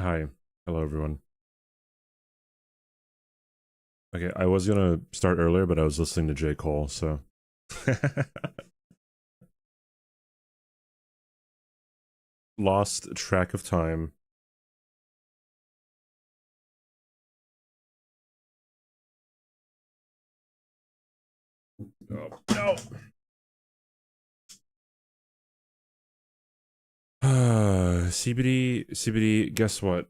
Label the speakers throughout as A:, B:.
A: Hi. Hello, everyone. Okay, I was gonna start earlier, but I was listening to J. Cole, so. Lost track of time. Oh, no! CBD, guess what?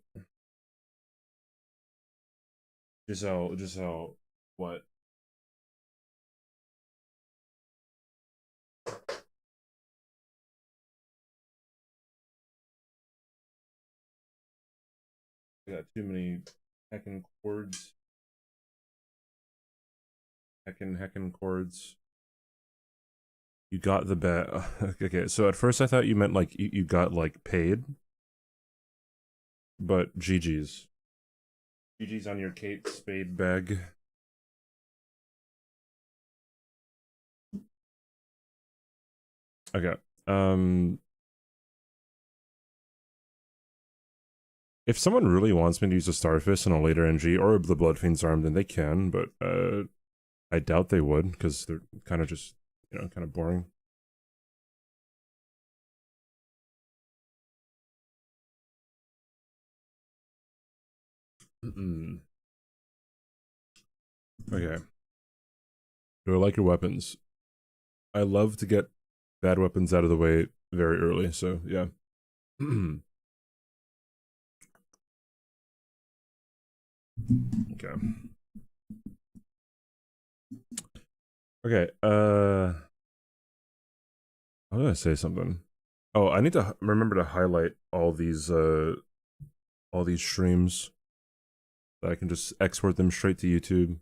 A: Giselle, what? I got too many heckin' chords. Heckin' chords. You got the bet. Okay, so at first I thought you meant like you got like paid. But GG's. GG's on your Kate Spade bag. Okay. If someone really wants me to use a Starfist in a later NG or the Bloodfiend's Arm, then they can, but I doubt they would, because they're kind of just, kind of boring. Okay. Do I like your weapons? I love to get bad weapons out of the way very early, so yeah. Okay. Okay, I was gonna say something. Oh, I need to remember to highlight all these streams. So I can just export them straight to YouTube.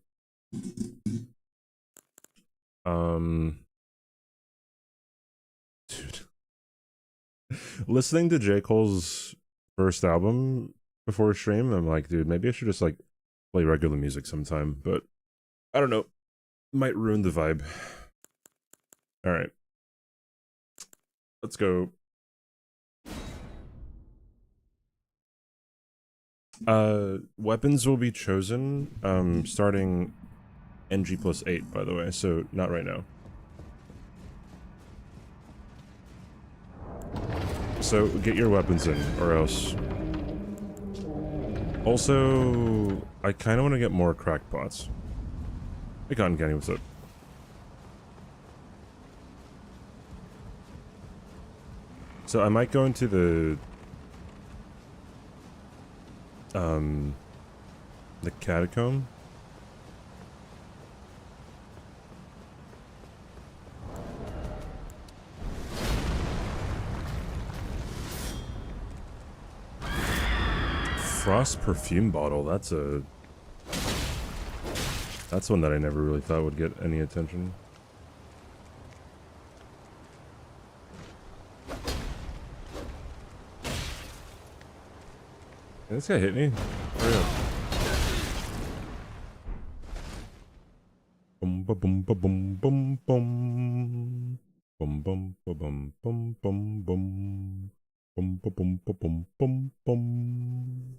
A: Dude. Listening to J. Cole's first album before stream, I'm like, dude, maybe I should just like play regular music sometime, but I don't know. Might ruin the vibe. Alright. Let's go. Weapons will be chosen, starting NG+8, by the way, so not right now. So get your weapons in, or else. Also, I kind of want to get more crackpots. Hey, Cotton Candy, what's up? So I might go into the catacomb. Frost perfume bottle, that's one that I never really thought would get any attention. This guy hit me? Hurry up. Boom ba boom ba boom boom boom. Boom boom ba boom boom boom boom. Boom ba boom ba boom boom boom.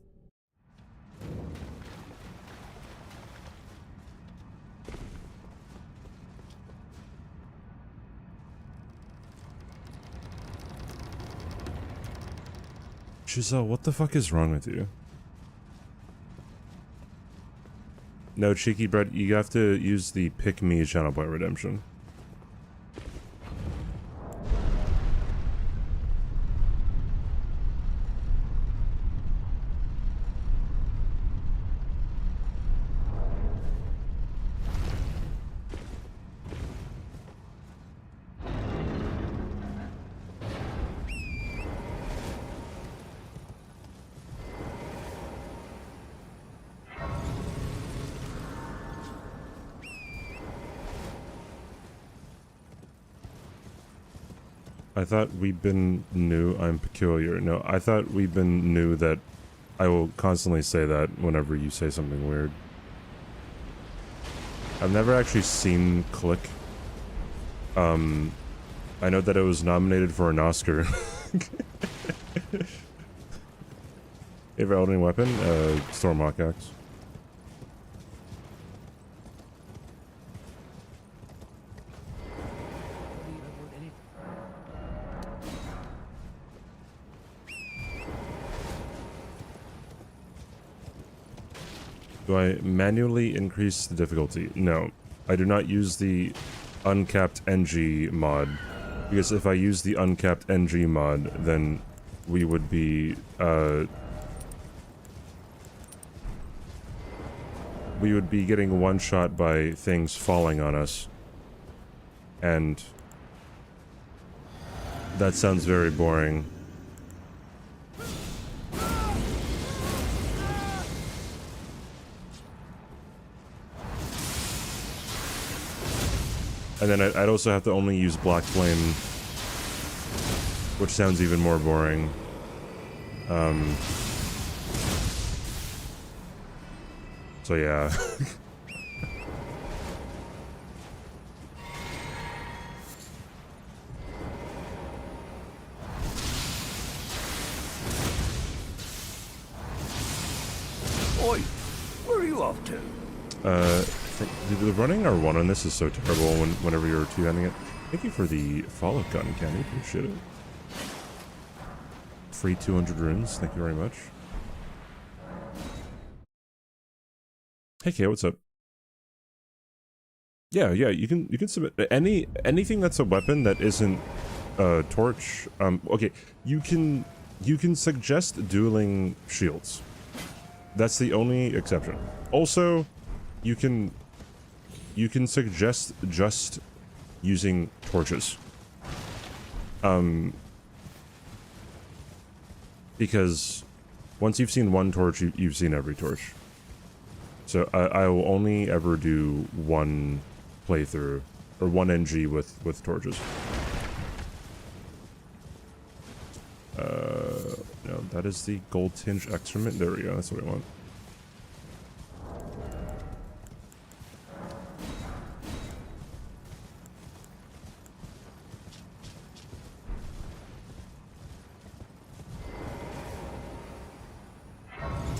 A: Giselle, what the fuck is wrong with you? No, Cheeky Bread, you have to use the Pick Me channel point redemption. I thought we've been new, I'm peculiar. No, I thought we've been new that I will constantly say that whenever you say something weird. I've never actually seen Click. I know that it was nominated for an Oscar. Favorite Elden weapon? Stormhawk axe. Do I manually increase the difficulty? No. I do not use the uncapped NG mod. Because if I use the uncapped NG mod, then we would be, we would be getting one-shot by things falling on us. And that sounds very boring. And then I'd also have to only use Black Flame, which sounds even more boring. So yeah.
B: Oi, where are you off to?
A: The running R1 on this is so terrible whenever you're two-handing it. Thank you for the follow gun, Kenny. Appreciate it. Free 200 runes. Thank you very much. Hey, Kay, what's up? Yeah, you can submit anything that's a weapon that isn't a torch. Okay, you can suggest dueling shields. That's the only exception. Also, you can suggest just using torches. Because once you've seen one torch, you've seen every torch. So I will only ever do one playthrough, or one NG with torches. No, that is the gold tinge excrement. There we go, that's what I want.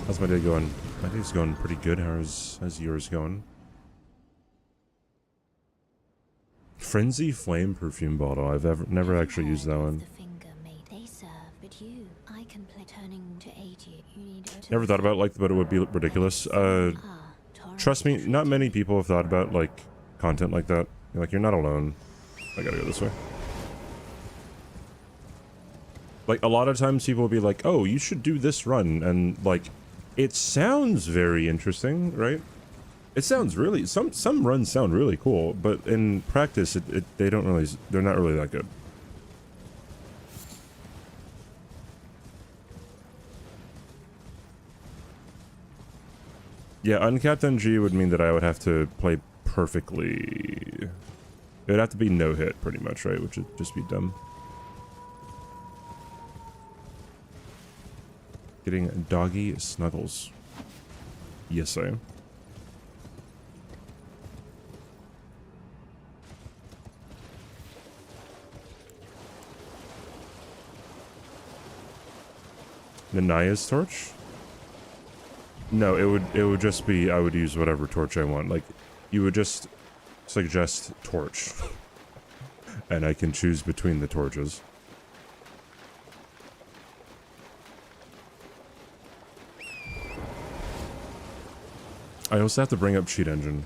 A: How's my day going? My day's going pretty good. How's yours going? Frenzy Flame perfume bottle. I've never actually used that one. Never thought about it like that, but it would be ridiculous. Trust me, not many people have thought about like content like that. Like, you're not alone. I gotta go this way. Like, a lot of times people will be like, oh, you should do this run, and like, it sounds very interesting, right? It sounds really, some runs sound really cool, but in practice, they're not really that good. Yeah, uncapped NG would mean that I would have to play perfectly. It would have to be no hit, pretty much, right? Which would just be dumb. Getting doggy snuggles. Yes, I am. Nanaya's torch? No, it would just be, I would use whatever torch I want. Like, you would just suggest torch. And I can choose between the torches. I also have to bring up cheat engine.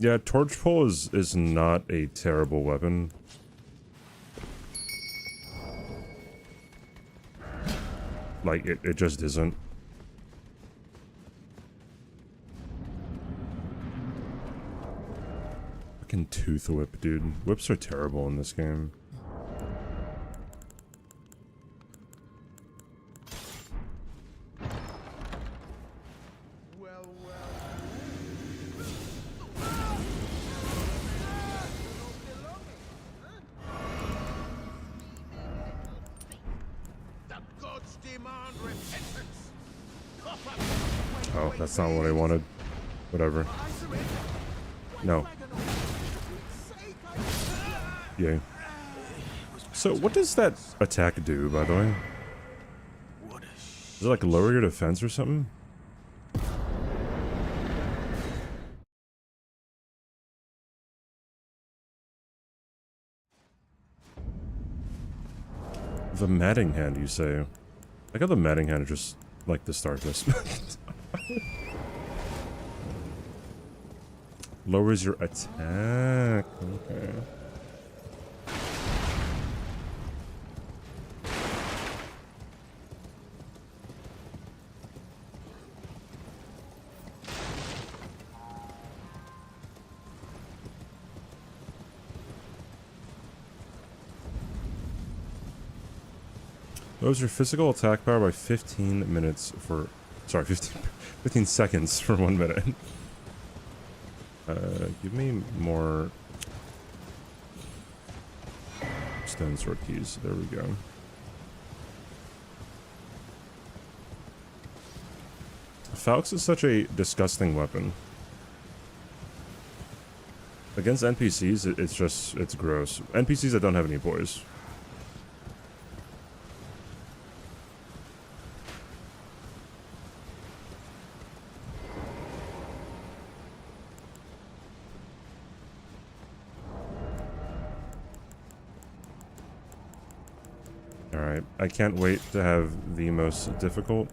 A: Yeah, torch pull is not a terrible weapon. Like, it just isn't. Fucking tooth whip, dude. Whips are terrible in this game. Oh, that's not what I wanted. Whatever. No. Yay. So, what does that attack do, by the way? Does it, like, lower your defense or something? The matting hand, you say? I got the matting hand just like to start this. Lowers your attack. Okay. Lowers your physical attack power by 15 minutes for... Sorry, 15 seconds for 1 minute. Give me more... stone sword keys. There we go. Falx is such a disgusting weapon. Against NPCs, it's gross. NPCs that don't have any poise. Alright, I can't wait to have the most difficult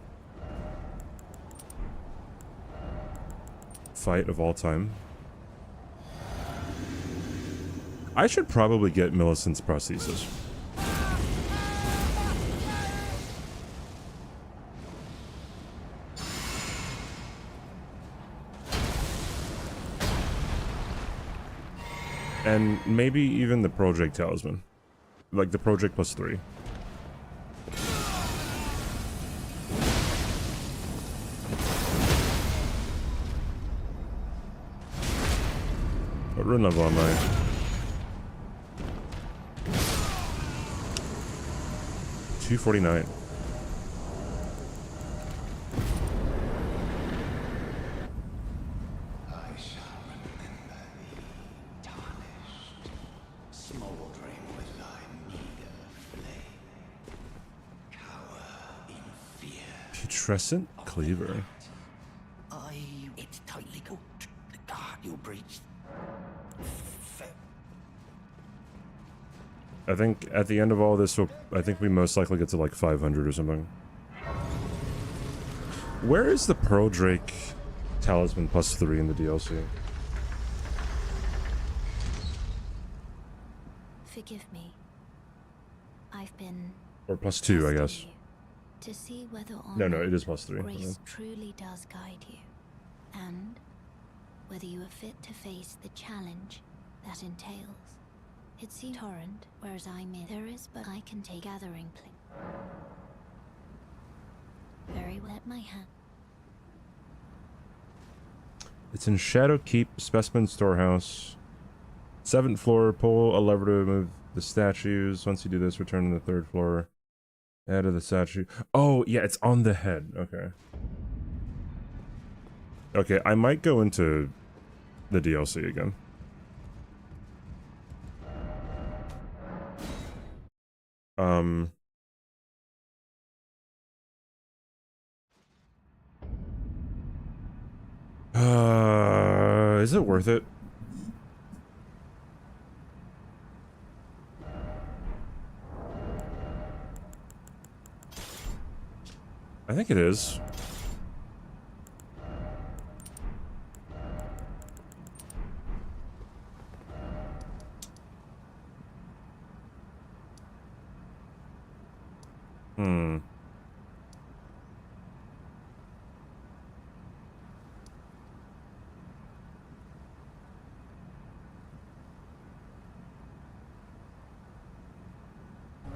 A: fight of all time. I should probably get Millicent's prosthesis. And maybe even the Project Talisman. Like the Project +3. What rune level am I? 249.
B: I shall remember thee, tarnished, smouldering with thy meager flame. Cower in fear.
A: Putrescent Cleaver.
B: It's tightly cooked. The guard you breached.
A: I think at the end of all this, I think we most likely get to like 500 or something. Where is the Pearl Drake Talisman +3 in the DLC?
C: Forgive me. I've been...
A: Or +2, I guess.
C: To see whether or
A: No,
C: not
A: it is +3.
C: grace truly does guide you. And whether you are fit to face the challenge that entails. It seems torrent, whereas there is, but I can take gathering place. Very well at my hand.
A: It's in Shadow Keep, Specimen Storehouse. 7th floor, pull a lever to move the statues. Once you do this, return to the 3rd floor. Add to the statue. Oh, yeah, it's on the head. Okay. Okay, I might go into the DLC again. Is it worth it? I think it is.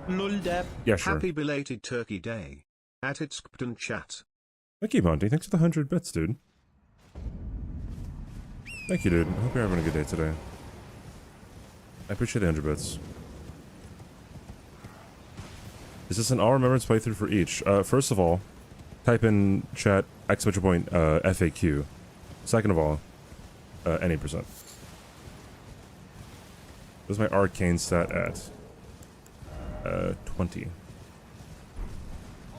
D: Luldep,
A: Yeah, sure.
D: happy belated Turkey Day. At itzCBD chat.
A: Thank you, Monty. Thanks for the 100 bits, dude. Thank you, dude. I hope you're having a good day today. I appreciate the 100 bits. Is this an all remembrance playthrough for each? First of all, type in chat exclamation point, FAQ. Second of all, any percent. What's my arcane stat at? 20.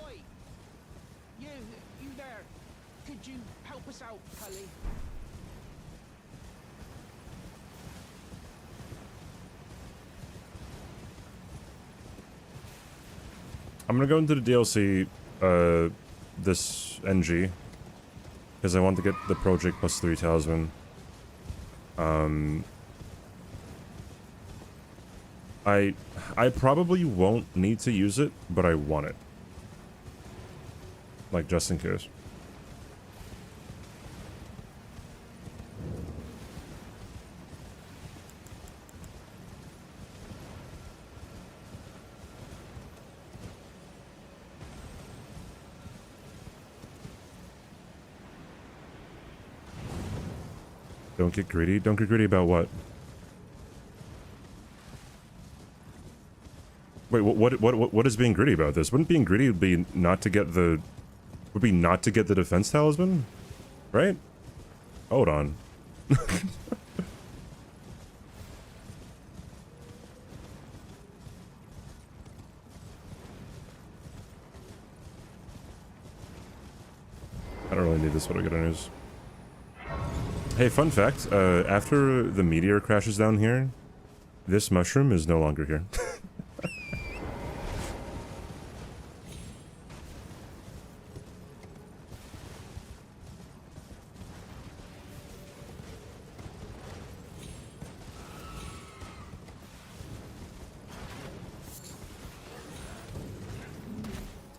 E: Oi! You there. Could you help us out, Cully?
A: I'm gonna go into the DLC, this NG, because I want to get the Project +3 talisman. I probably won't need to use it, but I want it. Like, just in case. Don't get greedy? Don't get greedy about what? Wait, what is being greedy about this? Wouldn't being greedy be not to get the... Would be not to get the defense talisman? Right? Hold on. I don't really need this, but I get a news. Hey, fun fact, after the meteor crashes down here, this mushroom is no longer here.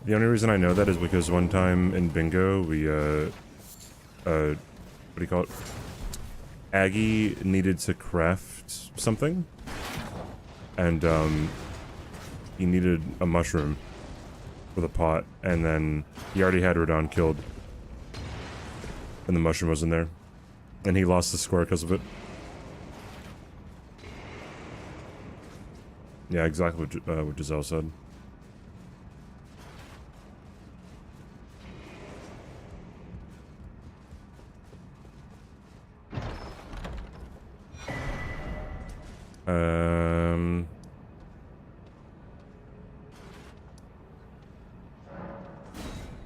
A: The only reason I know that is because one time in bingo, we, what do you call it? Aggie needed to craft something, and, he needed a mushroom for the pot, and then he already had Radon killed, and the mushroom wasn't there, and he lost the score because of it. Yeah, exactly what Giselle said.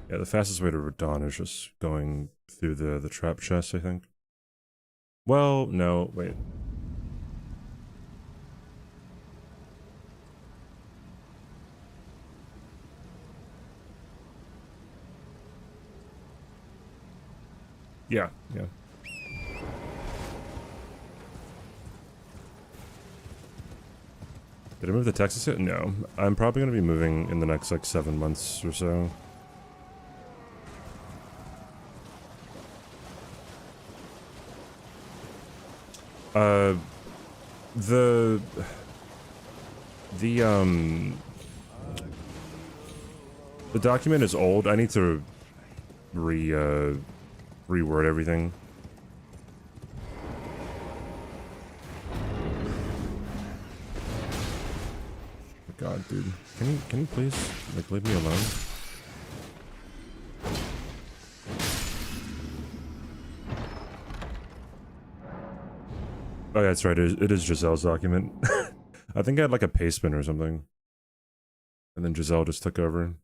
A: Yeah, the fastest way to Radon is just going through the trap chest, I think. Well, no, wait. Yeah, yeah. Did I move to Texas yet? No. I'm probably going to be moving in the next, like, 7 months or so. The document is old. I need to reword everything. God, dude. Can you please, like, leave me alone? Oh yeah, that's right. It is Giselle's document. I think I had like a paste bin or something. And then Giselle just took over.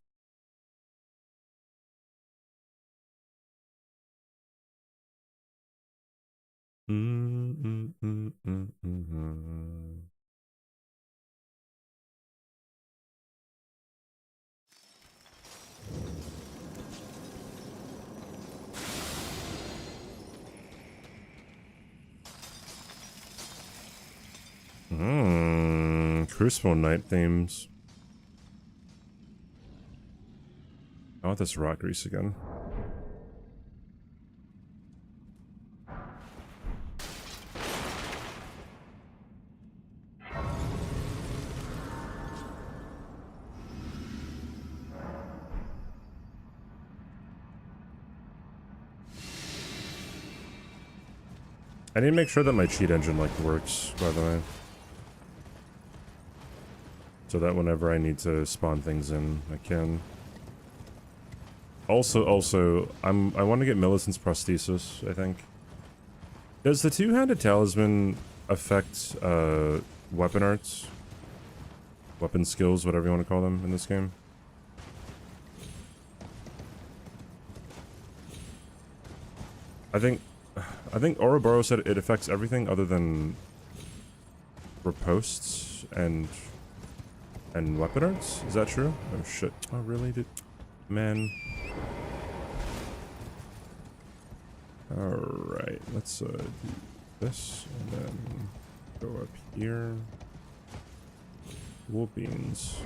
A: Crucible Night themes. I want this rock grease again. I need to make sure that my cheat engine, like, works, by the way. So that whenever I need to spawn things in, I can. Also, I want to get Millicent's prosthesis, I think. Does the two-handed talisman affect, weapon arts? Weapon skills, whatever you want to call them in this game? I think Ouroboros said it affects everything other than riposts and weapon arts? Is that true? Oh shit. Oh really? Man. Alright, let's do this and then go up here. Wool beans.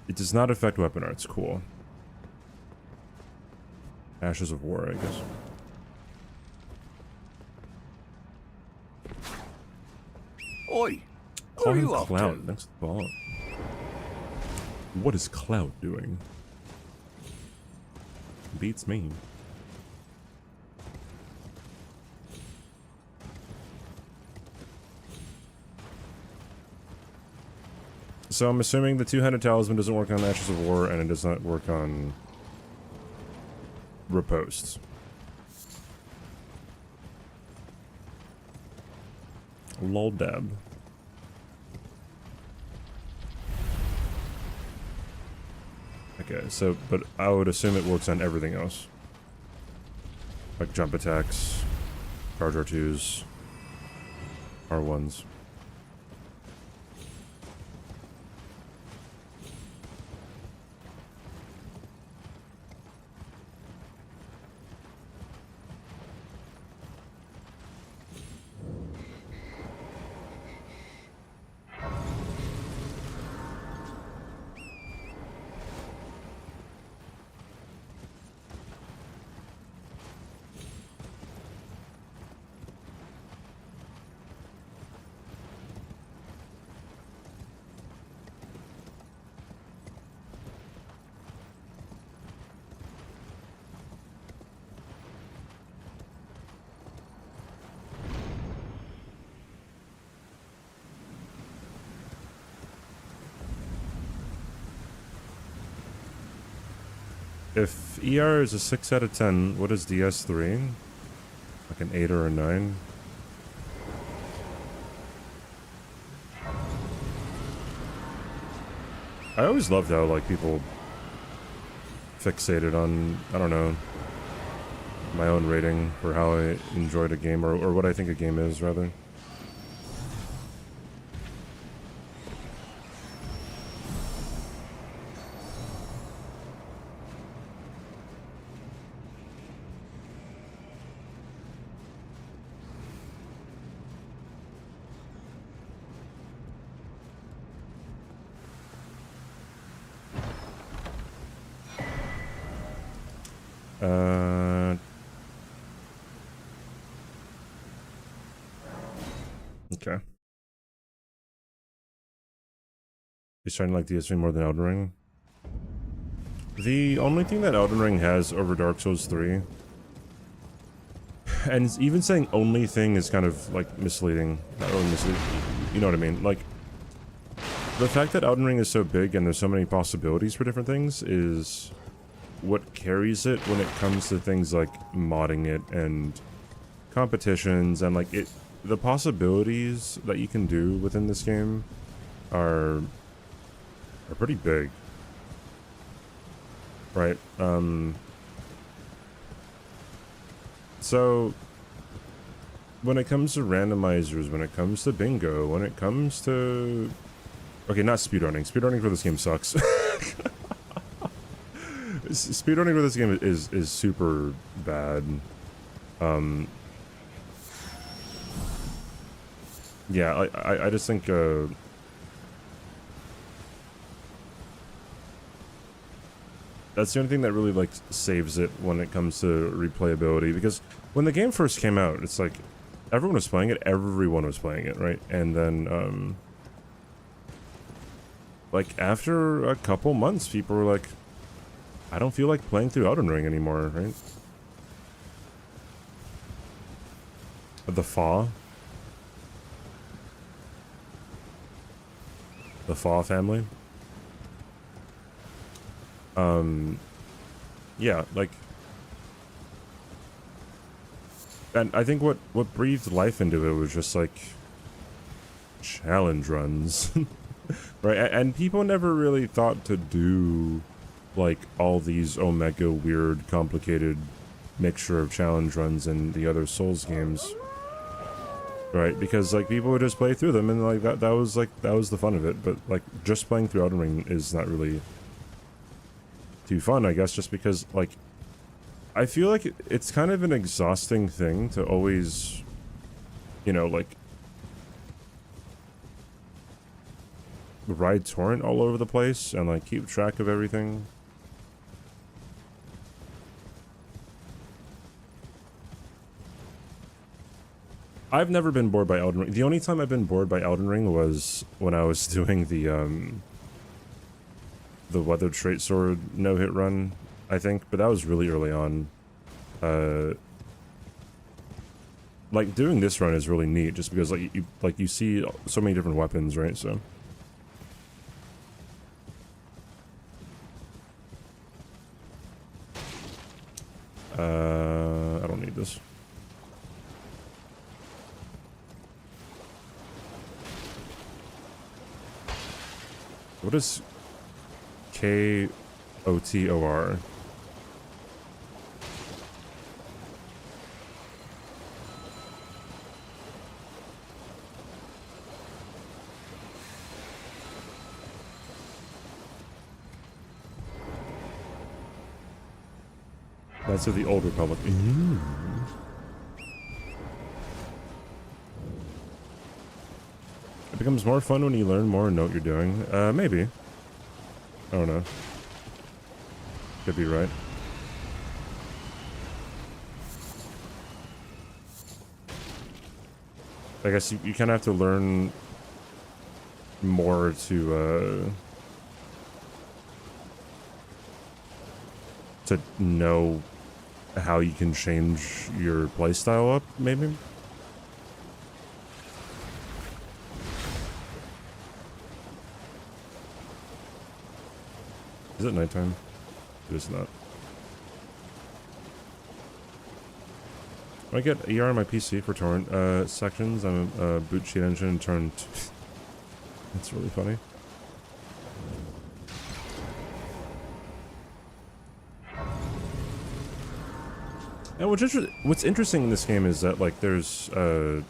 A: It does not affect weapon arts, cool. Ashes of War, I guess.
B: Oi!
A: Call
B: Where are
A: him
B: you off
A: Cloud.
B: to?
A: Thanks to the follow. What is Cloud doing? Beats me. So I'm assuming the two-handed talisman doesn't work on Ashes of War, and it does not work on riposts. Lol dab. Okay, so, but I would assume it works on everything else. Like jump attacks, charge R2s, R1s. If ER is a 6 out of 10, what is DS3? Like an 8 or a 9? I always loved how, like, people fixated on, I don't know, my own rating for how I enjoyed a game, or what I think a game is, rather. Okay. You're starting to like DS3 more than Elden Ring? The only thing that Elden Ring has over Dark Souls 3, and even saying only thing is kind of, like, misleading. Not really misleading. You know what I mean? Like, the fact that Elden Ring is so big and there's so many possibilities for different things is what carries it when it comes to things like modding it and competitions and, like, the possibilities that you can do within this game are pretty big. Right, so when it comes to randomizers, when it comes to bingo, when it comes to... Okay, not speedrunning. Speedrunning for this game sucks. Speedrunning for this game is super bad. Yeah, I just think, that's the only thing that really, like, saves it when it comes to replayability, because when the game first came out, it's like, everyone was playing it, right? And then, like, after a couple months, people were like, I don't feel like playing through Elden Ring anymore, right? The Fa family. Yeah, like, and I think what breathed life into it was just like challenge runs. Right, and people never really thought to do like all these omega weird complicated mixture of challenge runs in the other Souls games, right? Because like people would just play through them, and like that was the fun of it. But like just playing through Elden Ring is not really too fun, I guess, just because like I feel like it's kind of an exhausting thing to always, you know, like ride torrent all over the place and like keep track of everything. I've never been bored by Elden Ring. The only time I've been bored by Elden Ring was when I was doing the Weathered Straight Sword no-hit run, I think, but that was really early on. Like doing this run is really neat just because like you see so many different weapons, right? So I don't need this. What is KOTOR? That's of the Old Republic. Ooh. It becomes more fun when you learn more and know what you're doing. Maybe. I don't know. Could be right. I guess you kind of have to learn more to know how you can change your playstyle up, maybe? Is it nighttime? It is not. I get ER on my PC for torrent sections. I'm a boot cheat engine and turned. That's really funny. And what's interesting in this game is that like there's like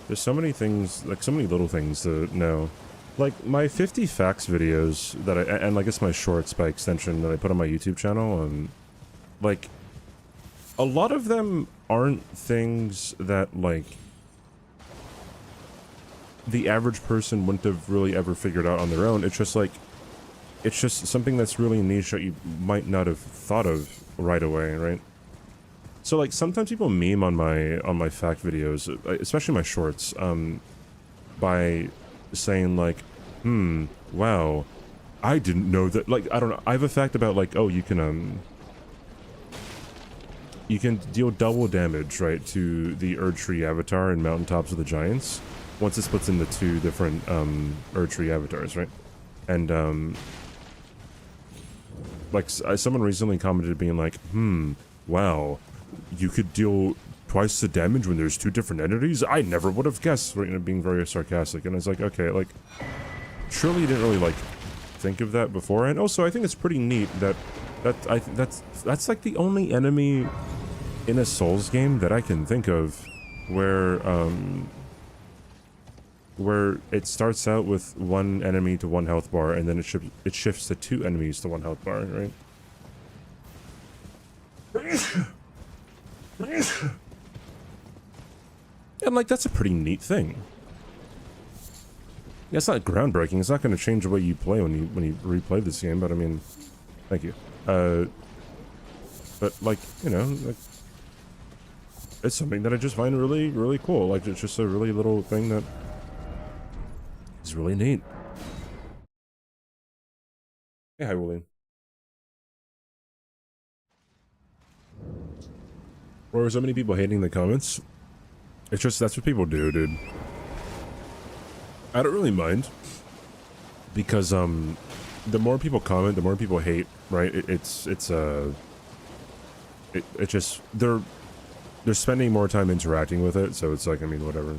A: there's so many things, like so many little things to know. Like my 50 facts videos that and I guess my shorts by extension that I put on my YouTube channel, like a lot of them aren't things that like the average person wouldn't have really ever figured out on their own. It's just like, it's just something that's really niche that you might not have thought of right away, right? So like sometimes people meme on my fact videos, especially my shorts, by saying like, wow, I didn't know that. Like, I don't know, I have a fact about like, oh, you can deal double damage, right, to the Erdtree avatar in Mountaintops of the Giants once it splits into two different Erdtree avatars, right? And like someone recently commented being like, wow, you could deal twice the damage when there's two different entities? I never would have guessed, right? You know, being very sarcastic. And I was like, okay, like surely you didn't really like think of that before. And also I think it's pretty neat that that's like the only enemy in a Souls game that I can think of where it starts out with one enemy to one health bar and then it shifts to two enemies to one health bar, right? And like that's a pretty neat thing. Yeah, it's not groundbreaking. It's not going to change the way you play when you replay this game, but I mean, thank you. But like, you know, like, it's something that I just find really, really cool. Like, it's just a really little thing that is really neat. Hey, hi, William. Or were so many people hating the comments? It's just, that's what people do, dude. I don't really mind. Because, the more people comment, the more people hate, right? It's just they're spending more time interacting with it, so it's like, I mean, whatever.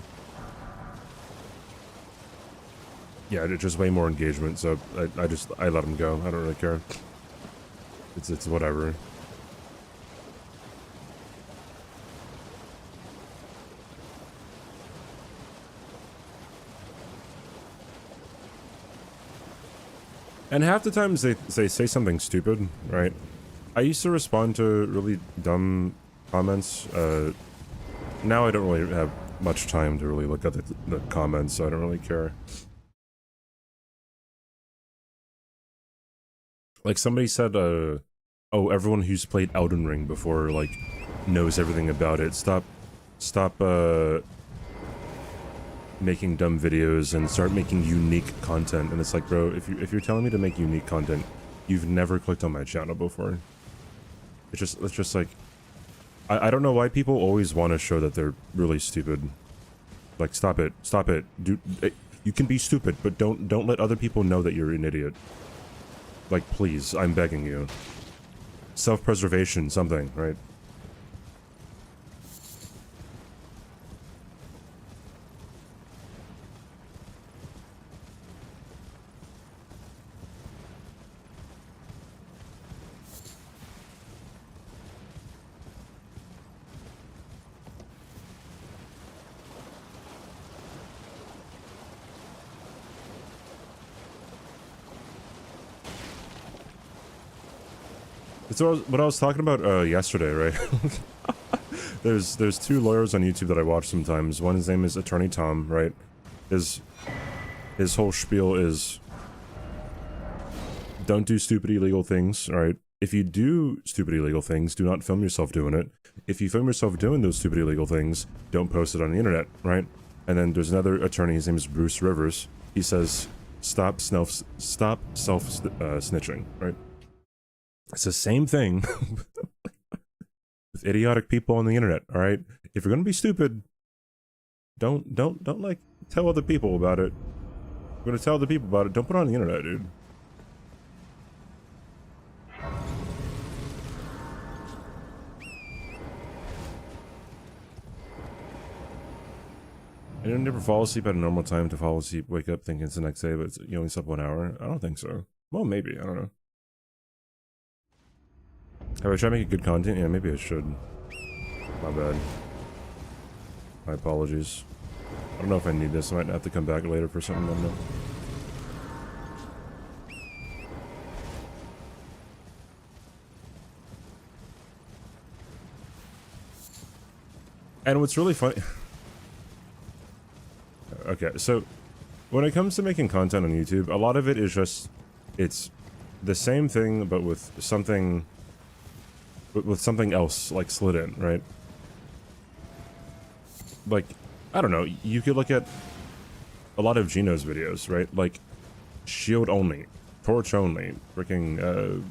A: Yeah, it's just way more engagement, so I let them go. I don't really care. It's whatever. And half the times they say something stupid, right? I used to respond to really dumb comments. Now I don't really have much time to really look at the comments, so I don't really care. Like somebody said, oh, everyone who's played Elden Ring before, like, knows everything about it. Stop, making dumb videos and start making unique content. And it's like, bro, if you're telling me to make unique content, you've never clicked on my channel before. It's just like, I don't know why people always want to show that they're really stupid. Like, stop it, you can be stupid, but don't let other people know that you're an idiot. Like, please, I'm begging you. Self-preservation, something, right? So what I was talking about yesterday, right? there's two lawyers on YouTube that I watch sometimes. One, his name is Attorney Tom, right? His whole spiel is don't do stupid illegal things, right? If you do stupid illegal things, do not film yourself doing it. If you film yourself doing those stupid illegal things, don't post it on the internet, right? And then there's another attorney, his name is Bruce Rivers. He says, stop self-snitching, right? It's the same thing with idiotic people on the internet, all right? If you're gonna be stupid, don't like tell other people about it. If you're gonna tell other people about it, don't put it on the internet, dude. I don't never fall asleep at a normal time to fall asleep, wake up thinking it's the next day, but you only slept 1 hour. I don't think so. Well, maybe, I don't know. Have I tried making good content? Yeah, maybe I should. My bad. My apologies. I don't know if I need this. I might have to come back later for something. I don't know. And what's really funny... Okay, so when it comes to making content on YouTube, a lot of it is just... It's the same thing, but with something else, like, slid in, right? Like, I don't know, you could look at a lot of Gino's videos, right? Like, shield only, torch only, freaking,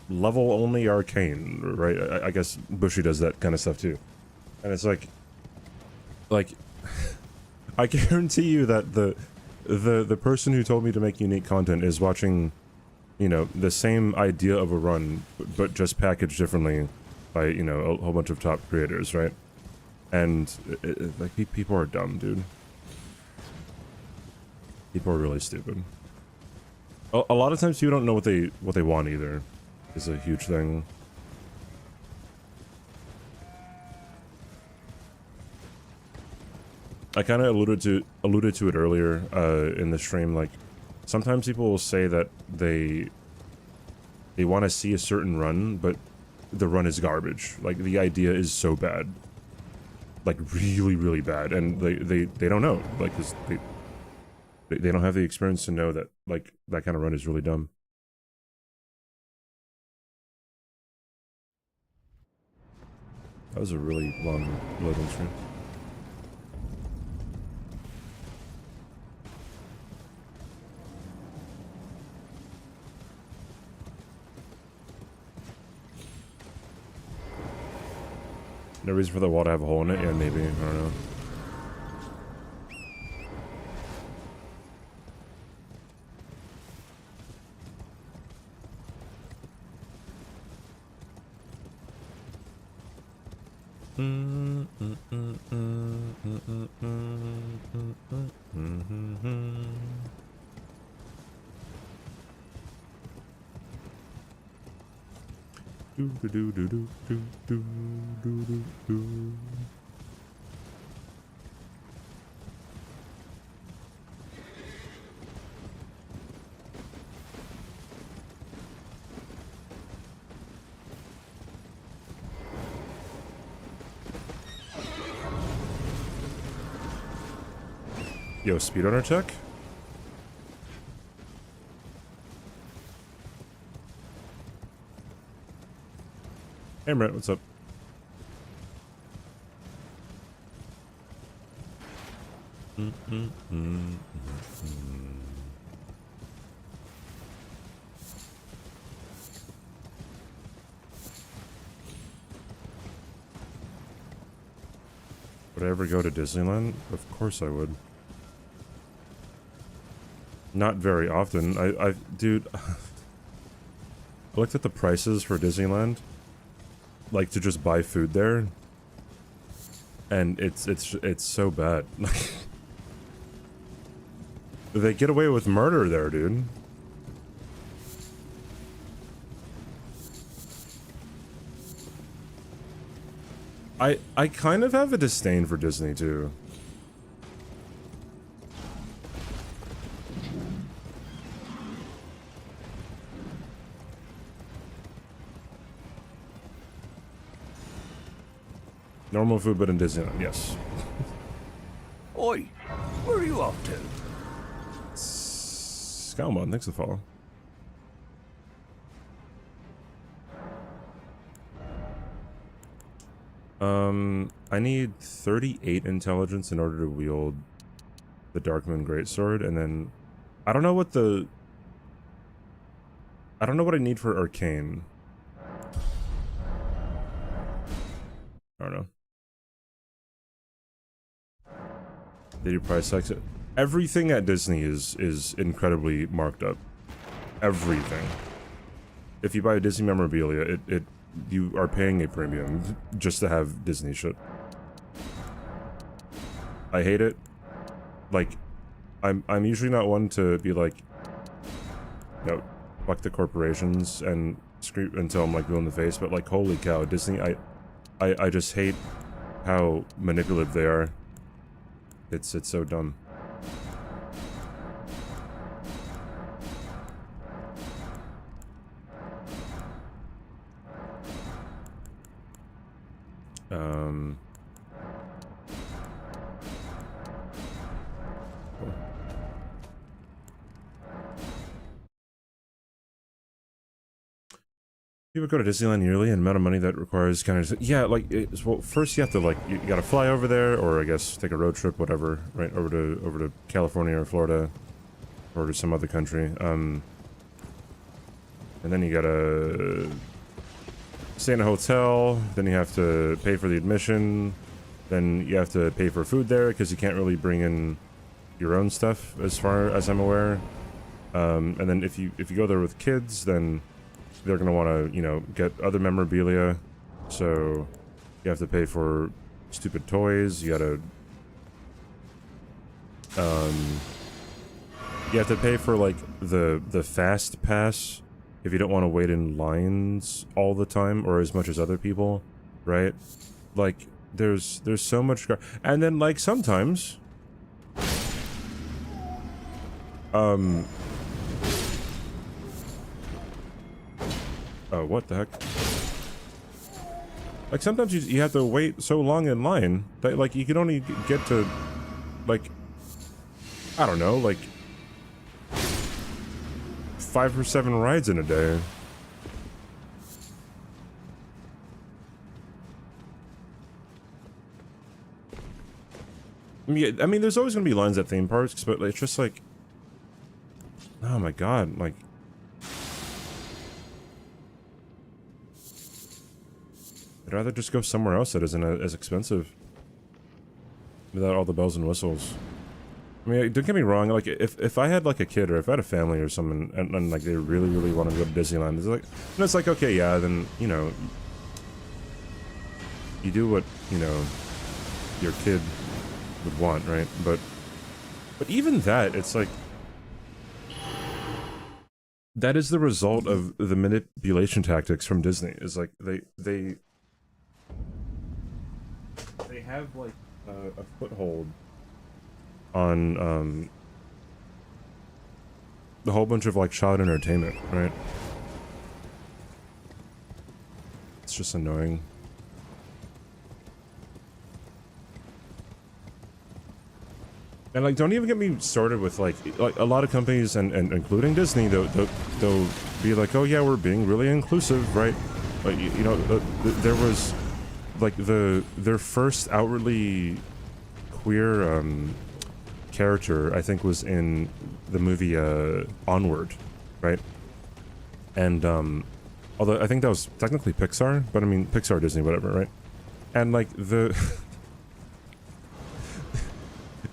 A: level only arcane, right? I guess Bushy does that kind of stuff too. And it's like, I guarantee you that the person who told me to make unique content is watching, you know, the same idea of a run, but just packaged differently by, you know, a whole bunch of top creators, right? And, like, people are dumb, dude. People are really stupid. A lot of times people don't know what they want either, is a huge thing. I kind of alluded to it earlier in the stream. Like, sometimes people will say that they want to see a certain run, but the run is garbage. Like, the idea is so bad, like really, really bad, and they don't know, like, 'cause they don't have the experience to know that, like, that kind of run is really dumb. That was a really long loading stream. No reason for the wall to have a hole in it? Yeah, maybe. I don't know. Yo, speedrunner tech? Hey, Brett, what's up? Would I ever go to Disneyland? Of course I would. Not very often. Dude, I looked at the prices for Disneyland, like to just buy food there, and it's so bad. They get away with murder there, dude. I kind of have a disdain for Disney too. Normal food, but in Disneyland, yes.
B: Oi, where are you off to?
A: Scalmon, thanks for the follow. I need 38 intelligence in order to wield the Darkmoon Greatsword, and then I don't know what I need for Arcane. I don't know. Did you price tax it? Everything at Disney is incredibly marked up. Everything. If you buy Disney memorabilia, you are paying a premium just to have Disney shit. I hate it. Like, I'm usually not one to be like, no, fuck the corporations and scream until I'm like blue in the face, but like, holy cow, Disney, I just hate how manipulative they are. It's so dumb. People go to Disneyland yearly, and the amount of money that requires kind of... Yeah, like, well, first you have to, like, you gotta fly over there, or I guess take a road trip, whatever, right, over to California or Florida, or to some other country, and then you gotta stay in a hotel, then you have to pay for the admission, then you have to pay for food there, because you can't really bring in your own stuff, as far as I'm aware, and then if you go there with kids, then they're gonna want to, you know, get other memorabilia, so you have to pay for stupid toys, you gotta, you have to pay for, like, the fast pass if you don't want to wait in lines all the time, or as much as other people, right? Like, there's so much, and then, like, sometimes, oh, what the heck? Like, sometimes you have to wait so long in line that, like, you can only get to, like, I don't know, like, 5 or 7 rides in a day. I mean, there's always gonna be lines at theme parks, but it's just like, oh my god, like, I'd rather just go somewhere else that isn't as expensive. Without all the bells and whistles. I mean, don't get me wrong, like, if I had, like, a kid, or if I had a family or someone, and like, they really, really want to go to Disneyland, it's like, okay, yeah, then, you know, you do what, you know, your kid would want, right? But even that, it's like, that is the result of the manipulation tactics from Disney. Is like they have like a foothold on the whole bunch of like child entertainment, right? It's just annoying. And like, don't even get me started with like a lot of companies and including Disney, they'll be like, oh yeah, we're being really inclusive, right? Like, you know, there was like their first outwardly queer character, I think, was in the movie Onward, right? And although I think that was technically Pixar, but I mean Pixar, Disney, whatever, right? And like the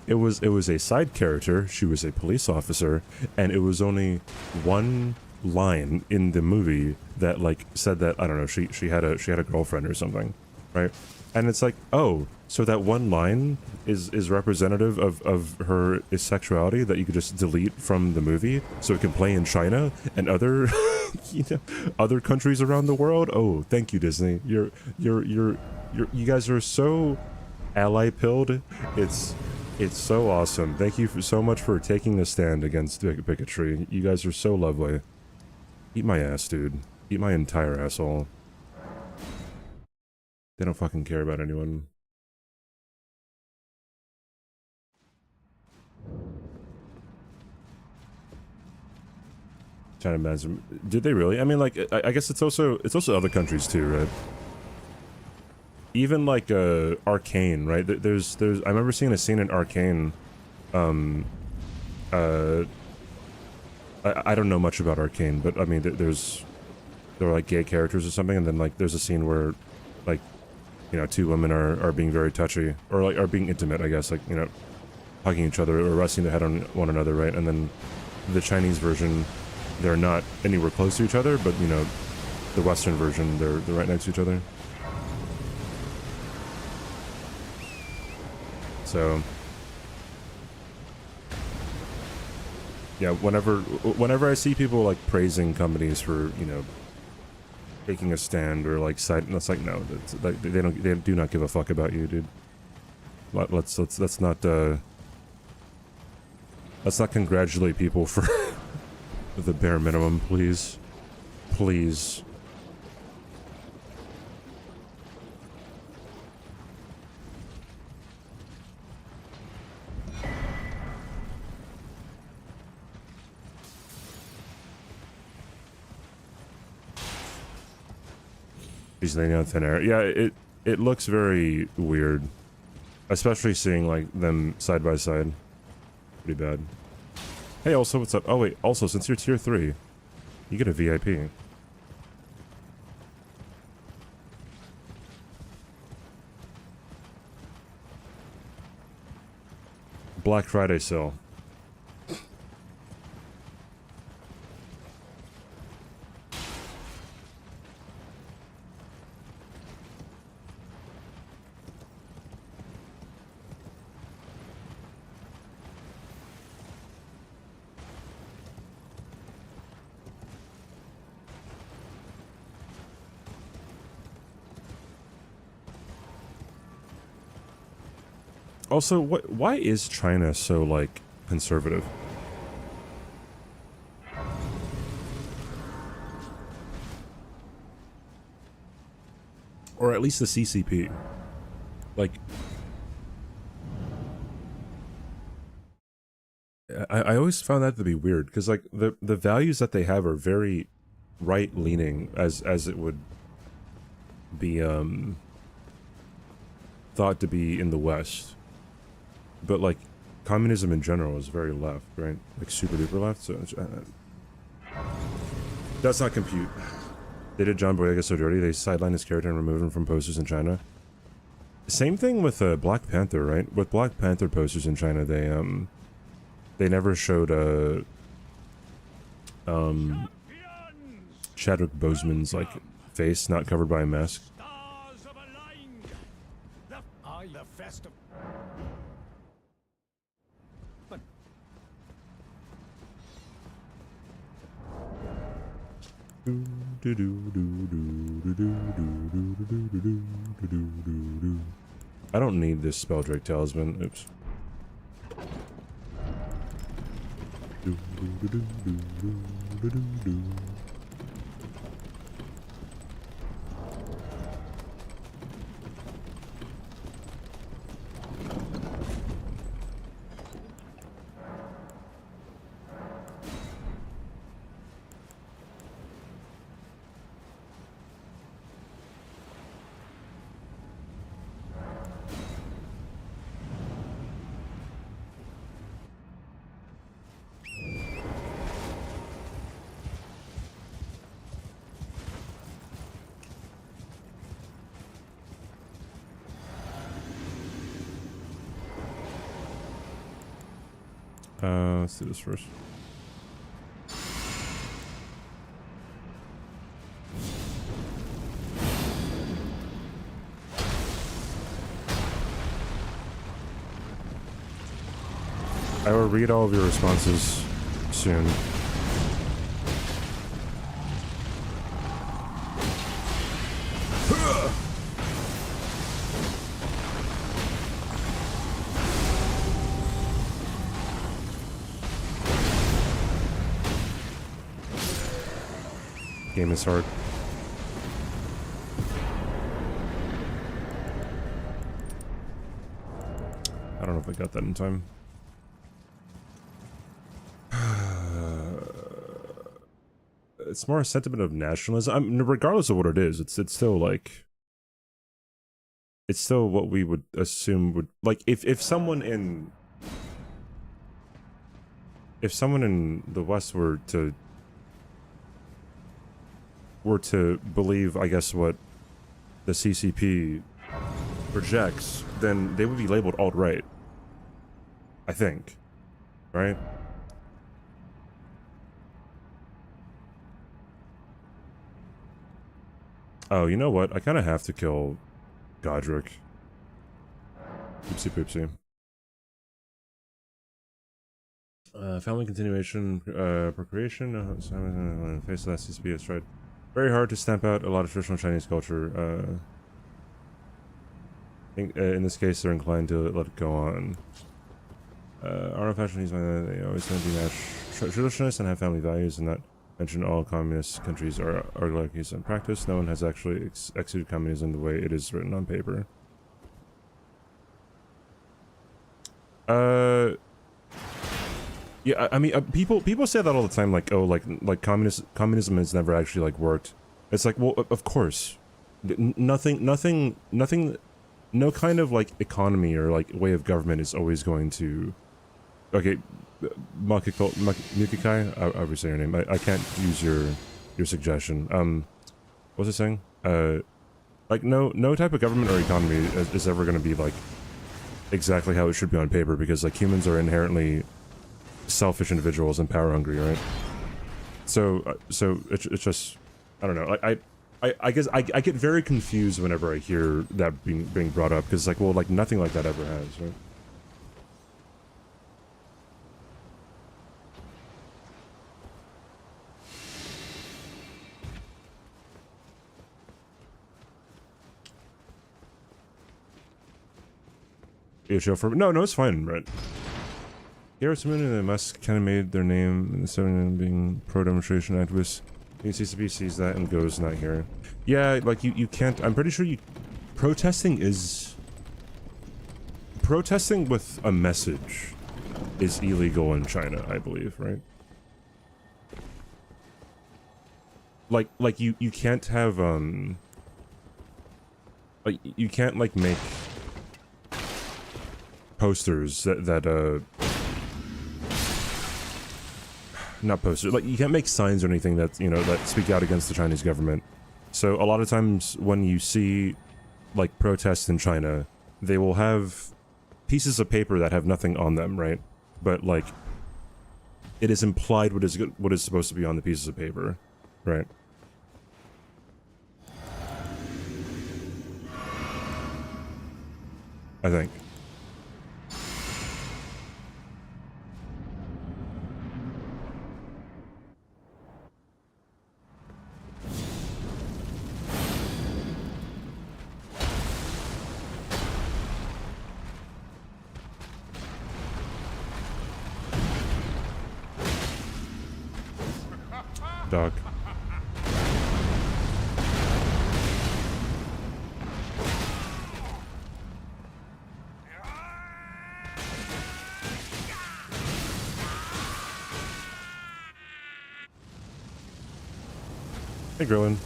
A: it was a side character. She was a police officer, and it was only one line in the movie that like said that, I don't know, she had a girlfriend or something, right? And it's like, oh, so that one line is representative of her sexuality that you could just delete from the movie so it can play in China and other you know, other countries around the world. Oh, thank you, Disney. You guys are so ally pilled. It's so awesome. Thank you so much for taking a stand against bigotry. You guys are so lovely. Eat my ass, dude. Eat my entire asshole. They don't fucking care about anyone. China bans them. Did they really? I mean, like, I guess it's also other countries too, right? Even like Arcane, right? There's I remember seeing a scene in Arcane. I don't know much about Arcane, but I mean, there were like gay characters or something, and then like there's a scene where, like, you know, two women are being very touchy, or like are being intimate, I guess, like, you know, hugging each other or resting their head on one another, right? And then the Chinese version, they're not anywhere close to each other, but you know, the Western version, they're right next to each other. So yeah, whenever I see people like praising companies for, you know, taking a stand or like side, it's like, no, they do not give a fuck about you, dude. Let's not congratulate people for the bare minimum, please. Please. He's laying on thin air. Yeah, it looks very weird. Especially seeing like them side by side. Pretty bad. Hey, also, what's up? Oh wait, also, since you're tier 3, you get a VIP. Black Friday sale. Also, why is China so, like, conservative? Or at least the CCP. Like, I always found that to be weird, because, like, the values that they have are very right-leaning, as it would be, thought to be in the West. But, like, communism in general is very left, right? Like, super duper left, so... Does not compute. They did John Boyega so dirty, they sidelined his character and removed him from posters in China. Same thing with Black Panther, right? With Black Panther posters in China, they never showed, Chadwick Boseman's, like, face not covered by a mask.
E: festival. But
A: I don't need this Spelldrake talisman. Oops. Let's do this first. I will read all of your responses soon. Game is hard. I don't know if I got that in time. It's more a sentiment of nationalism. I mean, regardless of what it is, it's still like, it's still what we would assume would, like, if someone in the West were to believe, I guess, what the CCP projects, then they would be labeled alt-right, I think, right? Oh, you know what? I kind of have to kill Godric. Oopsie poopsie. Family continuation, procreation, face of that CCP has tried very hard to stamp out a lot of traditional Chinese culture. In this case, they're inclined to let it go on. Our fashion is they always tend to be traditionalists and have family values, and not mention all communist countries are oligarchies in practice. No one has actually executed communism the way it is written on paper. Yeah, I mean, people say that all the time, like, oh, like communism has never actually like worked. It's like, well, of course, nothing, no kind of like economy or like way of government is always going to. Okay, Mukikai, I would say your name. I can't use your suggestion. What was I saying? Like no type of government or economy is ever going to be like exactly how it should be on paper, because like humans are inherently selfish individuals and power hungry, right? So it's just, I don't know. Like I guess I get very confused whenever I hear that being brought up, because like, well, like nothing like that ever has, right? No, it's fine, right? Garrison and the Musk kind of made their name in the 70s being pro-demonstration activists. The CCP sees that and goes, not here. Yeah, like you can't, I'm pretty sure protesting with a message is illegal in China, I believe, right? Like you can't have, like you can't like make posters that not posters, like you can't make signs or anything that, you know, that speak out against the Chinese government. So a lot of times when you see like protests in China, they will have pieces of paper that have nothing on them, right? But like it is implied what is supposed to be on the pieces of paper, right? I think. Dog. Hey, Grillin.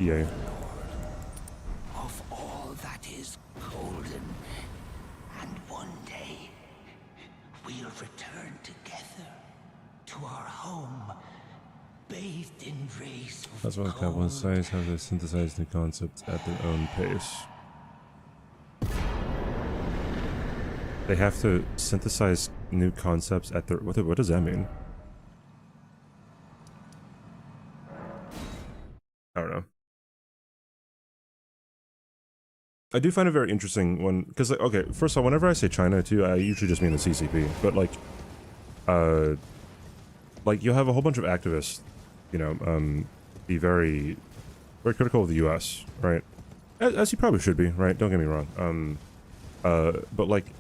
A: Yay.
B: Of all that is golden, and one day we'll return together to our home, bathed in rays of
A: That's why Capital Science have to synthesize new concepts at their own pace. They have to synthesize new concepts at their... What does that mean? I don't know. I do find it very interesting when... Because, like, okay, first of all, whenever I say China, too, I usually just mean the CCP. But, like, you'll have a whole bunch of activists, you know, be very, very critical of the U.S., right? As you probably should be, right? Don't get me wrong. But, like,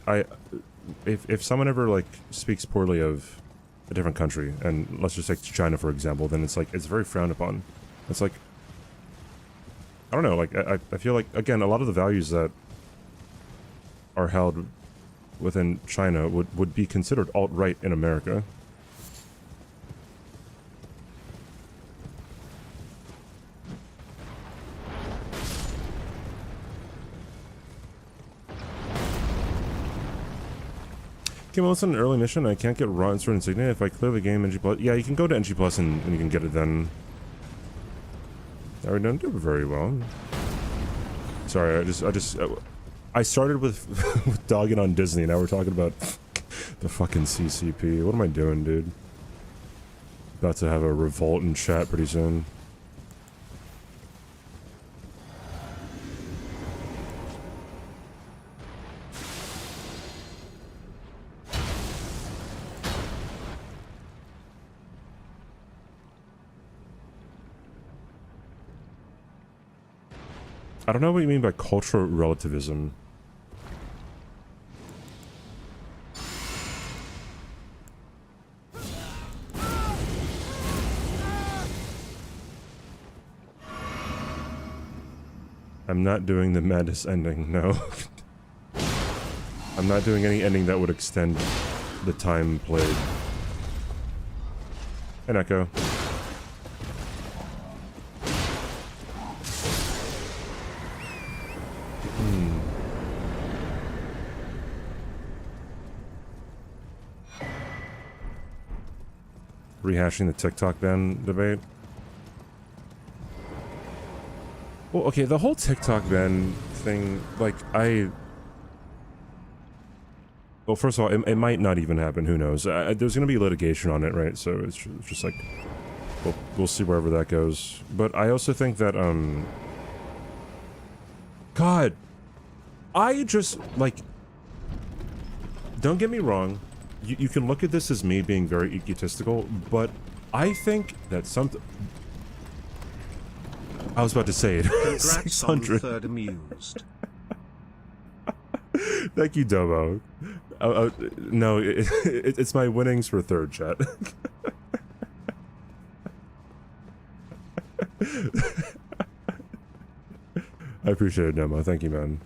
A: if someone ever, like, speaks poorly of a different country, and let's just take China, for example, then it's, like, it's very frowned upon. It's like... I don't know, like, I feel like, again, a lot of the values that are held within China would be considered alt-right in America. Okay, well, it's an early mission. I can't get raw insert insignia if I clear the game NG+. Yeah, you can go to NG+ and you can get it then. I don't do it very well. Sorry, I started with, with dogging on Disney, now we're talking about the fucking CCP. What am I doing, dude? About to have a revolt in chat pretty soon. I don't know what you mean by cultural relativism. I'm not doing the Madness ending, no. I'm not doing any ending that would extend the time played. And Echo. Rehashing the TikTok ban debate. Well, okay, the whole TikTok ban thing, like, well, first of all, it might not even happen, who knows. There's gonna be litigation on it, right? So it's just like, we'll see wherever that goes. But I also think that, God, I just, like, don't get me wrong, you can look at this as me being very egotistical, but I think that I was about to say it.
D: Congrats
A: 600.
D: on third amused.
A: Thank you, Domo. No, it's my winnings for third, chat. I appreciate it, Domo. Thank you, man.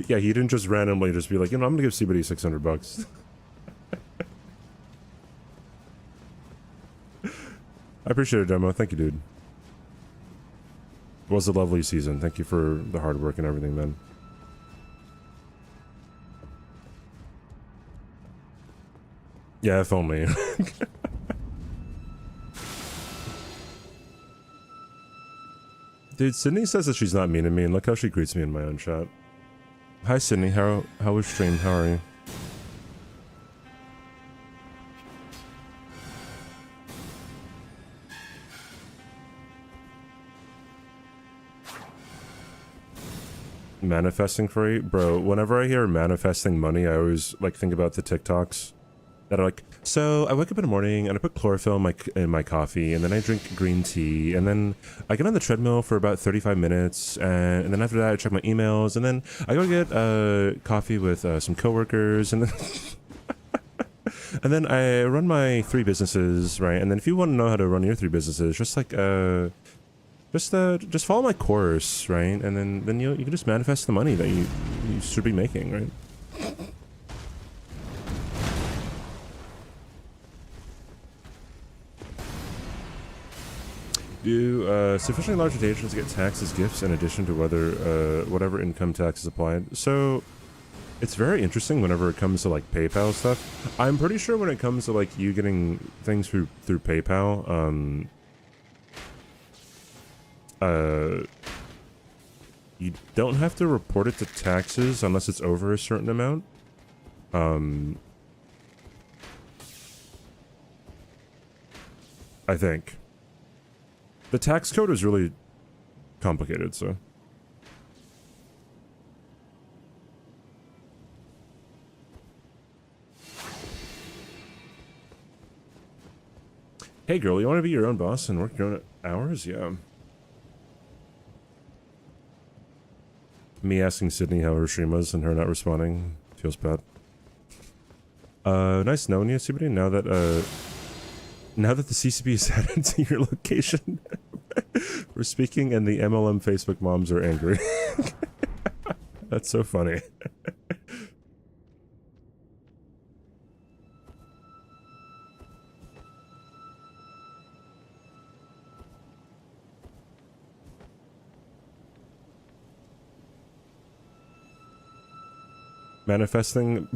A: Yeah, he didn't just randomly just be like, you know, I'm gonna give CBD $600. I appreciate it, Demo. Thank you, dude. It was a lovely season. Thank you for the hard work and everything, man. Yeah, if only. Dude, Sydney says that she's not mean to me, and look how she greets me in my own chat. Hi, Sydney. How was stream? How are you? manifesting free, bro. Whenever I hear manifesting money, I always like think about the TikToks that are like, so I wake up in the morning and I put chlorophyll in my coffee, and then I drink green tea, and then I get on the treadmill for about 35 minutes, and then after that I check my emails, and then I go get coffee with some coworkers, and then and then I run my 3 businesses, right? And then if you want to know how to run your 3 businesses, just like just follow my course, right? And then you can just manifest the money that you should be making, right? Do sufficiently large rotations get taxed as gifts in addition to whatever income tax is applied? So it's very interesting whenever it comes to like PayPal stuff. I'm pretty sure when it comes to like you getting things through PayPal, you don't have to report it to taxes unless it's over a certain amount. I think. The tax code is really complicated, so. Hey girl, you want to be your own boss and work your own hours? Yeah. Me asking Sydney how her stream was and her not responding feels bad. Nice knowing you, CBD. Now that the CCB is added to your location, we're speaking and the MLM Facebook moms are angry. That's so funny. Manifesting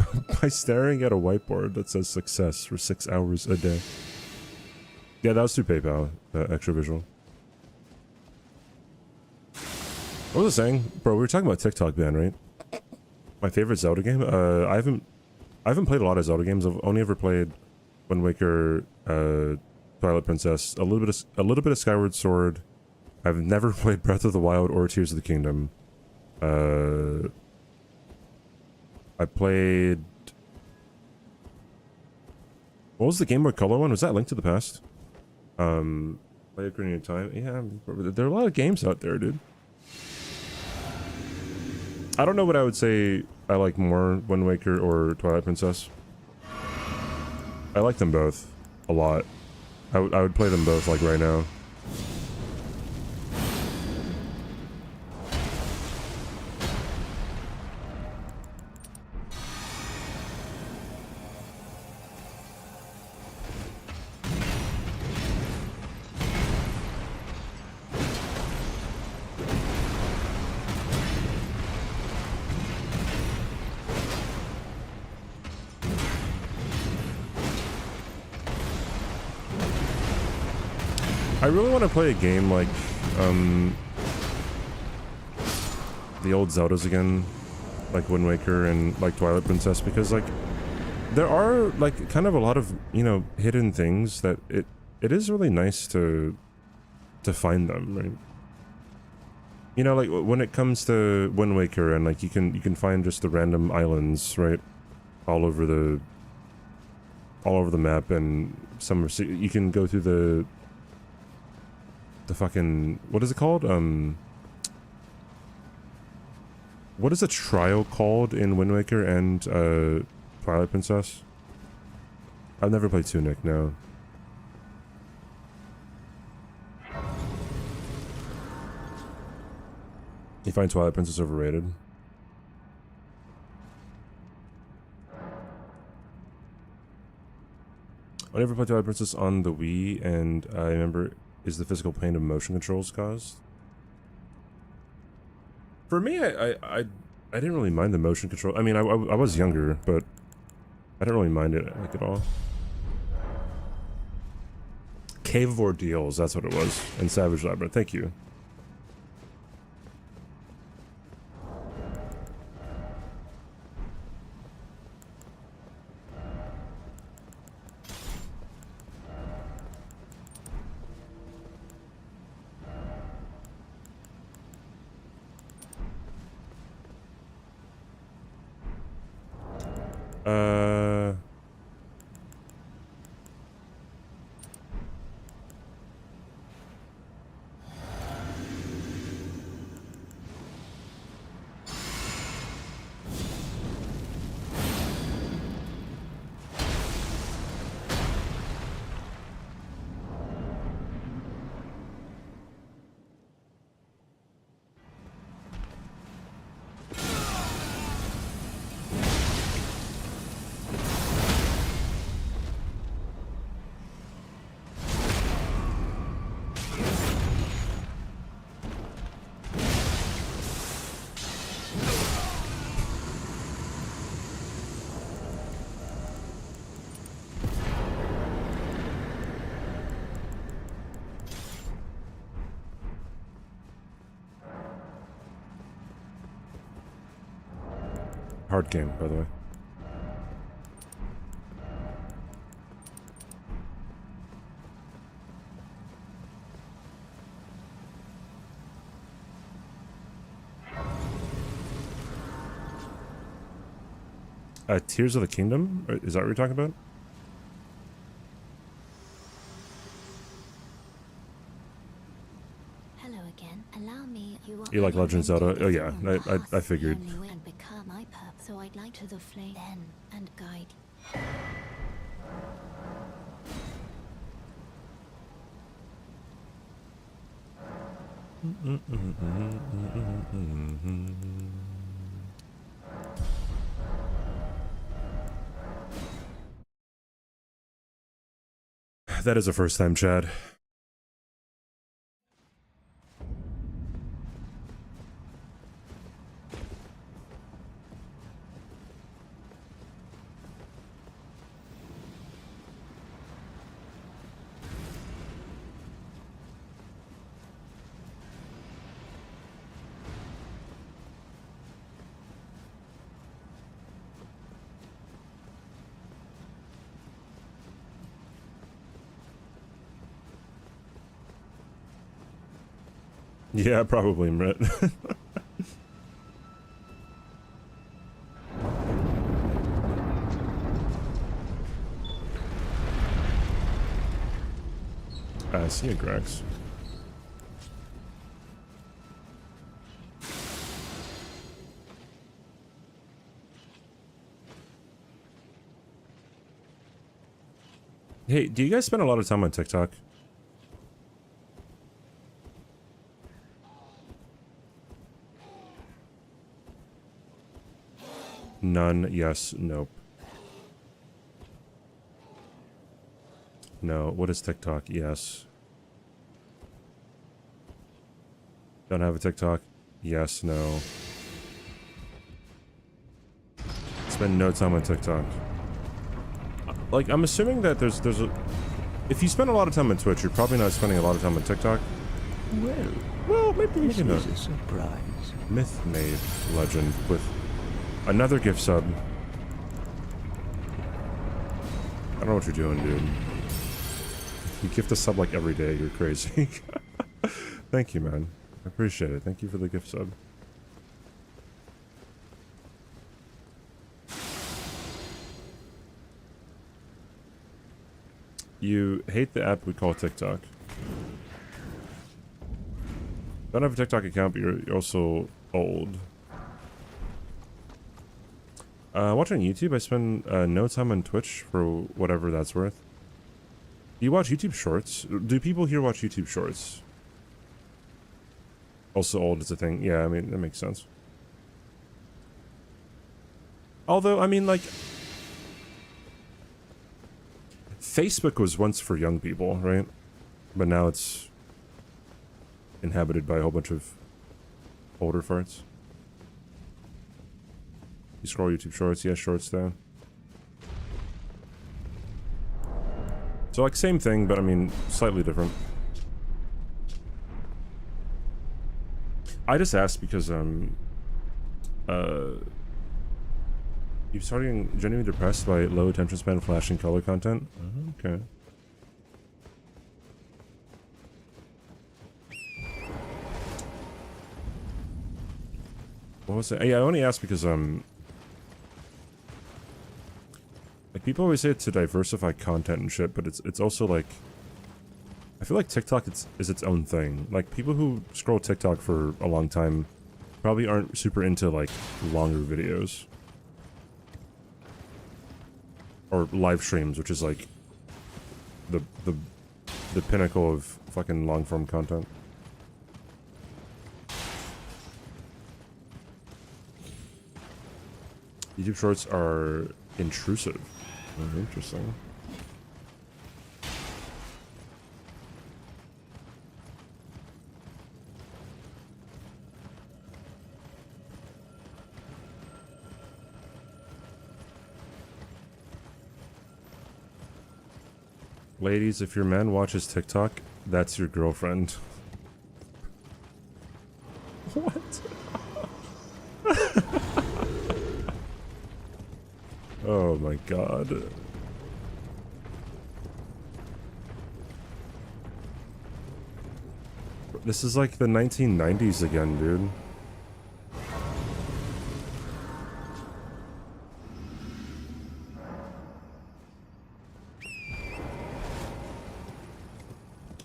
A: by staring at a whiteboard that says success for 6 hours a day. Yeah, that was through PayPal, extra visual. What was I saying? Bro, we were talking about TikTok ban, right? My favorite Zelda game? I haven't played a lot of Zelda games. I've only ever played Wind Waker, Twilight Princess, a little bit of Skyward Sword. I've never played Breath of the Wild or Tears of the Kingdom. I played... What was the Game Boy Color one? Was that Link to the Past? Play Ocarina of Time? Yeah, there are a lot of games out there, dude. I don't know what I would say I like more, Wind Waker or Twilight Princess. I like them both a lot. I would play them both, like, right now. I really want to play a game like, the old Zeldas again, like Wind Waker and like Twilight Princess, because like, there are like kind of a lot of, you know, hidden things that it is really nice to find them, right? You know, like when it comes to Wind Waker and like you can find just the random islands, right? All over the map, and some you can go through the fucking, what is it called? What is a trial called in Wind Waker and Twilight Princess? I've never played Tunic, no. You find Twilight Princess overrated? I never played Twilight Princess on the Wii, and I remember, is the physical pain of motion controls caused? For me, I didn't really mind the motion control. I mean, I was younger, but I didn't really mind it like at all. Cave of Ordeals, that's what it was, and Savage Labyrinth. Thank you. Uh... Hard game, by the way. Tears of the Kingdom? Is that what you're talking about?
C: Hello again. Allow me.
A: You like Legend of Zelda? Oh yeah, I figured.
C: And become my purpose. So I'd like to the flame then and guide.
A: That is a first time, Chad. Yeah, probably, Mrit. See you, Grex. Hey, do you guys spend a lot of time on TikTok? None, yes, nope. No, what is TikTok? Yes. Don't have a TikTok? Yes, no. Spend no time on TikTok. Like, I'm assuming that there's a... If you spend a lot of time on Twitch, you're probably not spending a lot of time on TikTok. Well, maybe
B: This
A: not.
B: is a surprise.
A: Myth-made legend with another gift sub. I don't know what you're doing, dude. You gift a sub like every day, you're crazy. Thank you, man. I appreciate it. Thank you for the gift sub. You hate the app we call TikTok. Don't have a TikTok account, but you're also old. Watching YouTube, I spend no time on Twitch for whatever that's worth. Do you watch YouTube Shorts? Do people here watch YouTube Shorts? Also old is a thing. Yeah, I mean, that makes sense. Although, I mean, like... Facebook was once for young people, right? But now it's inhabited by a whole bunch of older farts. You scroll YouTube Shorts, yeah, Shorts down. So, like, same thing, but I mean, slightly different. I just asked because, you're starting genuinely depressed by low attention span, flashing color content? Okay. What was it? Yeah, I only asked because, Like, people always say it to diversify content and shit, but it's also like, I feel like TikTok is its own thing. Like, people who scroll TikTok for a long time probably aren't super into, like, longer videos. Or live streams, which is, like, the pinnacle of fucking long-form content. YouTube Shorts are intrusive. Oh, interesting. Ladies, if your man watches TikTok, that's your girlfriend. What? Oh my god. This is like the 1990s again, dude.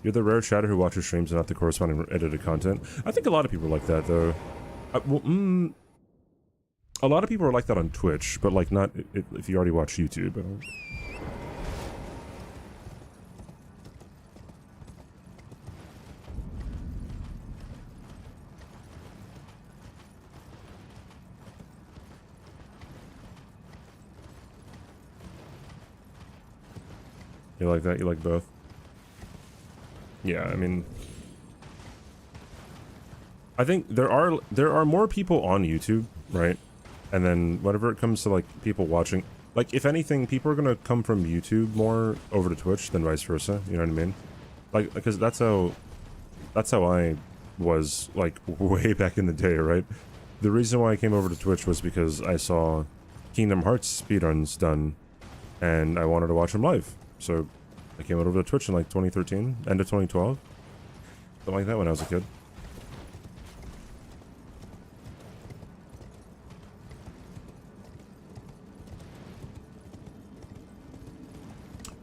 A: You're the rare chatter who watches streams and not the corresponding edited content. I think a lot of people are like that, though. A lot of people are like that on Twitch, but like not if you already watch YouTube. I don't... You like that? You like both? Yeah, I mean, I think there are more people on YouTube, right? And then whenever it comes to like people watching, like if anything, people are gonna come from YouTube more over to Twitch than vice versa. You know what I mean? Like, because that's how I was like way back in the day, right? The reason why I came over to Twitch was because I saw Kingdom Hearts speedruns done, and I wanted to watch them live. So I came over to Twitch in like 2013, end of 2012. Something like that when I was a kid.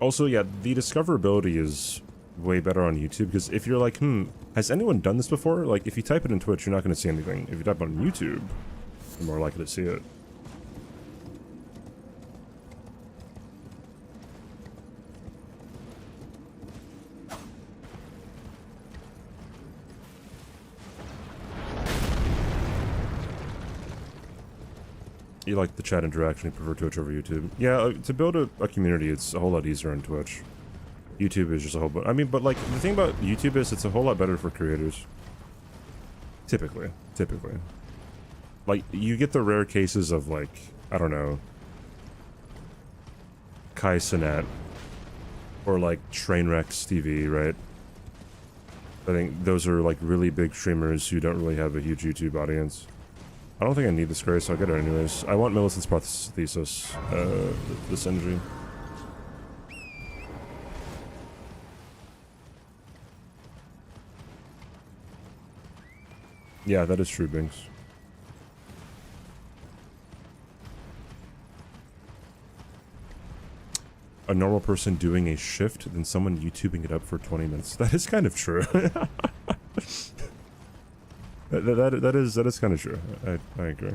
A: Also, yeah, the discoverability is way better on YouTube, because if you're like, has anyone done this before? Like, if you type it in Twitch, you're not going to see anything. If you type it on YouTube, you're more likely to see it. You like the chat interaction, you prefer Twitch over YouTube. Yeah, to build a community, it's a whole lot easier on Twitch. YouTube is just a whole bunch. I mean, but like, the thing about YouTube is it's a whole lot better for creators. Typically. Like, you get the rare cases of like, I don't know, Kai Cenat, or like Trainwrecks TV, right? I think those are like really big streamers who don't really have a huge YouTube audience. I don't think I need this grace, so I'll get it anyways. I want Millicent's prosthesis, this NG. Yeah, that is true, Binks. A normal person doing a shift, then someone YouTubing it up for 20 minutes. That is kind of true. That is kind of true. I agree.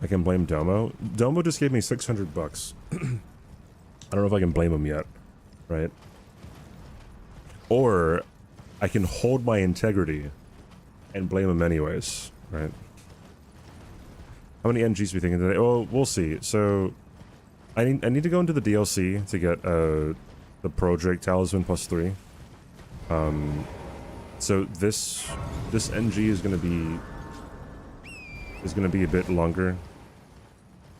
A: I can blame Domo. Domo just gave me 600 bucks. I don't know if I can blame him yet, right? Or I can hold my integrity and blame him anyways, right? How many NGs are we thinking today? Oh, we'll see. So I need to go into the DLC to get the Pro Drake Talisman +3. So this NG is gonna be a bit longer.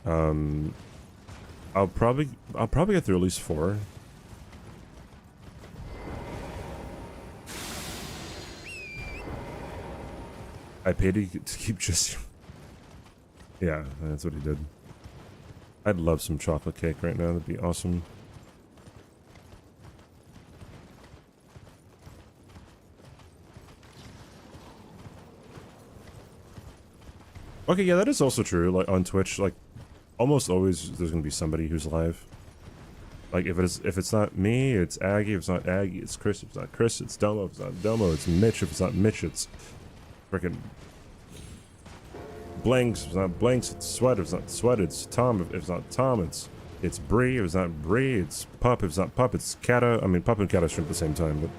A: I'll probably get through at least 4. I paid to keep just. Yeah, that's what he did. I'd love some chocolate cake right now. That'd be awesome. Okay, yeah, that is also true. Like on Twitch, like almost always there's gonna be somebody who's live. Like if it's not me, it's Aggie. If it's not Aggie, it's Chris. If it's not Chris, it's Domo. If it's not Domo, it's Mitch. If it's not Mitch, it's freaking Blanks. If it's not Blanks, it's Sweat. If it's not Sweat, it's Tom. If it's not Tom, it's Bree. If it's not Bree, it's Pup. If it's not Pup, it's Kata. I mean, Pup and Kata stream at the same time, but.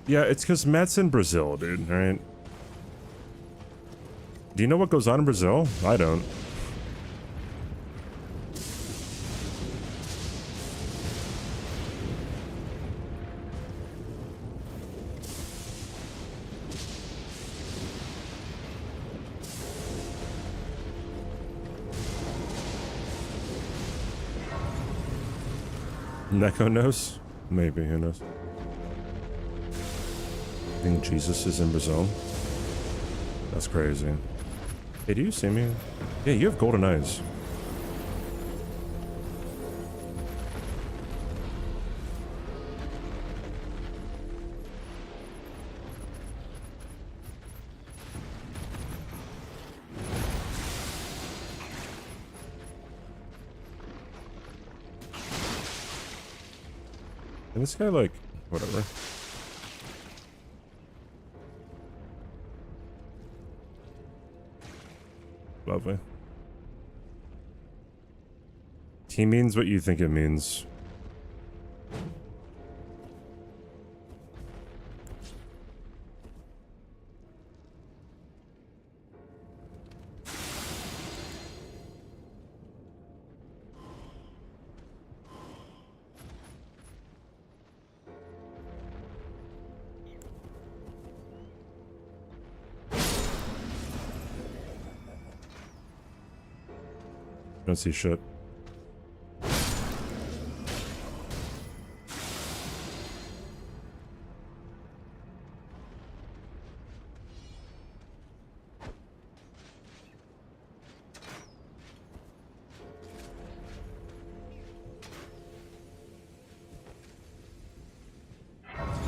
A: Yeah, it's because Matt's in Brazil, dude, alright? Do you know what goes on in Brazil? I don't. Neko knows? Maybe, who knows? I think Jesus is in Brazil. That's crazy. Hey, do you see me? Yeah, you have golden eyes. And this guy, like, whatever. Lovely. He means what you think it means. Don't see shit.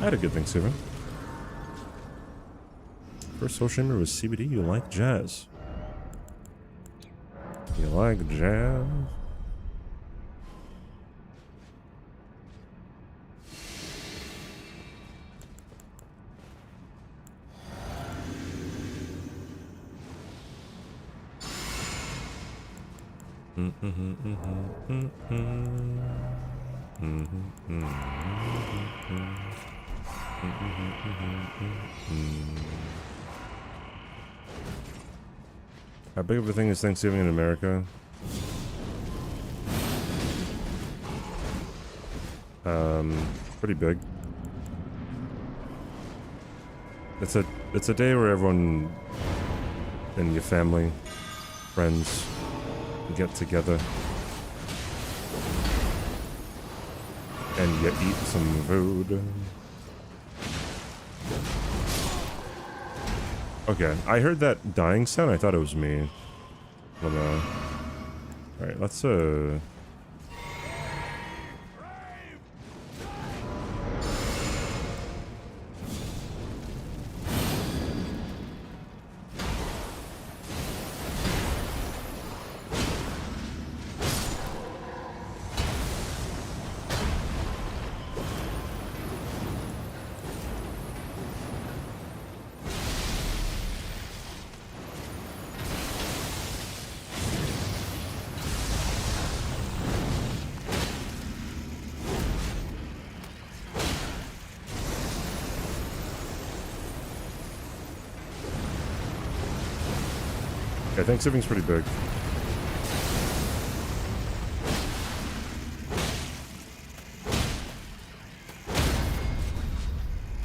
A: I had a good Thanksgiving. First social streamer was CBD. You like jazz? You like jazz? How big of a thing is Thanksgiving in America? Pretty big. It's a day where everyone and your family, friends get together and you eat some food. Okay, I heard that dying sound. I thought it was me. But, alright, let's, yeah, Thanksgiving's pretty big.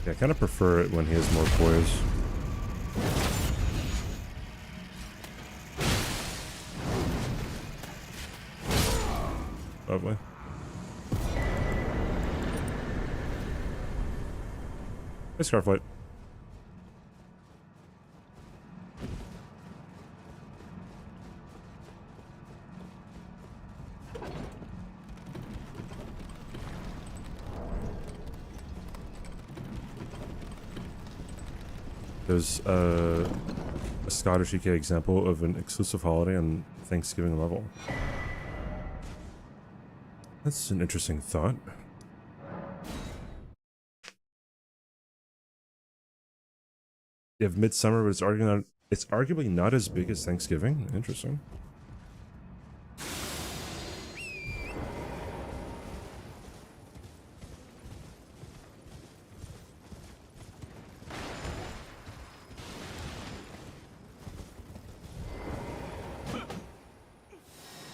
A: Yeah, I kind of prefer it when he has more poise. Lovely. Hey, Scarflight. There's a Scottish UK example of an exclusive holiday on Thanksgiving level. That's an interesting thought. You have Midsummer, but it's arguably not as big as Thanksgiving. Interesting.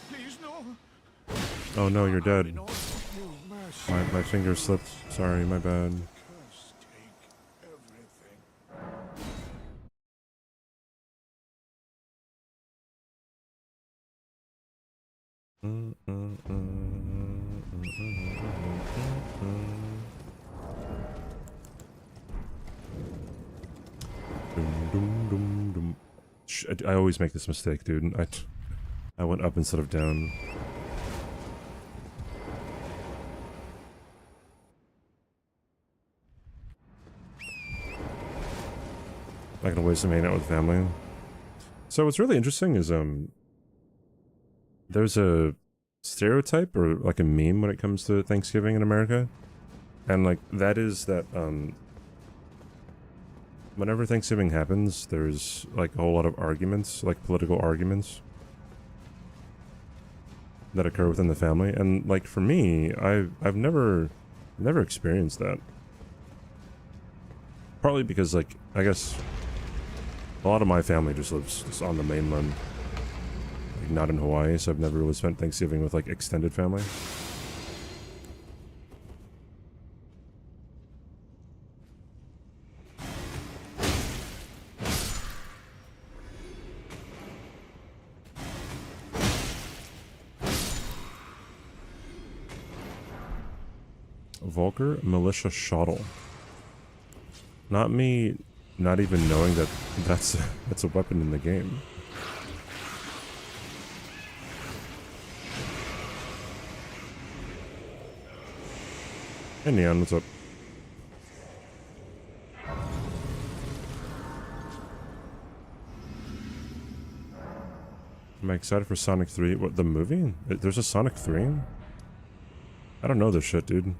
E: Please, no.
A: Oh no, you're dead.
E: No mercy.
A: My finger slipped. Sorry, my bad.
E: Curse take everything.
A: I always make this mistake, dude. I went up instead of down. Not gonna waste some hanging out with family. So what's really interesting is there's a stereotype or like a meme when it comes to Thanksgiving in America, and like that is that whenever Thanksgiving happens, there's like a whole lot of arguments, like political arguments that occur within the family, and like for me, I've never experienced that. Partly because like I guess a lot of my family just lives just on the mainland, like not in Hawaii, so I've never really spent Thanksgiving with like extended family. Volker Militia Shottle. Not me not even knowing that that's a weapon in the game. Hey Neon, what's up? Am I excited for Sonic 3? What, the movie? There's a Sonic 3? I don't know this shit, dude.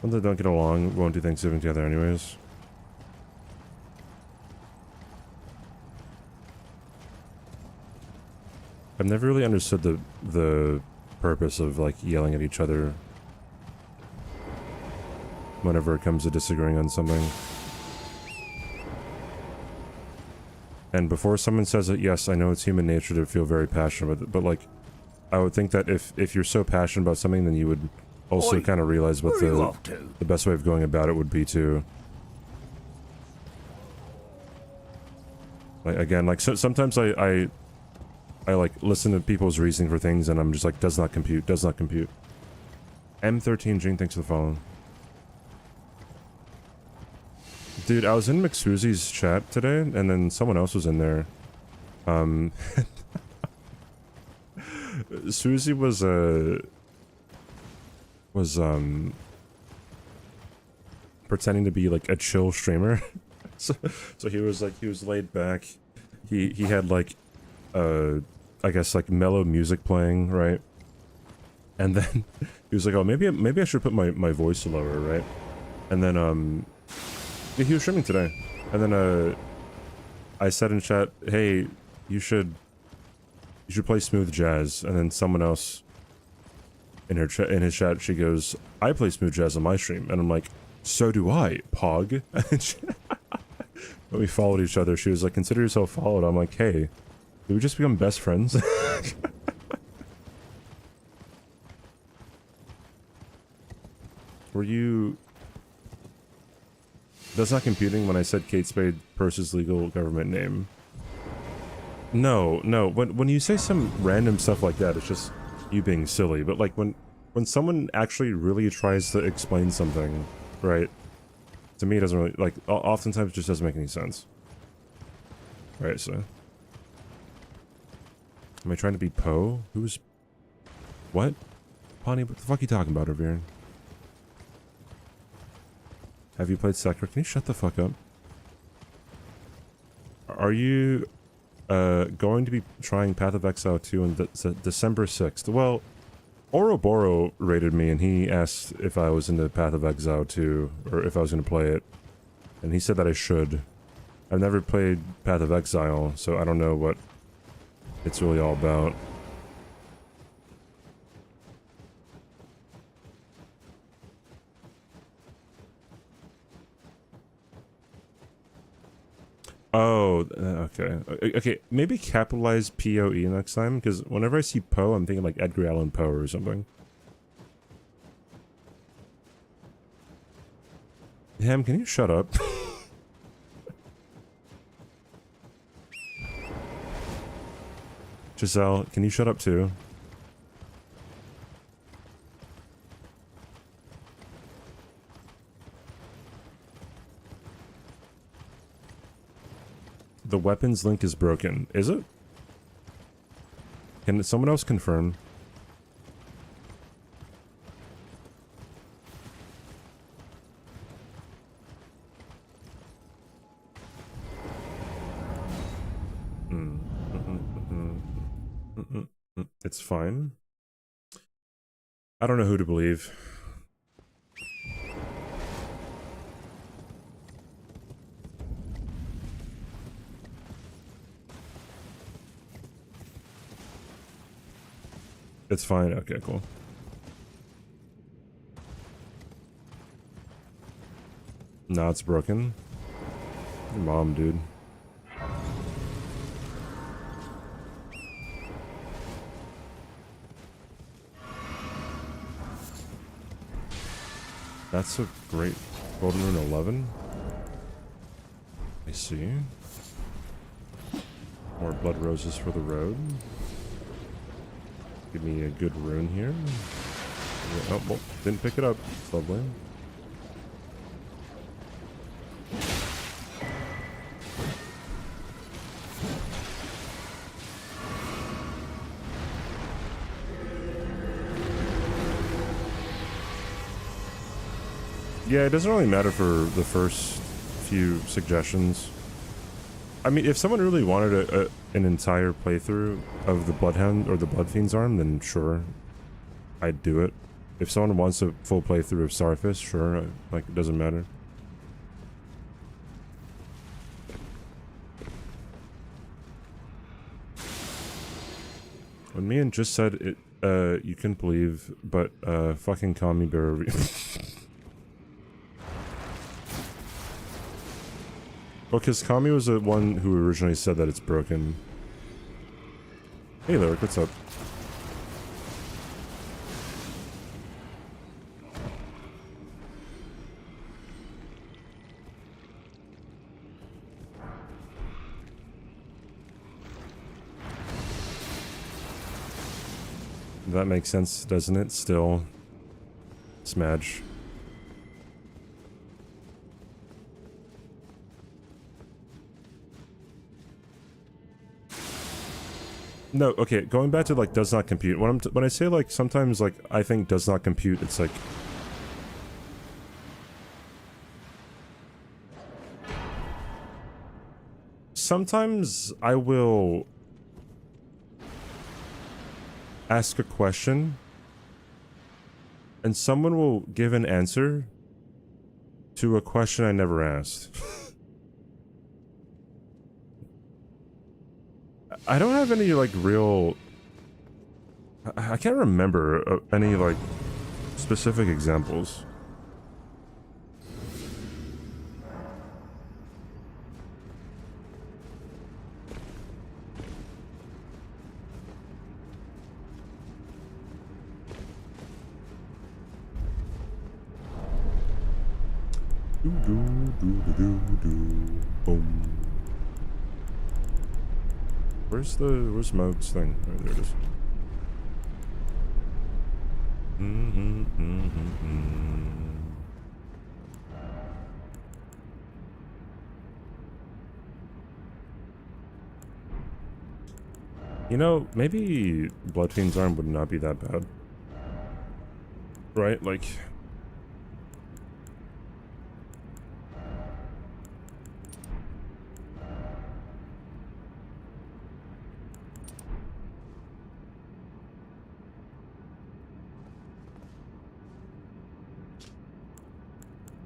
A: When they don't get along, we won't do Thanksgiving together anyways. I've never really understood the purpose of like yelling at each other whenever it comes to disagreeing on something. And before someone says it, yes, I know it's human nature to feel very passionate about it, but like, I would think that if you're so passionate about something, then you would also kind of realize what the best way of going about it would be to, like, again, like, so sometimes I like listen to people's reasoning for things and I'm just like, does not compute. M13 Jing, thanks for the follow. Dude, I was in McSwoozy's chat today and then someone else was in there. Swoozy was pretending to be like a chill streamer. so he was laid back. He had like I guess like mellow music playing, right? And then he was like, oh, maybe I should put my voice lower, right? And then yeah, he was streaming today. And then I said in chat, hey, you should play smooth jazz. And then someone else in his chat, she goes, I play smooth jazz on my stream. And I'm like, so do I, Pog. When we followed each other, she was like, consider yourself followed. I'm like, hey, did we just become best friends? Were you... That's not computing when I said Kate Spade Purse's legal government name. No. When you say some random stuff like that, it's just you being silly. But like when someone actually really tries to explain something, right? To me, it doesn't really, like, oftentimes it just doesn't make any sense. Right, so. Am I trying to be Poe? Who's What? Pawnee, what the fuck are you talking about over here? Have you played Sector? Can you shut the fuck up? Are you going to be trying Path of Exile 2 on December 6th? Well, Oroboro rated me and he asked if I was into Path of Exile 2 or if I was going to play it. And he said that I should. I've never played Path of Exile, so I don't know what it's really all about. Oh, okay. Okay, maybe capitalize P-O-E next time, because whenever I see Poe, I'm thinking like Edgar Allan Poe or something. Ham, can you shut up? Giselle, can you shut up too? The weapons link is broken. Is it? Can someone else confirm? It's fine. I don't know who to believe. It's fine. Okay, cool. Now it's broken. Your mom, dude. That's a great Golden Rune 11. I see. More blood roses for the road. Give me a good rune here. Oh, well, didn't pick it up. It's lovely. Yeah, it doesn't really matter for the first few suggestions. I mean, if someone really wanted an entire playthrough of the Bloodhound or the Bloodfiend's arm, then sure, I'd do it. If someone wants a full playthrough of Starfist, sure, like, it doesn't matter. When me and just said it, you couldn't believe, but, fucking Kami Bear. Well, because Kami was the one who originally said that it's broken. Hey, Lyric, what's up? That makes sense, doesn't it? Still. Smadge. No, okay, going back to like does not compute. When I say like sometimes like I think does not compute, it's like sometimes I will ask a question and someone will give an answer to a question I never asked. I don't have any, like, real... I can't remember any, like, specific examples. Boom. Where's Moog's thing? Oh, there it is. You know, maybe Bloodfiend's arm would not be that bad. Right? Like...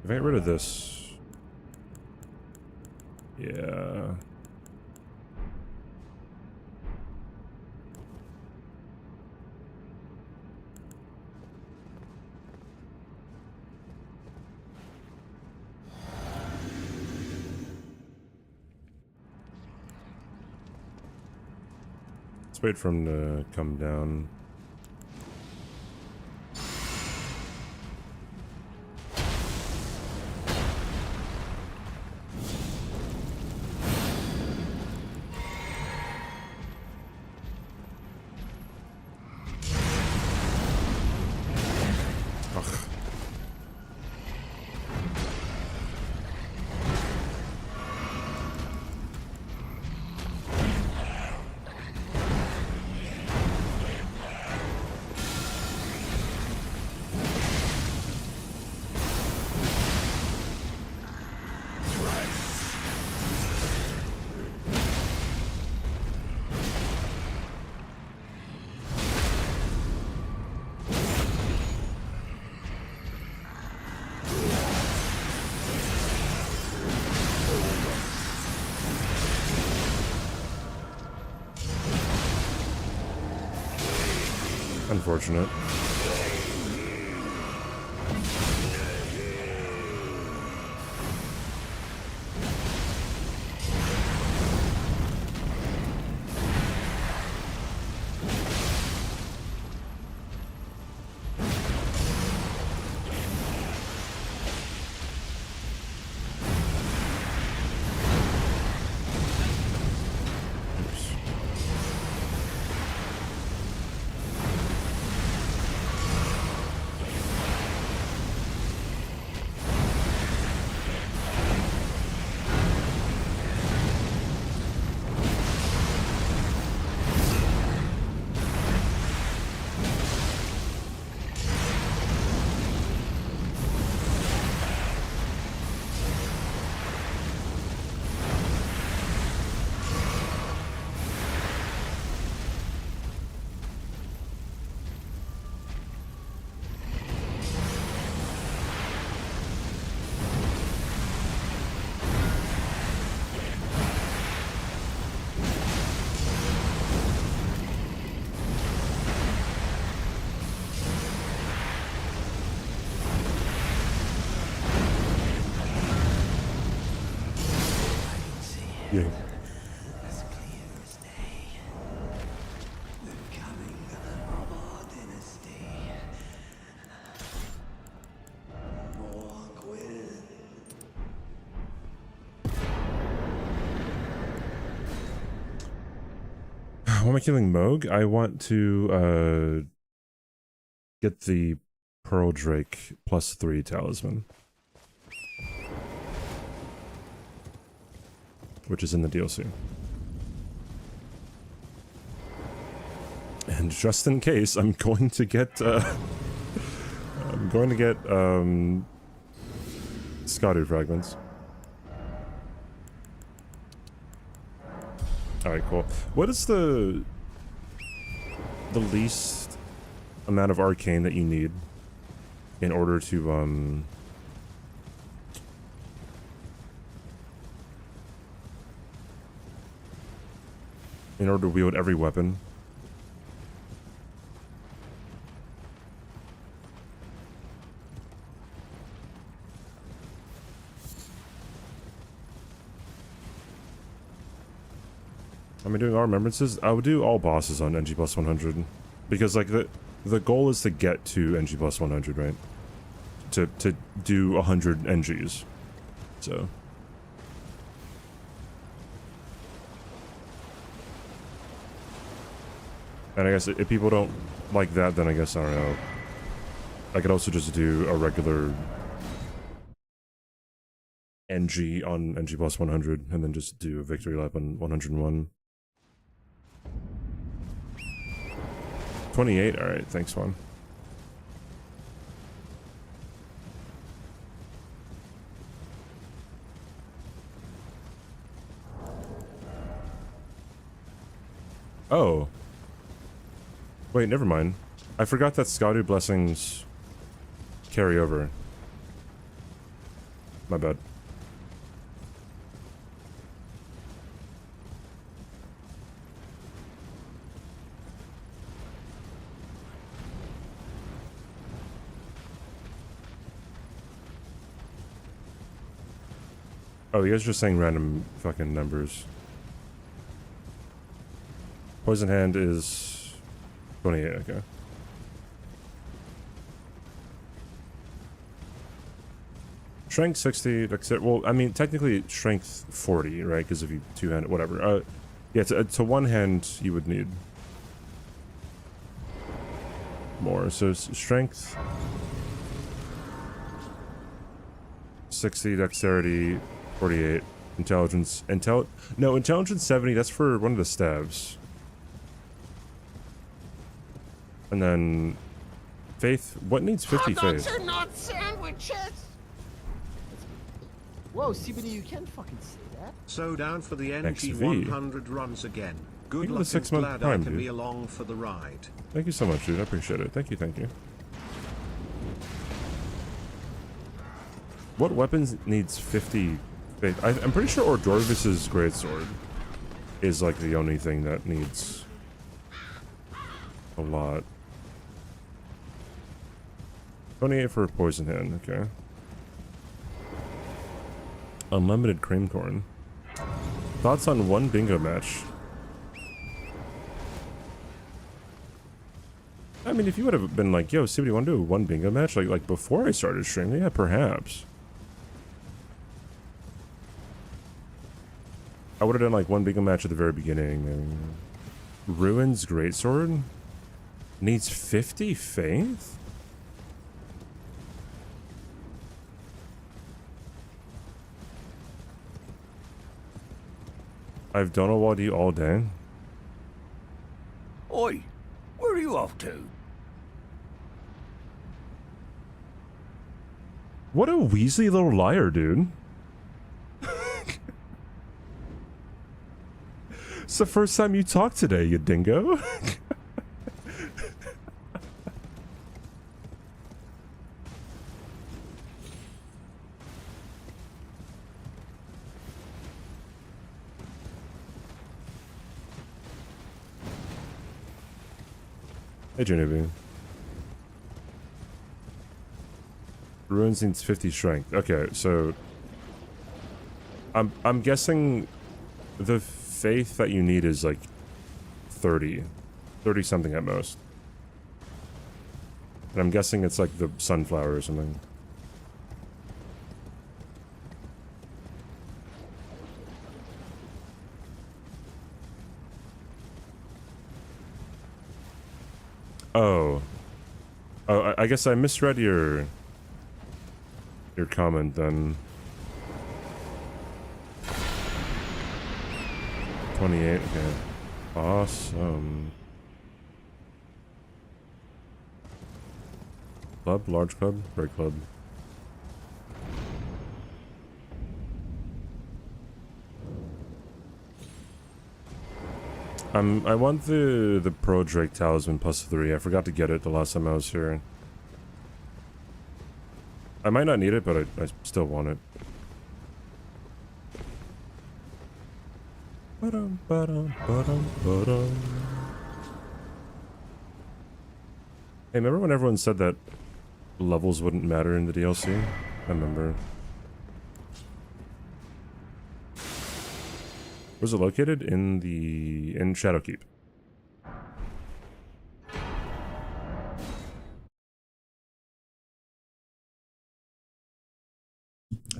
A: If I get rid of this... Yeah... Let's wait for him to come down. Ugh. Unfortunate. Oops. Yeah.
B: As clear as day. The coming of our dynasty. More Quill.
A: Why am I killing Moog? I want to get the Pearl Drake +3 talisman, which is in the DLC. And just in case, I'm going to get Scotty fragments. Alright, cool. What is the least amount of arcane that you need in order to wield every weapon? Am I doing all remembrances? I would do all bosses on NG+100 because like the goal is to get to NG+100, right? To do 100 NGs. So and I guess if people don't like that, then I guess I don't know. I could also just do a regular NG on NG+100 and then just do a victory lap on 101. 28, alright, thanks, Juan. Oh. Wait, never mind. I forgot that Scouty blessings carry over. My bad. Oh, you guys are just saying random fucking numbers. Poison hand is 28, okay. Strength 60, dexterity. Well, I mean, technically strength 40, right? Because if you two-hand, whatever. Yeah, to one hand, you would need more. So strength 60, dexterity 48, intelligence. No, intelligence 70. That's for one of the stabs. And then faith. What needs 50 faith?
B: Are not sandwiches.
F: Whoa, CBD, you can't fucking say that.
D: So down for the
A: XV.
D: NG-100 runs again. Good
A: Give it a
D: luck and
A: 6-month
D: glad
A: prime,
D: I can
A: dude.
D: be along for the ride.
A: Thank you so much, dude. I appreciate it. Thank you, thank you. What weapons needs 50 faith? I'm pretty sure Ordorvis's greatsword is like the only thing that needs a lot. 28 for a poison hand, okay. Unlimited cream corn. Thoughts on one bingo match? I mean, if you would have been like, yo, CBD, want to do one bingo match? Like before I started streaming, yeah, perhaps. I would have done like one bingo match at the very beginning. Ruin's greatsword needs 50 faith? I've done a wadi all day.
B: Oi, where are you off to?
A: What a Weasley little liar, dude. It's the first time you talked today, you dingo. Hey, Genevieve. Ruins needs 50 strength. Okay, so I'm guessing the faith that you need is like 30 something at most. And I'm guessing it's like the sunflower or something. Oh, I guess I misread your comment then. 28, okay. Awesome. Club, large club, great club. I want the Pro Drake Talisman +3. I forgot to get it the last time I was here. I might not need it, but I still want it. Ba-dum, ba-dum, ba-dum, ba-dum. Hey, remember when everyone said that levels wouldn't matter in the DLC? I remember. Where's it located? In Shadowkeep.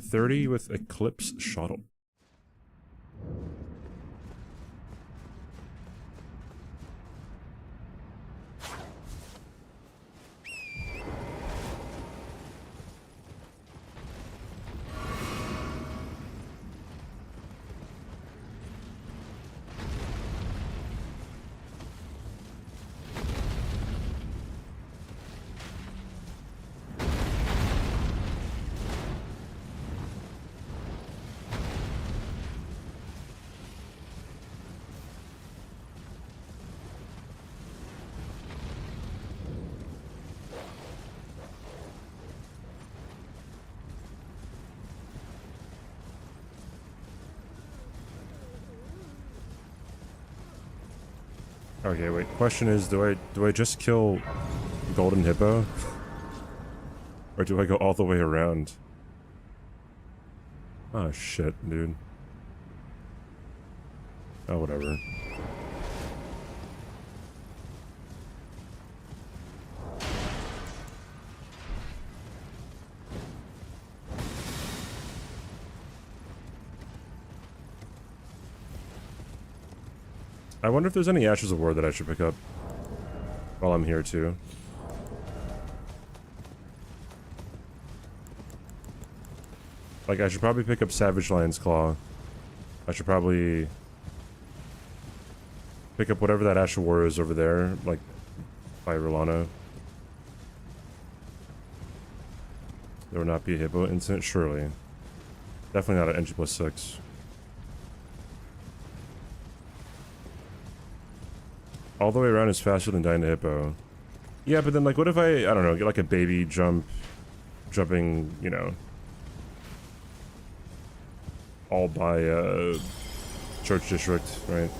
A: 30 with Eclipse Shuttle. Okay, wait. Question is, do I just kill Golden Hippo? Or do I go all the way around? Oh shit, dude. Oh, whatever. I wonder if there's any Ashes of War that I should pick up while I'm here too. Like, I should probably pick up Savage Lion's Claw. I should probably pick up whatever that Ash of War is over there, like, by Rolano. There will not be a Hippo incident, surely. Definitely not an NG+6. All the way around is faster than dying to Hippo. Yeah, but then, like, what if I don't know, get like a baby jumping, you know, all by, Church District, right?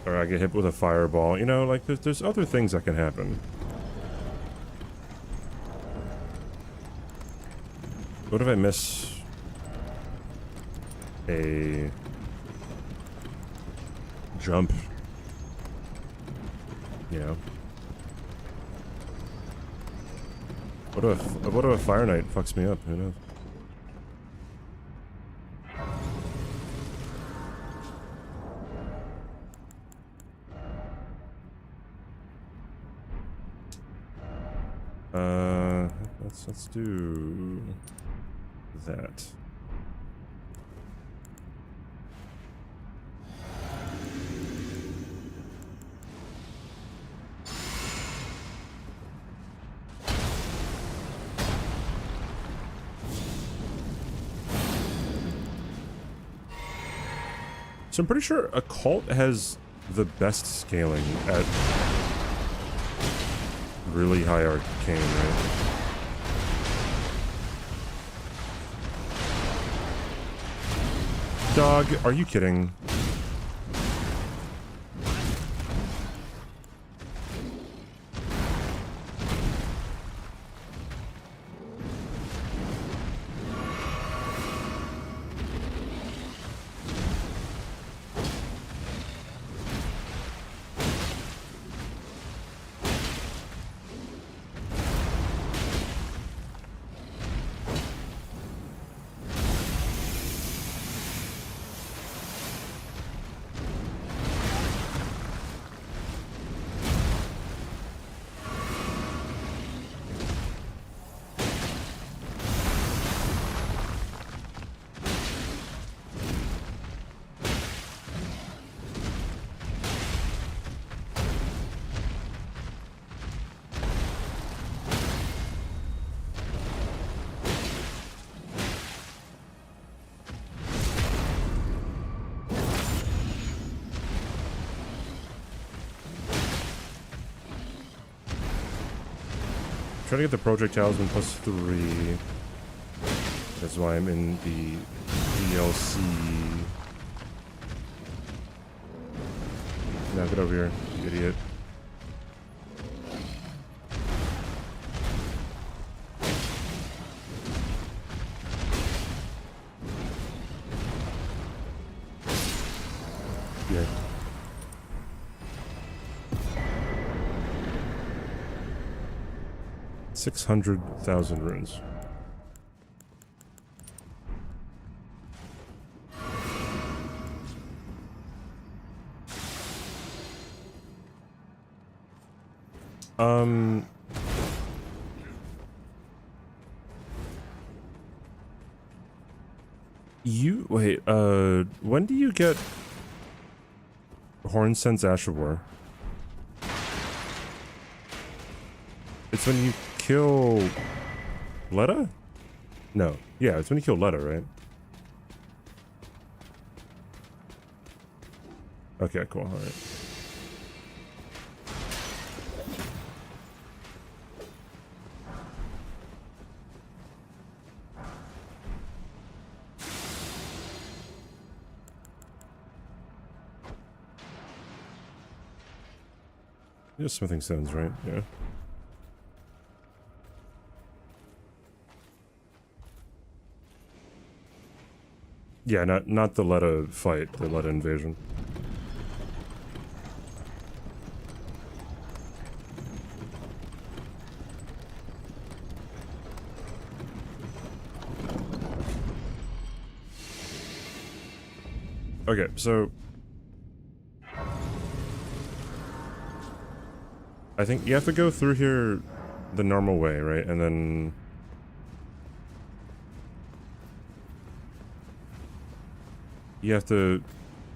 A: Or I get hit with a fireball, you know, like, there's other things that can happen. What if I miss a jump? You know? What if a Fire Knight fucks me up? Who knows? Let's do that. So I'm pretty sure Occult has the best scaling at really high arcane, right? Dog, are you kidding? Trying to get the Project Talisman +3. That's why I'm in the DLC. Now get over here, you idiot. Yeah. 600,000 runes. Wait, when do you get Hornsense Ash of War? It's when you kill Letta? No. Yeah, it's when you kill Letta, right? Okay, cool, alright. Yeah, smithing stones, right? Yeah. Yeah, not the Letta fight, the Letta invasion. Okay, so I think you have to go through here the normal way, right? And then you have to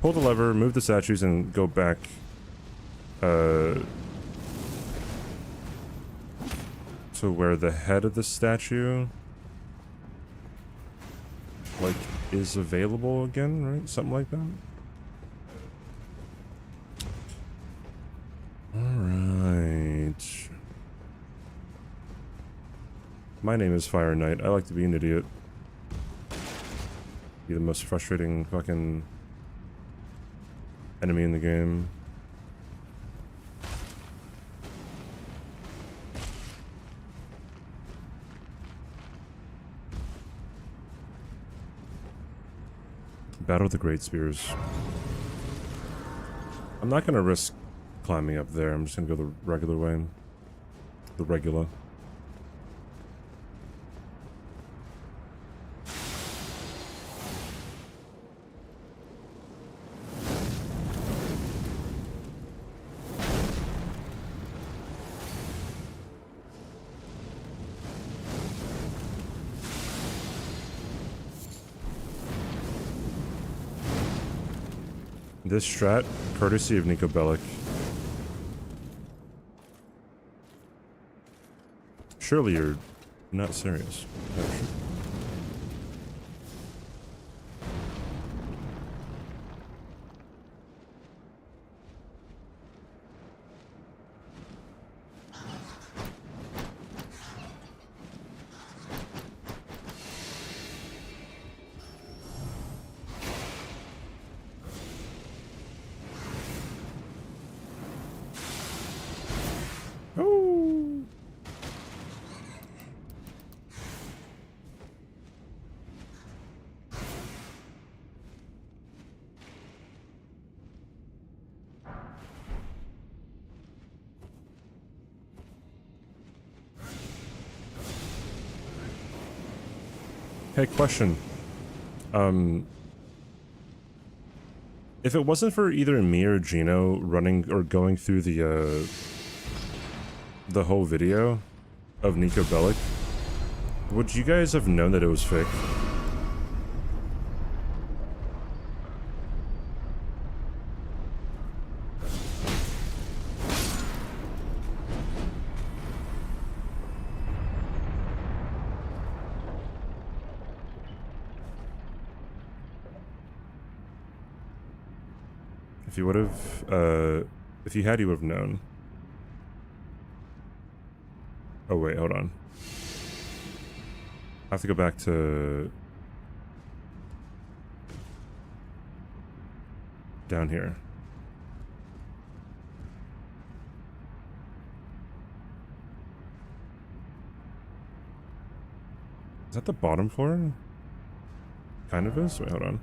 A: pull the lever, move the statues, and go back to where the head of the statue like is available again, right? Something like that. Alright. My name is Fire Knight. I like to be an idiot. Be the most frustrating fucking enemy in the game. Battle of the Great Spears. I'm not gonna risk climbing up there. I'm just gonna go the regular way. The regular. This strat, courtesy of Nico Bellic. Surely you're not serious. Oh. Hey, question. If it wasn't for either me or Gino running or going through the whole video of Nico Bellic, would you guys have known that it was fake? If you would have, if you had, you would have known. Oh wait, hold on. I have to go back to down here. Is that the bottom floor? Kind of is? Wait, hold on.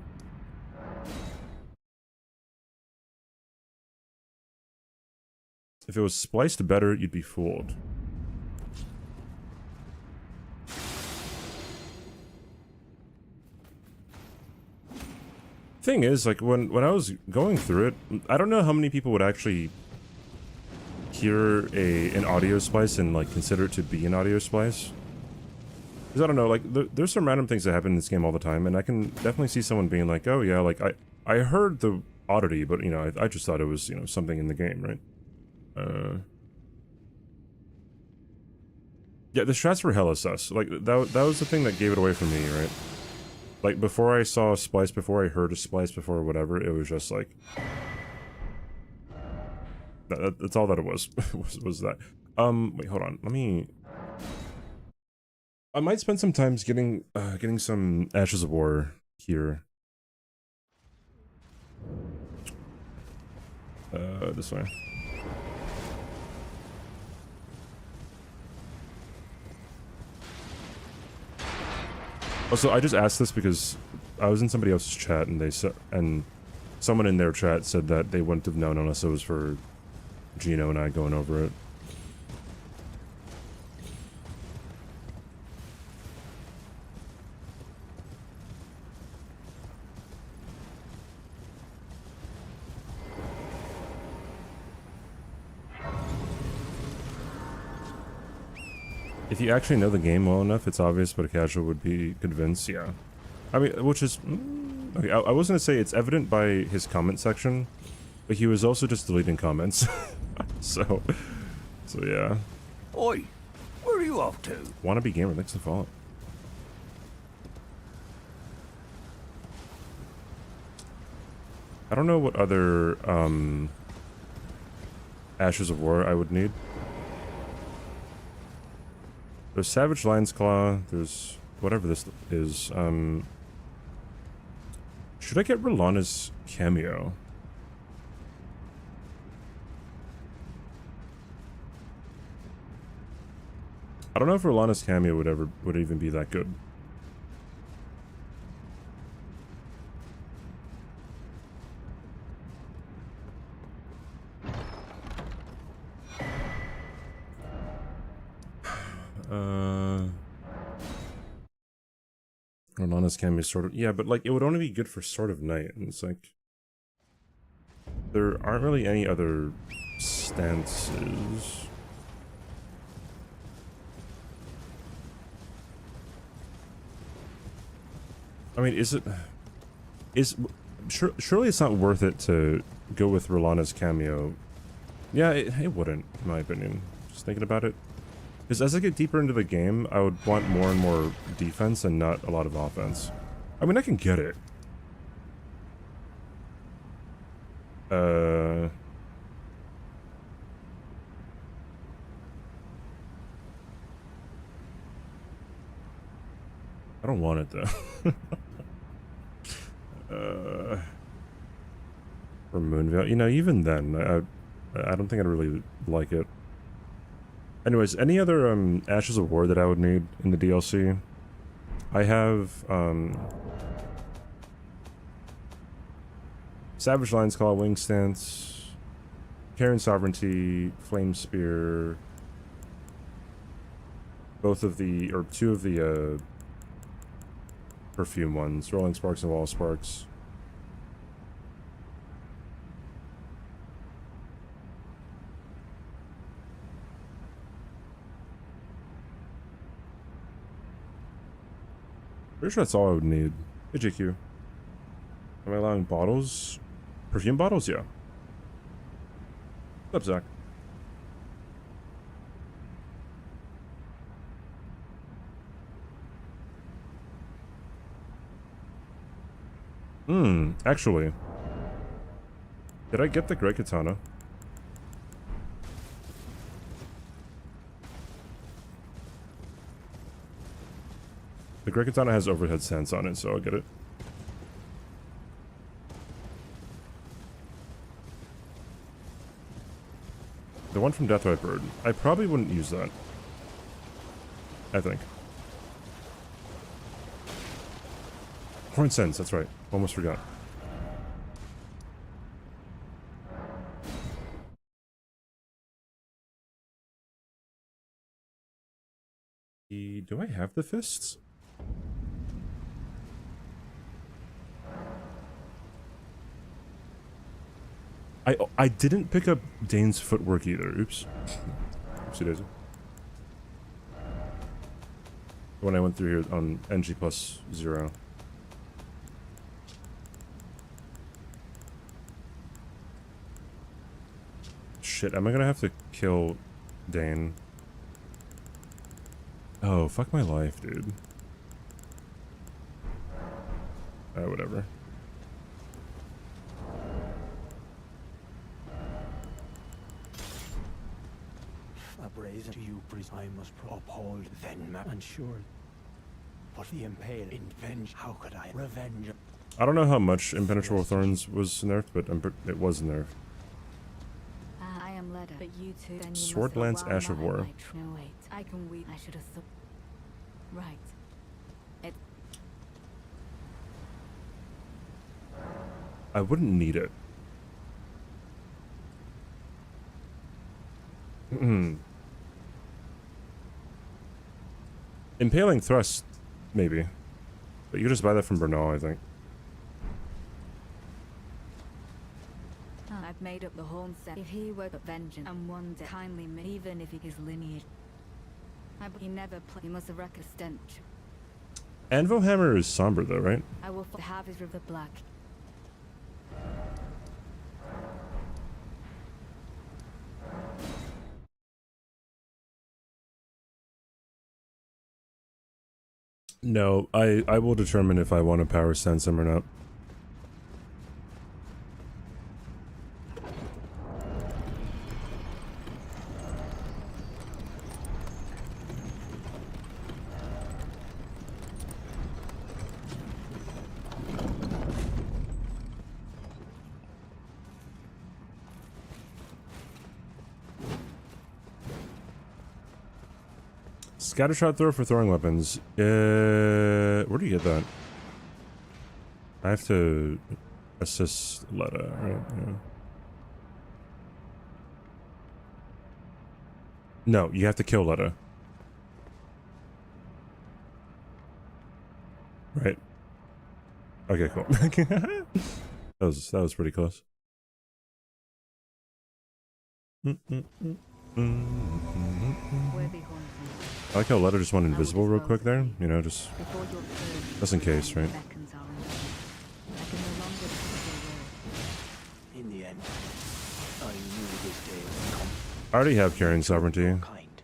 A: If it was spliced better, you'd be fooled. Thing is, like, when I was going through it, I don't know how many people would actually hear an audio splice and, like, consider it to be an audio splice. Because I don't know, like, there's some random things that happen in this game all the time, and I can definitely see someone being like, oh yeah, like, I heard the oddity, but, you know, I just thought it was, you know, something in the game, right? Yeah, the strats were hella sus. Like, that was the thing that gave it away for me, right? Like, before I saw a splice, before I heard a splice, before whatever, it was just like... That's all that it was, was that. Wait, hold on, let me... I might spend some time getting some Ashes of War here. This way. Also, I just asked this because I was in somebody else's chat and they said, and someone in their chat said that they wouldn't have known unless it was for Gino and I going over it. If you actually know the game well enough, it's obvious, but a casual would be convinced, yeah. I mean, which is... okay, I was gonna say it's evident by his comment section, but he was also just deleting comments. So yeah.
B: Oi, where are you off to?
A: Wannabe gamer, thanks for the follow. I don't know what other, Ashes of War I would need. There's Savage Lion's Claw, there's whatever this is, should I get Rolana's cameo? I don't know if Rolana's cameo would even be that good. Rolana's cameo sort of, yeah, but like it would only be good for Sword of Night, and it's like there aren't really any other stances. I mean, surely it's not worth it to go with Rolana's cameo. Yeah, it wouldn't, in my opinion. Just thinking about it. Because as I get deeper into the game, I would want more and more defense and not a lot of offense. I mean, I can get it. I don't want it, though. For Moonveil, you know, even then, I don't think I'd really like it. Anyways, any other Ashes of War that I would need in the DLC? I have Savage Lion's Claw, Wing Stance, Karen Sovereignty, Flame Spear, both of the, or two of the perfume ones, Rolling Sparks and Wall Sparks. Pretty sure that's all I would need. Hey, JQ. Am I allowing bottles? Perfume bottles? Yeah. What's up, Zach? Actually. Did I get the Great Katana? The Great Katana has overhead stance on it, so I'll get it. The one from Deathwipe Bird. I probably wouldn't use that. I think. Horn Sense, that's right. Almost forgot. Do I have the fists? I didn't pick up Dane's footwork either. Oops. Oopsie daisy. When I went through here on NG+0. Shit, am I gonna have to kill Dane? Oh, fuck my life, dude. Whatever.
B: Brazen to you, priest, I must uphold then and sure. But the impale in venge, how could I revenge?
A: I don't know how much Impenetrable Thorns was nerfed, but it was nerfed.
G: I am led, but you two. Then you
A: Sword
G: must
A: Lance
G: allow
A: Ash of
G: my
A: War.
G: light. No wait, I can weep. I should have thought. Right.
A: I wouldn't need it. Impaling thrust, maybe. But you could just buy that from Bernal, I think.
G: I've made up the whole set. If he were but vengeance and one day kindly me, even if he is lineage. He never played. He must have wrecked a stench.
A: Anvil Hammer is somber though, right?
G: I will have his river black.
A: No, I will determine if I want to power sense him or not. Scattershot throw for throwing weapons. Where do you get that? I have to assist Letta, right? Yeah. No, you have to kill Letta. Right. Okay, cool. that was pretty close.
G: Worthy huntsman.
A: I like how Letta just went invisible real quick there. You know, just
G: Before your turn,
A: just in case, right?
G: beckons our own. I can no longer speak your word.
B: In the end, I knew this day would come.
A: I already have carrying sovereignty.
B: Kind.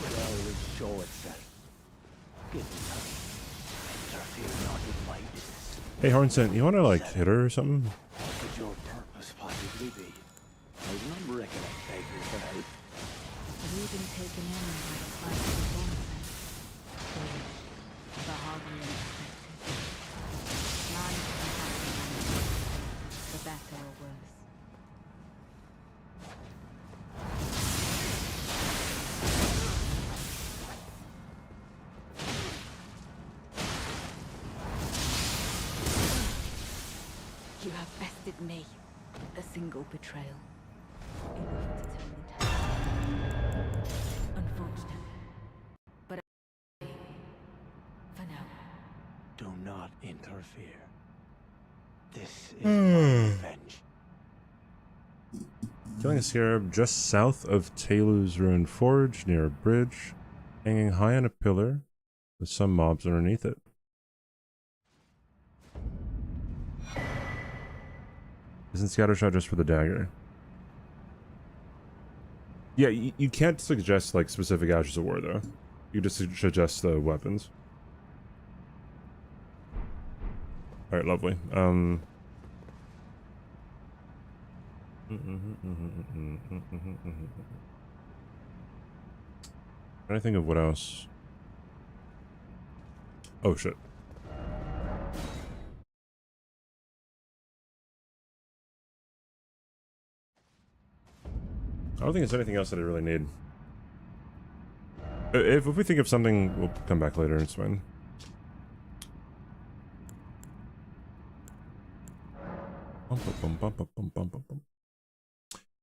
B: But I will show itself. Give me time. Interfere not with my business.
A: Hey, Hornsent, you want to like hit her or something?
B: What could your purpose possibly be? I do not reckon I beg you for help.
G: Have you been taken in by the fight of the bonfire? But hardly unexpected. None can happen, for better or worse. You have bested me. A single betrayal. Enough to turn the tide. Unfortunately. But for now.
B: Do not interfere. This is my revenge.
A: Killing a scarab just south of Telu's ruined forge near a bridge, hanging high on a pillar with some mobs underneath it. Isn't Scattershot just for the dagger? Yeah, you can't suggest like specific Ashes of War though. You just suggest the weapons. Alright, lovely. Trying to think of what else. Oh shit. I don't think there's anything else that I really need. If we think of something, we'll come back later, it's fine.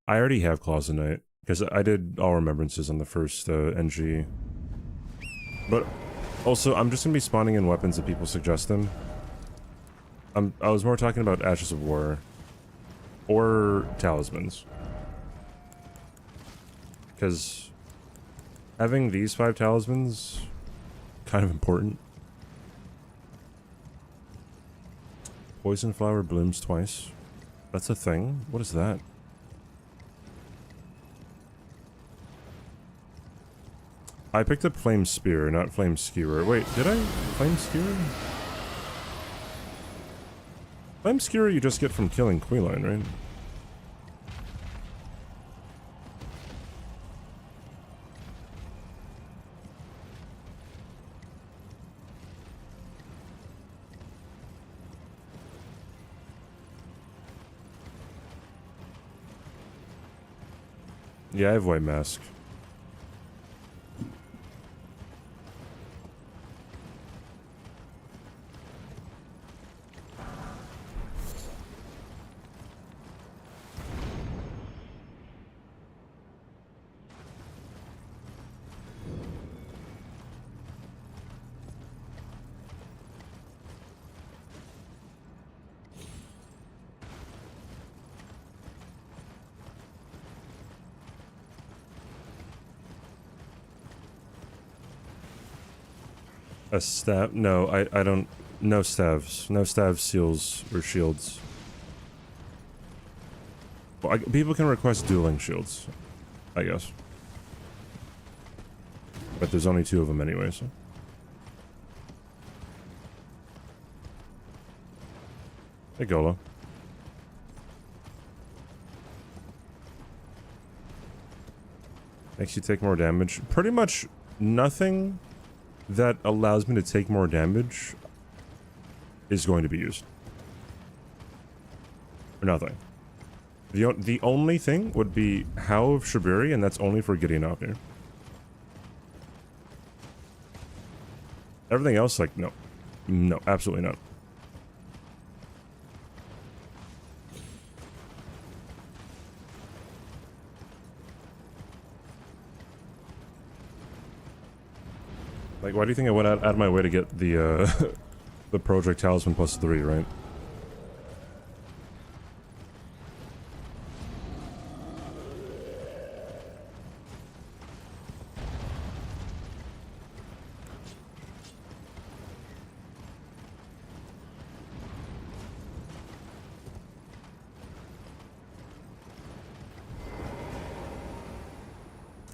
A: I already have Claws of Night, because I did all remembrances on the first NG. But also, I'm just going to be spawning in weapons that people suggest them. I was more talking about Ashes of War. Or Talismans. Because having these 5 talismans kind of important. Poison flower blooms twice. That's a thing? What is that? I picked up Flame Spear, not Flame Skewer. Wait, did I? Flame Skewer? Flame Skewer you just get from killing Queeline, right? Yeah, I have White Mask. A staff? No, I don't. No staves. No staves, seals, or shields. Well, people can request dueling shields, I guess. But there's only 2 of them anyway, so. Hey, Golo. Makes you take more damage. Pretty much nothing that allows me to take more damage is going to be used. Or nothing. The only thing would be How of Shibiri, and that's only for getting out here. Everything else, like, no. No, absolutely not. Like, why do you think I went out of my way to get the, the Project Talisman +3, right?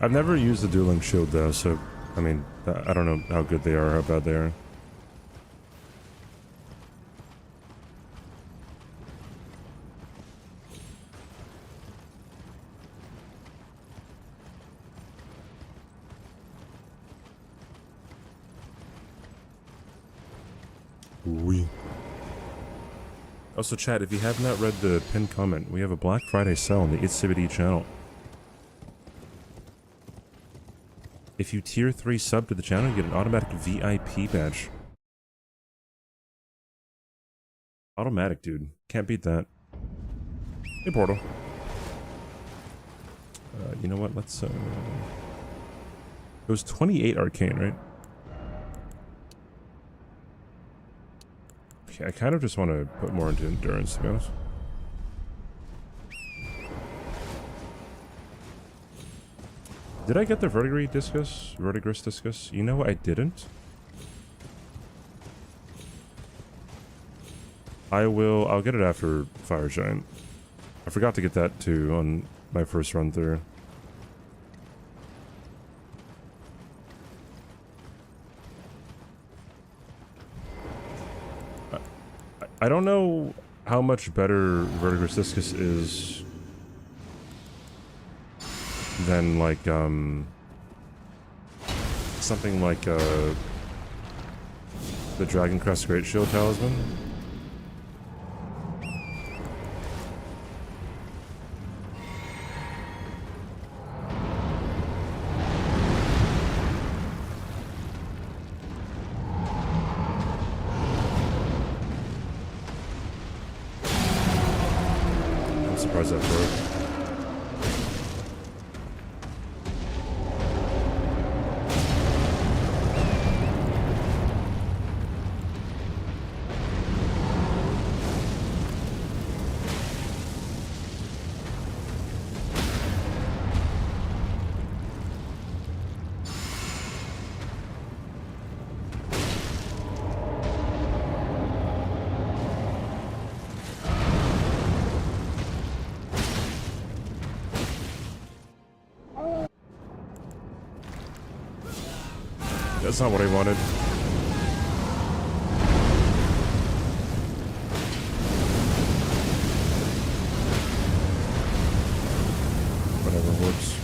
A: I've never used the dueling shield though, so I mean, I don't know how good they are, how bad they are. Oui. Also, chat, if you have not read the pinned comment, we have a Black Friday sale on the itzCBD channel. If you tier 3 sub to the channel, you get an automatic VIP badge. Automatic, dude. Can't beat that. Hey, Portal. You know what? Let's, it was 28 arcane, right? Okay, I kind of just want to put more into endurance, to be honest. Did I get the verdigris discus? You know I didn't. I'll get it after Fire Giant. I forgot to get that too on my first run through. I don't know how much better verdigris discus is than like something like the Dragon Crest Great Shield Talisman. I'm surprised that broke. That's not what I wanted. Whatever works.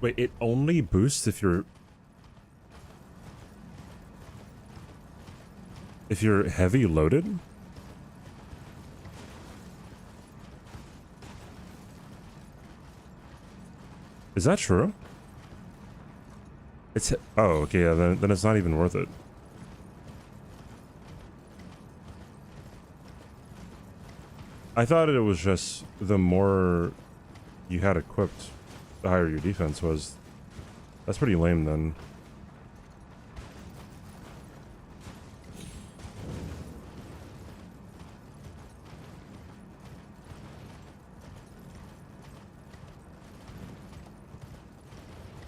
A: Wait, it only boosts if you're heavy loaded? Is that true? It's oh, okay, yeah, then it's not even worth it. I thought it was just the more you had equipped, the higher your defense was. That's pretty lame then.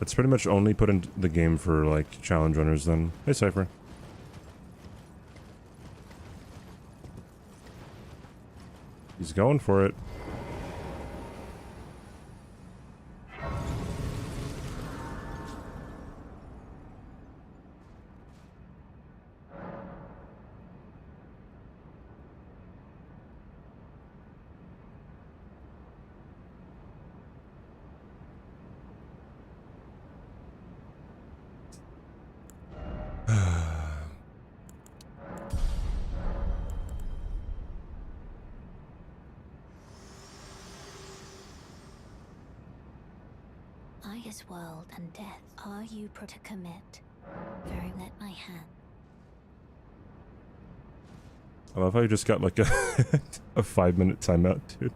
A: It's pretty much only put in the game for, like, challenge runners then. Hey, Cypher. He's going for it.
C: This world and death, are you to commit? Very let my hand.
A: I love how you just got like a a 5-minute timeout, dude.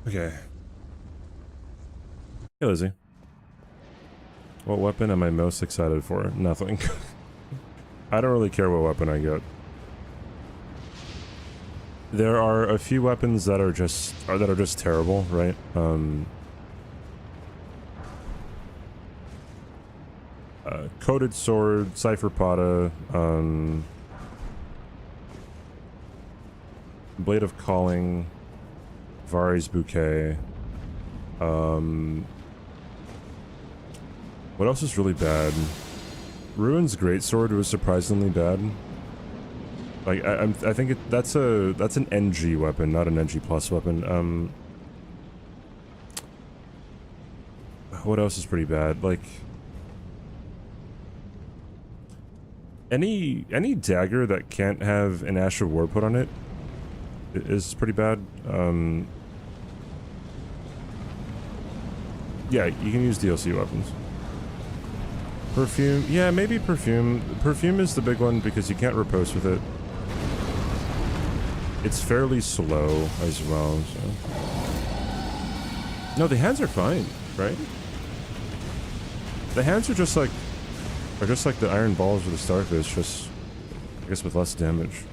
A: Okay. Hey, Lizzie. What weapon am I most excited for? Nothing. I don't really care what weapon I get. There are a few weapons that are just terrible, right? Coated sword, Cypherpata, Blade of Calling, Vari's Bouquet. What else is really bad? Ruin's Greatsword was surprisingly bad. Like I think that's an NG weapon, not an NG+ weapon. What else is pretty bad? Like any dagger that can't have an Ash of War put on it is pretty bad. Yeah, you can use DLC weapons. Perfume, yeah, maybe perfume. Perfume is the big one because you can't riposte with it. It's fairly slow as well, so. No, the hands are fine, right? The hands are just like the iron balls or the starfish, just I guess with less damage.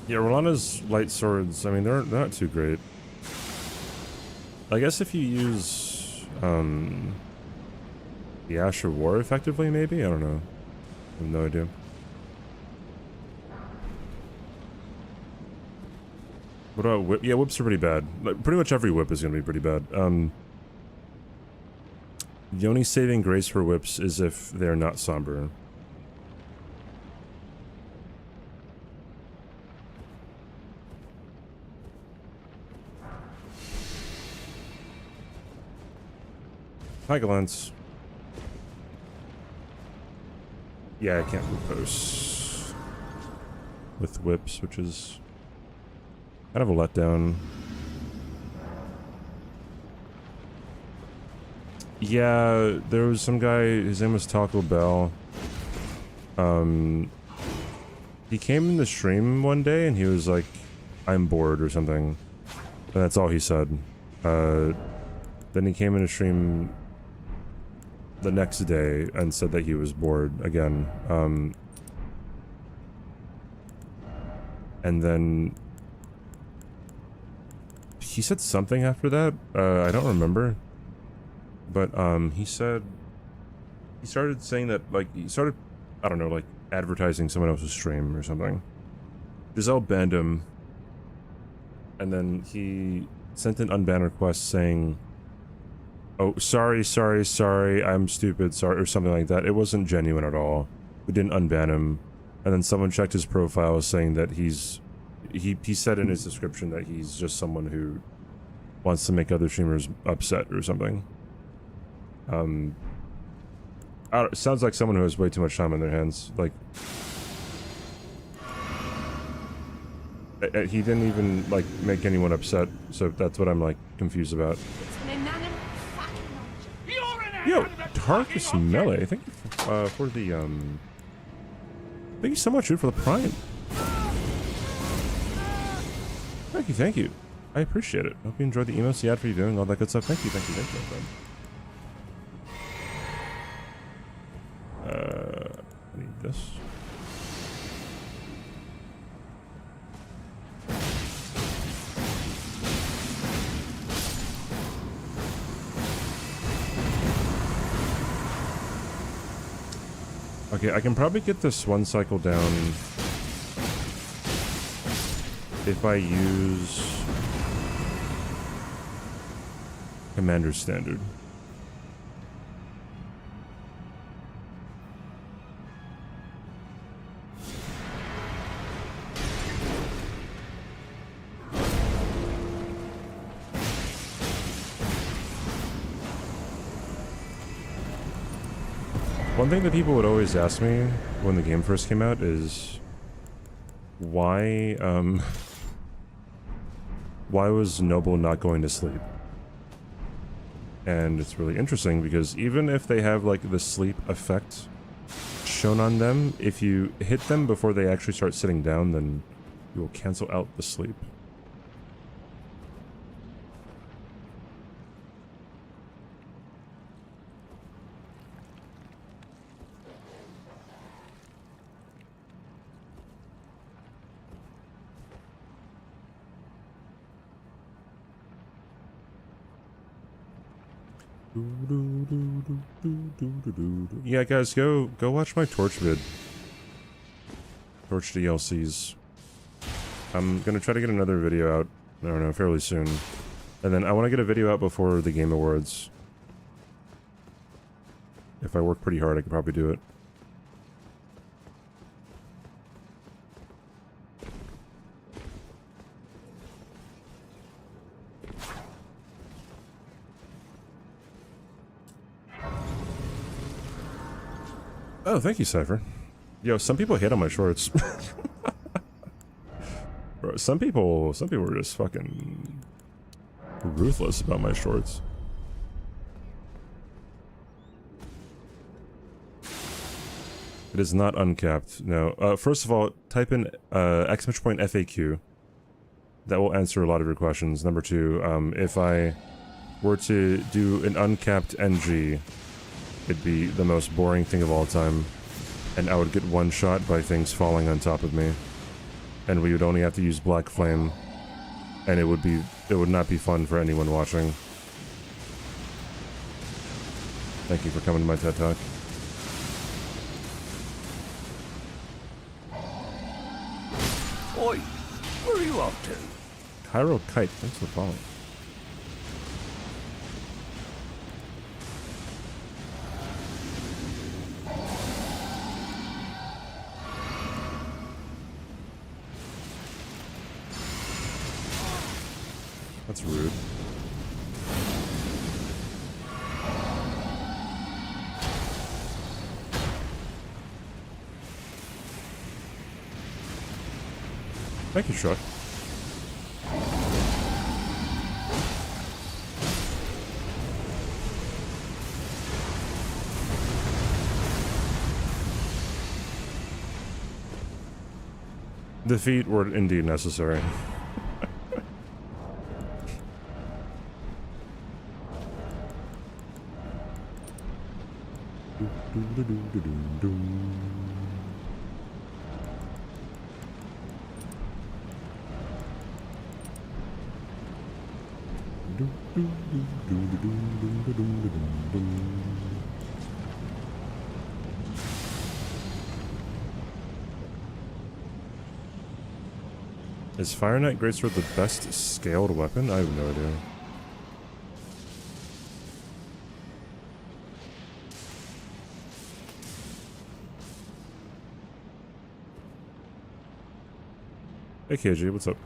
A: Yeah, Rolana's light swords, I mean, they're not too great. I guess if you use, the Ash of War effectively, maybe? I don't know. I have no idea. What about whip? Yeah, whips are pretty bad. Like, pretty much every whip is gonna be pretty bad. The only saving grace for whips is if they're not somber. Hi, Glance. Yeah, I can't riposte with whips, which is kind of a letdown. Yeah, there was some guy, his name was Taco Bell. He came in the stream one day and he was like, I'm bored or something. And that's all he said. Then he came in a stream the next day and said that he was bored again. And then he said something after that. I don't remember. But he said he started saying that, like, he started, I don't know, like advertising someone else's stream or something. Giselle banned him, and then he sent an unban request saying, "Oh, sorry, I'm stupid, sorry," or something like that. It wasn't genuine at all. We didn't unban him. And then someone checked his profile saying that he said in his description that he's just someone who wants to make other streamers upset or something. Sounds like someone who has way too much time on their hands. Like, he didn't even, like, make anyone upset, so that's what I'm, like, confused about. Yo, Tarkus Melee, thank you for the, thank you so much, dude, for the Prime. Thank you. I appreciate it. Hope you enjoyed the emotes, the ad for you doing all that good stuff. Thank you, my friend. I need this. Okay, I can probably get this one cycle down if I use Commander Standard. One thing that people would always ask me when the game first came out is why was Noble not going to sleep? And it's really interesting because even if they have like the sleep effect shown on them, if you hit them before they actually start sitting down, then you will cancel out the sleep. Yeah, guys, go watch my Torch vid. Torch DLCs. I'm gonna try to get another video out, I don't know, fairly soon. And then I want to get a video out before the Game Awards. If I work pretty hard, I could probably do it. Oh, thank you, Cypher. Yo, some people hate on my shorts. Bro, some people are just fucking ruthless about my shorts. It is not uncapped, no. First of all, type in exclamation point FAQ. That will answer a lot of your questions. Number two, if I were to do an uncapped NG, it'd be the most boring thing of all time, and I would get one shot by things falling on top of me, and we would only have to use Black Flame, and it would not be fun for anyone watching. Thank you for coming to my TED Talk.
E: Oi, where are you off to?
A: Cairo Kite, thanks for following. That's rude. Thank you, Truck. Defeat were indeed necessary. Is Fire Knight Greatsword the best scaled weapon? I have no idea. Hey KG, what's up?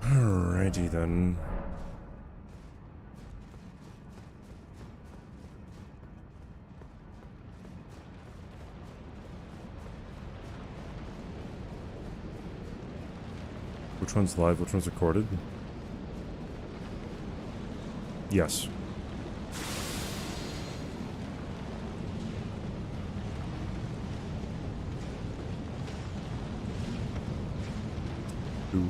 A: Alrighty then. Which one's live? Which one's recorded? Yes. Here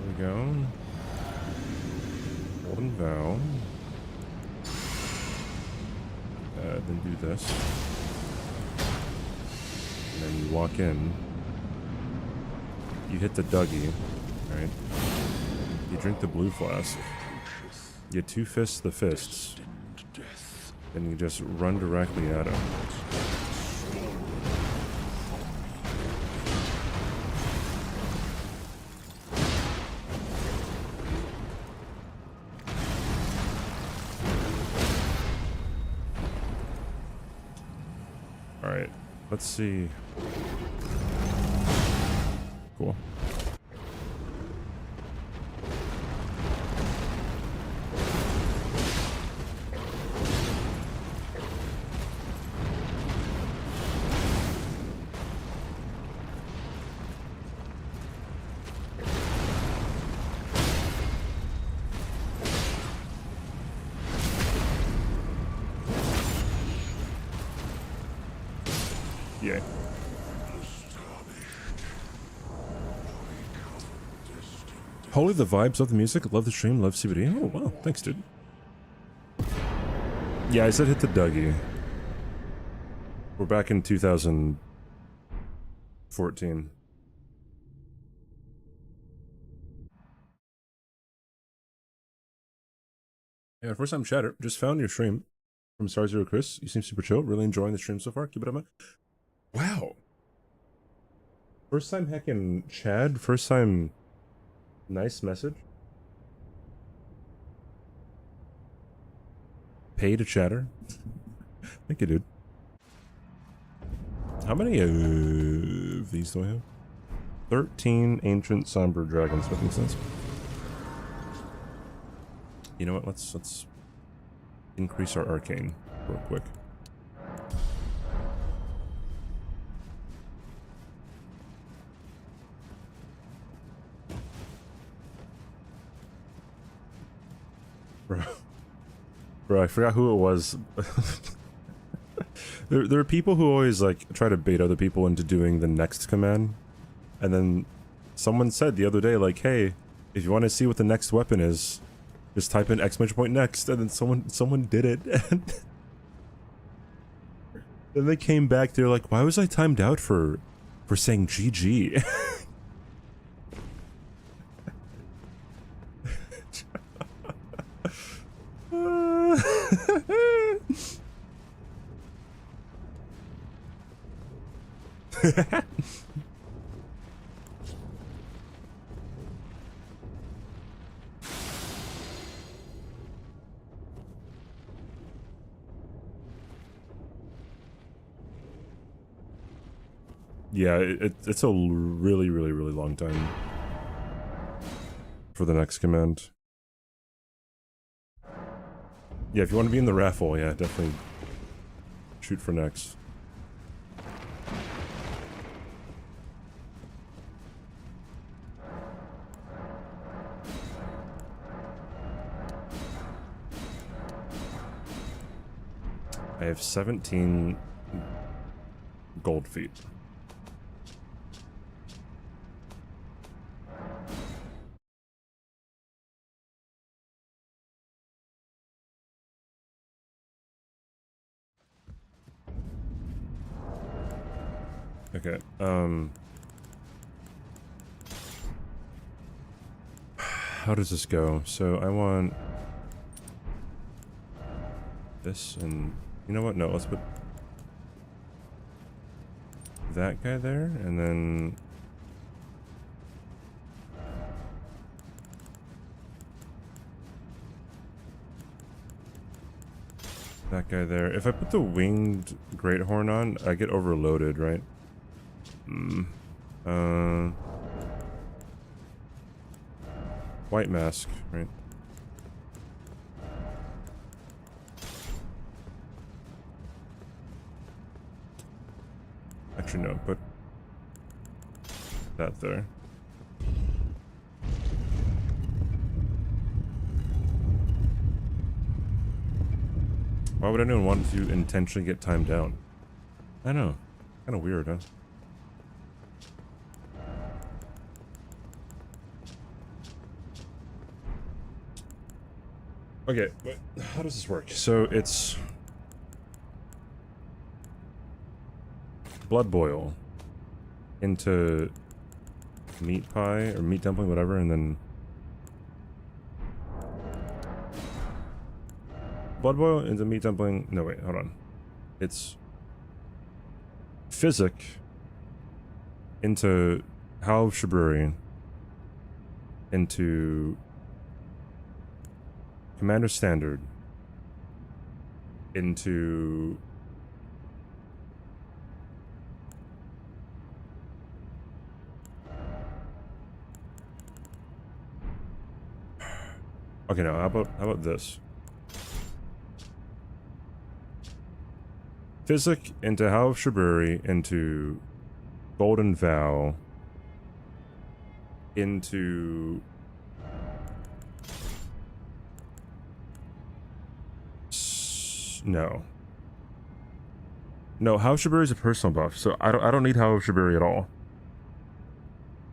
A: we go. Hold and vow. Then do this. And then you walk in. You hit the Dougie, right? You drink the blue flask. You two fists the fists. And you just run directly at him. Alright, let's see. Cool. Yay. Holy, the vibes, love the music, love the stream, love CBD. Oh, wow, thanks, dude. Yeah, I said hit the Dougie. We're back in 2014. Yeah, first time chatter. Just found your stream from Star Zero Chris. You seem super chill. Really enjoying the stream so far. Keep it up, man. Wow. First time heckin' Chad. First time nice message. Pay to chatter. Thank you, dude. How many of these do I have? 13 ancient somber dragons. What makes sense? You know what? Let's increase our arcane real quick. Bro, I forgot who it was. there are people who always like try to bait other people into doing the next command, and then someone said the other day like, "Hey, if you want to see what the next weapon is, just type in !next," and then someone did it, and then they came back. They're like, "Why was I timed out for saying GG?" Yeah, it's a really, really, really long time for the next command. Yeah, if you want to be in the raffle, yeah, definitely shoot for next. I have 17 gold feet. Okay, how does this go? So I want this, and you know what? No, let's put that guy there, and then that guy there. If I put the winged great horn on, I get overloaded, right? White mask, right? Actually, no, put that there. Why would anyone want to intentionally get timed down? I know. Kind of weird, huh? Okay, but how does this work? So it's blood boil into meat pie or meat dumpling, whatever, and then blood boil into meat dumpling. No, wait, hold on. It's physic into halve shabruri into Commander Standard into okay, now how about this? Physic into halve shabruri into Golden Vow into no. No, halve shabruri is a personal buff, so I don't need halve shabruri at all.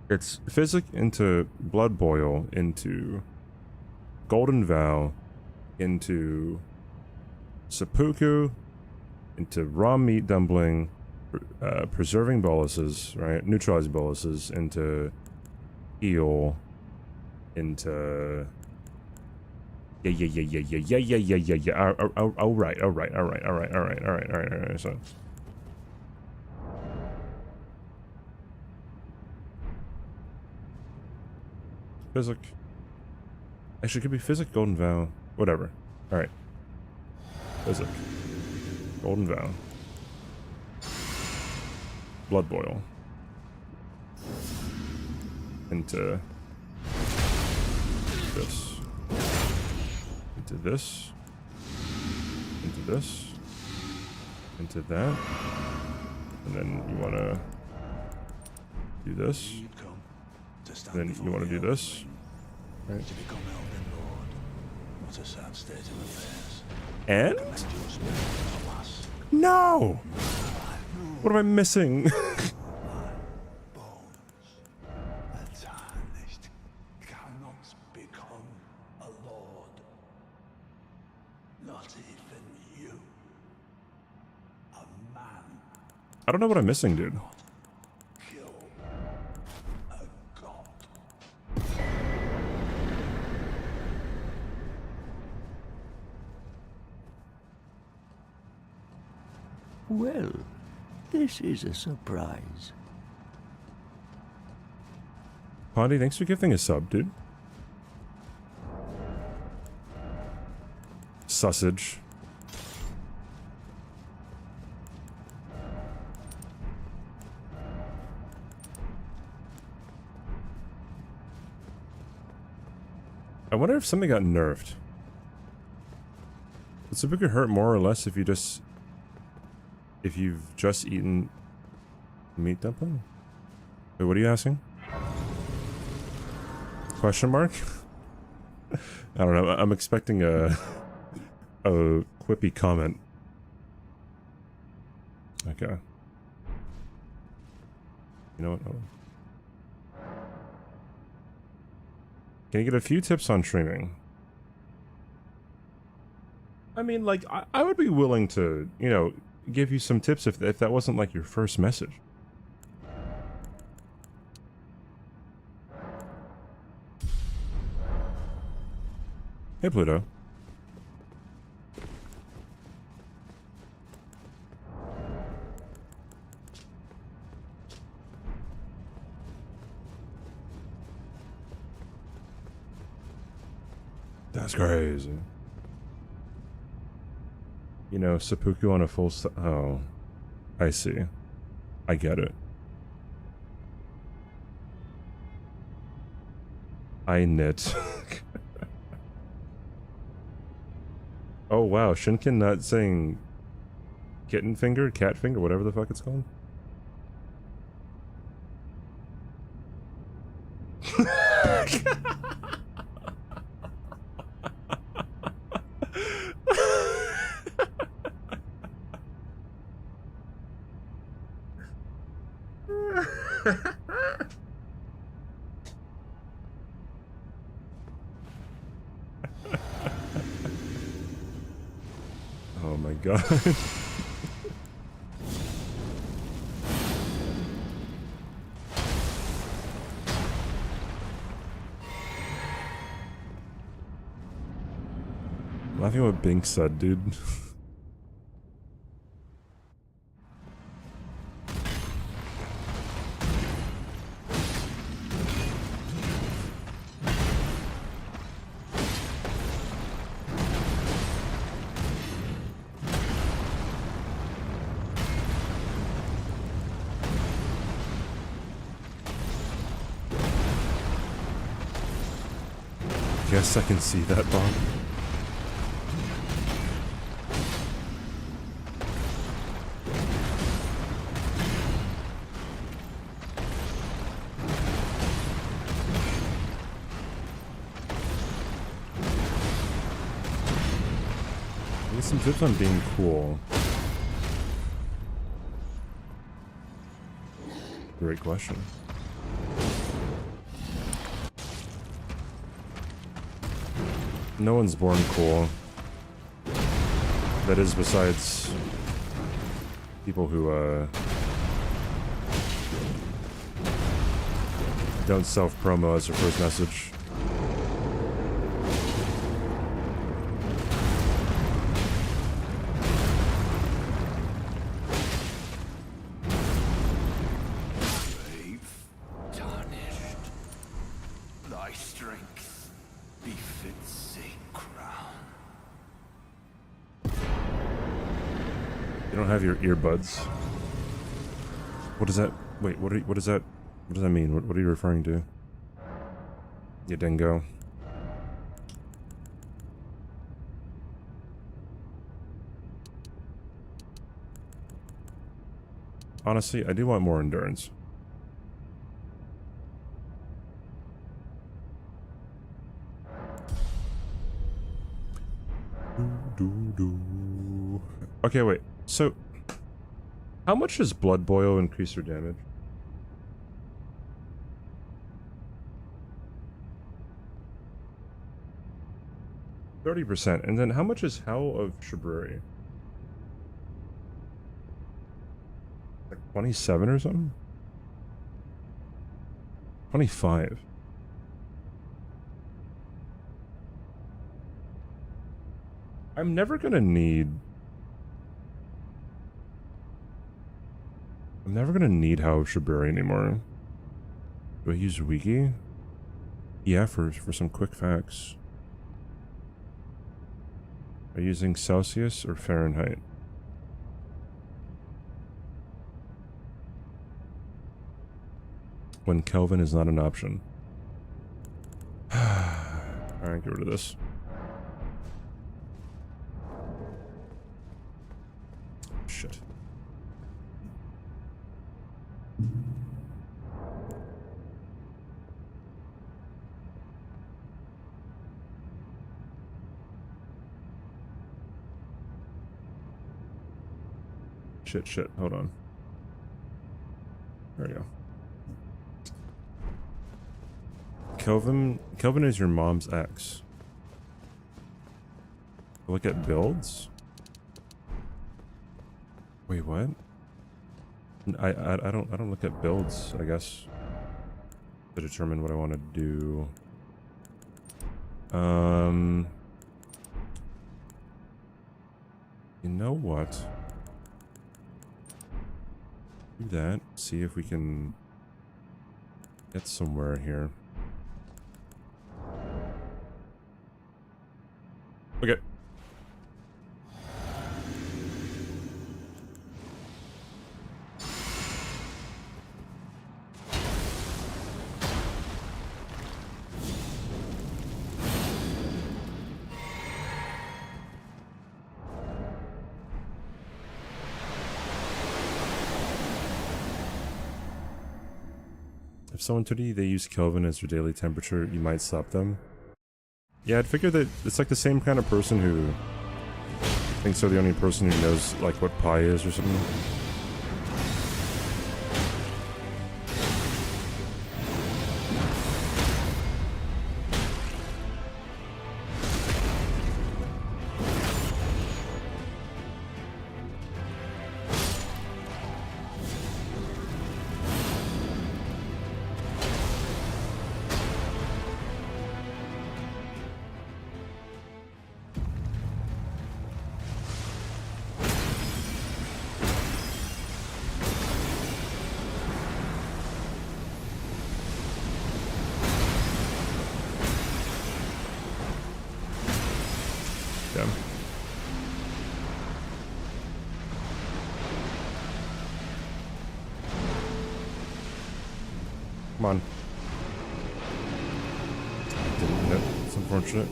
A: It's physic into blood boil into Golden Vow into seppuku into raw meat dumpling, preserving boluses, right? Neutralizing boluses into eel into yeah. All right. So physic. Actually, it could be physic, Golden Vow, whatever. All right. Physic, Golden Vow, blood boil into this. Into this, into this, into that, and then you want to do this, then you want to do this, right?
E: To become Elden Lord. What a sad state of affairs.
A: And
E: Commend your spirit, alas.
A: no, what am I missing?
E: Bones. A tarnished cannot become a lord. Not even you. A man
A: I don't know what I'm missing, dude.
E: kill a god.
B: Well, this is a surprise.
A: Pondy, thanks for gifting a sub, dude. Sausage. I wonder if something got nerfed. Does it hurt more or less if you just... if you've just eaten meat dumpling? Wait, what are you asking? Question mark? I don't know. I'm expecting a quippy comment. Okay. You know what? Hold on. Can you get a few tips on streaming? I mean, like, I would be willing to, you know, give you some tips if that wasn't like your first message. Hey, Pluto. That's crazy. You know, seppuku on a full oh. I see. I get it. I knit. Oh wow, Shinkin not saying kitten finger, cat finger, whatever the fuck it's called. Oh my god. Laughing at what Bink said, dude. Guess I can see that, Bob. Get some tips on being cool. Great question. No one's born cool. That is, besides people who, don't self-promo as their first message.
E: Tarnished. Thy strength befits a crown.
A: You don't have your earbuds. What is that? Wait, what is that? What does that mean? What are you referring to? You dingo. Honestly, I do want more endurance. Okay, wait. So, how much does blood boil increase your damage? 30%. And then how much is Howl of Shibruri? Like 27 or something? 25. I'm never gonna need Howl of Shibruri anymore. Do I use Wiki? Yeah, for some quick facts. Are you using Celsius or Fahrenheit? When Kelvin is not an option. Alright, Alright, get rid of this. Shit. Shit, hold on. There we go. Kelvin is your mom's ex. Look at builds? Wait, what? I don't look at builds, I guess, to determine what I want to do. You know what? Do that. See if we can get somewhere here. Okay. If someone told you they use Kelvin as their daily temperature, you might stop them. Yeah, I'd figure that it's like the same kind of person who thinks they're the only person who knows like what pi is or something. Yeah. Come on. Didn't hit. It's unfortunate.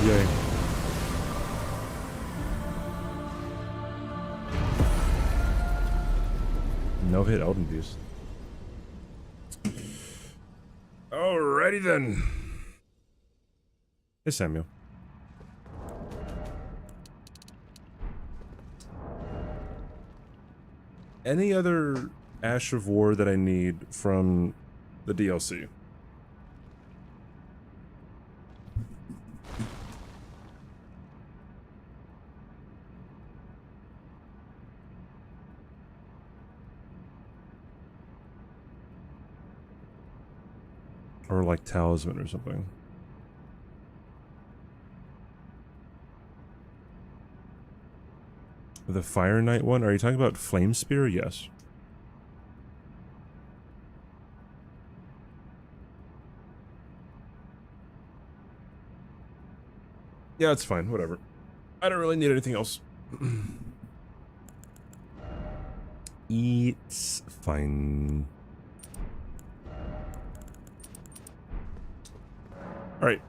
A: Yay. No hit Elden Beast. Alrighty then. Hey Samuel. Any other Ash of War that I need from the DLC? Or like Talisman or something. The Fire Knight one? Are you talking about Flame Spear? Yes. Yeah, it's fine. Whatever. I don't really need anything else. It's fine. Alright.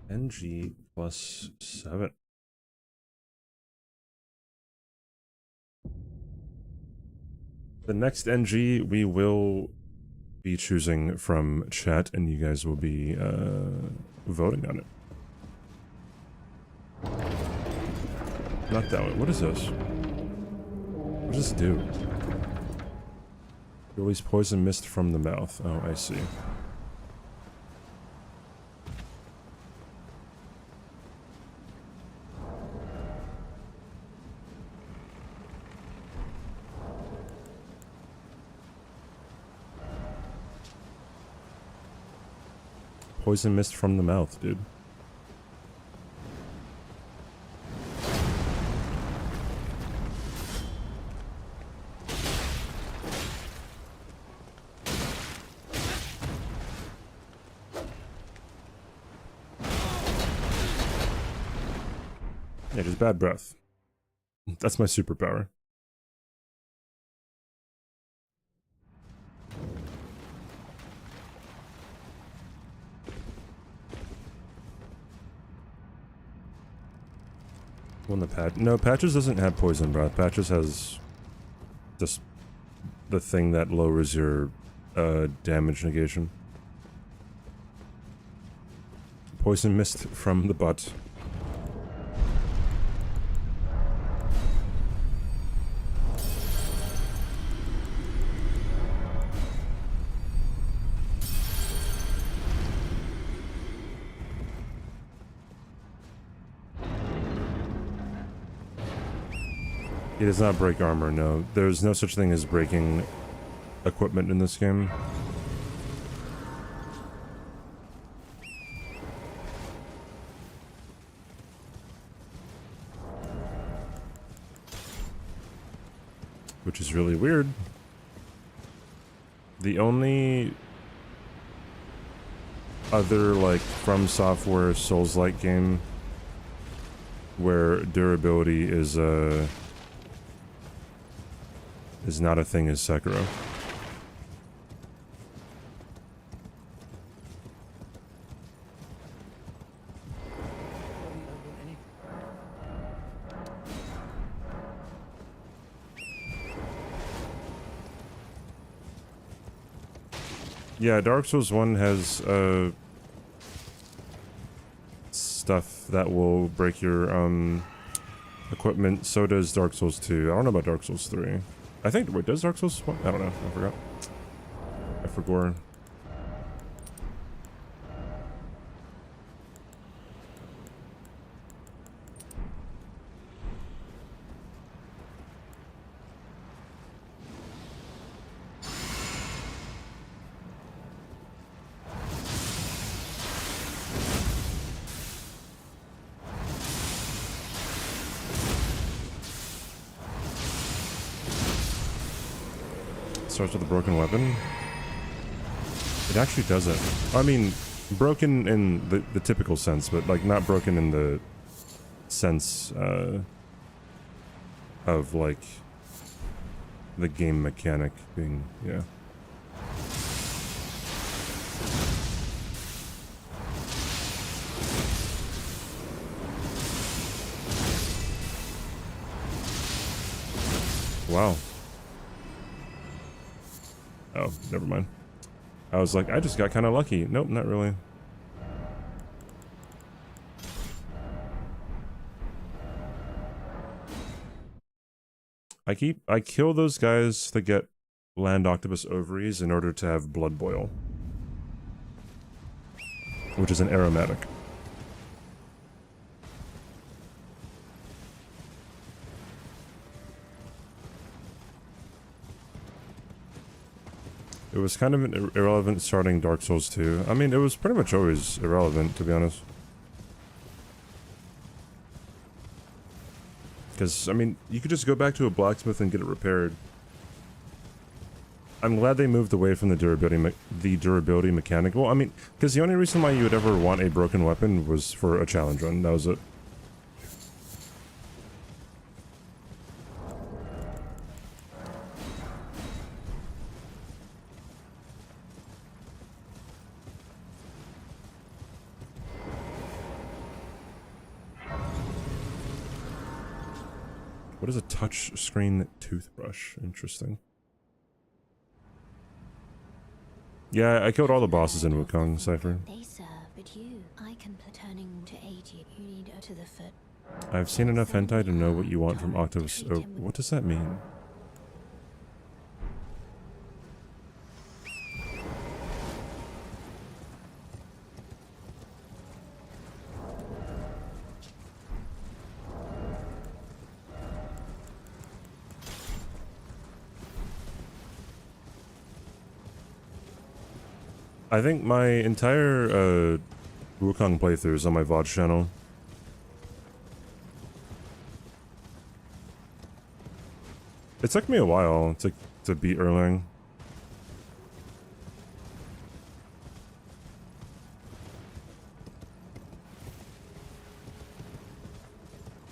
A: NG+7. The next NG we will be choosing from chat, and you guys will be voting on it. Not that one. What is this? What does this do? Release poison mist from the mouth. Oh, I see. Poison mist from the mouth, dude. Yeah, just bad breath. That's my superpower. Well, the patch. No, Patches doesn't have poison breath. Patches has just the thing that lowers your damage negation. Poison mist from the butt. It does not break armor, no. There's no such thing as breaking equipment in this game. Which is really weird. The only other, like, From Software Souls-like game where durability is not a thing is Sekiro. Yeah, Dark Souls 1 has stuff that will break your equipment. So does Dark Souls 2. I don't know about Dark Souls 3. I think, wait, does Dark Souls 1? I don't know, I forgot. I forgot. Starts with a broken weapon. It actually doesn't. I mean, broken in the typical sense, but like not broken in the sense of like the game mechanic being, yeah. Wow. Oh, never mind. I was like, I just got kind of lucky. Nope, not really. I kill those guys that get land octopus ovaries in order to have blood boil, which is an aromatic. It was kind of irrelevant starting Dark Souls 2. I mean, it was pretty much always irrelevant, to be honest. Because, I mean, you could just go back to a blacksmith and get it repaired. I'm glad they moved away from the durability mechanic. Well, I mean, because the only reason why you would ever want a broken weapon was for a challenge run. That was it. What is a touch screen toothbrush? Interesting. Yeah, I killed all the bosses in Wukong, Cypher.
C: They serve, but you, I can turning to aid you. You need to the foot.
A: I've seen enough hentai to know what you want from Octopus. Oh, what does that mean? I think my entire Wukong playthrough is on my VOD channel. It took me a while to beat Erlang.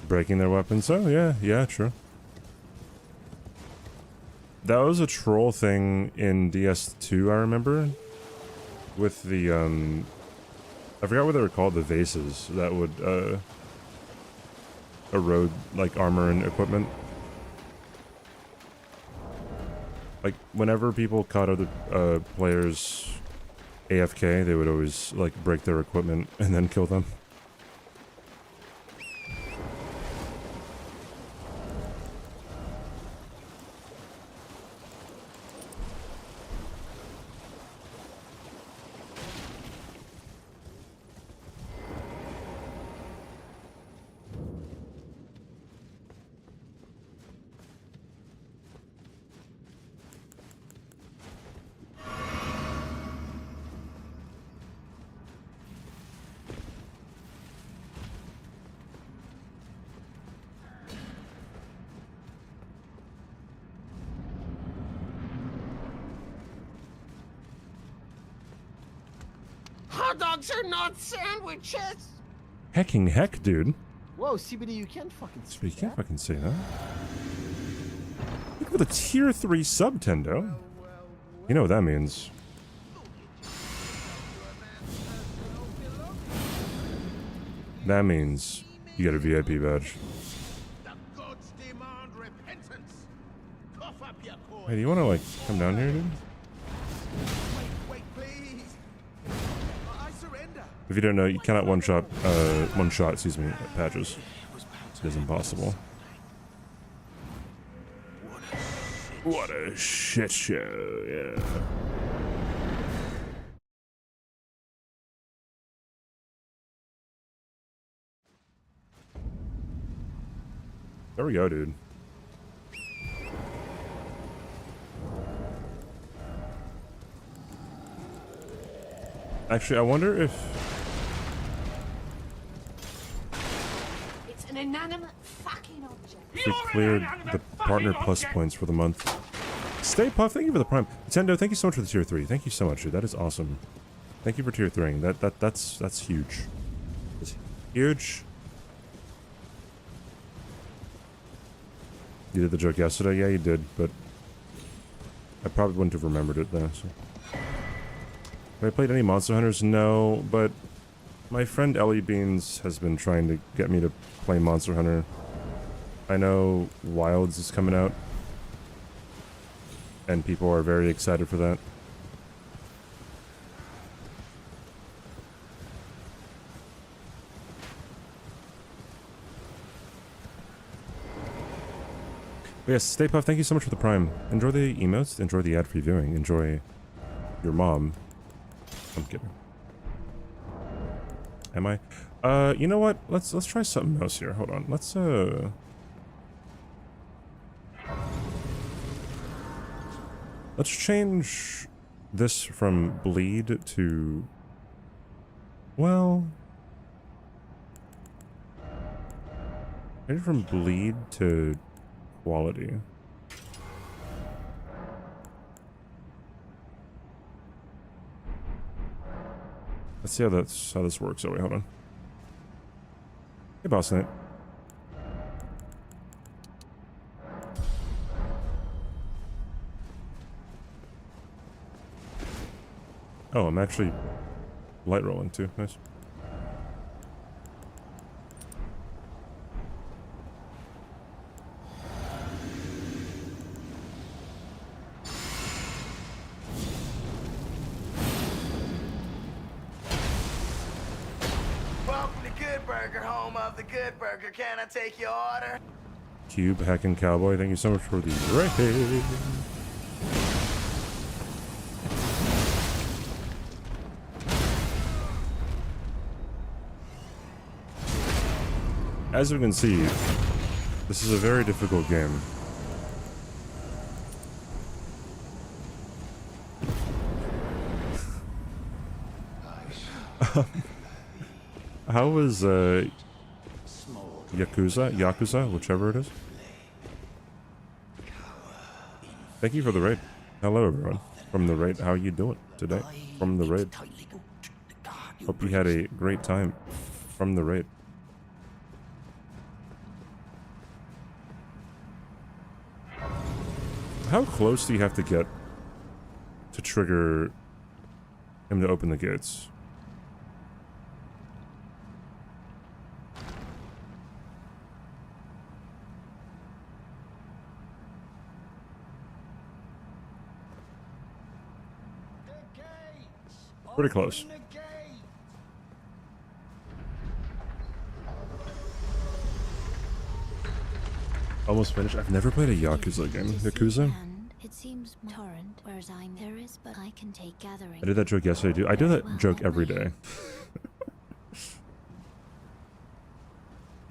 A: Breaking their weapons. Oh yeah, true. That was a troll thing in DS2, I remember. With the, I forgot what they were called, the vases that would, erode, like, armor and equipment. Like, whenever people caught other, players AFK, they would always, like, break their equipment and then kill them.
F: Hot dogs are not sandwiches!
A: Hecking heck, dude.
F: Whoa, CBD, you can't fucking say
A: You can't
F: that.
A: fucking say that. Look at the tier 3 sub, Tendo. You know what that means. That means you get a VIP badge. Hey, do you want to, like, come down here, dude? If you don't know, you cannot one-shot, excuse me, patches. It is impossible. What a shit show, yeah. There we go, dude. Actually, I wonder if...
H: It's an inanimate fucking object.
A: we cleared the partner plus points for the month. Stay Puff, thank you for the prime. Nintendo, thank you so much for the tier 3. Thank you so much, dude. That is awesome. Thank you for tier 3ing. That's huge. It's huge. You did the joke yesterday? Yeah, you did, but I probably wouldn't have remembered it though. So. Have I played any Monster Hunters? No, but my friend Ellie Beans has been trying to get me to play Monster Hunter. I know Wilds is coming out, and people are very excited for that. But yes, Stay Puff, thank you so much for the prime. Enjoy the emotes, enjoy the ad-free viewing, enjoy your mom. I'm kidding. Am I? You know what? Let's try something else here. Hold on. Let's change this from bleed to, well, maybe from bleed to quality. Let's see how this works. Oh wait, hold on. Hey, boss knight. Oh, I'm actually light rolling too. Nice.
I: Welcome to Good Burger, home of the Good Burger. Can I take your order?
A: Cube hacking cowboy. Thank you so much for the raid. As we can see, this is a very difficult game. How was Yakuza, whichever it is? Thank you for the raid. Hello everyone. From the raid, how are you doing today? From the raid. Hope you had a great time from the raid. How close do you have to get to trigger him to open the gates? Pretty close. Almost finished. I've never played a Yakuza game. Yakuza?
C: It seems torrent, whereas I'm there is, but I can take gathering.
A: I did that joke yesterday, dude. I do that joke every day.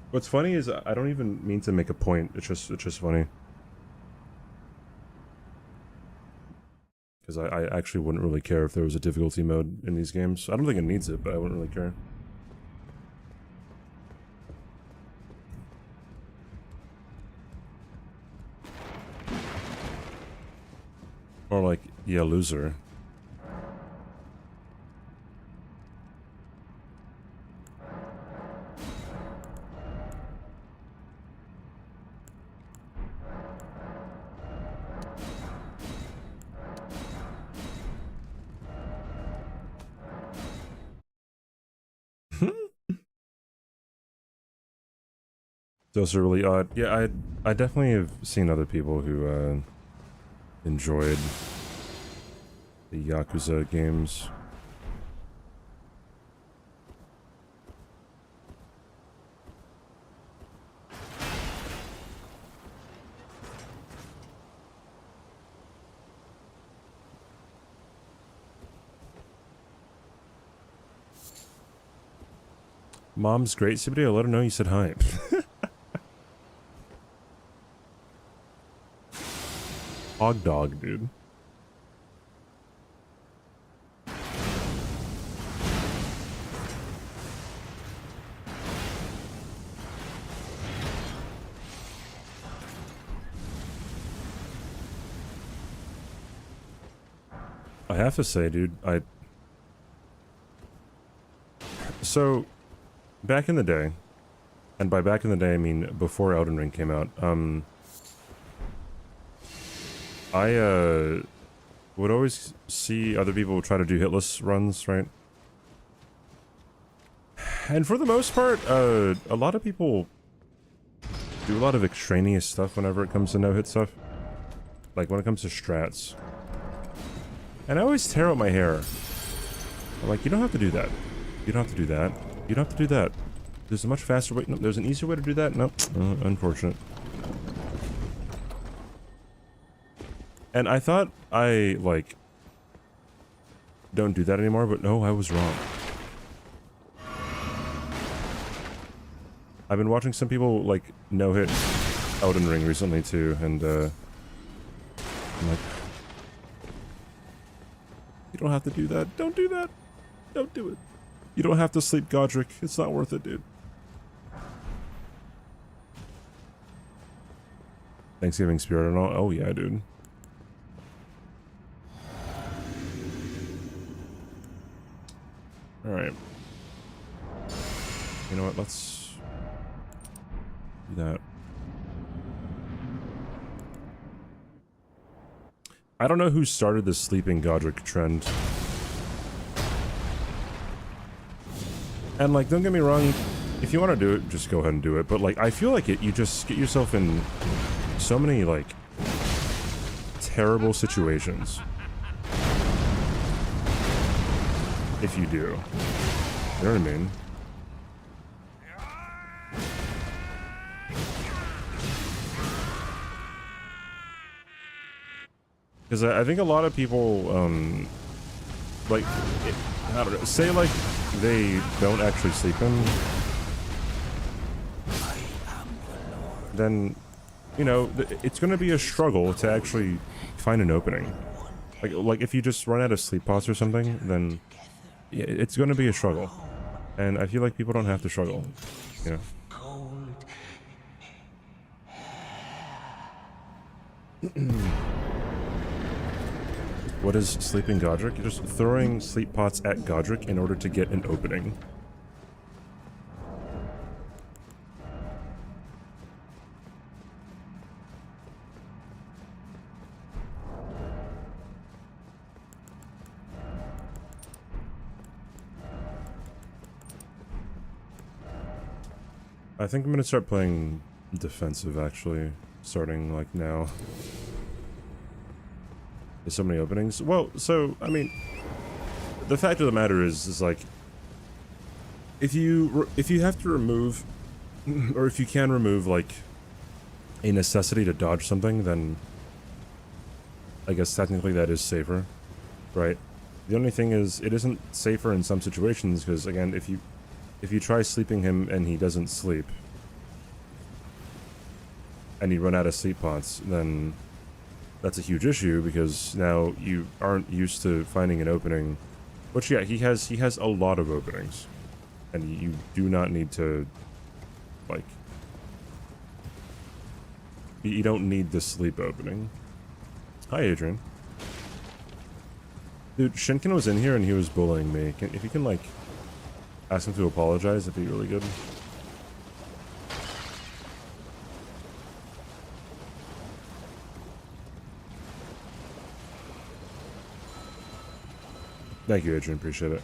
A: What's funny is I don't even mean to make a point. It's just funny. Because I actually wouldn't really care if there was a difficulty mode in these games. I don't think it needs it, but I wouldn't really care. Or like, yeah, loser. Those are really odd. Yeah, I definitely have seen other people who enjoyed the Yakuza games. Mom's great, CBD. I'll let her know you said hi. Hog dog, dude. I have to say, dude, so back in the day, and by back in the day I mean before Elden Ring came out, I would always see other people try to do hitless runs, right? And for the most part, a lot of people do a lot of extraneous stuff whenever it comes to no-hit stuff. Like when it comes to strats. And I always tear out my hair. I'm like, you don't have to do that. You don't have to do that. You don't have to do that. There's a much faster way. No, there's an easier way to do that. Nope. Unfortunate. And I thought I, like, don't do that anymore, but no, I was wrong. I've been watching some people, like, no-hit Elden Ring recently, too, and, I'm like... You don't have to do that. Don't do that. Don't do it. You don't have to sleep, Godric. It's not worth it, dude. Thanksgiving spirit and all. Oh yeah, dude. All right. You know what? Let's do that. I don't know who started the sleeping Godric trend. And like, don't get me wrong, if you want to do it, just go ahead and do it. But like, I feel like you just get yourself in so many like terrible situations if you do. You know what I mean? Because I think a lot of people, like, I don't know, say like they don't actually sleep in, then, you know, it's going to be a struggle to actually find an opening. Like if you just run out of sleep pots or something, then yeah, it's going to be a struggle. And I feel like people don't have to struggle, you know. What is sleeping Godric? You're just throwing sleep pots at Godric in order to get an opening. I think I'm gonna start playing defensive, actually, starting like now. There's so many openings. Well, so I mean, the fact of the matter is like, if you have to remove, or if you can remove like a necessity to dodge something, then I guess technically that is safer, right? The only thing is, it isn't safer in some situations because again, if you try sleeping him and he doesn't sleep, and you run out of sleep pots, then that's a huge issue because now you aren't used to finding an opening. Which yeah, he has a lot of openings, and you do not need to, like, you don't need the sleep opening. Hi, Adrian. Dude, Shinken was in here and he was bullying me. If you can like ask him to apologize, that'd be really good. Thank you, Adrian. Appreciate it.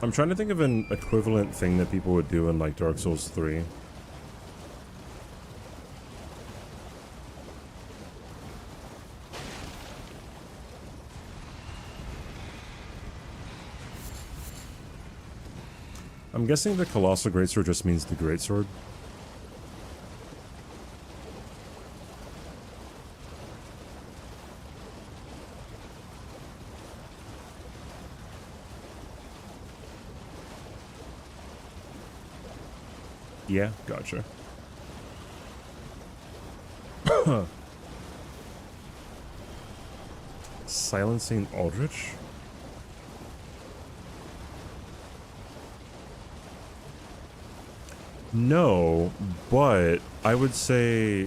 A: I'm trying to think of an equivalent thing that people would do in like Dark Souls 3. I'm guessing the Colossal Greatsword just means the Greatsword. Yeah, gotcha. Silencing Aldrich? No, but I would say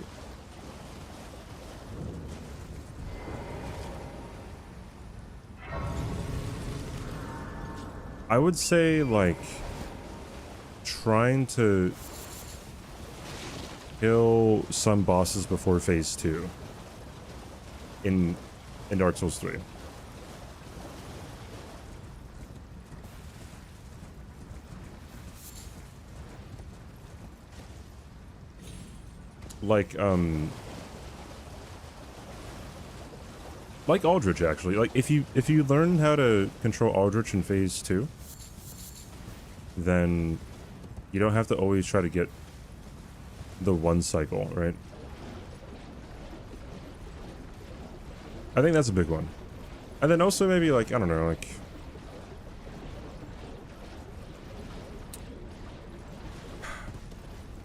A: like trying to kill some bosses before phase 2 in Dark Souls 3. Like Aldrich, actually. Like if you learn how to control Aldrich in phase 2, then you don't have to always try to get the one cycle, right? I think that's a big one. And then also maybe like, I don't know, like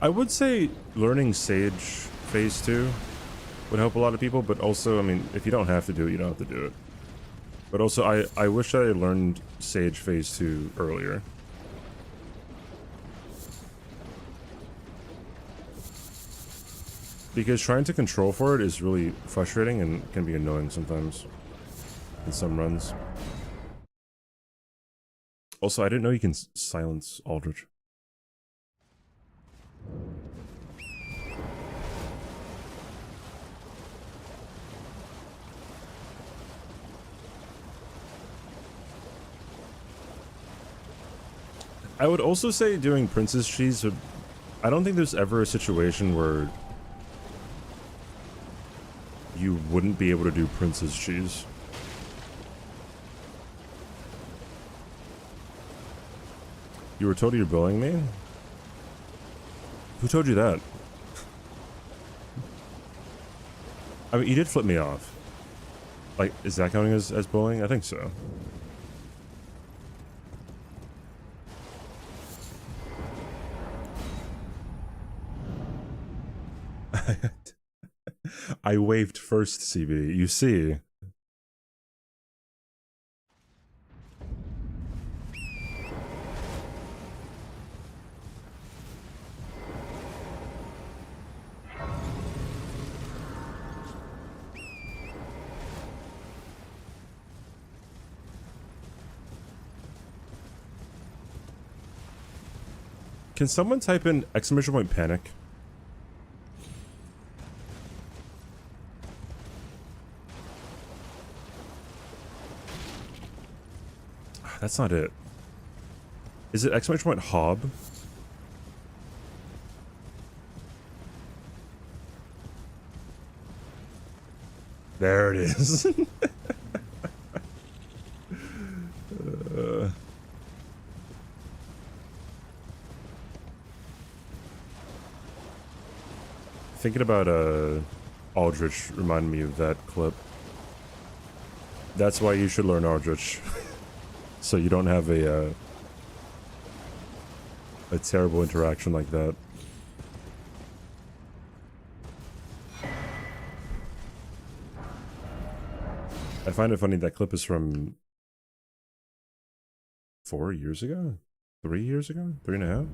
A: I would say learning Sage Phase 2 would help a lot of people, but also, I mean, if you don't have to do it, you don't have to do it. But also, I wish I had learned Sage Phase 2 earlier. Because trying to control for it is really frustrating and can be annoying sometimes. In some runs. Also, I didn't know you can silence Aldrich. I would also say doing Princess Cheese would... I don't think there's ever a situation where you wouldn't be able to do Princess Cheese. You were told you're bullying me? Who told you that? I mean, you did flip me off. Like, is that counting as bullying? I think so. I waved first, CBD. You see. Can someone type in exclamation point panic? That's not it. Is it exclamation point hob? There it is. Thinking about Aldrich reminded me of that clip. That's why you should learn Aldrich. So you don't have a terrible interaction like that. I find it funny that clip is from 4 years ago? 3 years ago? 3.5?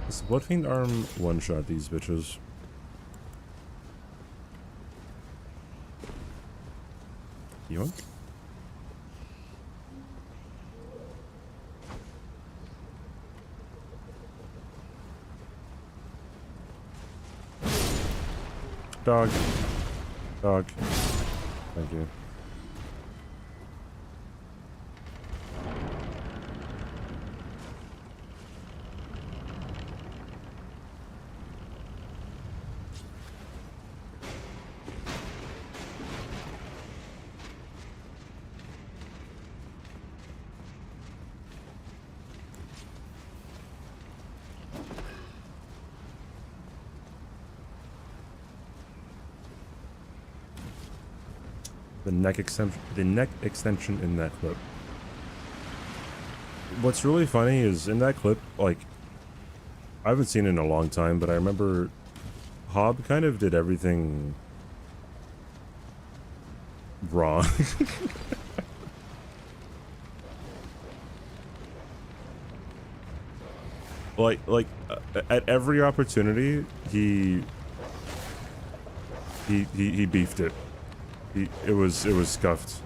A: Does Bloodfiend Arm one-shot these bitches? Yoink? Dog. Dog. Thank you. The neck extension in that clip. What's really funny is in that clip, like, I haven't seen it in a long time, but I remember Hob kind of did everything wrong. At every opportunity, he beefed it. It was scuffed.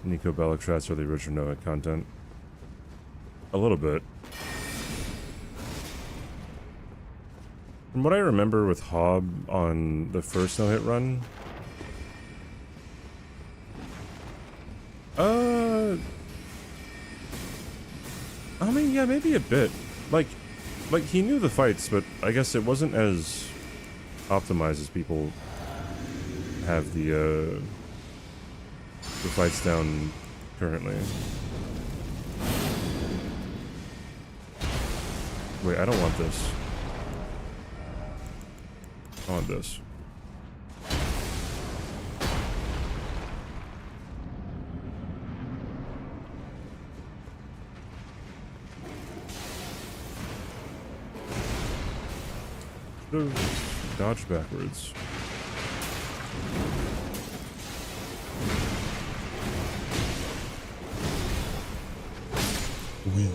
A: Nico Bellic strats are the original no-hit content. A little bit. From what I remember with Hob on the first no-hit run, I mean, yeah, maybe a bit. Like he knew the fights, but I guess it wasn't as optimized as people have the fights down currently. Wait, I don't want this. I want this. Dodge backwards. Win.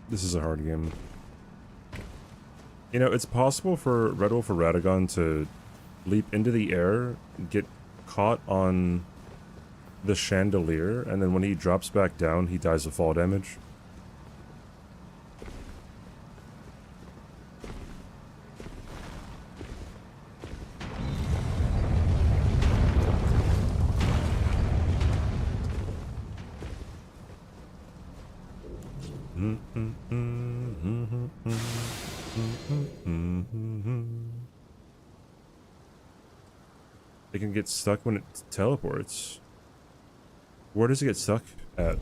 A: This is a hard game. You know, it's possible for Red Wolf or Radagon to leap into the air, get caught on the chandelier, and then when he drops back down, he dies of fall damage. It can get stuck when it teleports. Where does it get stuck at?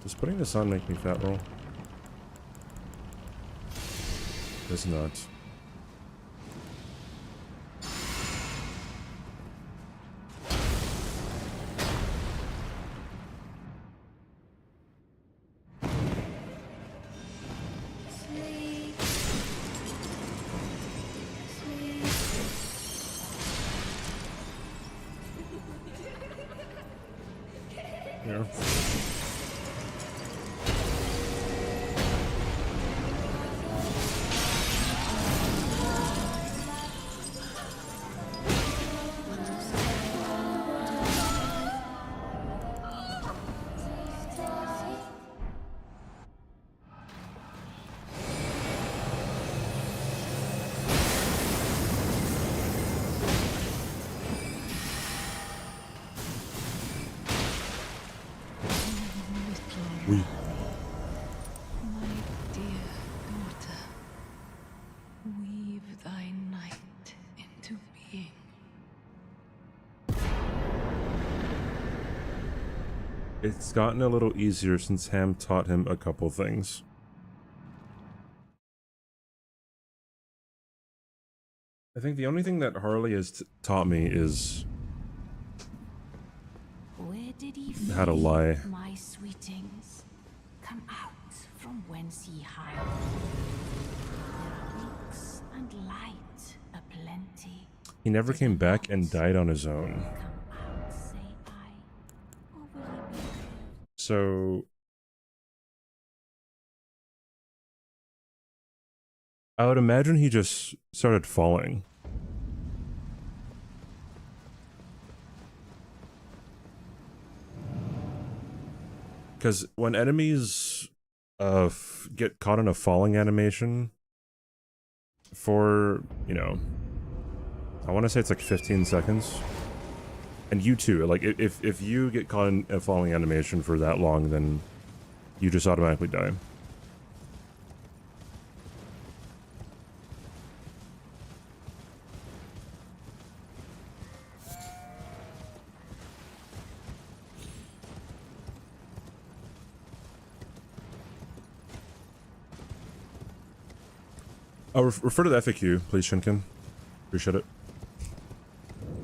A: Does putting this on make me fat roll? Does not. Here. We.
J: My dear daughter, weave thy night into being.
A: It's gotten a little easier since Ham taught him a couple things. I think the only thing that Harley has taught me is
C: Where did he
A: how to lie.
C: My sweetings, come out from whence ye hide. There are weeks and light aplenty.
A: He never came back and died on his own.
C: Come out, say I, or will ye be good?
A: So I would imagine he just started falling. Because when enemies get caught in a falling animation for, you know, I want to say it's like 15 seconds. And you too, like if you get caught in a falling animation for that long, then you just automatically die. Oh, refer to the FAQ, please, Shinken. Appreciate it.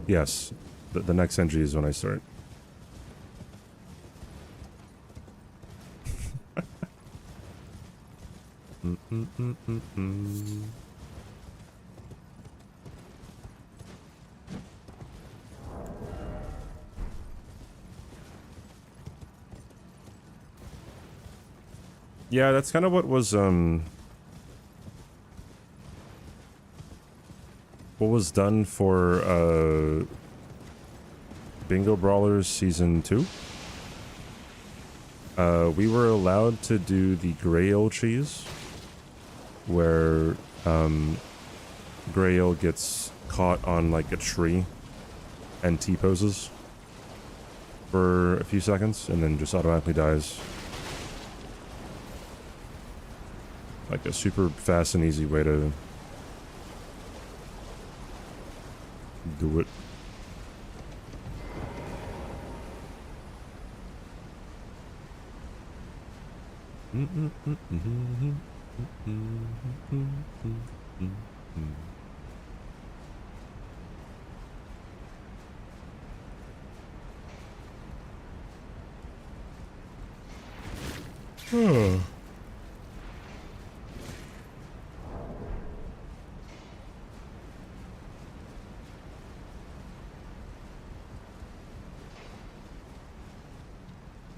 A: Yes. The next NG is when I start. Yeah, that's kind of what was done for Bingo Brawlers Season 2. We were allowed to do the gray ale cheese, where gray ale gets caught on like a tree and T-poses for a few seconds and then just automatically dies. Like a super fast and easy way to do it.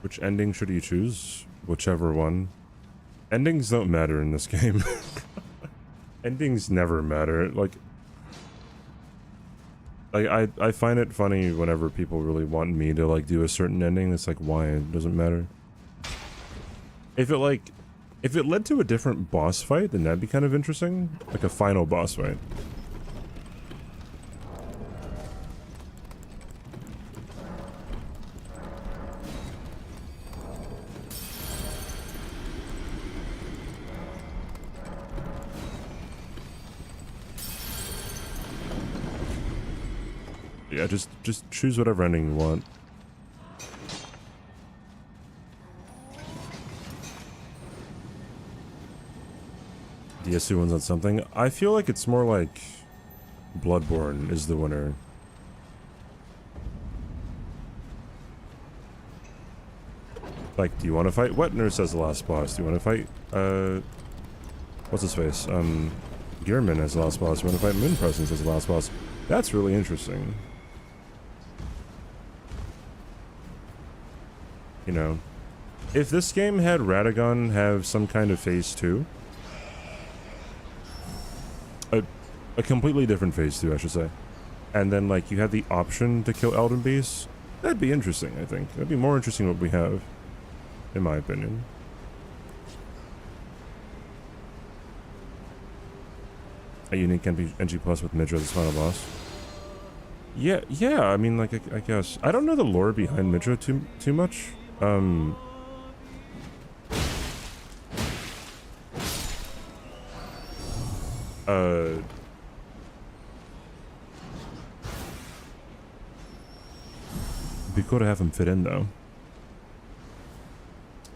A: Which ending should you choose? Whichever one. Endings don't matter in this game. Endings never matter. Like I find it funny whenever people really want me to like do a certain ending. It's like, why? It doesn't matter. If it led to a different boss fight, then that'd be kind of interesting. Like a final boss fight. Yeah, just choose whatever ending you want. DS2 wins on something. I feel like it's more like Bloodborne is the winner. Like, do you want to fight Wet Nurse as the last boss? Do you want to fight, what's his face? Gearman as the last boss? Do you want to fight Moon Presence as the last boss? That's really interesting. You know, if this game had Radagon have some kind of phase 2, a completely different phase 2, I should say, and then like you had the option to kill Elden Beasts, that'd be interesting. I think that'd be more interesting what we have, in my opinion. A unique NG+ with Midra as the final boss. Yeah. I mean, like I guess I don't know the lore behind Midra too much. Be cool to have him fit in though.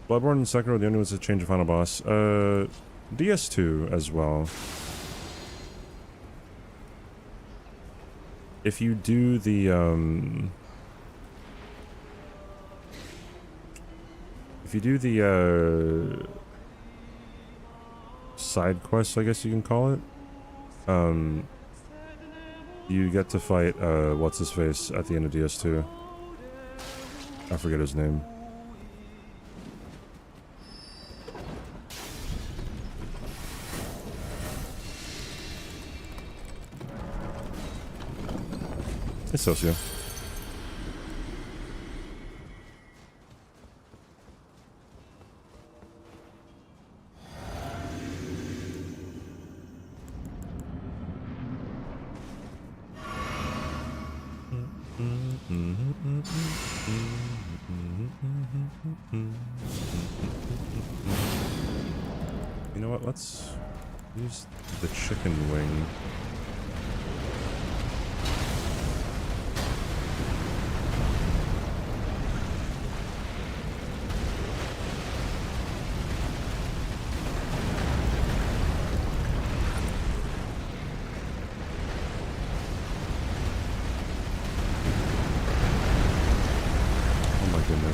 A: Bloodborne and Sekiro, the only ones that change the final boss. DS2 as well. If you do the side quest, I guess you can call it, you get to fight what's his face at the end of DS2. I forget his name. It's Socio. You know what? Let's use the chicken wing.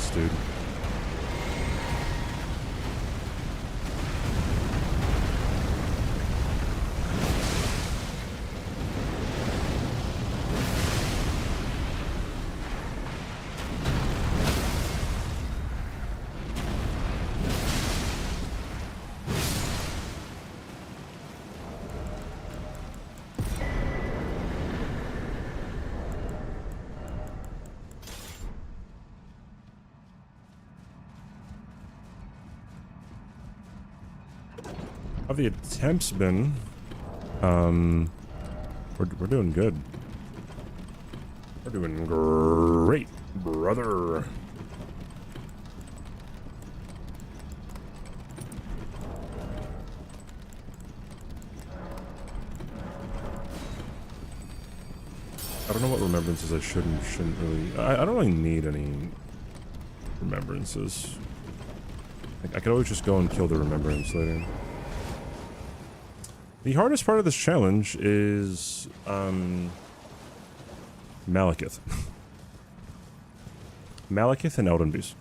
A: Deathless, dude. How have the attempts been? We're doing good. We're doing great, brother. I don't know what remembrances I shouldn't really. I don't really need any remembrances. I could always just go and kill the remembrance later. The hardest part of this challenge is Malekith. Malekith and Elden Beast.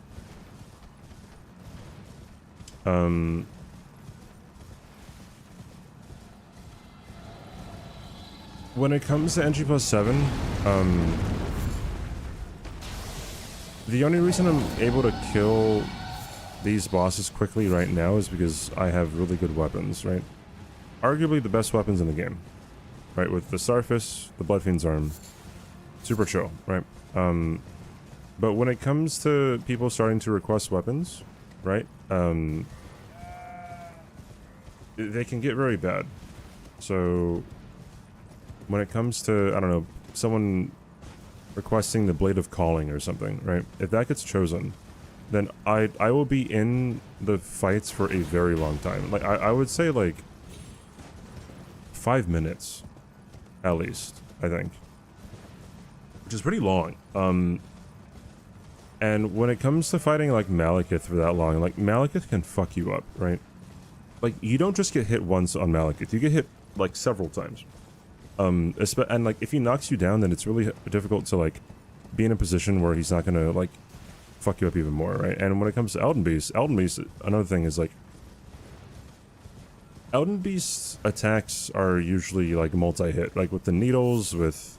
A: When it comes to NG+7, the only reason I'm able to kill these bosses quickly right now is because I have really good weapons, right? Arguably the best weapons in the game, right? With the Starfish, the Bloodfiend's Arm, super chill, right? But when it comes to people starting to request weapons, right? They can get very bad. So when it comes to, I don't know, someone requesting the Blade of Calling or something, right? If that gets chosen, then I will be in the fights for a very long time. Like I would say like 5 minutes, at least, I think. Which is pretty long. And when it comes to fighting like Malekith for that long, like Malekith can fuck you up, right? Like you don't just get hit once on Malekith, you get hit like several times. And like if he knocks you down, then it's really difficult to like be in a position where he's not gonna like fuck you up even more, right? And when it comes to Elden Beast, another thing is like Elden Beast's attacks are usually like multi-hit, like with the needles, with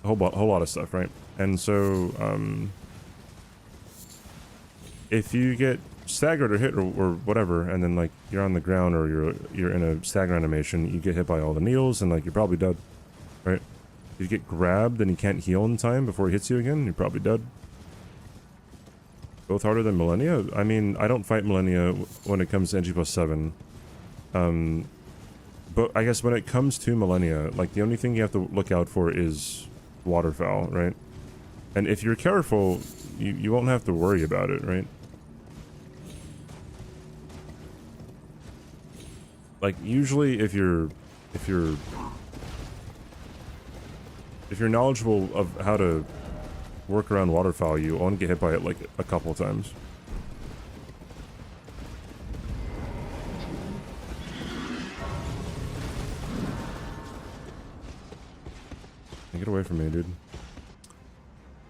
A: a whole lot of stuff, right? And so if you get staggered or hit or whatever, and then like you're on the ground or you're in a stagger animation, you get hit by all the needles and like you're probably dead, right? If you get grabbed and you can't heal in time before he hits you again, you're probably dead. Both harder than Millennia? I mean, I don't fight Millennia when it comes to NG+7. But I guess when it comes to Millennia, like the only thing you have to look out for is waterfowl, right? And if you're careful, you won't have to worry about it, right? Like usually if you're knowledgeable of how to work around waterfowl, you won't get hit by it like a couple times. Get away from me, dude.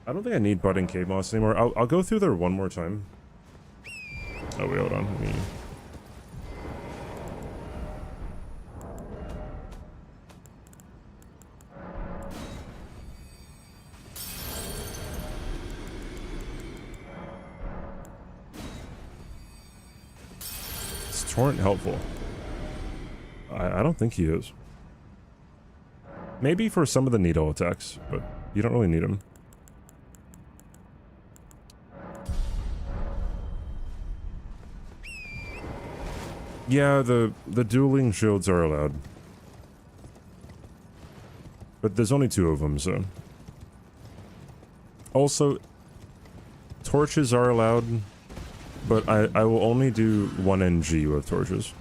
A: I don't think I need budding cave moss anymore. I'll go through there one more time. Oh wait, hold on. Let me... Is Torrent helpful? I don't think he is. Maybe for some of the needle attacks, but you don't really need them. Yeah, the dueling shields are allowed. But there's only 2 of them, so... Also, torches are allowed, but I will only do 1 NG with torches.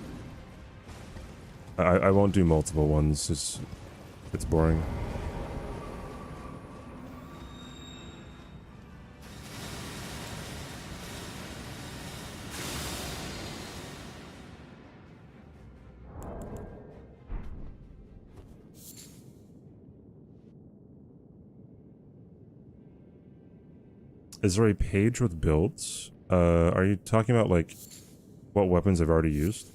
A: I won't do multiple ones, it's boring. Is there a page with builds? Are you talking about, like, what weapons I've already used?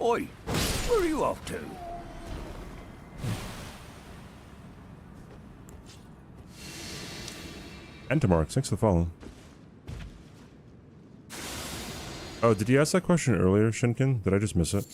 E: Oi, where are you off to?
A: Entomark, thanks for the follow. Oh, did you ask that question earlier, Shinkin? Did I just miss it?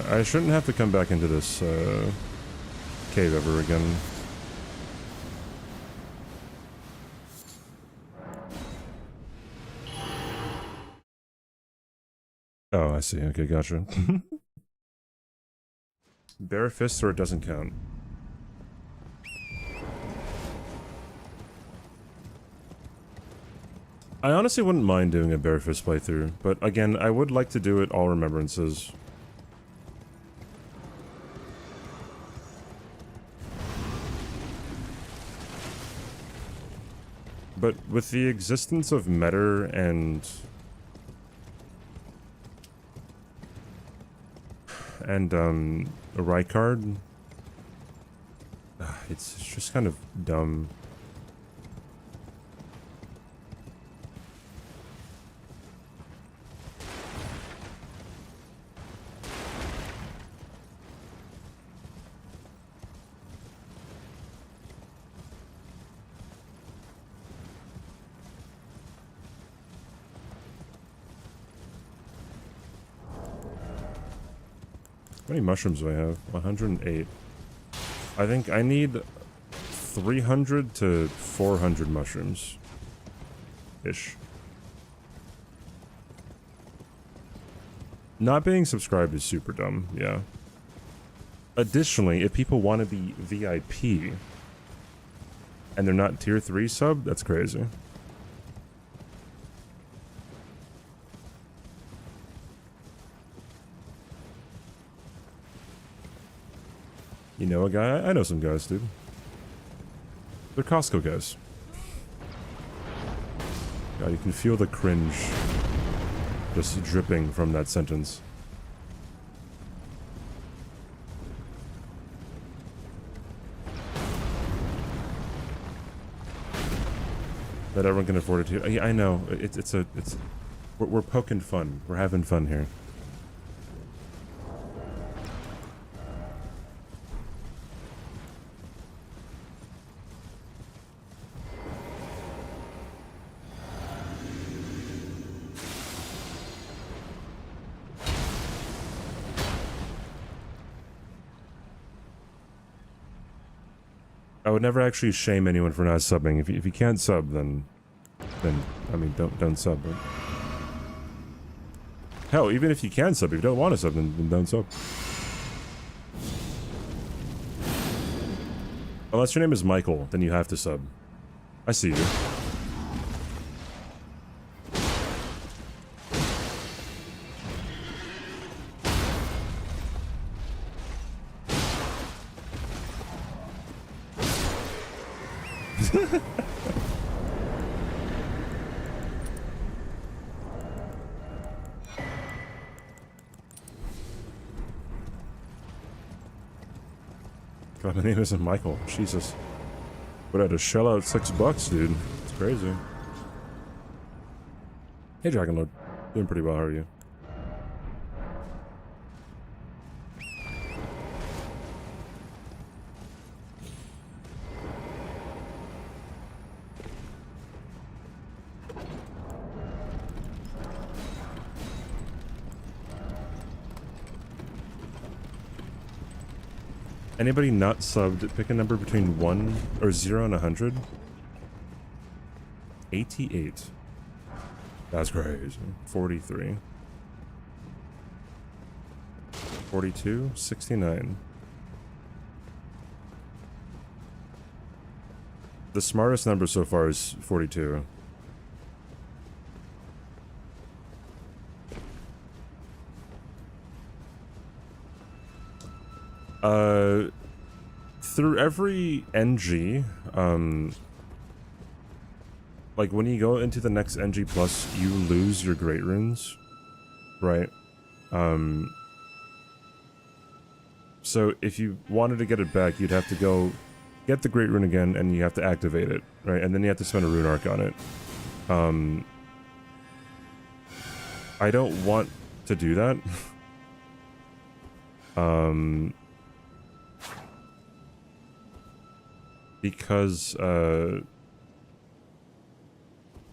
A: I shouldn't have to come back into this cave ever again. Oh, I see. Okay, gotcha. Bare fists or it doesn't count. I honestly wouldn't mind doing a bare fist playthrough, but again, I would like to do it all remembrances. But with the existence of Metter and a Rykard, it's just kind of dumb. How many mushrooms do I have? 108. I think I need 300 to 400 mushrooms. Ish. Not being subscribed is super dumb, yeah. Additionally, if people want to be VIP and they're not tier 3 sub, that's crazy. You know a guy? I know some guys, dude. They're Costco guys. God, you can feel the cringe just dripping from that sentence. That everyone can afford it to. Yeah, I know. We're poking fun. We're having fun here. I would never actually shame anyone for not subbing. If you can't sub, then I mean, don't sub. Right? Hell, even if you can sub, if you don't want to sub, then don't sub. Unless your name is Michael, then you have to sub. I see you. God, my name isn't Michael. Jesus. But I had to shell out $6, dude. It's crazy. Hey, Dragonlord. Doing pretty well, how are you? Anybody not subbed, pick a number between 1 or 0 and 100. 88. That's crazy. 43. 42. 69. The smartest number so far is 42. Through every NG, like when you go into the next NG+, you lose your Great Runes, right? So if you wanted to get it back, you'd have to go get the Great Rune again, and you have to activate it, right? And then you have to spend a Rune Arc on it. I don't want to do that. Because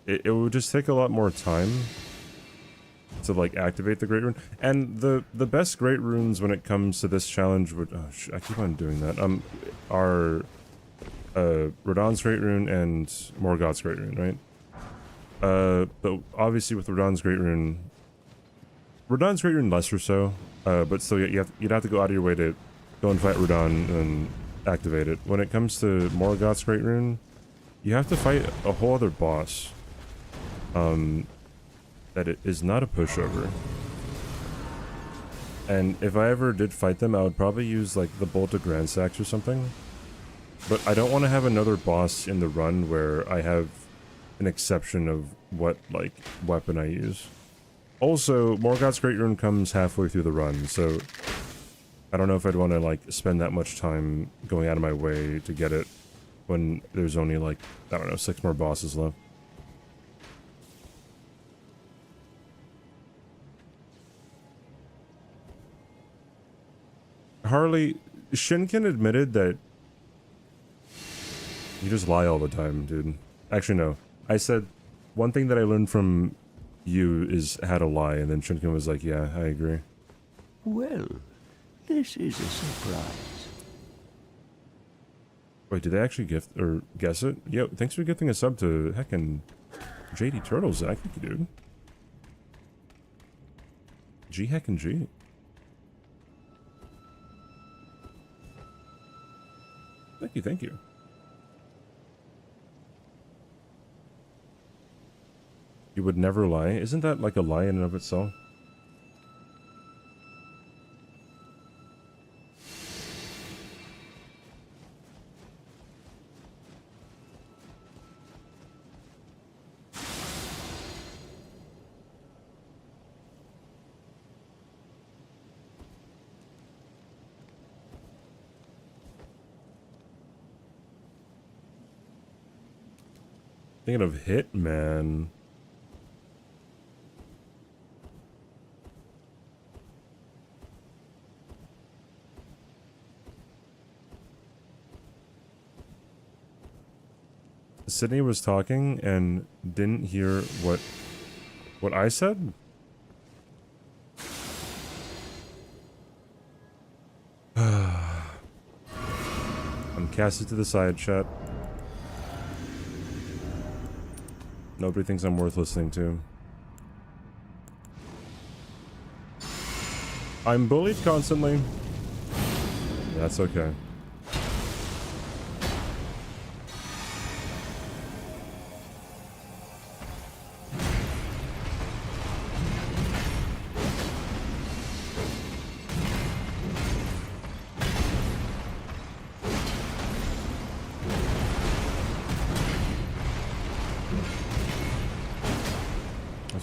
A: it would just take a lot more time to like activate the Great Rune. And the best Great Runes when it comes to this challenge would I keep on doing that are Radahn's Great Rune and Morgoth's Great Rune, right? But obviously with Radahn's Great Rune less or so, but still you'd have to go out of your way to go and fight Radahn and activate it. When it comes to Morgoth's Great Rune, you have to fight a whole other boss. That it is not a pushover. And if I ever did fight them, I would probably use like the Bolt of Grand Sax or something. But I don't want to have another boss in the run where I have an exception of what like weapon I use. Also, Morgoth's Great Rune comes halfway through the run, so I don't know if I'd want to like spend that much time going out of my way to get it when there's only like, I don't know, 6 more bosses left. Harley, Shinken admitted that you just lie all the time, dude. Actually, no. I said, one thing that I learned from you is how to lie, and then Shinken was like, yeah, I agree.
E: Well, this is a surprise.
A: Wait, did they actually gift or guess it? Yo, thanks for gifting a sub to heckin' JD Turtles, Zach. Thank you, dude. G heckin' G. Thank you, thank you. You would never lie? Isn't that like a lie in and of itself? Thinking of Hitman. Sydney was talking and didn't hear what I said? I'm casted to the side, chat. Nobody thinks I'm worth listening to. I'm bullied constantly. That's okay.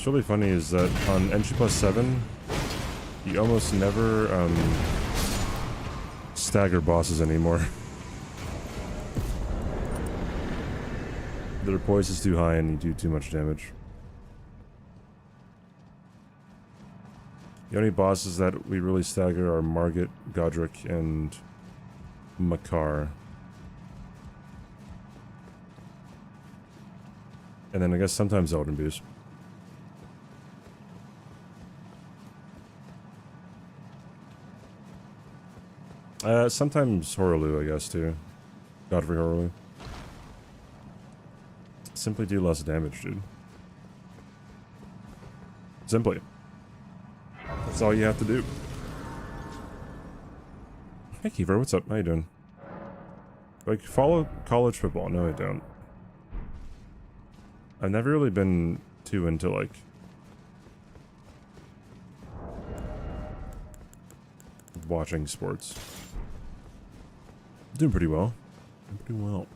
A: What's really funny is that on NG+7, you almost never stagger bosses anymore. Their poise is too high and you do too much damage. The only bosses that we really stagger are Margit, Godric, and Makar. And then I guess sometimes Elden Beast. Sometimes Horaloo, I guess, too. Godfrey Horaloo. simply do less damage, dude. Simply. That's all you have to do. Hey Kiefer, what's up? How you doing? Like, follow college football? No, I don't. I've never really been too into, like... watching sports. Doing pretty well. Doing pretty well.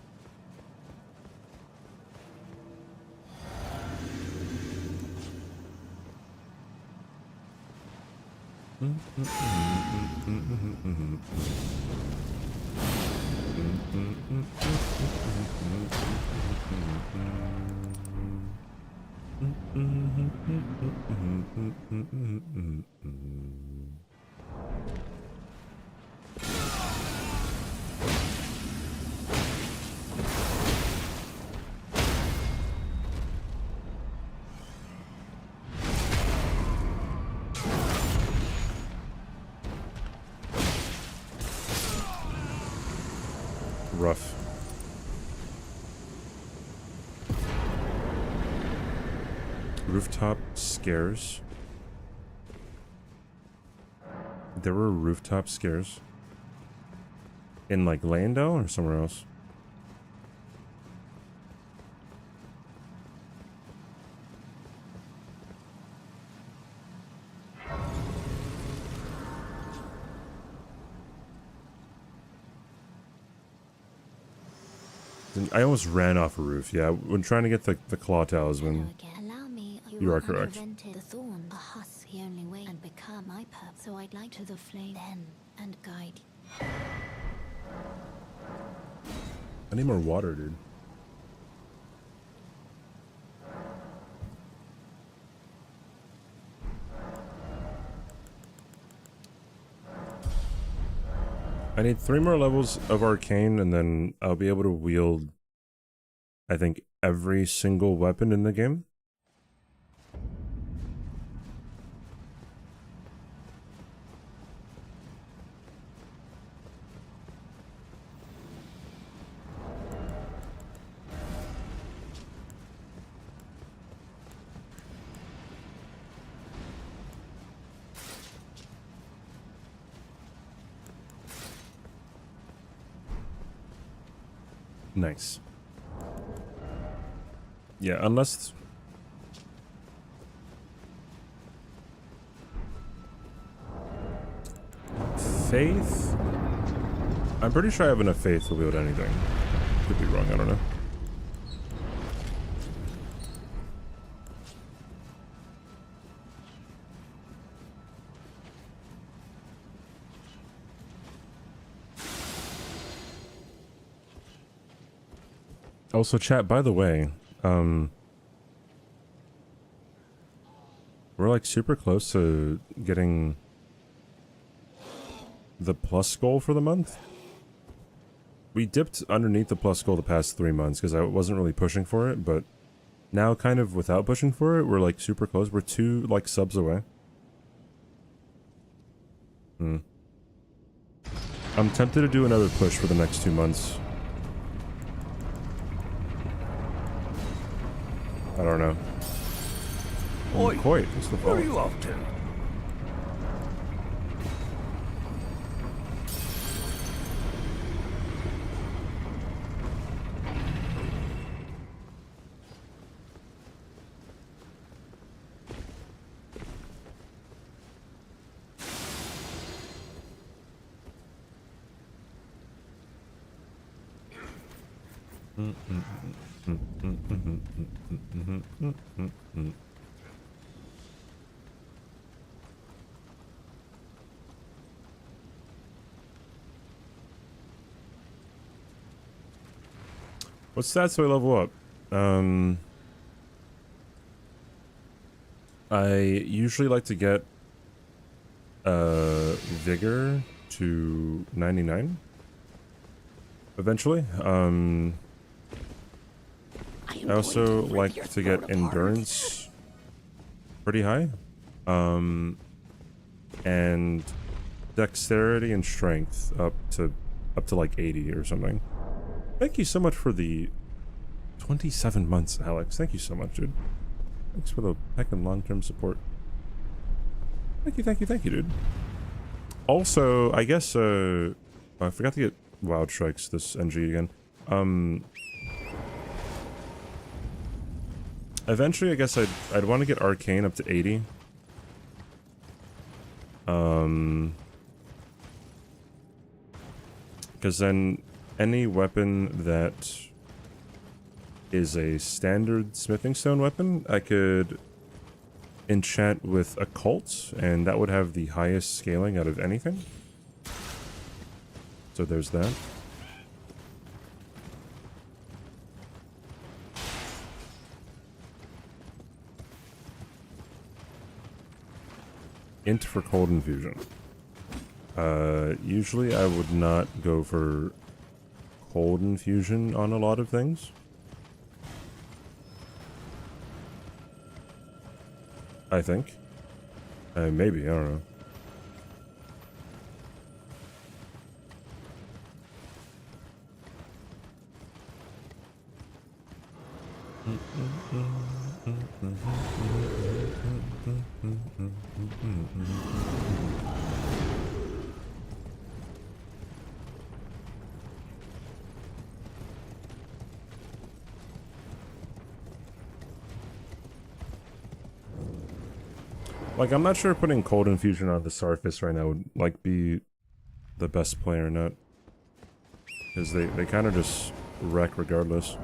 A: Rough. Rooftop scares. There were rooftop scares in like Lando or somewhere else. I almost ran off a roof, yeah, when trying to get the claw talisman.
C: Allow me,
A: You are correct.
C: The thorn, a husk, the only way, and become my purpose. So I'd like to the flame then and guide you.
A: I need more water, dude. I need 3 more levels of arcane, and then I'll be able to wield, I think, every single weapon in the game. Nice. Yeah, unless... Faith? I'm pretty sure I have enough faith to wield anything. Could be wrong, I don't know. Also, chat, by the way, we're like super close to getting the plus goal for the month. We dipped underneath the plus goal the past 3 months because I wasn't really pushing for it, but now kind of without pushing for it, we're like super close. We're 2 like subs away. I'm tempted to do another push for the next 2 months. I don't know.
E: Oi,
A: Quite. What's the
E: where are
A: fault?
E: you off to?
A: What stats do I level up? I usually like to get vigor to 99 eventually. I also like to get endurance pretty high, and dexterity and strength up to like 80 or something. Thank you so much for the 27 months, Alex. Thank you so much, dude. Thanks for the heckin' long-term support. Thank you, dude. Also, I guess, I forgot to get Wild Strikes this NG again. Eventually, I guess I'd want to get Arcane up to 80. Because then any weapon that is a standard smithing stone weapon, I could enchant with occult, and that would have the highest scaling out of anything. So there's that. Int for cold infusion. Usually I would not go for cold infusion on a lot of things. I think. Maybe, I don't know. Like, I'm not sure if putting cold infusion on the surface right now would, like, be the best play or not. Because they kind of just wreck regardless.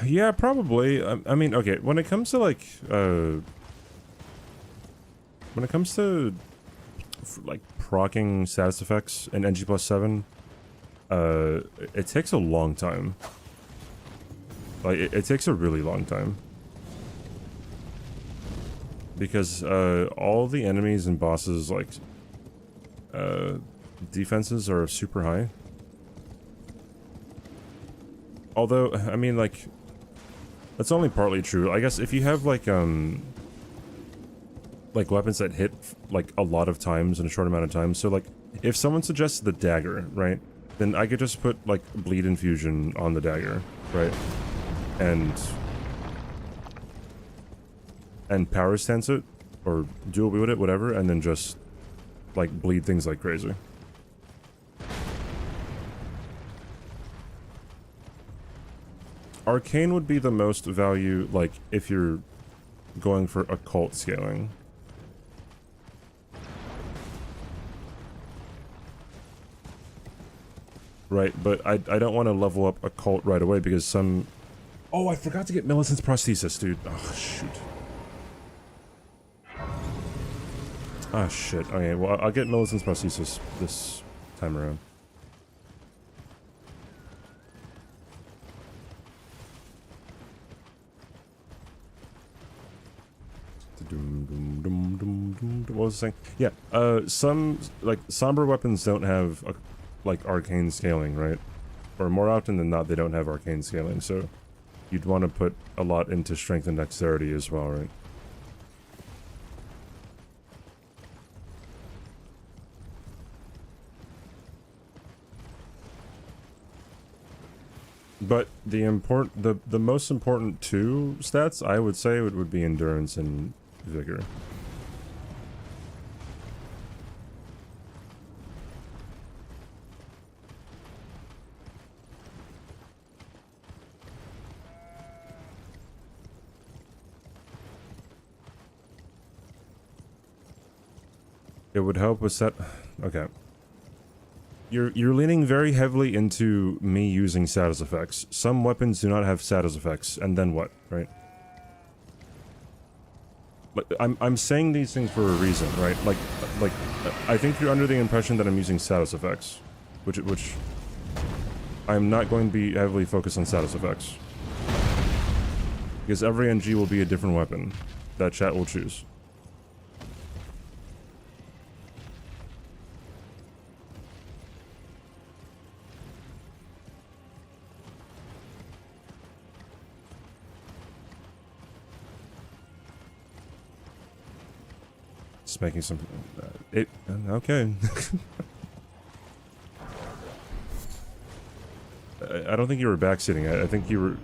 A: Yeah, probably. I mean, okay, when it comes to, like, when it comes to, like, proccing status effects in NG+7, it takes a long time. Like, it takes a really long time. Because, all the enemies and bosses, like, defenses are super high. Although, I mean, like, that's only partly true. I guess if you have, like weapons that hit, like, a lot of times in a short amount of time. So, like, if someone suggests the dagger, right? Then I could just put, like, bleed infusion on the dagger, right? And power stance it, or dual wield it, whatever, and then just, like, bleed things like crazy. Arcane would be the most value, like, if you're going for occult scaling. Right, but I don't want to level up occult right away because some... Oh, I forgot to get Millicent's prosthesis, dude. Oh, shoot. Ah, shit. Okay, well, I'll get Millicent's prosthesis this time around. What was I saying? Yeah, some, like, somber weapons don't have, like, arcane scaling, right? Or more often than not, they don't have arcane scaling, so you'd want to put a lot into strength and dexterity as well, right? But the most important two stats, I would say, would be endurance and vigor. It would help with set... Okay. You're leaning very heavily into me using status effects. Some weapons do not have status effects, and then what, right? Like, I'm saying these things for a reason, right? Like, I think you're under the impression that I'm using status effects. which I'm not going to be heavily focused on status effects. Because every NG will be a different weapon that chat will choose. Just making some... okay. I don't think you were backseating. I think you were...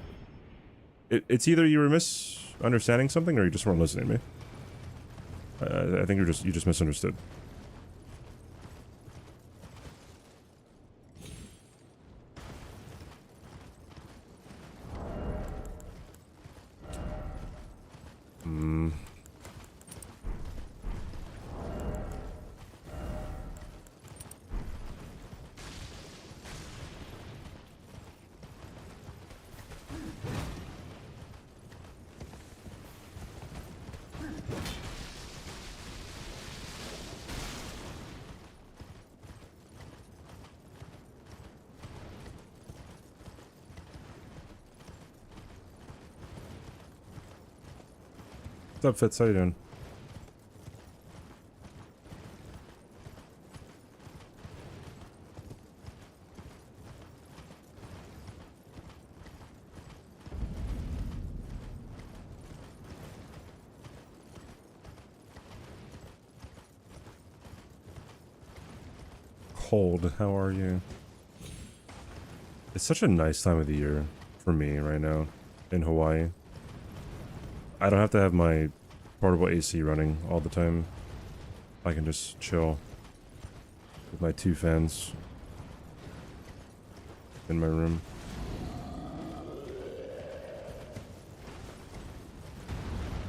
A: It's either you were misunderstanding something or you just weren't listening to me. I think you just misunderstood. What's up, Fitz? How you doing? Cold, how are you? It's such a nice time of the year for me right now in Hawaii. I don't have to have my portable AC running all the time. I can just chill with my 2 fans in my room.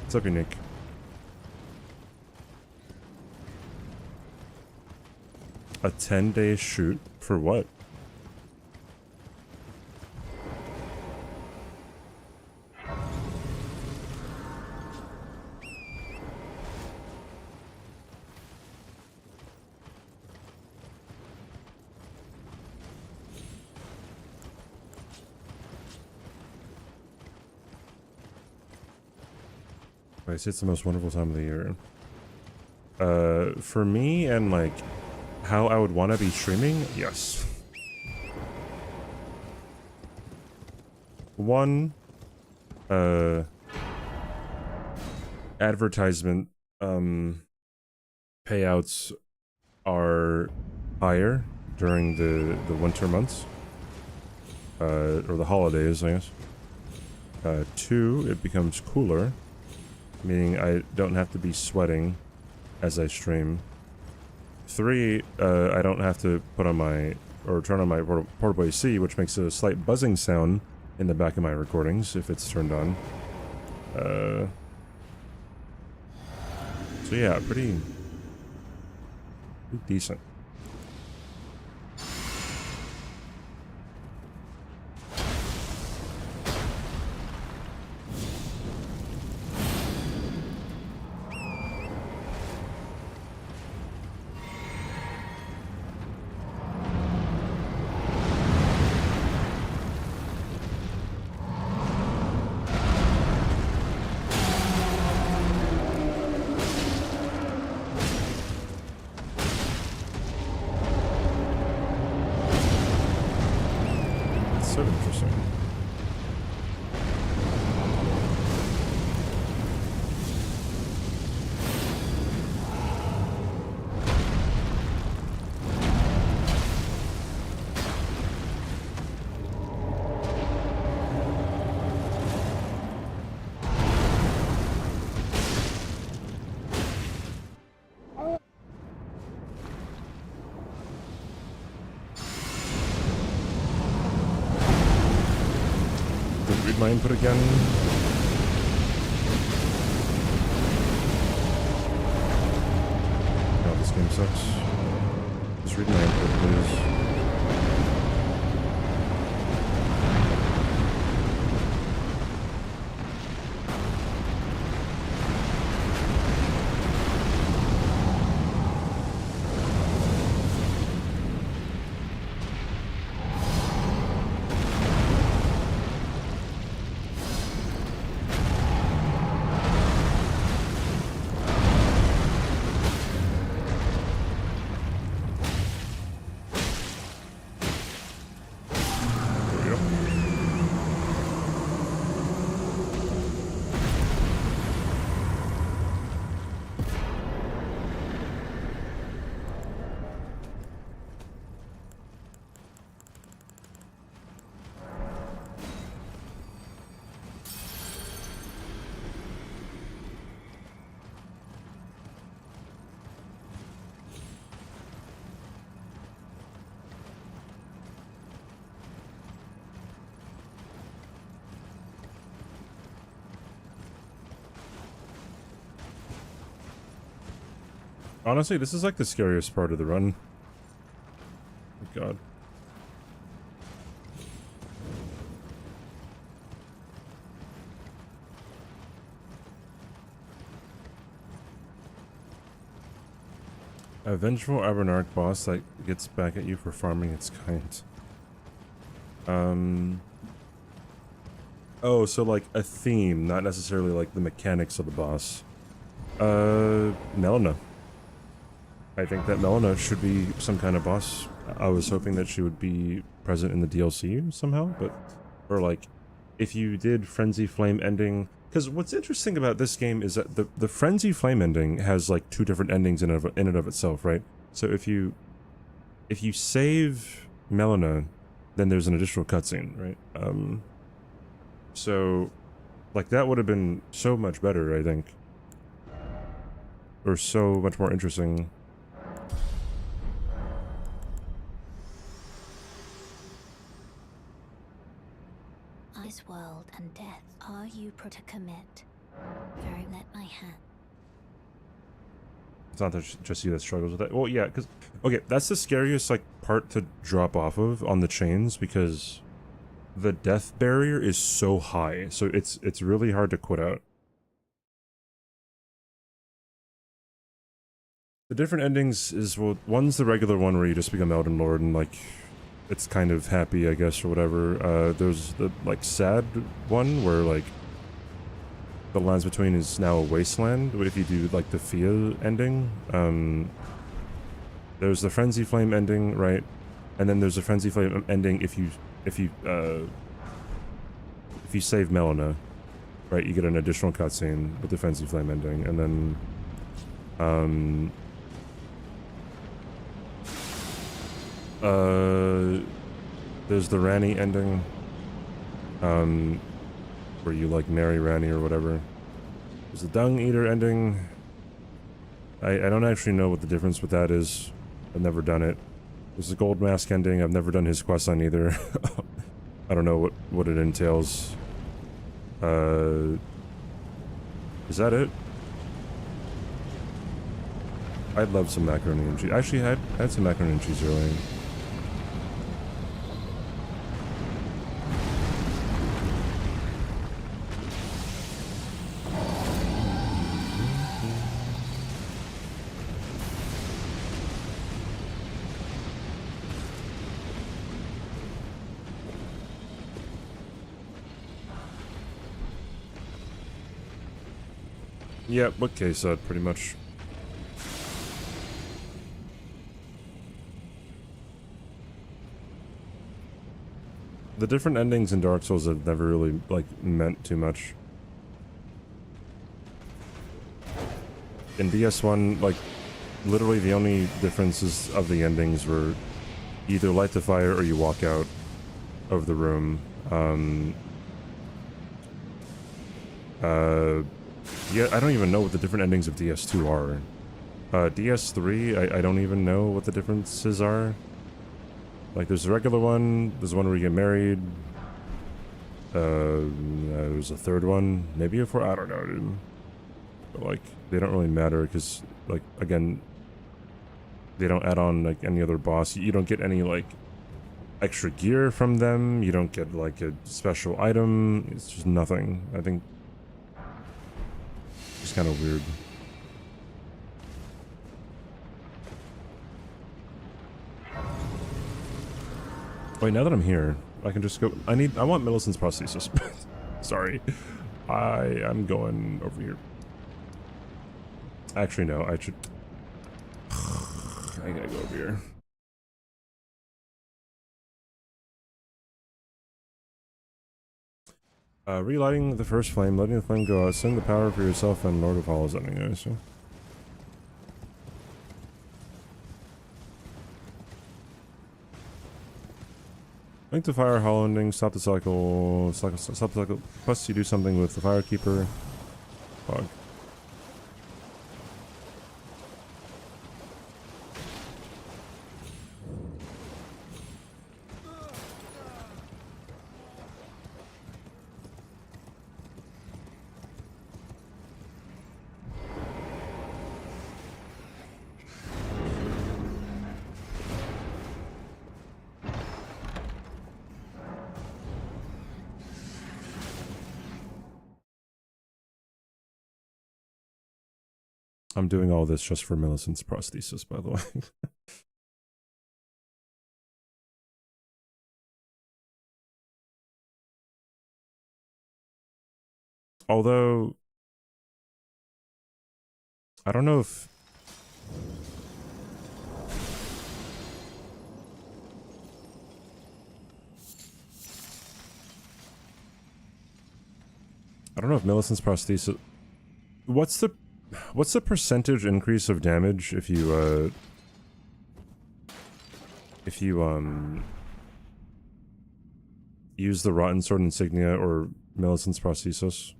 A: What's up, Unique? A 10-day shoot? For what? I say it's the most wonderful time of the year. For me and like how I would want to be streaming, yes. One, advertisement payouts are higher during the winter months, or the holidays, I guess. 2, it becomes cooler, meaning I don't have to be sweating as I stream. 3, I don't have to put on my, or turn on my portable AC, which makes a slight buzzing sound in the back of my recordings if it's turned on. So yeah, pretty decent. So interesting. Read my input again. God, this game sucks. Just read my input, please. Honestly, this is like the scariest part of the run. Oh god. A vengeful Abernarch boss that gets back at you for farming its kind. Oh, so like a theme, not necessarily like the mechanics of the boss. Melina. I think that Melina should be some kind of boss. I was hoping that she would be present in the DLC somehow, but... Or like, if you did Frenzy Flame ending... Because what's interesting about this game is that the Frenzy Flame ending has like 2 different endings in and of itself, right? So if you save Melina, then there's an additional cutscene, right? So, like, that would have been so much better, I think. Or so much more interesting.
C: This world and death, are you to commit? Very let my hand.
A: It's not just you that struggles with that. Well, yeah, because... Okay, that's the scariest, like, part to drop off of on the chains, because the death barrier is so high. So it's really hard to quit out. The different endings is, well, one's the regular one where you just become Elden Lord and, like, it's kind of happy, I guess, or whatever. There's the, like, sad one where, like, the Lands Between is now a wasteland, if you do, like, the Fia ending. There's the Frenzy Flame ending, right? And then there's a Frenzy Flame ending if you save Melina, right? You get an additional cutscene with the Frenzy Flame ending, and then, there's the Ranni ending, where you, like, marry Ranni or whatever. There's the Dung Eater ending. I don't actually know what the difference with that is. I've never done it. There's the Gold Mask ending. I've never done his quest line either. I don't know what it entails. Is that it? I'd love some macaroni and cheese. Actually, I had some macaroni and cheese earlier. Yeah, bookcase pretty much. The different endings in Dark Souls have never really, like, meant too much. In DS1, like, literally the only differences of the endings were either light the fire or you walk out of the room. Yeah, I don't even know what the different endings of DS2 are. DS3, I don't even know what the differences are. Like, there's a regular one, there's one where you get married. There's a third one, maybe a fourth, I don't know, dude. But, like, they don't really matter, because, like, again, they don't add on, like, any other boss. You don't get any, like, extra gear from them. You don't get, like, a special item. It's just nothing. I think it's kind of weird. Wait, now that I'm here, I can just go... I want Millicent's prosthesis. Sorry. I'm going over here. Actually, no, I should... I gotta go over here. Relighting the first flame, letting the flame go out, send the power for yourself and Lord of Halls anyway, so... Link the fire hollow ending, stop the cycle, stop the cycle, plus you do something with the firekeeper. Fog. I'm doing all this just for Millicent's prosthesis, by the way. Although, I don't know if... I don't know if Millicent's prosthesis... What's the percentage increase of damage if you use the Rotten Sword Insignia or Millicent's prosthesis?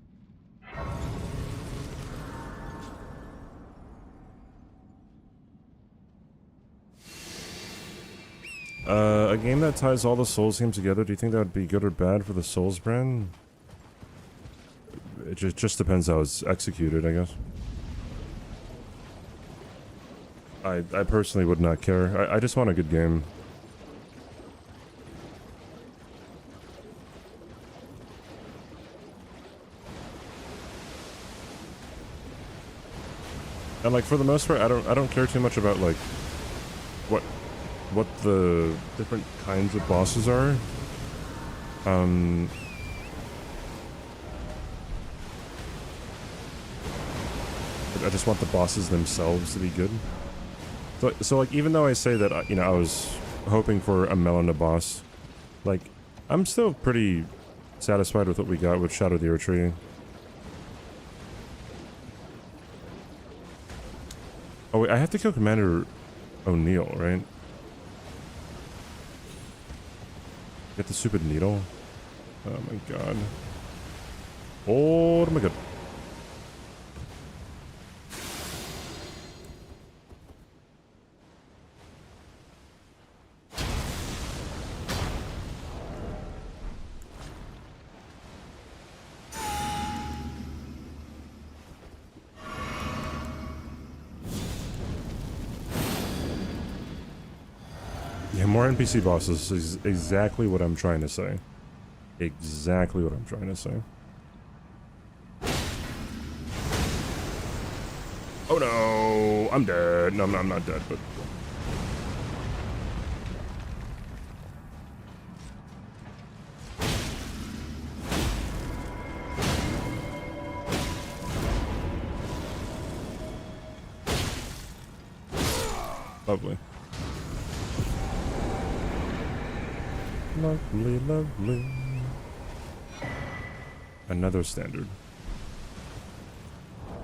A: A game that ties all the Souls games together, do you think that would be good or bad for the Souls brand? It just depends how it's executed, I guess. I personally would not care. I just want a good game. And like for the most part, I don't care too much about like what the different kinds of bosses are. I just want the bosses themselves to be good. So like, even though I say that, you know, I was hoping for a Melina boss, like, I'm still pretty satisfied with what we got with Shadow the Erdtree. Oh wait, I have to kill Commander O'Neill, right? Get the stupid needle. Oh my god. Oh my god. Yeah, more NPC bosses is exactly what I'm trying to say. Exactly what I'm trying to say. Oh no, I'm dead. No, I'm not dead, but... Lovely. Lovely, lovely. Another standard.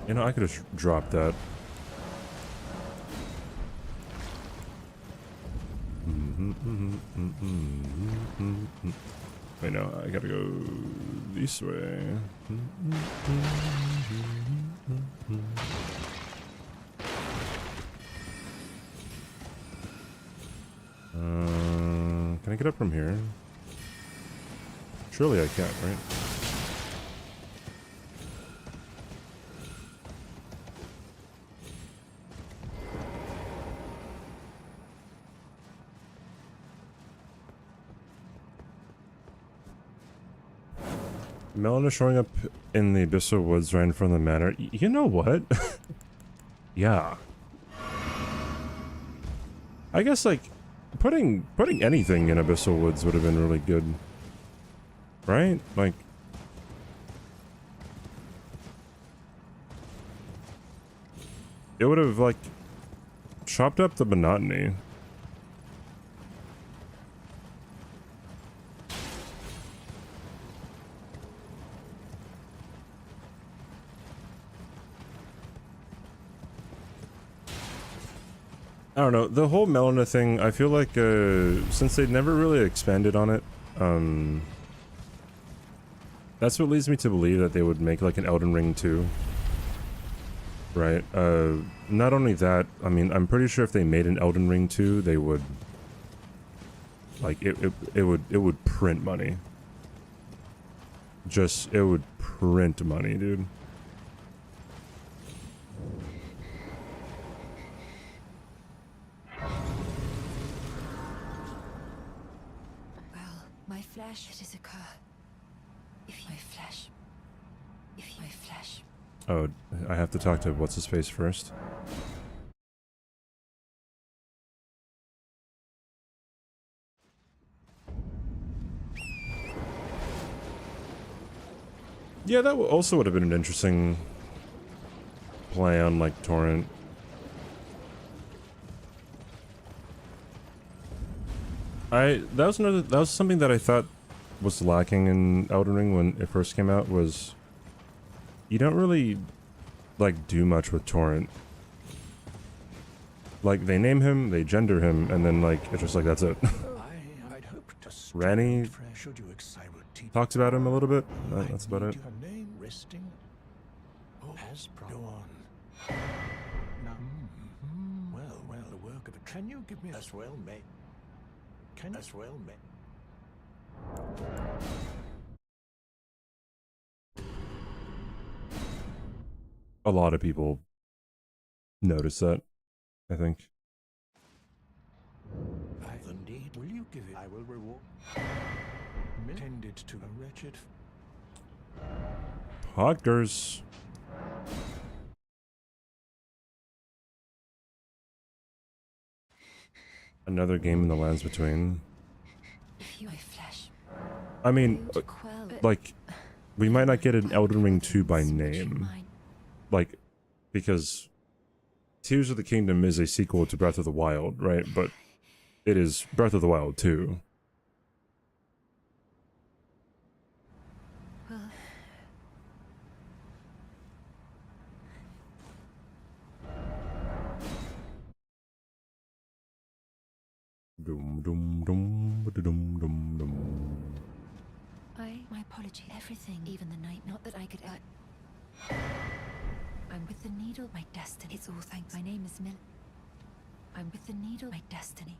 A: You know, I could have dropped that. Wait, no, I gotta go this way. Can I get up from here? Surely I can't, right? Melina showing up in the Abyssal Woods right in front of the manor. You know what? Yeah. I guess, like, putting anything in Abyssal Woods would have been really good. Right? Like... It would have, like, chopped up the monotony. I don't know, the whole Melina thing, I feel like, since they never really expanded on it, that's what leads me to believe that they would make, like, an Elden Ring 2. Right, not only that, I mean, I'm pretty sure if they made an Elden Ring 2, they would, like, it would print money. Just, it would print money, dude.
G: My flesh, it is occur. If my flesh
A: Oh, I have to talk to what's his face first. Yeah, that also would have been an interesting play on like Torrent. That was something that I thought was lacking in Elden Ring when it first came out, was you don't really like do much with Torrent. Like they name him, they gender him, and then like it's just like that's it.
E: I'd hoped to
A: Ranny
E: should you I would teach
A: talks about him a little bit. That's about it.
E: her name resting. Oh, as go on. Now, well, the work of it. Can you give me as well, mate? Can as well, mate?
A: A lot of people notice that, I think.
E: Indeed, will you give it? I will reward. Tended to a wretched.
A: Poggers. Another game in the lands between.
G: If you flesh,
A: I mean, like, we might not get an Elden Ring 2 by name. Like, because Tears of the Kingdom is a sequel to Breath of the Wild, right? But it is Breath of the Wild 2. Dum dum dum dum dum dum.
C: My apology. Everything, even the night. Not that I could. I'm with the needle. My destiny. It's all thanks. My name is Mill. I'm with the needle. My destiny.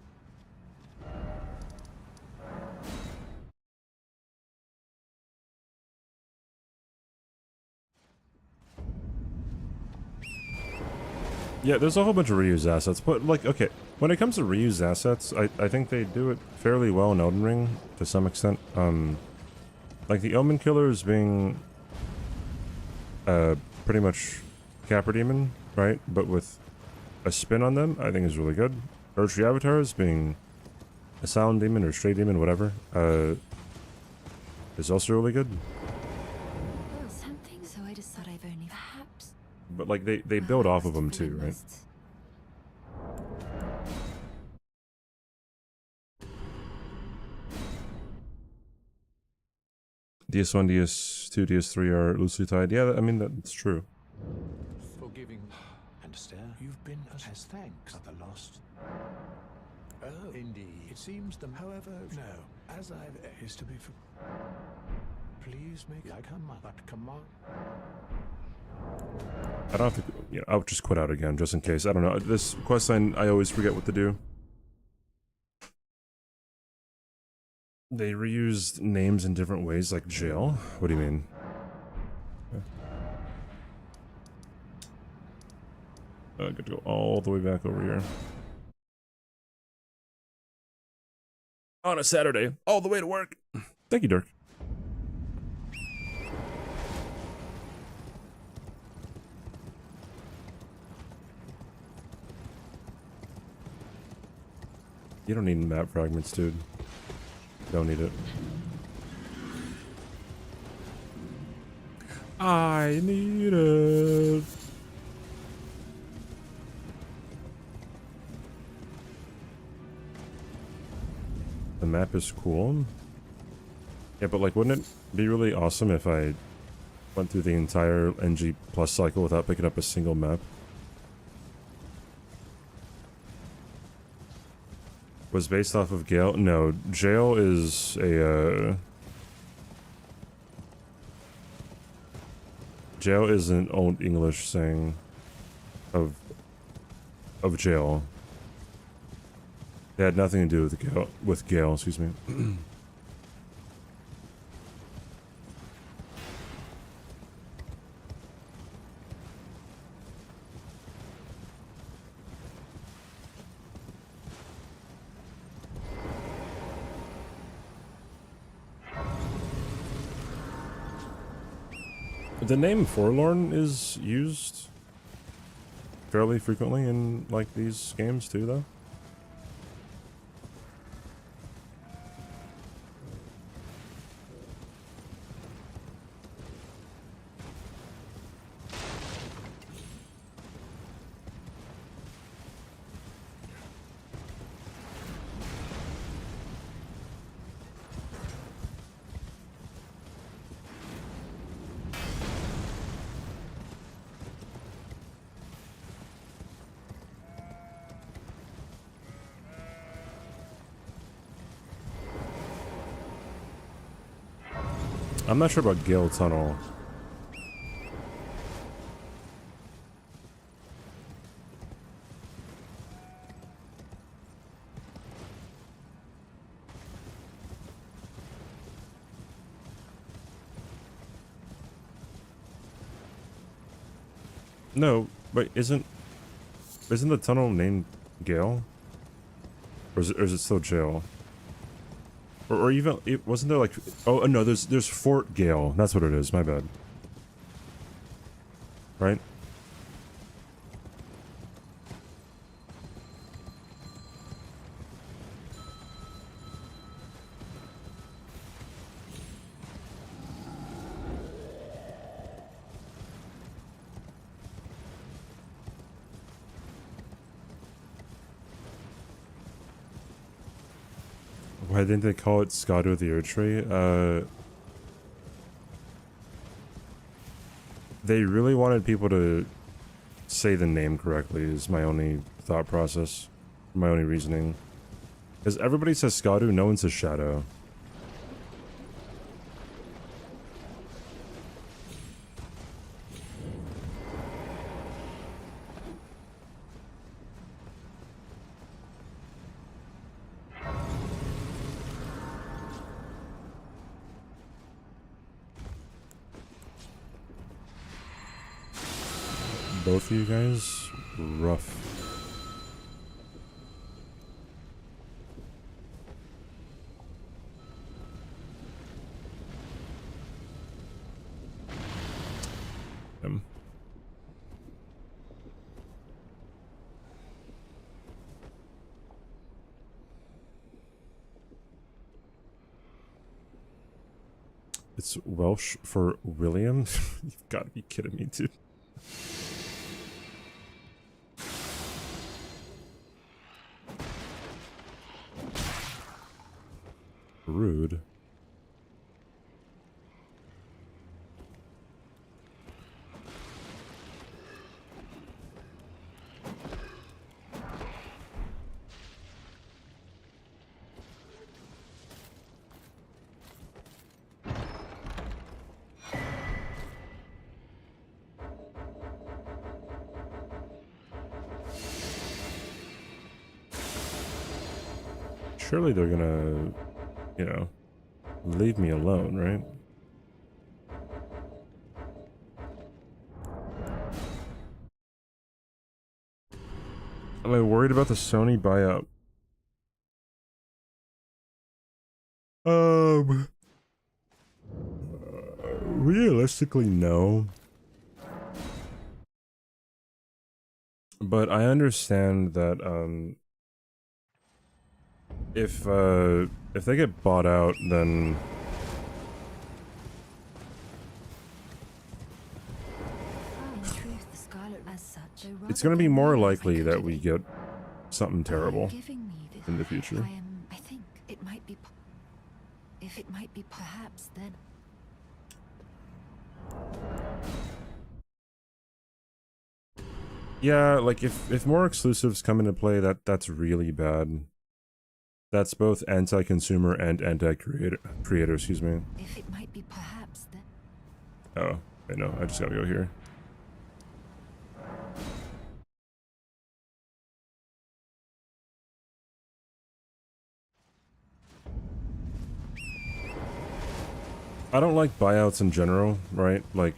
A: Yeah, there's a whole bunch of reused assets, but like, okay, when it comes to reused assets, I think they do it fairly well in Elden Ring, to some extent. Like the Omen Killers being, pretty much Capra Demon, right? But with a spin on them, I think is really good. Earthtree Avatars being a Sound Demon or Stray Demon, whatever, is also really good.
C: Oh, something. So I just thought I've only perhaps.
A: But like they build off of them too, right? DS1, DS2, DS3 are loosely tied. Yeah, I mean that's true.
E: Forgiving. Understand? You've been as thanks at the lost. Oh, indeed. It seems them. However, no. As I've is to be. Please make like come on, but come on.
A: I don't have to. You know, I'll just quit out again just in case. I don't know. This quest line, I always forget what to do. They reused names in different ways, like jail. What do you mean? I got to go all the way back over here. On a Saturday, all the way to work. Thank you, Dirk. You don't need map fragments, dude. Don't need it. I need it. The map is cool. Yeah, but like, wouldn't it be really awesome if I went through the entire NG+ cycle without picking up a single map? Was based off of Gale? No, Jail is a, Jail is an old English saying of jail. It had nothing to do with Gale, excuse me. The name Forlorn is used fairly frequently in, like, these games too, though. I'm not sure about Gale Tunnel. No, wait, isn't the tunnel named Gale? Or is it still Jail? Or even, wasn't there like, oh no, there's Fort Gale. That's what it is, my bad. Right? Why didn't they call it Scotto the Erdtree? They really wanted people to say the name correctly is my only thought process. My only reasoning. Because everybody says Scotto, no one says Shadow. Both of you guys, rough. It's Welsh for William? You've got to be kidding me, dude. Rude. Surely they're gonna, you know, leave me alone, right? Am I worried about the Sony buyout? Realistically, no. But I understand that, if they get bought out, then it's gonna be more likely that we get something terrible in the future.
G: I think it might be. If it might be, perhaps then.
A: Yeah, like if more exclusives come into play, that's really bad. That's both anti-consumer and anti-creator, excuse me.
G: If it might be, perhaps then.
A: Oh, wait, no, I just gotta go here. I don't like buyouts in general, right? Like,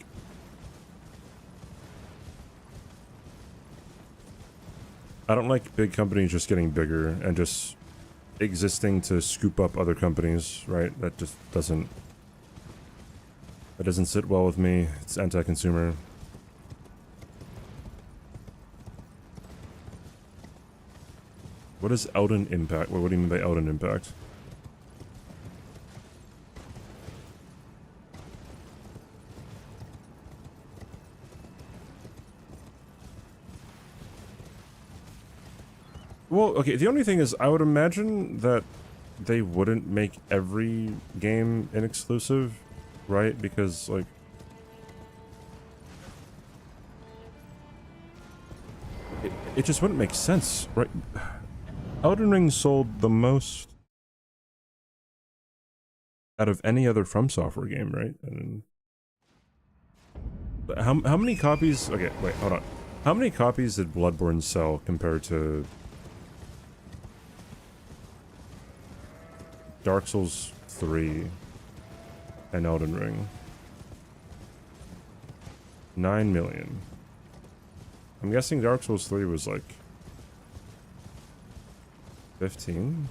A: I don't like big companies just getting bigger and just existing to scoop up other companies, right? That just doesn't That doesn't sit well with me. It's anti-consumer. What is Elden Impact? What do you mean by Elden Impact? Well, okay, the only thing is, I would imagine that they wouldn't make every game an exclusive, right? Because, like... It just wouldn't make sense, right? Elden Ring sold the most out of any other From Software game, right? And how many copies... Okay, wait, hold on. How many copies did Bloodborne sell compared to Dark Souls 3 and Elden Ring? 9 million. I'm guessing Dark Souls 3 was like 15?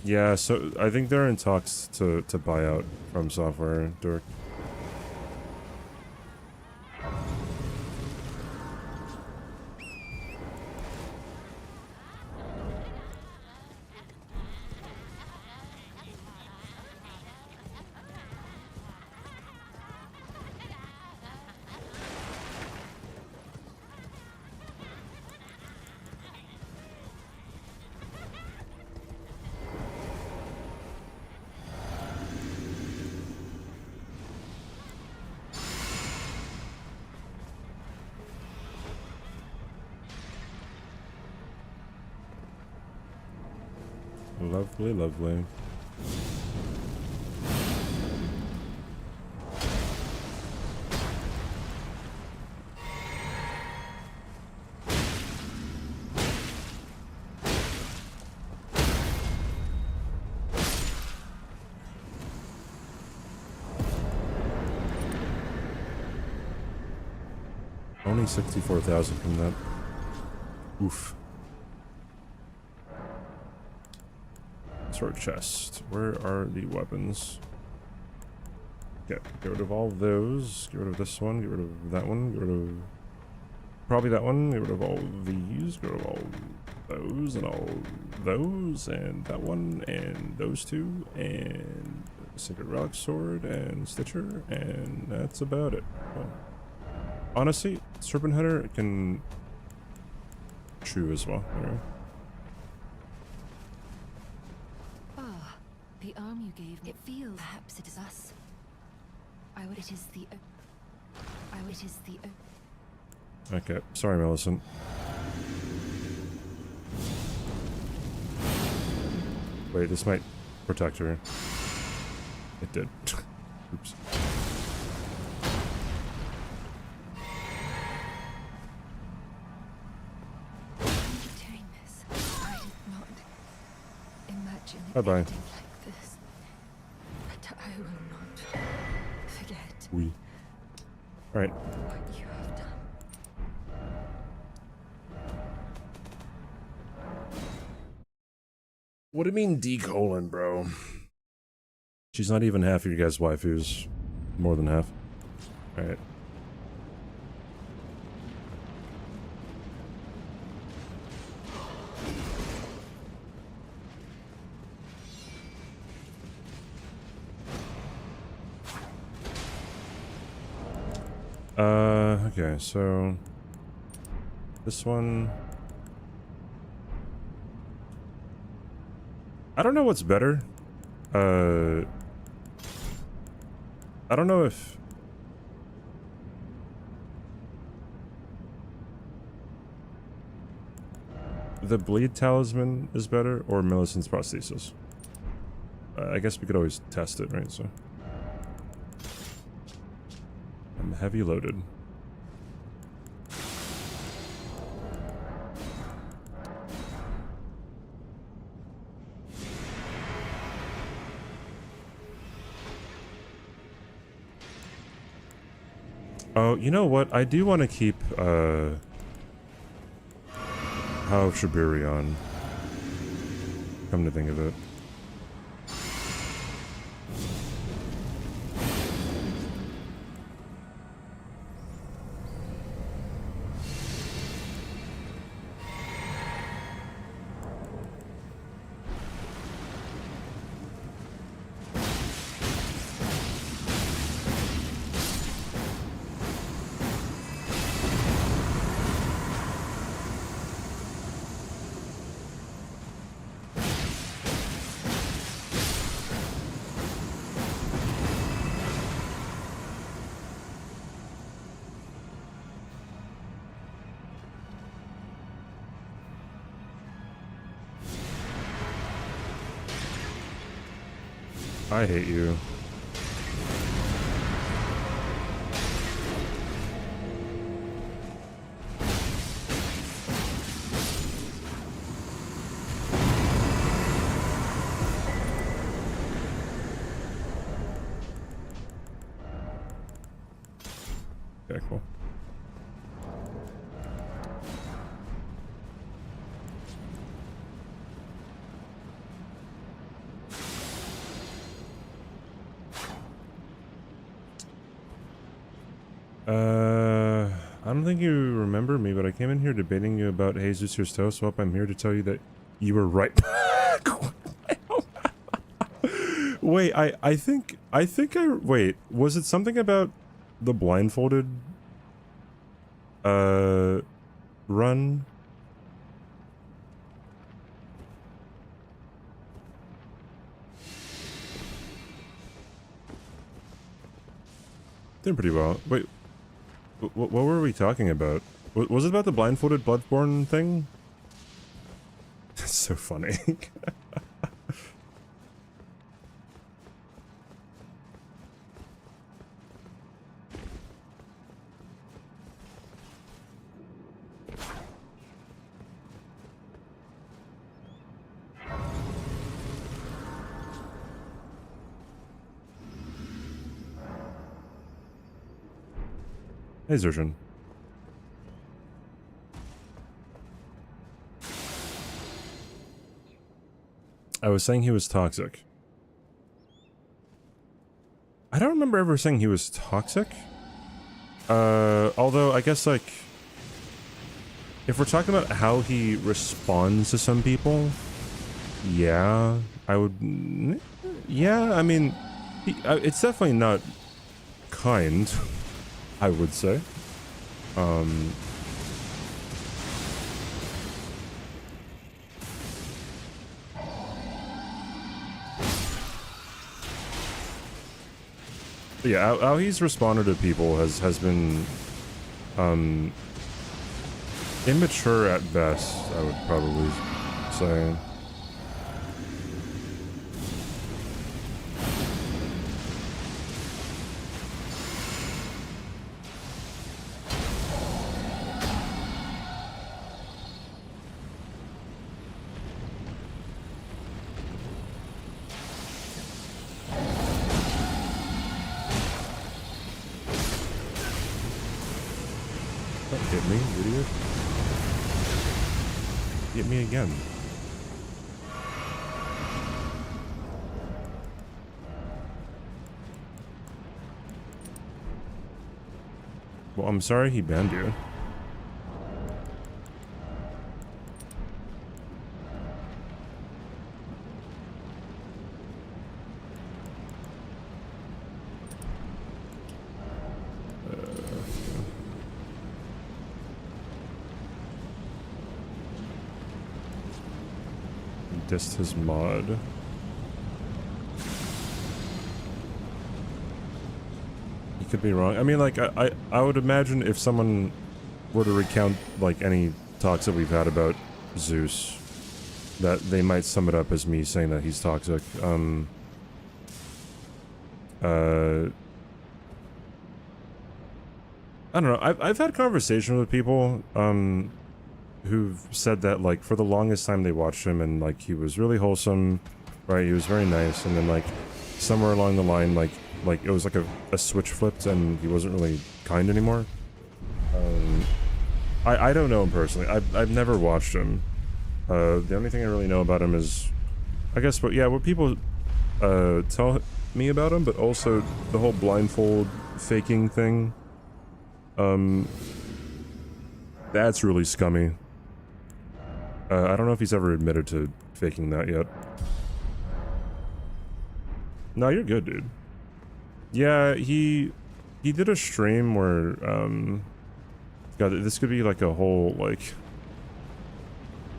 A: Yeah, so I think they're in talks to buy out From Software, Dirk. Lovely, lovely. Only 64,000 from that. Oof. Sword chest. Where are the weapons? Get rid of all those. Get rid of this one. Get rid of that one. Get rid of probably that one. Get rid of all these. Get rid of all those and all those and that one and those two and Sacred Relic Sword and Stitcher, and that's about it. Well, honestly, Serpent Hunter can chew as well. Anyway.
G: The arm you gave me, it feels perhaps it is us. It is the
A: Okay, sorry, Millicent. Wait, this might protect her. It did. Oops.
G: doing this. I did not imagine it
A: Bye-bye.
G: ending like this. But I will not forget
A: We. Alright.
G: what you have done.
A: What do you mean D:, bro? She's not even half of your guys' waifus. More than half. Alright. Okay, so this one, I don't know what's better. I don't know if the Bleed Talisman is better or Millicent's Prosthesis. I guess we could always test it, right? So I'm heavy loaded. Oh, you know what? I do want to keep, How of Shiburion. Come to think of it. I hate you. Okay, cool. I don't think you remember me, but I came in here debating you about Jesus Christos. Well, I'm here to tell you that you were right. Wait, wait, was it something about the blindfolded, run? Doing pretty well. Wait, what were we talking about? Was it about the blindfolded Bloodborne thing? That's so funny. Hey, Zerjan. I was saying he was toxic. I don't remember ever saying he was toxic. Although, I guess, like, if we're talking about how he responds to some people, yeah, I would... Yeah, I mean, it's definitely not kind, I would say. Yeah, how he's responded to people has been, immature at best, I would probably say. Hit me, idiot. Hit me again. Well, I'm sorry he banned you. Dissed his mod. He could be wrong. I mean, like, I would imagine if someone were to recount, like, any talks that we've had about Zeus, that they might sum it up as me saying that he's toxic. I don't know. I've had conversations with people, who've said that, like, for the longest time they watched him and, like, he was really wholesome, right? He was very nice, and then, like, somewhere along the line, like it was like a switch flipped and he wasn't really kind anymore. I don't know him personally. I've never watched him. The only thing I really know about him is, I guess, what people tell me about him, but also the whole blindfold faking thing. That's really scummy. I don't know if he's ever admitted to faking that yet. No, you're good, dude. Yeah, he did a stream where, God, this could be like a whole, like,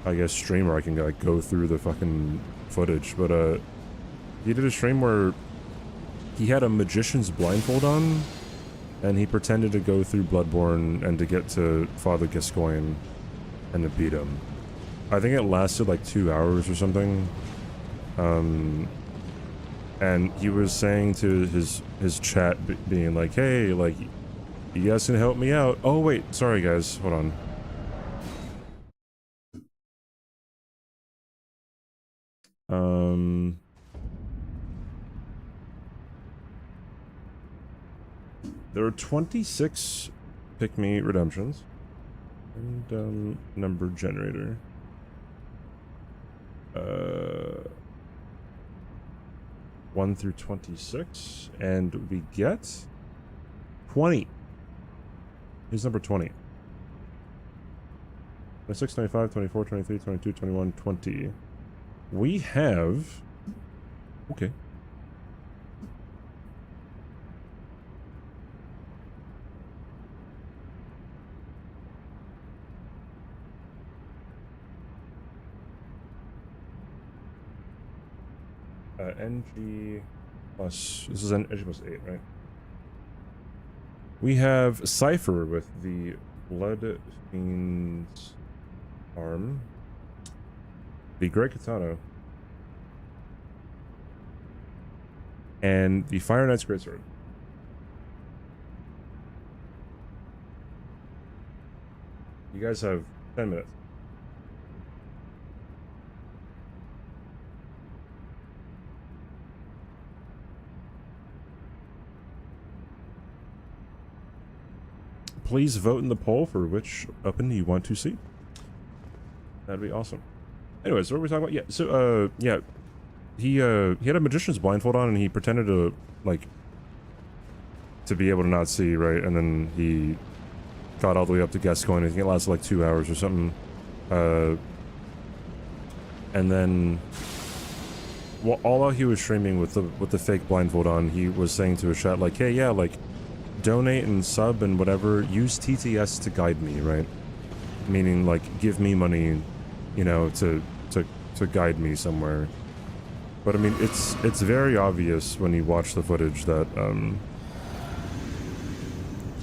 A: I guess, stream where I can, like, go through the fucking footage, but, he did a stream where he had a magician's blindfold on, and he pretended to go through Bloodborne and to get to Father Gascoigne and to beat him. I think it lasted like 2 hours or something. and he was saying to his chat, being like, "Hey, like, you guys can help me out." Oh wait, sorry guys, hold on. There are 26 pick me redemptions. And number generator. 1 through 26, and we get 20. Here's number 20. 26, 25, 24, 23, 22, 21, 20. We have... Okay. NG plus... This is NG plus 8, right? We have Cypher with the Blood Fiend's arm. The Great Katana. And the Fire Knight's Greatsword. You guys have 10 minutes. Please vote in the poll for which open you want to see. That'd be awesome. Anyways, what were we talking about? Yeah, so, yeah. He had a magician's blindfold on, and he pretended to, like, to be able to not see, right? And then he got all the way up to Gascoigne. I think it lasted like 2 hours or something. And then, well, all while he was streaming with the fake blindfold on, he was saying to his chat, like, hey, yeah, like, donate and sub and whatever, use TTS to guide me, right? Meaning, like, give me money, you know, to guide me somewhere. But I mean, it's very obvious when you watch the footage that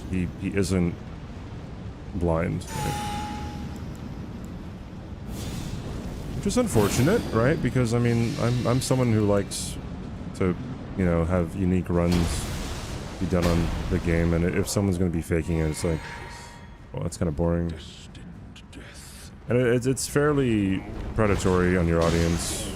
A: he isn't blind, right? Which is unfortunate, right? Because I mean, I'm someone who likes to, you know, have unique runs be done on the game, and if someone's going to be faking it, it's like, well, that's kind of boring. And it's fairly predatory on your audience.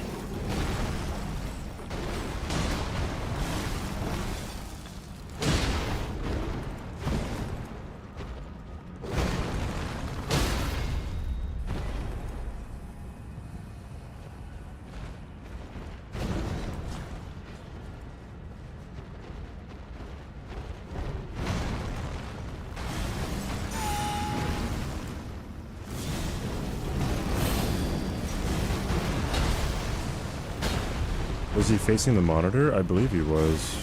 A: Was he facing the monitor? I believe he was.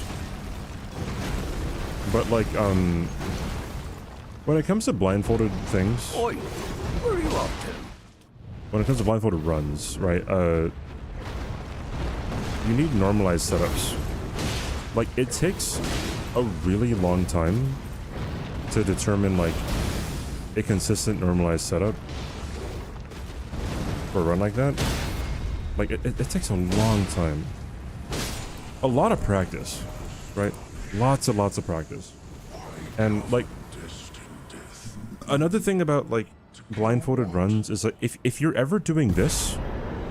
A: But like, when it comes to blindfolded things...
E: Oi, where are you off to?
A: When it comes to blindfolded runs, right, you need normalized setups. Like, it takes a really long time to determine, like, a consistent normalized setup for a run like that. Like, it takes a long time. A lot of practice, right? Lots and lots of practice. And, like, another thing about, like, blindfolded runs is, like, if you're ever doing this,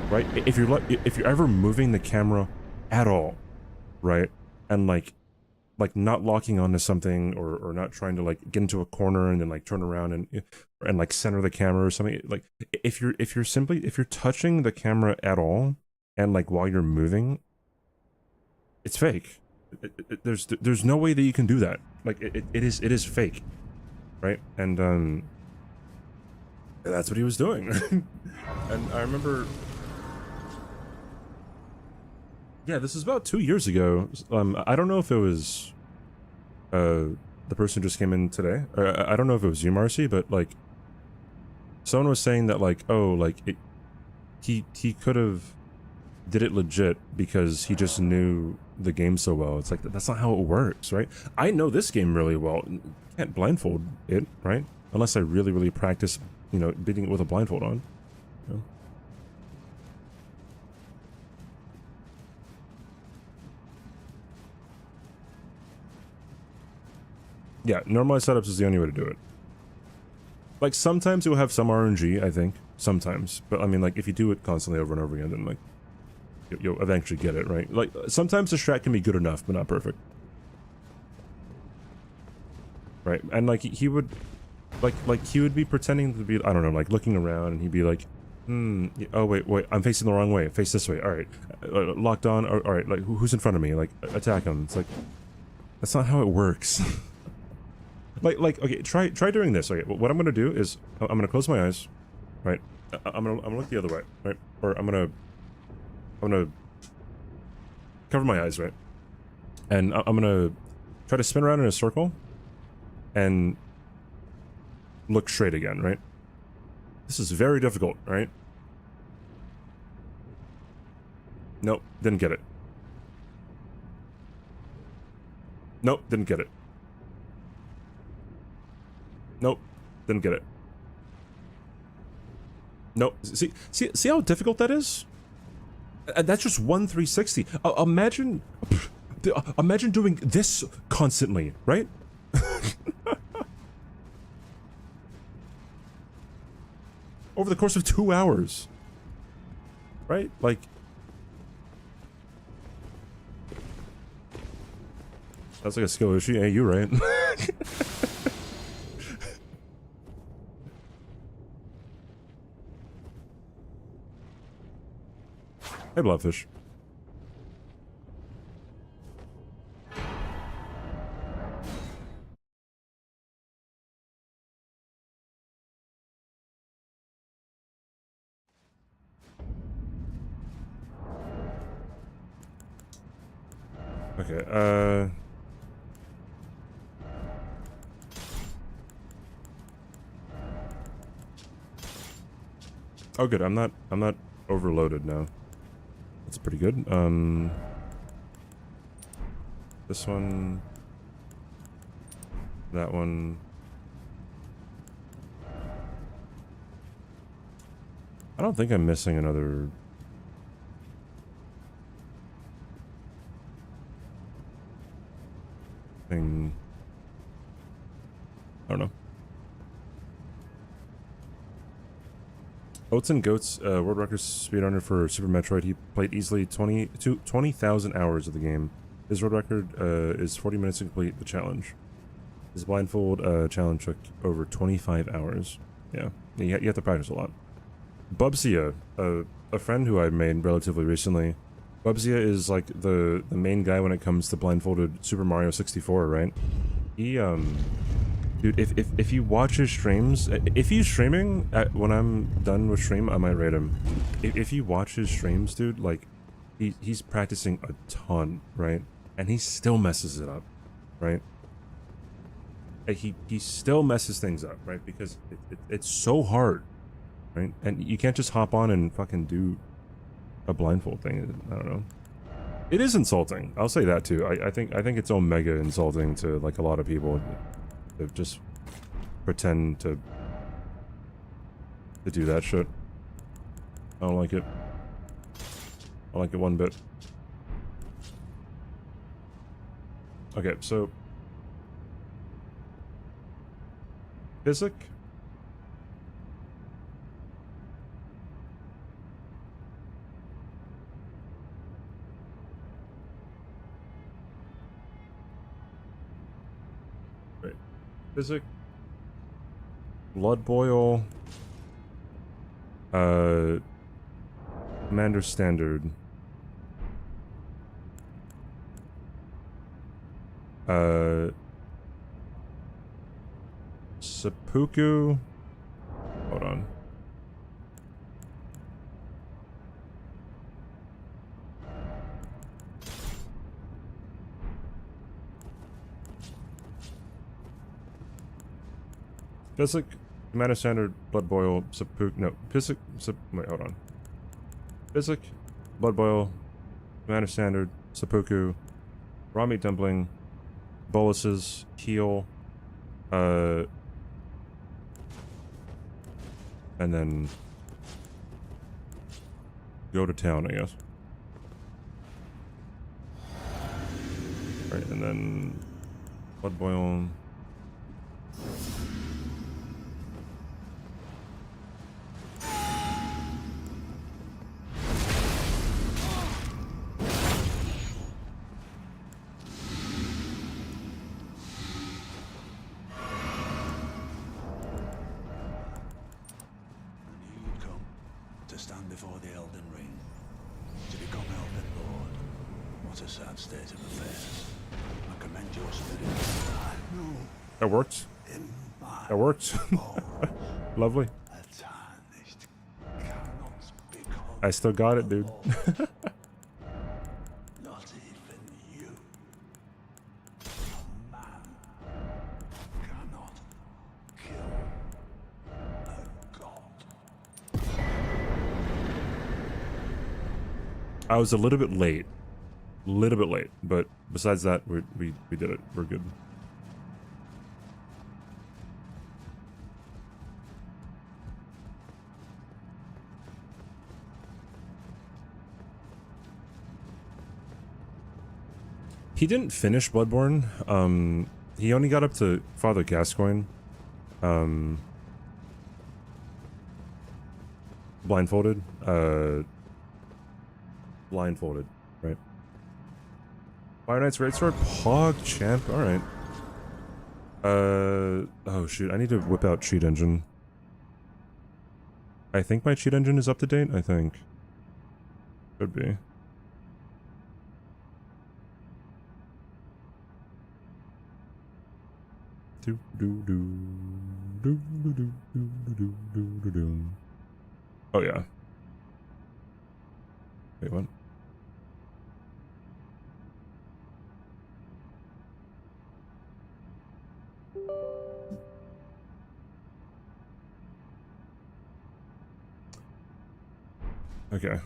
A: right? If you're ever moving the camera at all, right? And, like not locking onto something, or not trying to, like, get into a corner and then, like, turn around and like center the camera or something. Like, if you're touching the camera at all, and, like, while you're moving, it's fake. There's no way that you can do that. Like, it is fake, right? And that's what he was doing. And I remember, yeah, this is about 2 years ago. I don't know if it was the person who just came in today, or I don't know if it was you, Marcy, but, like, someone was saying that, like, oh, like, he could have did it legit because he just knew the game so well. It's like, that's not how it works, right? I know this game really well. Can't blindfold it, right? Unless I really, really practice, you know, beating it with a blindfold on. You know? Yeah, normalized setups is the only way to do it. Like, sometimes you'll have some RNG, I think. Sometimes. But, I mean, like, if you do it constantly over and over again, then, like, you'll eventually get it, right? Like, sometimes the strat can be good enough, but not perfect. Right? And, like, he would... Like, he would be pretending to be, I don't know, like, looking around, and he'd be like, oh, wait, I'm facing the wrong way. Face this way. Alright. Locked on. Alright, like, who's in front of me? Like, attack him. It's like... That's not how it works. like, okay, try doing this. Okay, what I'm gonna do is, I'm gonna close my eyes, right? I'm gonna look the other way, right? Or I'm gonna cover my eyes, right? And I'm gonna try to spin around in a circle, and look straight again, right? This is very difficult, right? Nope, didn't get it. Nope, didn't get it. Nope, didn't get it. Nope. See how difficult that is? That's just one 360. Imagine doing this constantly, right? Over the course of 2 hours. Right? Like... That's like a skill issue. Hey, you right. Hey, Bloodfish. Okay, oh good, I'm not overloaded now. That's pretty good. This one, that one. I don't think I'm missing another. Thing. I don't know. Oats and Goats, world record speedrunner for Super Metroid. He played easily 20,000 hours of the game. His world record is 40 minutes to complete the challenge. His blindfold challenge took over 25 hours. Yeah, you have to practice a lot. Bubsia, a friend who I made relatively recently. Bubsia is like the main guy when it comes to blindfolded Super Mario 64, right? He dude, if you watch his streams, if he's streaming when I'm done with stream, I might rate him. If you watch his streams, dude, like he's practicing a ton, right? And he still messes it up, right? He still messes things up, right? Because it's so hard, right? And you can't just hop on and fucking do a blindfold thing. I don't know. It is insulting. I'll say that too. I think it's omega insulting to like a lot of people to just pretend to do that shit. I don't like it. I don't like it one bit. Okay, so Physic. Right. Physic. Blood Boil. Commander Standard. Seppuku. Hold on. Physic, Commander Standard, Blood Boil, Seppuku. No, Physic. Wait, hold on. Physic, Blood Boil, Commander Standard, Seppuku, Raw Meat Dumpling, Boluses, Heal, and then go to town, I guess. Alright, and then Blood Boil,
E: stand before the Elden Ring. To become Elden Lord. What a sad state of affairs. I commend your spirit. I know
A: That worked. That worked. Lovely. I still got it, dude.
E: Not even you. A man cannot kill a god.
A: I was a little bit late. But besides that, we did it. We're good. He didn't finish Bloodborne. He only got up to Father Gascoigne. Blindfolded. Blindfolded, right? Fire Knight's Greatsword, Pog Champ. All right. Oh shoot! I need to whip out cheat engine. I think my cheat engine is up to date. I think. Could be. Do do do do do do do do do do. Oh yeah. Wait, what? Okay.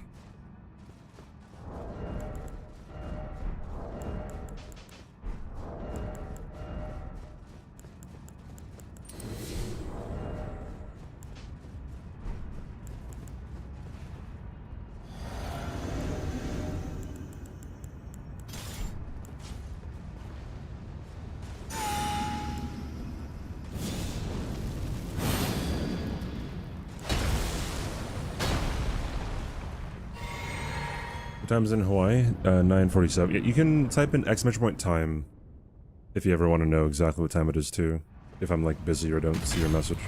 A: What time's in Hawaii? 9:47. Yeah, you can type in exclamation point time if you ever want to know exactly what time it is too. If I'm like busy or don't see your message.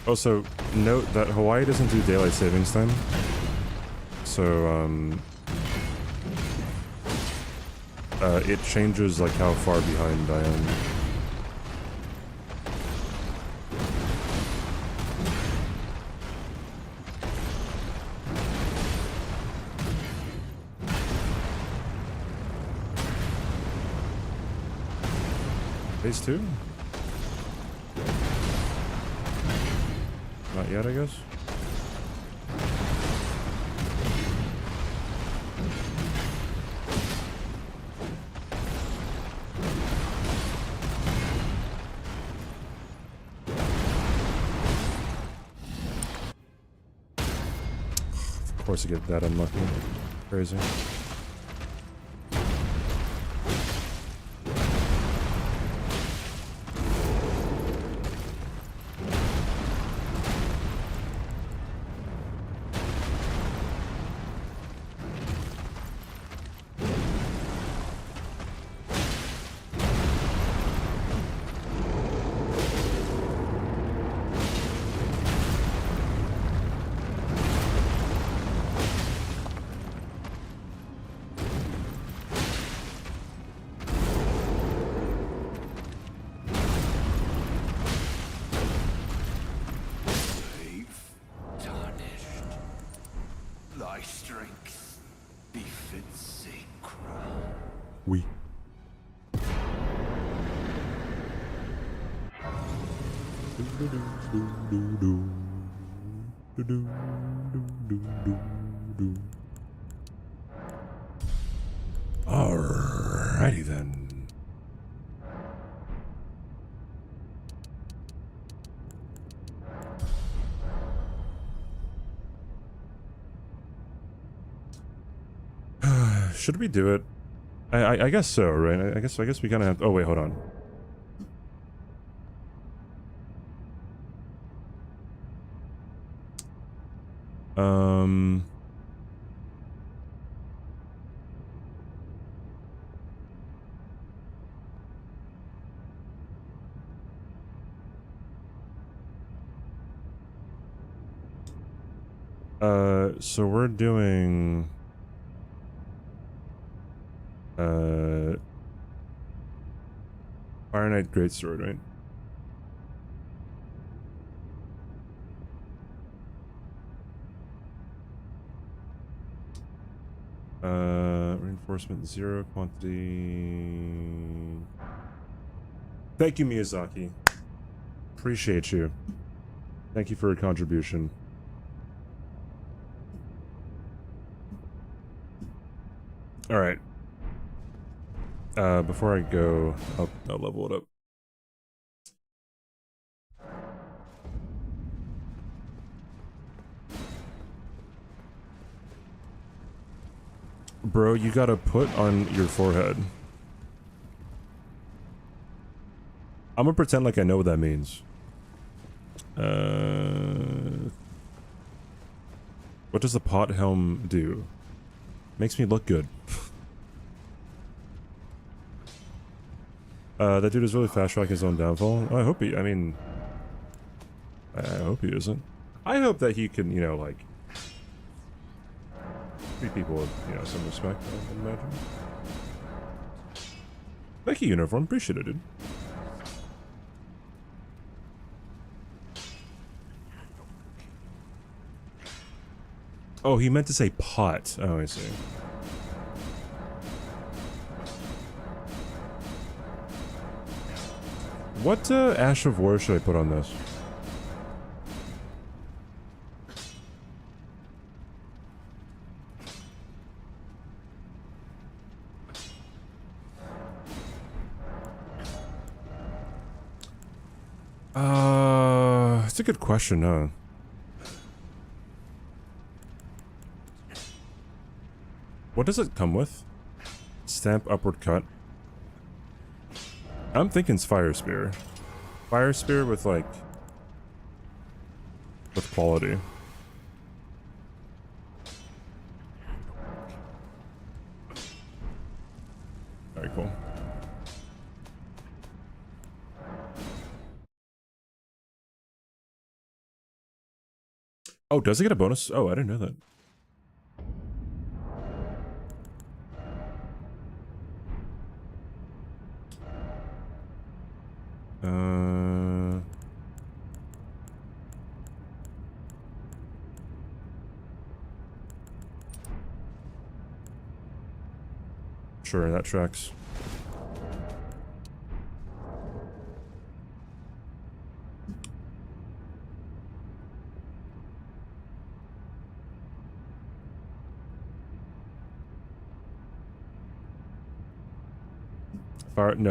A: Also, note that Hawaii doesn't do daylight savings time. So, it changes like how far behind I am. Phase 2? Not yet, I guess. Of course I get that unlucky. Crazy. We. Alrighty then. Should we do it? I guess so, right? I guess we kind of have. Oh wait, hold on. So we're doing Fire Knight Greatsword, right? Reinforcement 0, quantity. Thank you, Miyazaki. Appreciate you. Thank you for your contribution. Alright. Before I go, I'll level it up. Bro, you gotta put on your forehead. I'm gonna pretend like I know what that means. What does the pot helm do? Makes me look good. That dude is really fast-tracking his own downfall. Oh, I hope he, I mean... I hope he isn't. I hope that he can, you know, like... treat people with, you know, some respect, I imagine. Thank you, Uniform. Appreciate it, dude. Oh, he meant to say pot. Oh, I see. What Ash of War should I put on this? It's a good question, huh? What does it come with? Stamp upward cut. I'm thinking it's Fire Spear. Fire Spear with like... with quality. Very cool. Oh, does it get a bonus? Oh, I didn't know that. Sure, that tracks.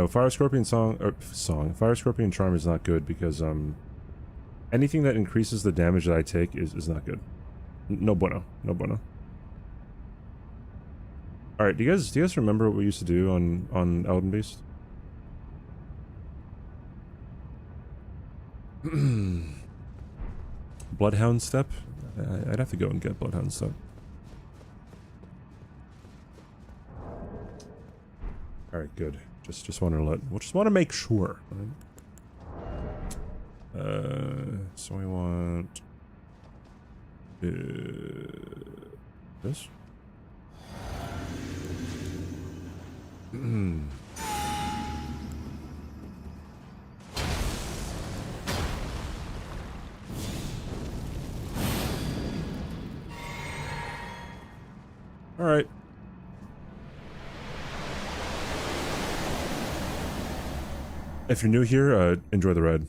A: Fire Scorpion Fire Scorpion Charm is not good because anything that increases the damage that I take is not good. No bueno. No bueno. Alright, do you guys remember what we used to do on Elden Beast? Bloodhound Step? I'd have to go and get Bloodhound Step. Alright, good. Just want to make sure. Right? So we want this. All right. If you're new here, enjoy the ride.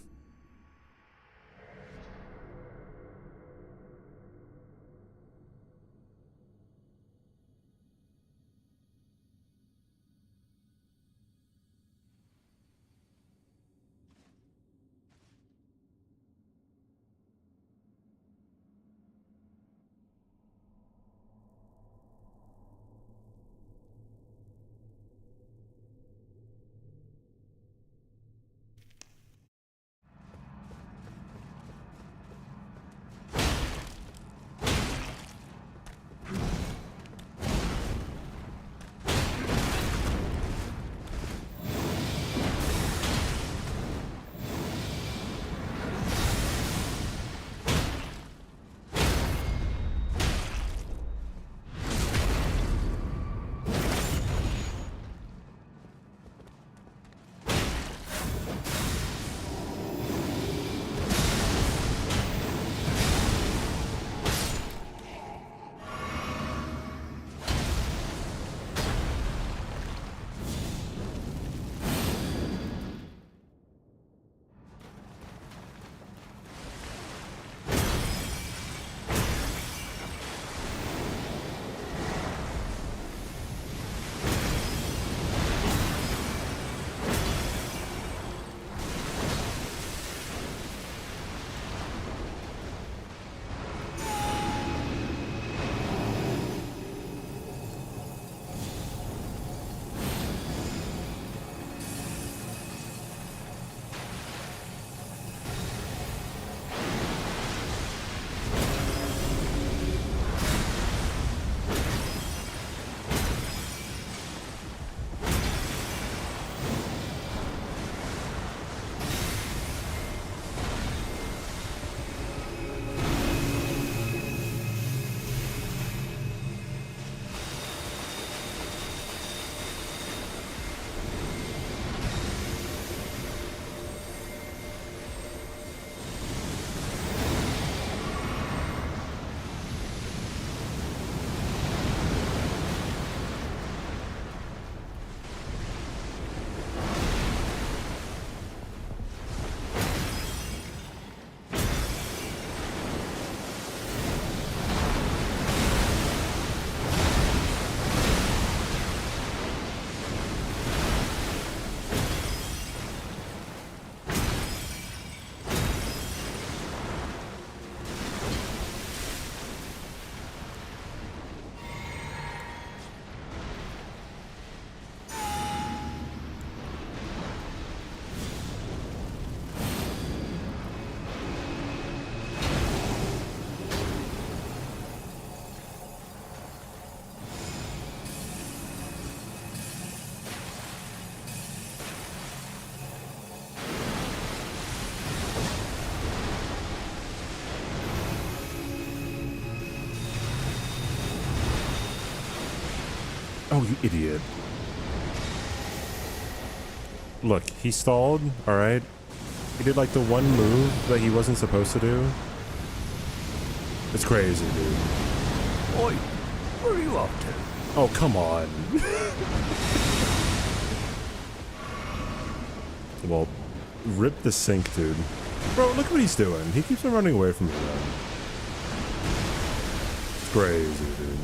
A: Oh, you idiot. Look, he stalled, alright? He did like the one move that he wasn't supposed to do. It's crazy, dude.
E: Oi, where are you off to?
A: Oh, come on. Well, rip the sink, dude. Bro, look what he's doing. He keeps on running away from me, man. It's crazy, dude.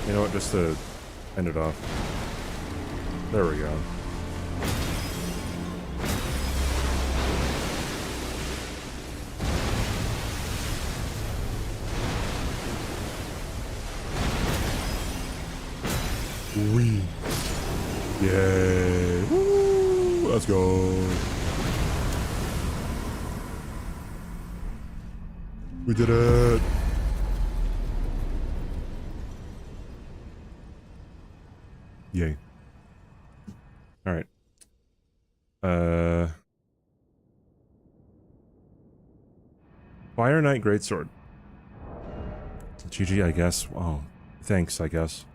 A: You know what, just to end it off. There we go. Wee. Yay. Woo. Let's go. We did it. Yay. All right. Fire Knight Greatsword. GG, I guess. Oh, thanks, I guess.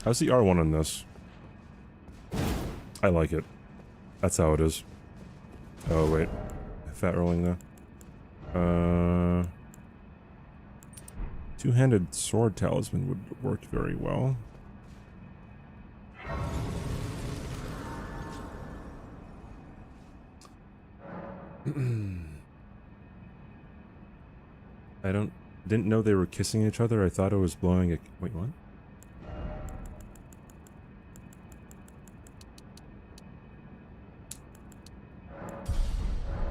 A: How's the R1 on this? I like it. That's how it is. Oh, wait. Fat rolling though. Two-handed sword talisman would work very well. Didn't know they were kissing each other. I thought I was blowing a... Wait, what?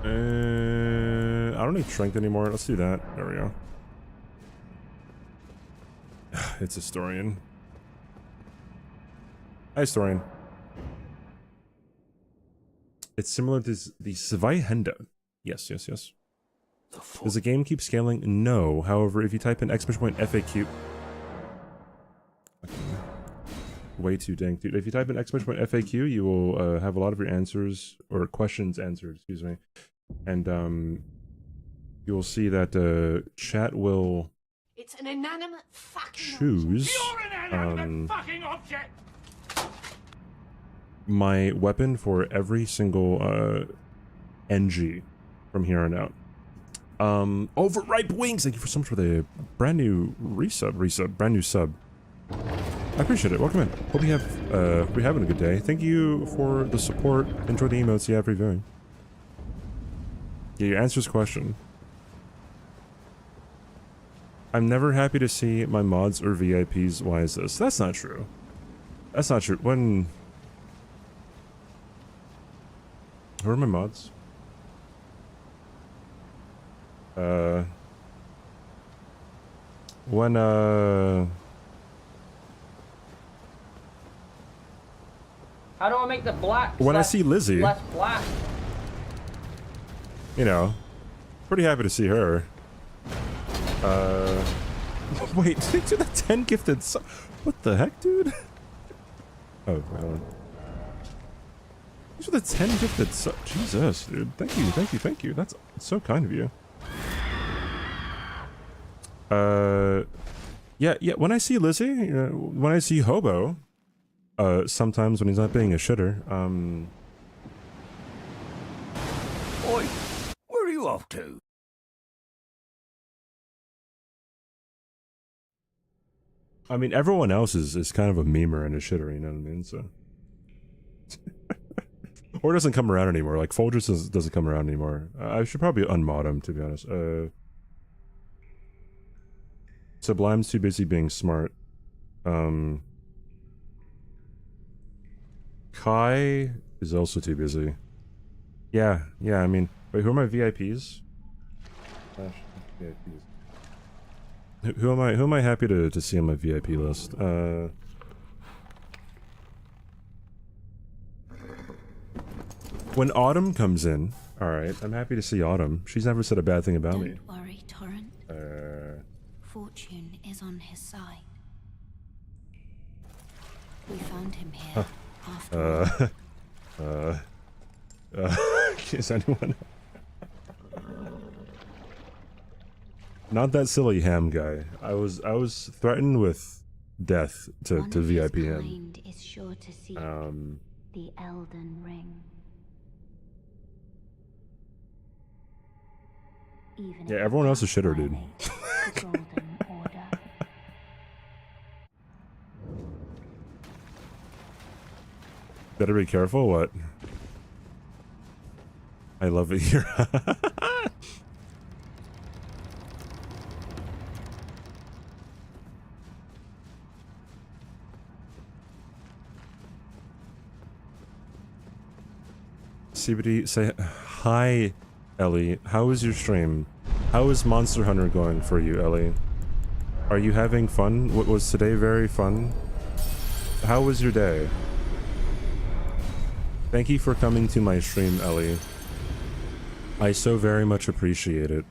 A: I don't need strength anymore. Let's do that. There we go. It's Historian. Hi, Historian. It's similar to the Zweihände. Yes, yes, yes. Does the game keep scaling? No. However, if you type in !FAQ... Way too dang, dude. If you type in !FAQ, you will have a lot of your answers, or questions answered, excuse me. And, you will see that, chat will...
H: It's an inanimate fucking
A: choose...
H: You're an inanimate fucking object!
A: My weapon for every single, NG from here on out. Overripe Wings! Thank you so much for the brand new brand new sub. I appreciate it. Welcome in. Hope you have, we're having a good day. Thank you for the support. Enjoy the emotes you have reviewing. Yeah, your answer's question. I'm never happy to see my mods or VIPs. Why is this? That's not true. That's not true. When... Who are my mods? When,
K: How do I make the black
A: when I see Lizzie,
K: less black?
A: You know, pretty happy to see her. Wait, did you do the 10 gifted what the heck, dude? Oh, wait, hold on. These are the 10 gifted Jesus, dude. Thank you, thank you, thank you. That's so kind of you. Yeah, when I see Lizzie, when I see Hobo, sometimes when he's not being a shitter,
E: Oi, where are you off to?
A: I mean, everyone else is kind of a memer and a shitter, you know what I mean? So, or doesn't come around anymore. Like Folgers doesn't come around anymore. I should probably unmod him, to be honest. Sublime's too busy being smart. Kai is also too busy. Yeah, I mean, wait, who are my VIPs? VIPs. Who am I happy to see on my VIP list? When Autumn comes in, alright, I'm happy to see Autumn. She's never said a bad thing about me.
C: Don't worry, Torrent. Fortune is on his side.
A: Is anyone? Not that silly ham guy. I was threatened with death to VIP him.
C: Is sure to seek the Elden Ring. Even
A: Yeah, everyone else is shitter, dude.
C: the Golden Order.
A: Better be careful. What? I love it here. CBD, say hi, Ellie. How is your stream? How is Monster Hunter going for you, Ellie? Are you having fun? Was today very fun? How was your day? Thank you for coming to my stream, Ellie. I so very much appreciate it.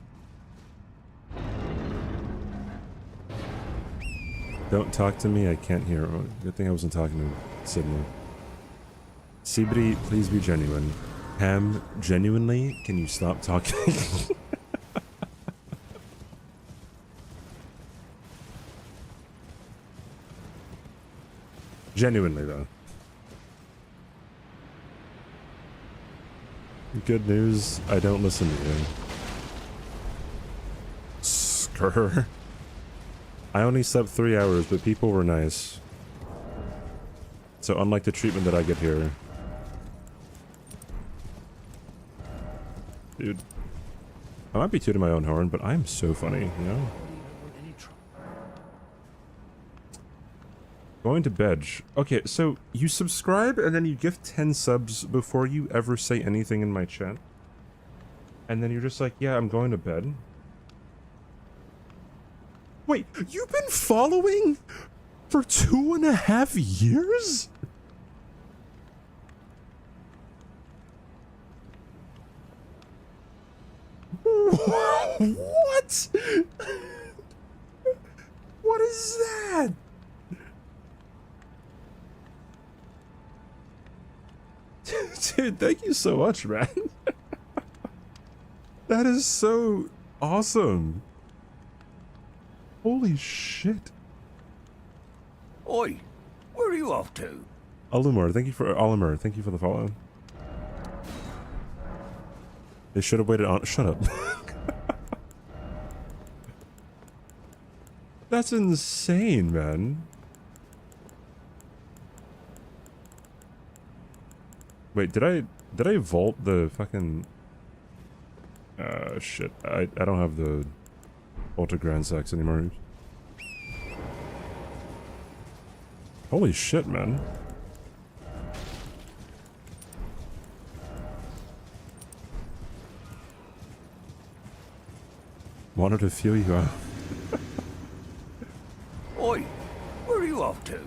A: Don't talk to me, I can't hear. Oh, good thing I wasn't talking to Sydney. CBD, please be genuine. Ham, genuinely, can you stop talking? Genuinely, though. Good news, I don't listen to you. Skrr. I only slept 3 hours, but people were nice. So unlike the treatment that I get here. Dude. I might be tooting my own horn, but I'm so funny, you know? Going to bed. Okay, so you subscribe and then you give 10 subs before you ever say anything in my chat. And then you're just like, yeah, I'm going to bed. Wait, you've been following for 2.5 years? What? What is that? Dude, thank you so much, man. That is so awesome. Holy shit.
E: Oi, where are you off to?
A: Olimar, thank you for the follow. They should have waited on. Shut up. That's insane, man. Wait, did I vault the fucking shit. I don't have the Ultra Grand Sex anymore. Holy shit, man. Wanted to feel you out.
E: Oi, where are you off to?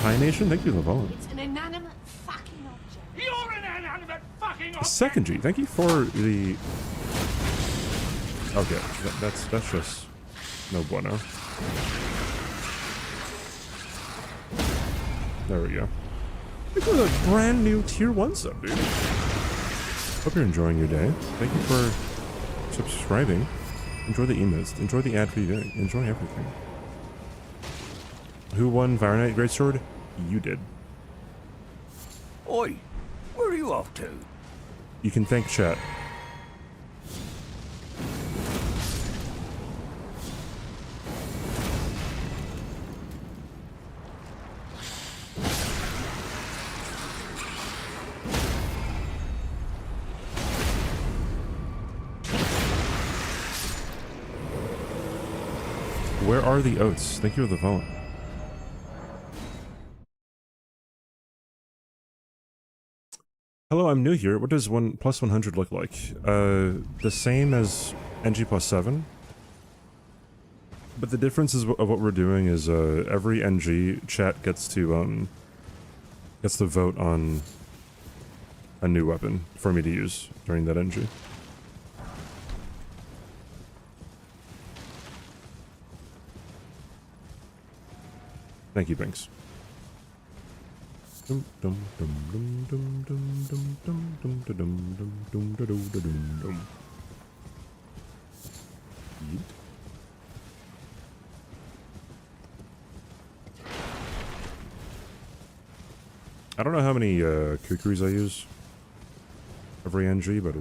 A: Thai Nation, thank you for the follow.
H: It's an inanimate fucking object. You're an inanimate fucking object.
A: Second G, thank you for the. Okay, that's just no bueno. There we go. Look at a brand new tier 1 sub, dude. Hope you're enjoying your day. Thank you for subscribing. Enjoy the emotes. Enjoy the ad-free video. Enjoy everything. Who won Fire Knight Greatsword? You did.
E: Oi, where are you off to?
A: You can thank chat. Where are the oats? Thank you for the phone. Hello, I'm new here. What does 1 plus 100 look like? The same as NG+7. But the difference is of what we're doing is every NG chat gets to vote on a new weapon for me to use during that NG. Thank you, Binks. Dum dum dum dum dum dum dum dum dum dum dum dum dum dum dum. Yeet. I don't know how many kukris I use every NG, but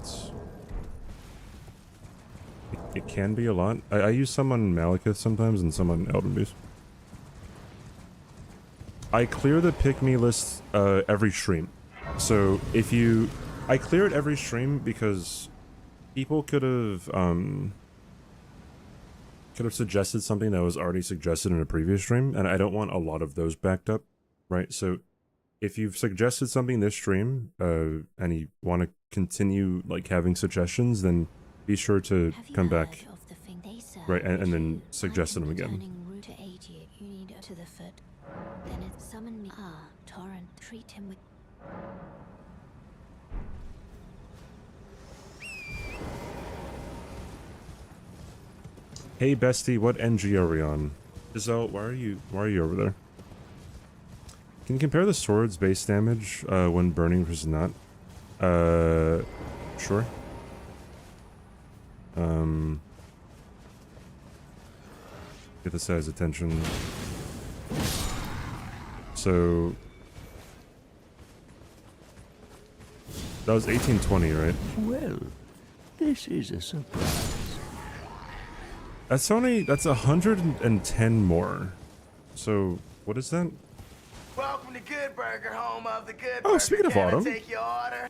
A: it can be a lot. I use some on Malekith sometimes and some on Elden Beast. I clear the pick me list every stream. So if you... I clear it every stream because people could have suggested something that was already suggested in a previous stream, and I don't want a lot of those backed up, right? So if you've suggested something this stream, and you want to continue like having suggestions, then be sure to come back, right, and then suggest them again.
C: To the foot. Then it summoned me. Ah, Torrent, treat him with.
A: Hey bestie, what NG are we on? Isel, why are you over there? Can you compare the sword's base damage when burning versus not? Sure. Get this guy's attention. So that was 1820, right?
E: Well, this is a surprise.
A: That's 110 more. So what is that?
I: Welcome to Good Burger, home of the Good
A: Oh,
I: Burger.
A: speaking of
I: Can I
A: Autumn.
I: take your order?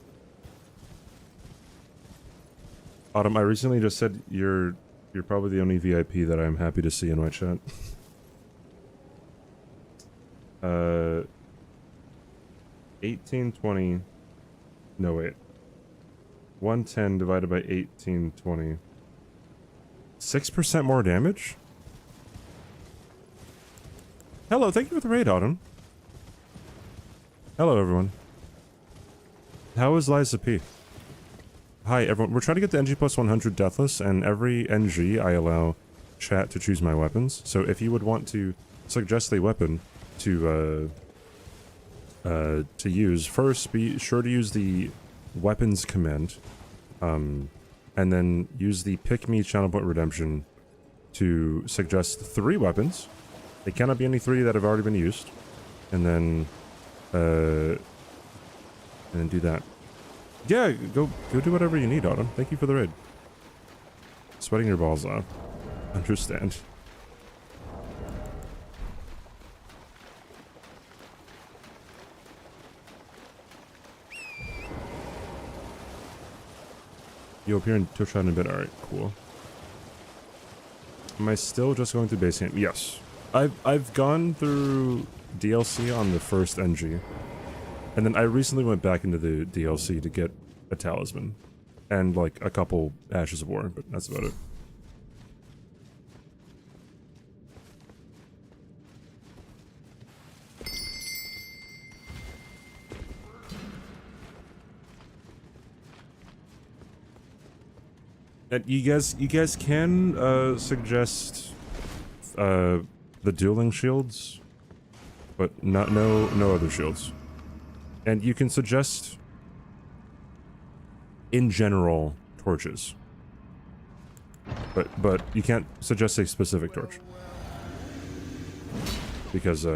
A: Autumn, I recently just said you're probably the only VIP that I'm happy to see in my chat. 1820. No, wait. 110 divided by 1820. 6% more damage? Hello, thank you for the raid, Autumn. Hello, everyone. How is Liza P? Hi, everyone. We're trying to get the NG+100 Deathless, and every NG I allow chat to choose my weapons. So if you would want to suggest a weapon to use, first be sure to use the weapons command, and then use the pick me channel point redemption to suggest 3 weapons. They cannot be any 3 that have already been used, and then do that. Yeah, go do whatever you need, Autumn. Thank you for the raid. Sweating your balls off. Understand. You'll appear in Twitch in a bit. Alright, cool. Am I still just going through base game? Yes. I've gone through DLC on the first NG. And then I recently went back into the DLC to get a talisman. And like a couple Ashes of War, but that's about it. And you guys can suggest the dueling shields, but no other shields. And you can suggest in general torches. But you can't suggest a specific torch. Because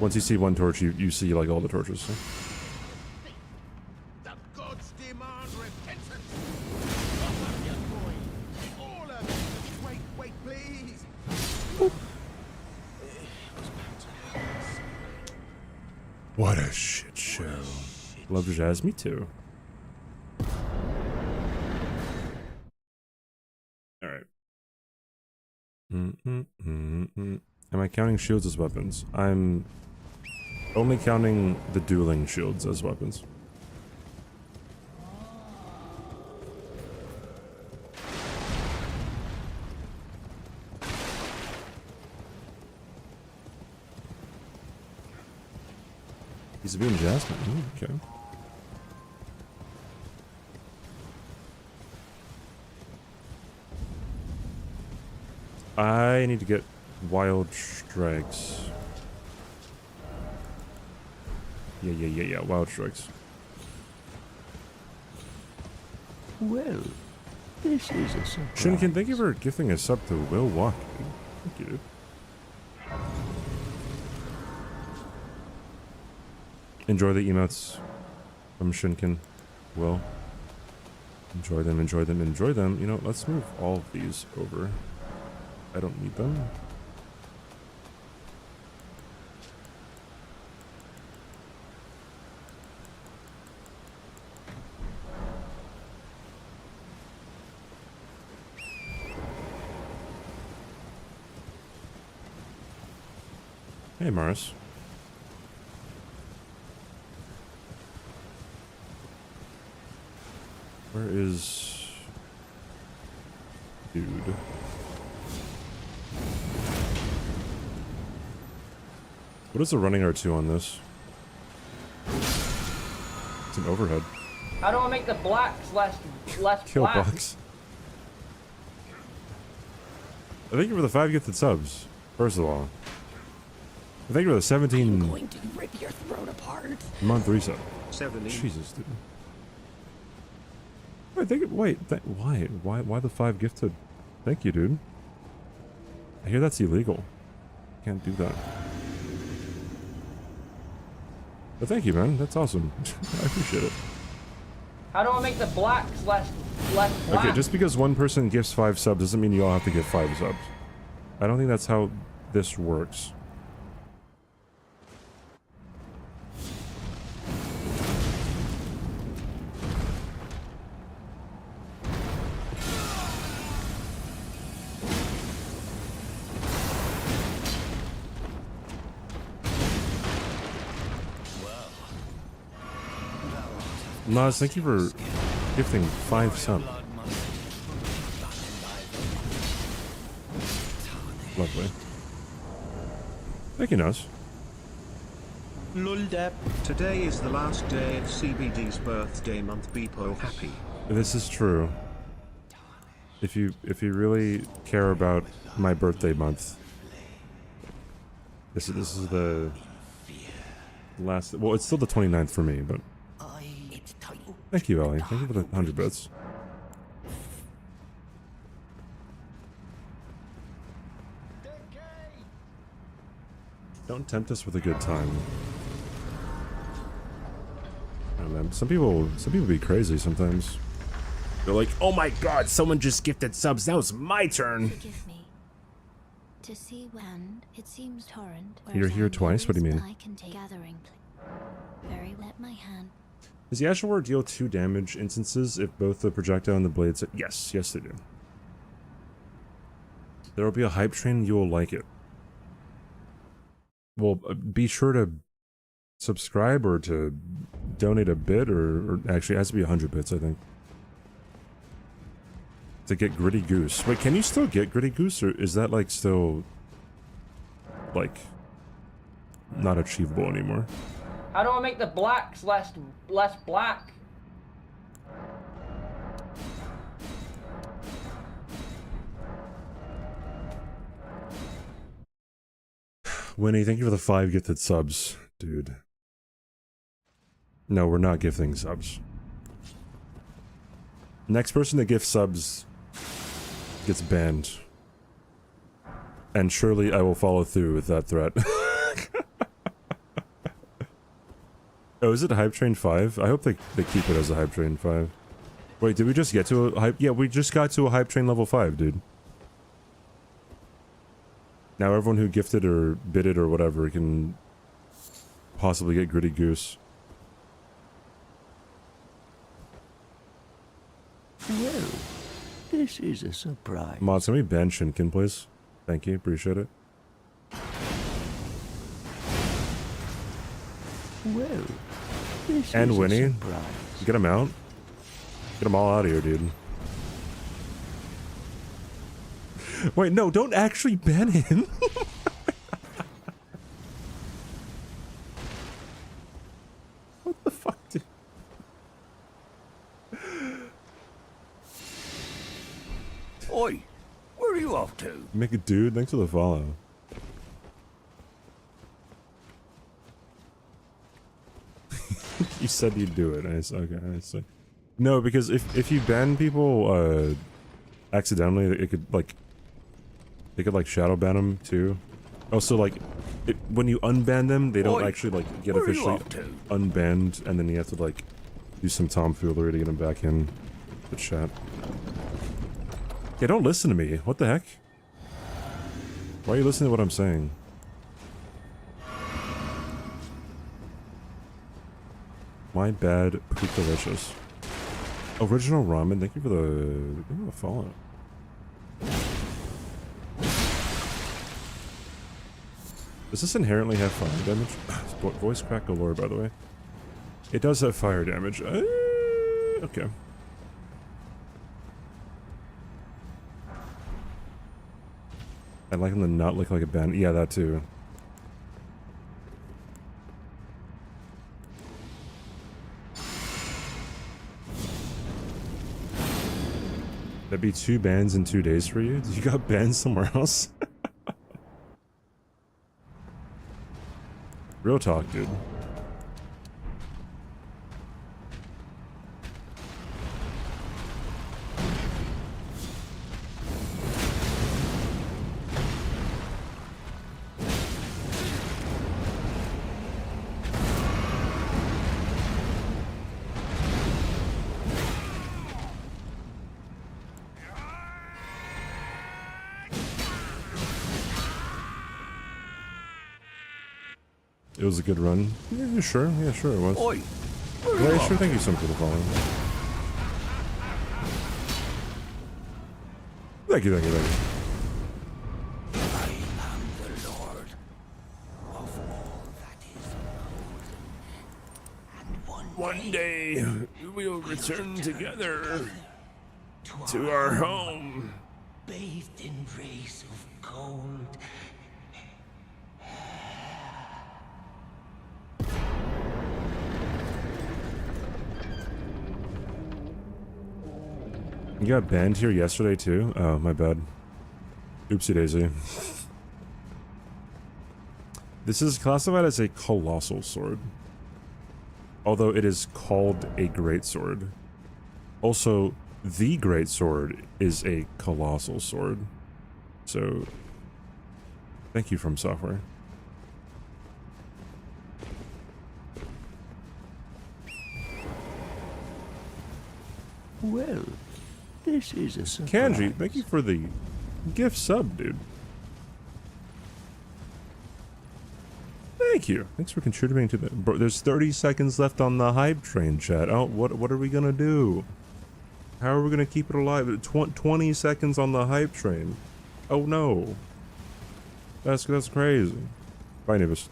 A: once you see one torch you see like all the torches. So. What a shit show. Love jazz, me too. Alright. Am I counting shields as weapons? I'm only counting the dueling shields as weapons. He's being Jasmine. Ooh, okay. I need to get wild strikes. Yeah. Wild strikes.
B: Well, this is a surprise.
A: Shinkin, thank you for gifting a sub to Will Walk, dude. Thank you, dude. Enjoy the emotes from Shinkin. Will. Enjoy them, enjoy them, enjoy them. You know, let's move all of these over. I don't need them. Hey, Mars. Where is... dude? What is the running R2 on this? It's an overhead.
K: How do I make the blacks less
A: Kill
K: black?
A: box. Thank you for the 5 gifted subs, first of all. Thank you for the 17
F: I'm going to rip your throat apart.
A: month reset.
D: 70.
A: Jesus, dude. Wait, why the 5 gifted? Thank you, dude. I hear that's illegal. Can't do that. But thank you, man. That's awesome. I appreciate it.
K: How do I make the blacks less black?
A: Okay, just because one person gifts 5 subs doesn't mean you all have to give 5 subs. I don't think that's how this works. Nas, thank you for gifting 5 subs. Lovely. Thank you, Nas.
D: Today is the last day of CBD's birthday month. Be happy.
A: This is true. If you really care about my birthday month, this is the last. Well, it's still the 29th for me, but thank you, Ellie. Thank you for the 100 bits. Don't tempt us with a good time. I don't know, some people be crazy sometimes. They're like, oh my god, someone just gifted subs, now it's my turn.
C: Forgive me. To see when it seems torrent.
A: You're here twice? What do you mean?
C: I can take gathering. Very let my hand.
A: Does the Ashen Ward deal 2 damage instances if both the projectile and the blades... Yes, they do. There will be a hype train, you will like it. Well, be sure to subscribe or to donate a bit, or actually it has to be 100 bits, I think. To get Gritty Goose. Wait, can you still get Gritty Goose, or is that like still like not achievable anymore?
K: How do I make the blacks less black?
A: Winnie, thank you for the 5 gifted subs, dude. No, we're not gifting subs. Next person to gift subs gets banned. And surely I will follow through with that threat. Oh, is it Hype Train 5? I hope they keep it as a Hype Train 5. Wait, did we just get to a Hype... Yeah, we just got to a Hype Train level 5, dude. Now everyone who gifted or bidded or whatever can possibly get Gritty Goose.
B: Well, this is a surprise.
A: Mods, can we ban Shinkin, please? Thank you, appreciate it.
B: Well, this
A: And
B: is
A: Winnie,
B: a surprise.
A: get him out. Get them all out of here, dude. Wait, no, don't actually ban him. What the fuck, dude?
B: Oi, where are you off to?
A: Make a dude, thanks for the follow. You said you'd do it. Okay, I see. No, because if you ban people accidentally, it could like they could like shadow ban them too. Also, like when you unban them, they don't actually like get officially unbanned, and then you have to like do some tomfoolery to get them back in the chat. Yeah, don't listen to me. What the heck? Why are you listening to what I'm saying? My bad, poop delicious. Original ramen, thank you for the follow. Does this inherently have fire damage? Voice crack galore, by the way. It does have fire damage. Okay. I'd like him to not look like a bandit. Yeah, that too. That'd be 2 bans in 2 days for you? You got banned somewhere else? Real talk, dude. It was a good run. Yeah, sure. Yeah, sure it was.
E: Oi!
A: Yeah, sure. Thank you so much for the follow. Thank you, thank you, thank you.
E: I am the Lord of all that is known. And
A: One day we'll return together to our home.
E: bathed in rays of gold.
A: You got banned here yesterday too? Oh, my bad. Oopsie daisy. This is classified as a colossal sword. Although it is called a greatsword. Also, the greatsword is a colossal sword. So, thank you From Software.
E: Well, this is a surprise.
A: Kanji, thank you for the gift sub, dude. Thank you. Thanks for contributing to the... Bro, there's 30 seconds left on the hype train, chat. Oh, what are we gonna do? How are we gonna keep it alive? 20 seconds on the hype train. Oh no. That's crazy. Bye, Nibus.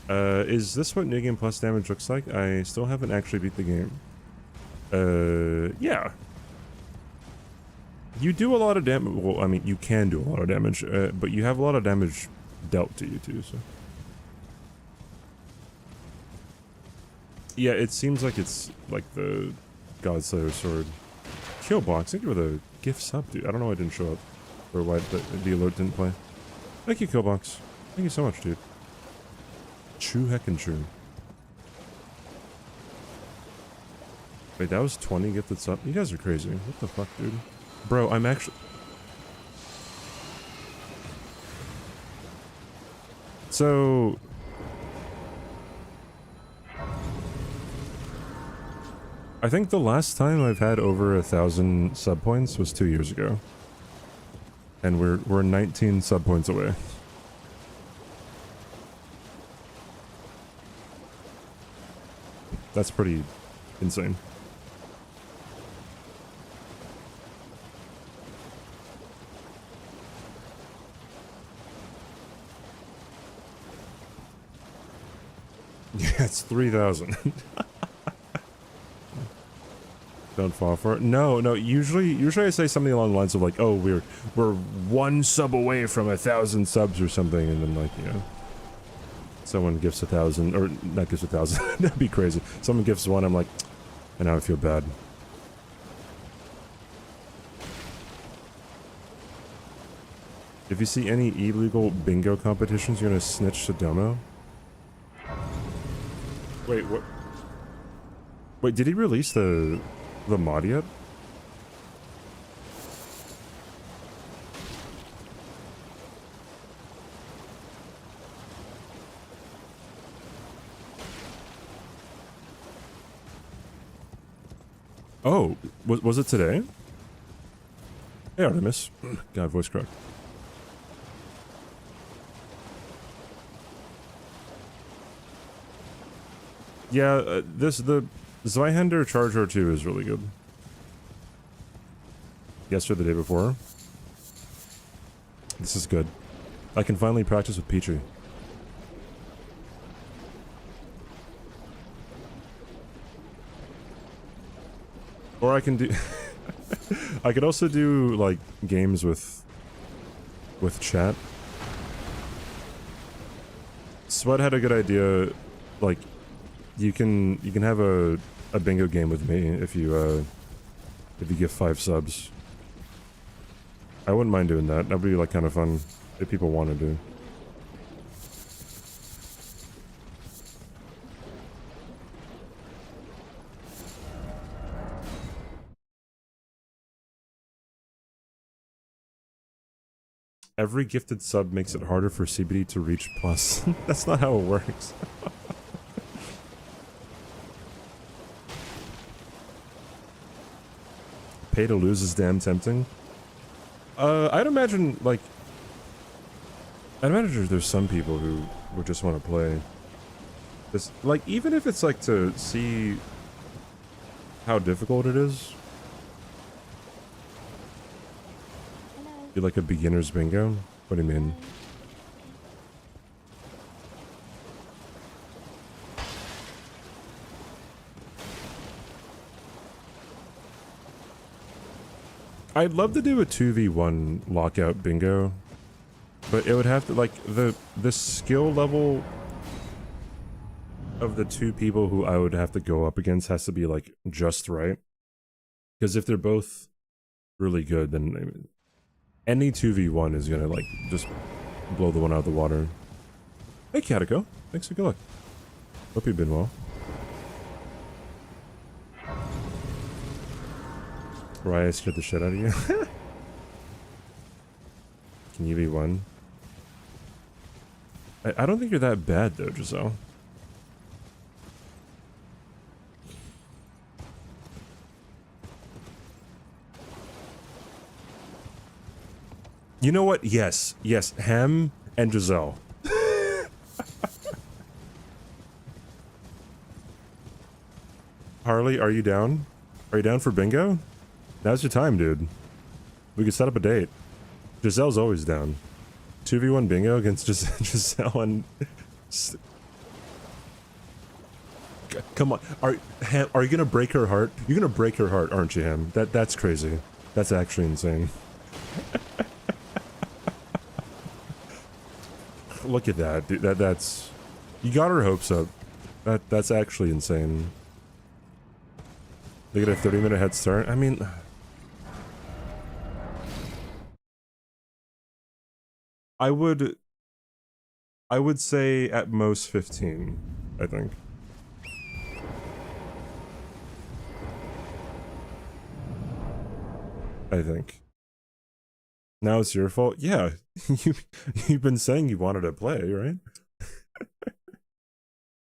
A: Is this what New Game Plus damage looks like? I still haven't actually beat the game. Yeah. You do a lot of damage. Well, I mean, you can do a lot of damage, but you have a lot of damage dealt to you too, so. Yeah, it seems like it's like the Godslayer sword. Killbox, thank you for the gift sub, dude. I don't know why it didn't show up. Or why the alert didn't play. Thank you, Killbox. Thank you so much, dude. True heckin' true. Wait, that was 20 gifted sub? You guys are crazy. What the fuck, dude? Bro, I'm actually... So... I think the last time I've had over 1,000 sub points was 2 years ago. And we're 19 sub points away. That's pretty insane. Yeah, it's 3,000. Don't fall for it. No, usually I say something along the lines of like, oh, we're 1 sub away from 1,000 subs or something, and then like, you know, someone gifts 1,000, or not gifts 1,000, that'd be crazy. Someone gifts 1, I'm like, and now I feel bad. If you see any illegal bingo competitions, you're gonna snitch to Domo? Wait, what? Wait, did he release the mod yet? Oh, was it today? Hey, Artemis. God, voice crack. Yeah, the Zweihander Charger 2 is really good. Yesterday, the day before. This is good. I can finally practice with Petrie. Or I can do... I could also do, like, games with chat. Sweat had a good idea, like, you can have a bingo game with me if you give 5 subs. I wouldn't mind doing that. That'd be, like, kind of fun if people want to do. Every gifted sub makes it harder for CBD to reach plus. That's not how it works. Pay to lose is damn tempting. I'd imagine, like... I'd imagine there's some people who would just want to play. This, like, even if it's, like, to see how difficult it is. You like a beginner's bingo? What do you mean? I'd love to do a 2v1 lockout bingo, but it would have to, like, the skill level of the 2 people who I would have to go up against has to be, like, just right. Because if they're both really good, then I mean, any 2v1 is gonna, like, just blow the one out of the water. Hey, Catiko. Thanks for good luck. Hope you've been well. Raya scared the shit out of you. Can you be one? I don't think you're that bad, though, Giselle. You know what? Yes. Yes. Ham and Giselle. Harley, are you down? Are you down for bingo? Now's your time, dude. We could set up a date. Giselle's always down. 2v1 bingo against Giselle and... Come on. Are you gonna break her heart? You're gonna break her heart, aren't you, Ham? That's crazy. That's actually insane. Look at that, dude. That's... You got her hopes up. That's actually insane. They get a 30-minute head start? I mean... I would say at most 15, I think. I think. Now it's your fault? Yeah. You've been saying you wanted to play, right?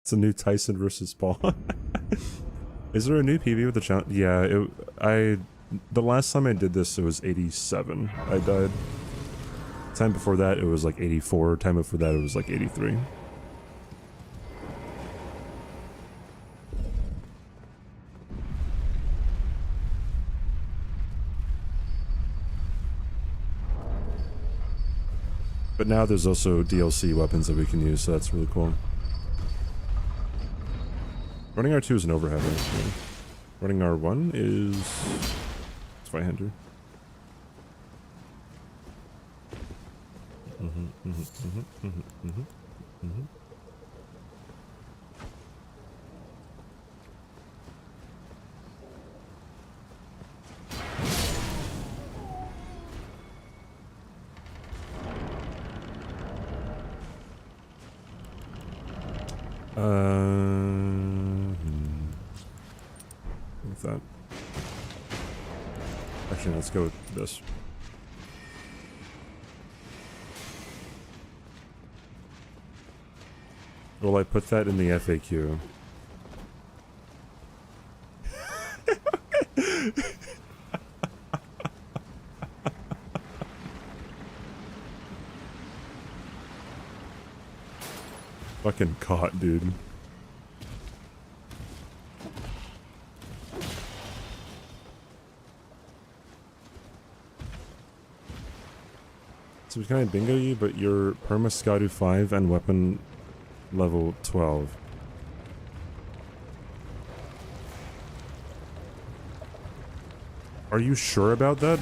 A: It's a new Tyson versus Paul. Is there a new PB with the challenge? Yeah, the last time I did this, it was 87. I died. Time before that, it was like 84. Time before that, it was like 83. But now there's also DLC weapons that we can use, so that's really cool. Running R2 is an overhead, actually. Running R1 is... It's Zweihander. with that. Actually, let's go with this. Will I put that in the FAQ? Fucking caught, dude. So can I bingo you, but you're Perma Scadu 5 and weapon level 12. Are you sure about that?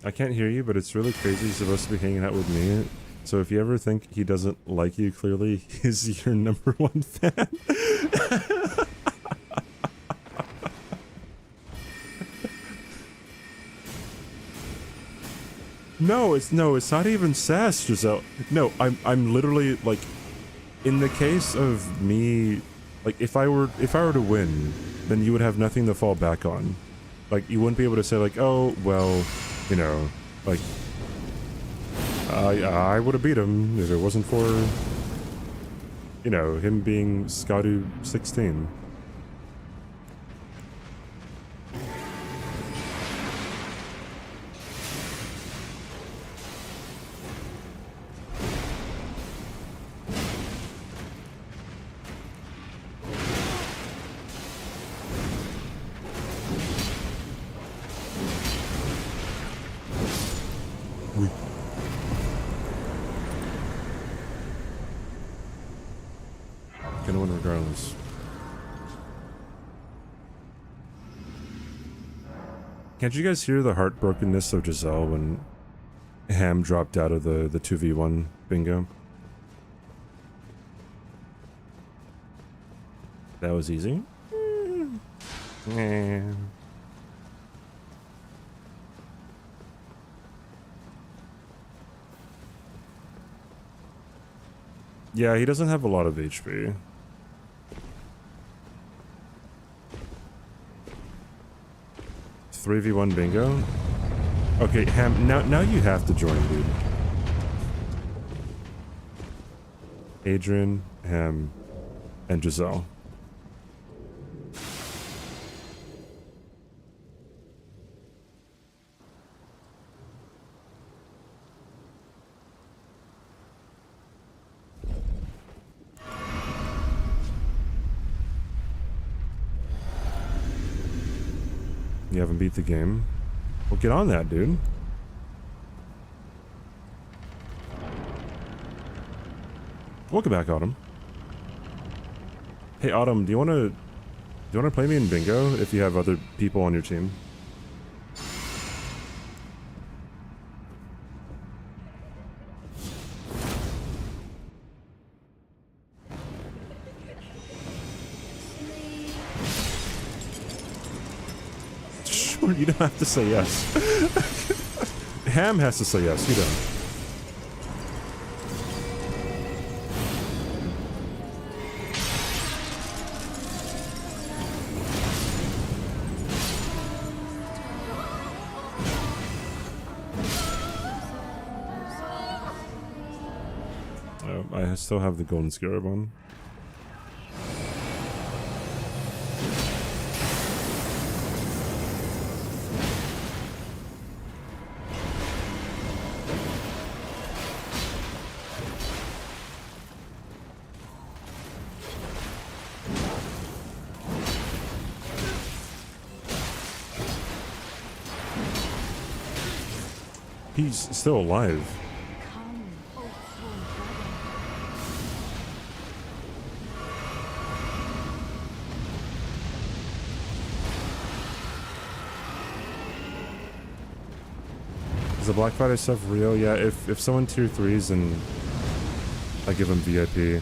A: I can't hear you, but it's really crazy he's supposed to be hanging out with me. So if you ever think he doesn't like you, clearly he's your #1 fan. No, it's not even sass, Giselle. No, I'm literally like, in the case of me, like if I were to win, then you would have nothing to fall back on. Like you wouldn't be able to say like, oh well, you know, like I would have beat him if it wasn't for, you know, him being Scadu 16. Gonna win regardless. Can't you guys hear the heartbrokenness of Giselle when Ham dropped out of the 2v1 bingo? That was easy? Yeah. Yeah, he doesn't have a lot of HP. $3v1 bingo? Okay, Ham, now you have to join, dude. Adrian, Ham, and Giselle. You haven't beat the game? Well, get on that, dude. Welcome back, Autumn. Hey, Autumn, do you wanna play me in bingo if you have other people on your team? Sure, you don't have to say yes. Ham has to say yes, you don't. I still have the golden scarab on. He's still alive. Is the Black Friday stuff real? Yeah, if someone tier 3s and I give him VIP.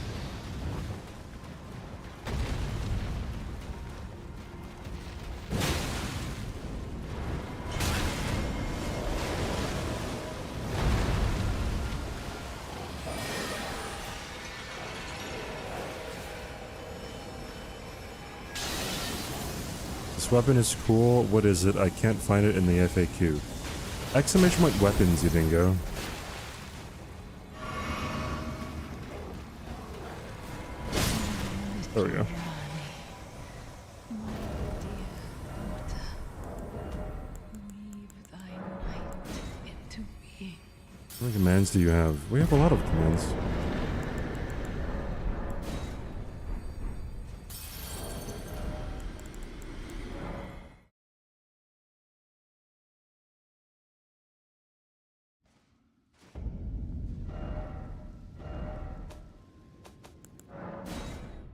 A: This weapon is cool. What is it? I can't find it in the FAQ. Exclamation point weapons, you dingo. There we go. How many commands do you have? We have a lot of commands.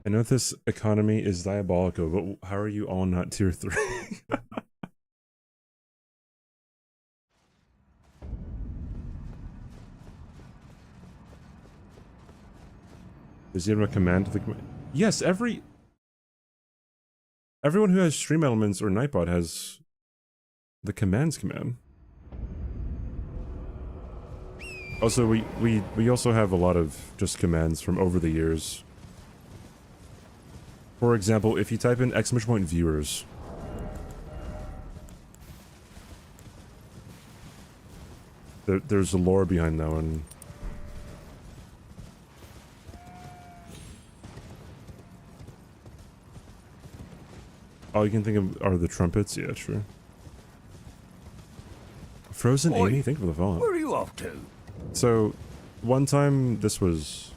A: I know this economy is diabolical, but how are you all not tier 3? Does he have a command to the command? Yes, everyone who has stream elements or Nightbot has the commands command. Also, we also have a lot of just commands from over the years. For example, if you type in exclamation point viewers, there's a lore behind that one. All you can think of are the trumpets. Yeah, sure. Frozen
E: Oi,
A: Amy, thank you for the follow.
E: Where are you off to?
A: So, one time, this was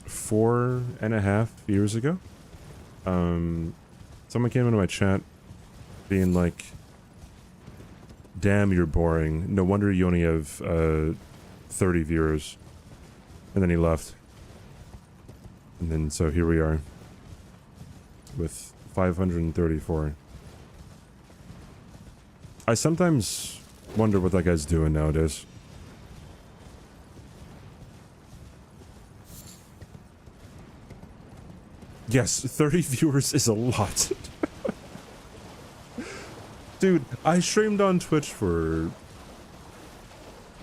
A: 4.5 years ago. Someone came into my chat being like, damn, you're boring. No wonder you only have 30 viewers. And then he left. And then, so here we are. With 534. I sometimes wonder what that guy's doing nowadays. Yes, 30 viewers is a lot. Dude, I streamed on Twitch for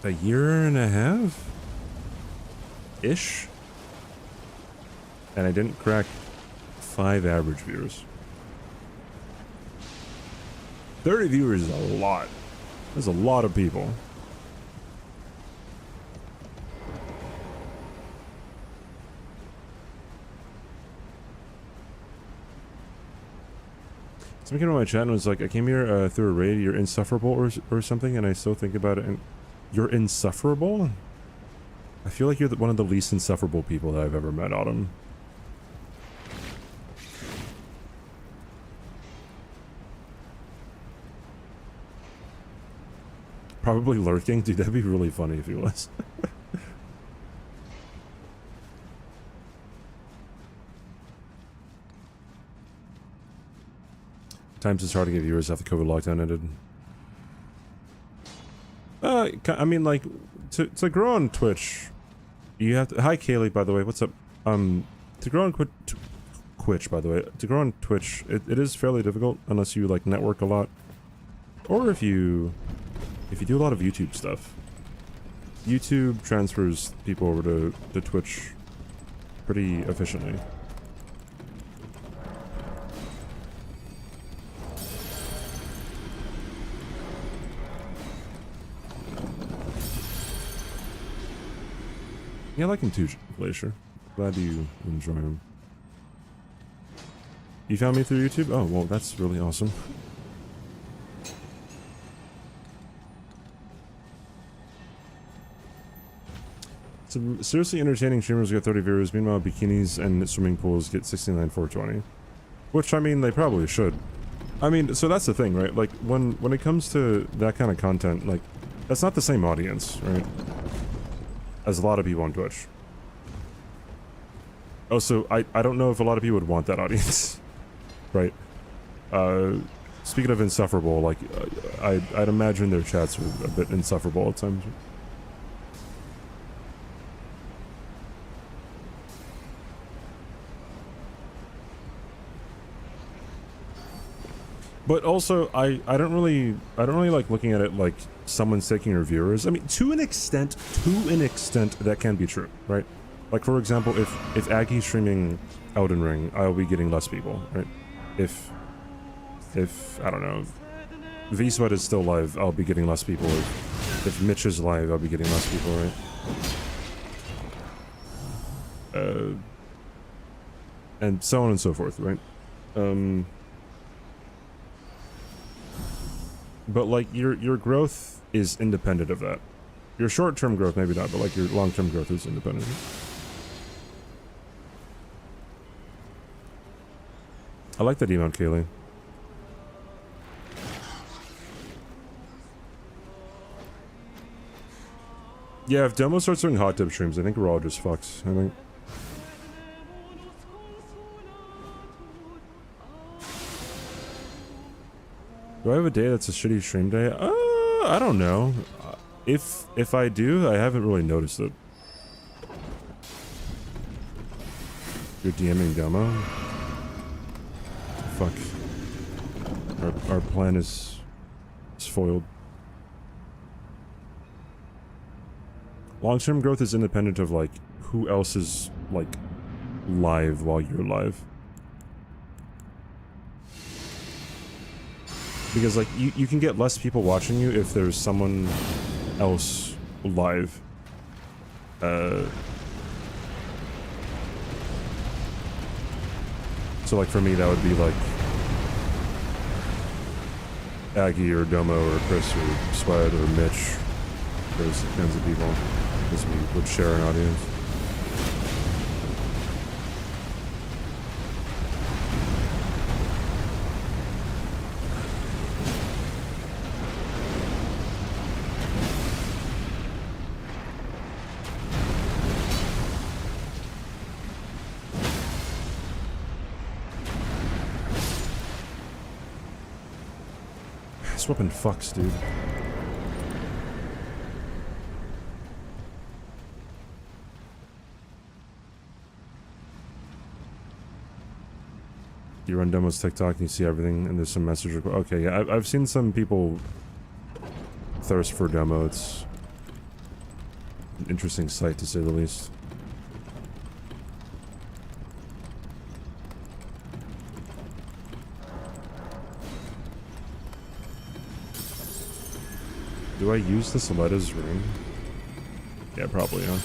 A: a year and a half? Ish? And I didn't crack 5 average viewers. 30 viewers is a lot. There's a lot of people. Someone came to my chat and was like, I came here through a raid, you're insufferable or something, and I still think about it, and you're insufferable? I feel like you're one of the least insufferable people that I've ever met, Autumn. Probably lurking? Dude, that'd be really funny if he was. Times it's hard to get viewers after COVID lockdown ended. I mean, like, to grow on Twitch, you have to... Hi, Kaylee, by the way. What's up? To grow on Twitch, by the way. To grow on Twitch, it is fairly difficult unless you, like, network a lot. Or if you do a lot of YouTube stuff. YouTube transfers people over to Twitch pretty efficiently. Yeah, I like him too, Glacier. Glad you enjoy him. You found me through YouTube? Oh, well, that's really awesome. Some seriously entertaining streamers get 30 viewers, meanwhile bikinis and swimming pools get 69,420. Which, I mean, they probably should. I mean, so that's the thing, right? Like, when it comes to that kind of content, like, that's not the same audience, right? As a lot of people on Twitch. Also, I don't know if a lot of people would want that audience. Right? Speaking of insufferable, like, I'd imagine their chats are a bit insufferable at times. But also, I don't really like looking at it like someone's taking your viewers. I mean, to an extent, that can be true, right? Like, for example, if Aggie's streaming Elden Ring, I'll be getting less people, right? If I don't know, V-Sweat is still live, I'll be getting less people. If Mitch is live, I'll be getting less people, right? And so on and so forth, right? But like your growth is independent of that. Your short-term growth maybe not, but like your long-term growth is independent. I like that emote, Kaylee. Yeah, if Demo starts doing hot tip streams, I think we're all just fucked. I think. Do I have a day that's a shitty stream day? I don't know. If I do, I haven't really noticed it. You're DMing Demo? Fuck. Our plan is foiled. Long-term growth is independent of like who else is like live while you're live. Because like you can get less people watching you if there's someone else live. So like for me that would be like Aggie or Domo or Chris or Sweat or Mitch. Those kinds of people. Because we would share an audience. This weapon fucks, dude. You run Demo's TikTok and you see everything, and there's some message request. Okay, yeah, I've seen some people thirst for Demo. It's an interesting sight, to say the least. Do I use this Aletta's ring? Yeah, probably, huh?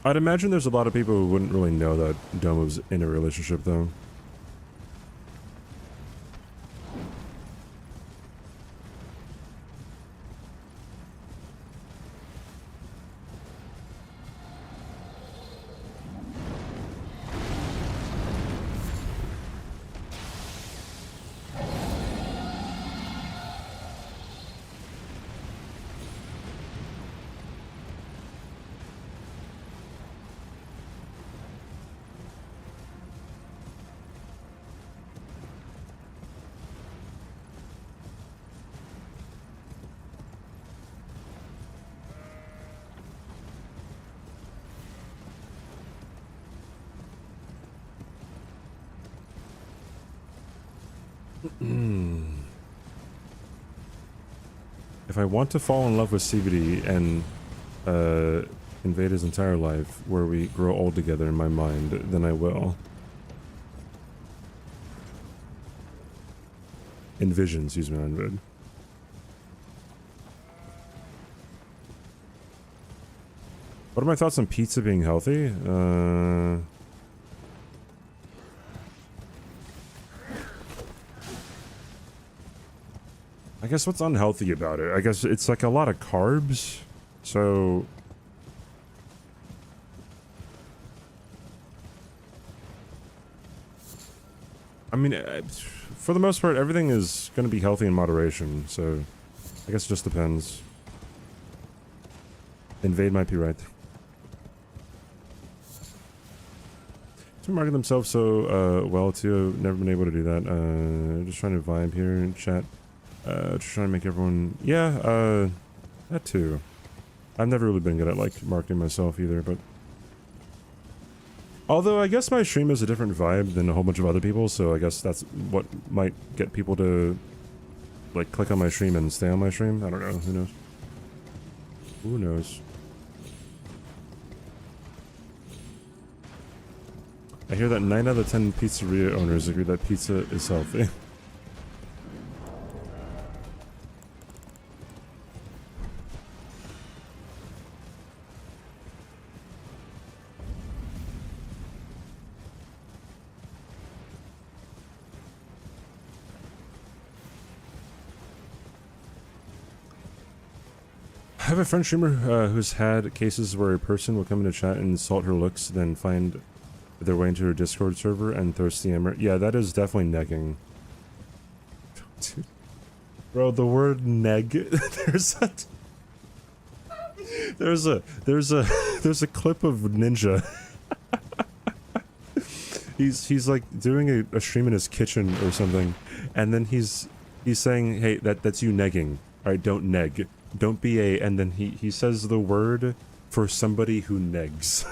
A: I'd imagine there's a lot of people who wouldn't really know that Domo's in a relationship, though. If I want to fall in love with CBD and invade his entire life, where we grow old together in my mind, then I will. Envisions, use my unvid. What are my thoughts on pizza being healthy? I guess what's unhealthy about it? I guess it's like a lot of carbs, so... I mean, for the most part, everything is going to be healthy in moderation, so I guess it just depends. Invade might be right. To market themselves so well too. Never been able to do that. Just trying to vibe here in chat. Just trying to make everyone. Yeah. That too. I've never really been good at like marketing myself either, but. Although I guess my stream is a different vibe than a whole bunch of other people, so I guess that's what might get people to like click on my stream and stay on my stream. I don't know. Who knows? Who knows? I hear that 9 out of 10 pizzeria owners agree that pizza is healthy. I have a friend streamer who's had cases where a person will come into chat and insult her looks, then find their way into her Discord server and thirst the emmer. Yeah, that is definitely negging. Dude. Bro, the word neg. there's a clip of Ninja. he's like doing a stream in his kitchen or something, and then he's saying, hey, that's you negging. Alright, don't neg. Don't be a, and then he says the word for somebody who negs.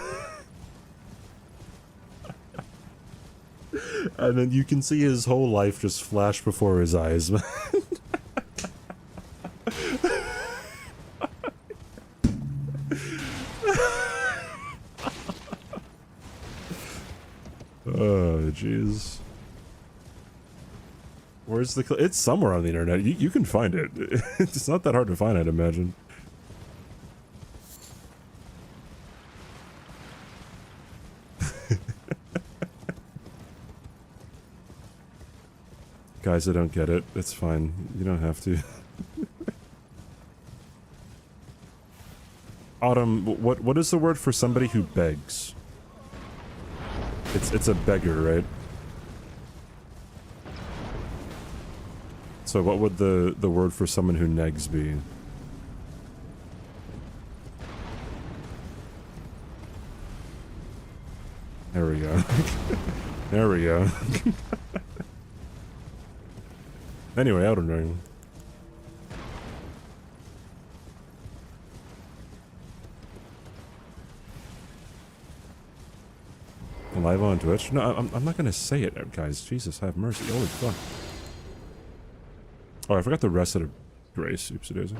A: And then you can see his whole life just flash before his eyes, man. Oh, jeez. Where's the it's somewhere on the internet. You can find it. It's not that hard to find, I'd imagine. Guys, I don't get it. It's fine. You don't have to. Autumn, what is the word for somebody who begs? It's a beggar, right? So what would the word for someone who negs be? There we go. There we go. Anyway, Elden Ring. Live on Twitch? No, I'm not gonna say it, guys. Jesus, have mercy. Holy fuck. Oh, I forgot the rest of the grace. Oopsie daisy.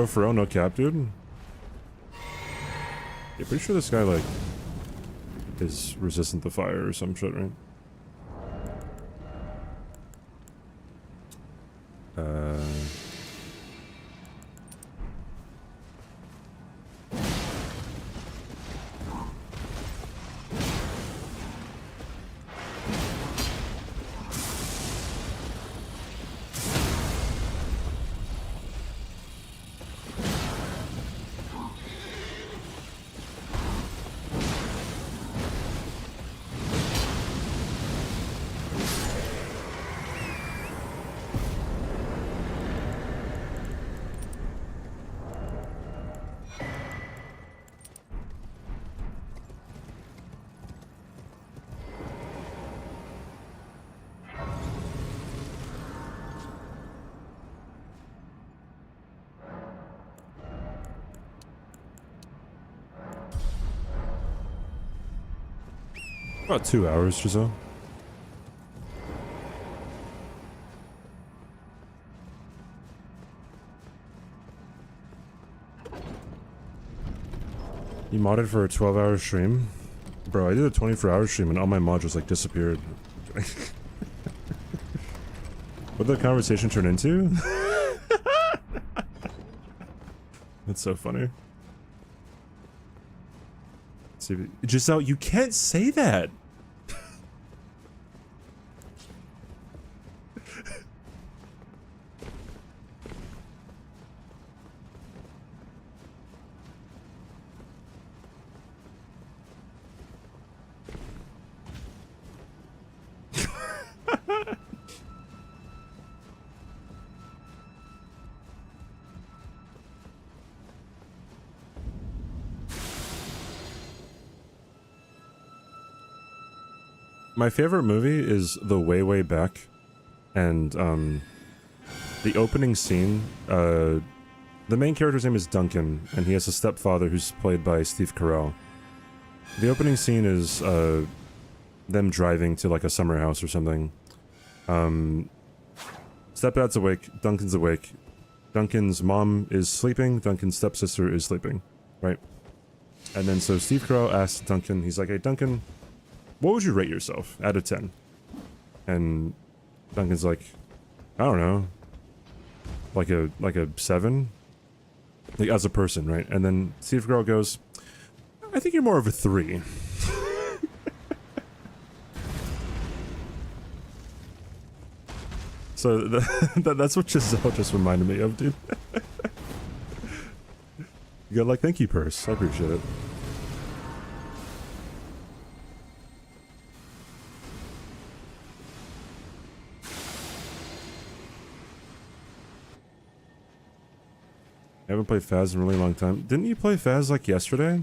A: For real, no cap, dude. Yeah, pretty sure this guy, like, is resistant to fire or some shit, right? About 2 hours or so. You modded for a 12-hour stream? Bro, I did a 24-hour stream and all my modules like disappeared. What did the conversation turn into? That's so funny. Giselle, you can't say that! my favorite movie is The Way Way Back, and the opening scene. The main character's name is Duncan, and he has a stepfather who's played by Steve Carell. The opening scene is them driving to like a summer house or something. Stepdad's awake, Duncan's awake. Duncan's mom is sleeping, Duncan's stepsister is sleeping, right? And then so Steve Carell asks Duncan, he's like, hey Duncan, what would you rate yourself out of 10? And Duncan's like, I don't know, like a 7? Like as a person, right? And then Steve Carell goes, I think you're more of a 3. So that's what Giselle just reminded me of, dude. You got like, thank you, purse. I appreciate it. I haven't played Faz in a really long time. Didn't you play Faz like yesterday?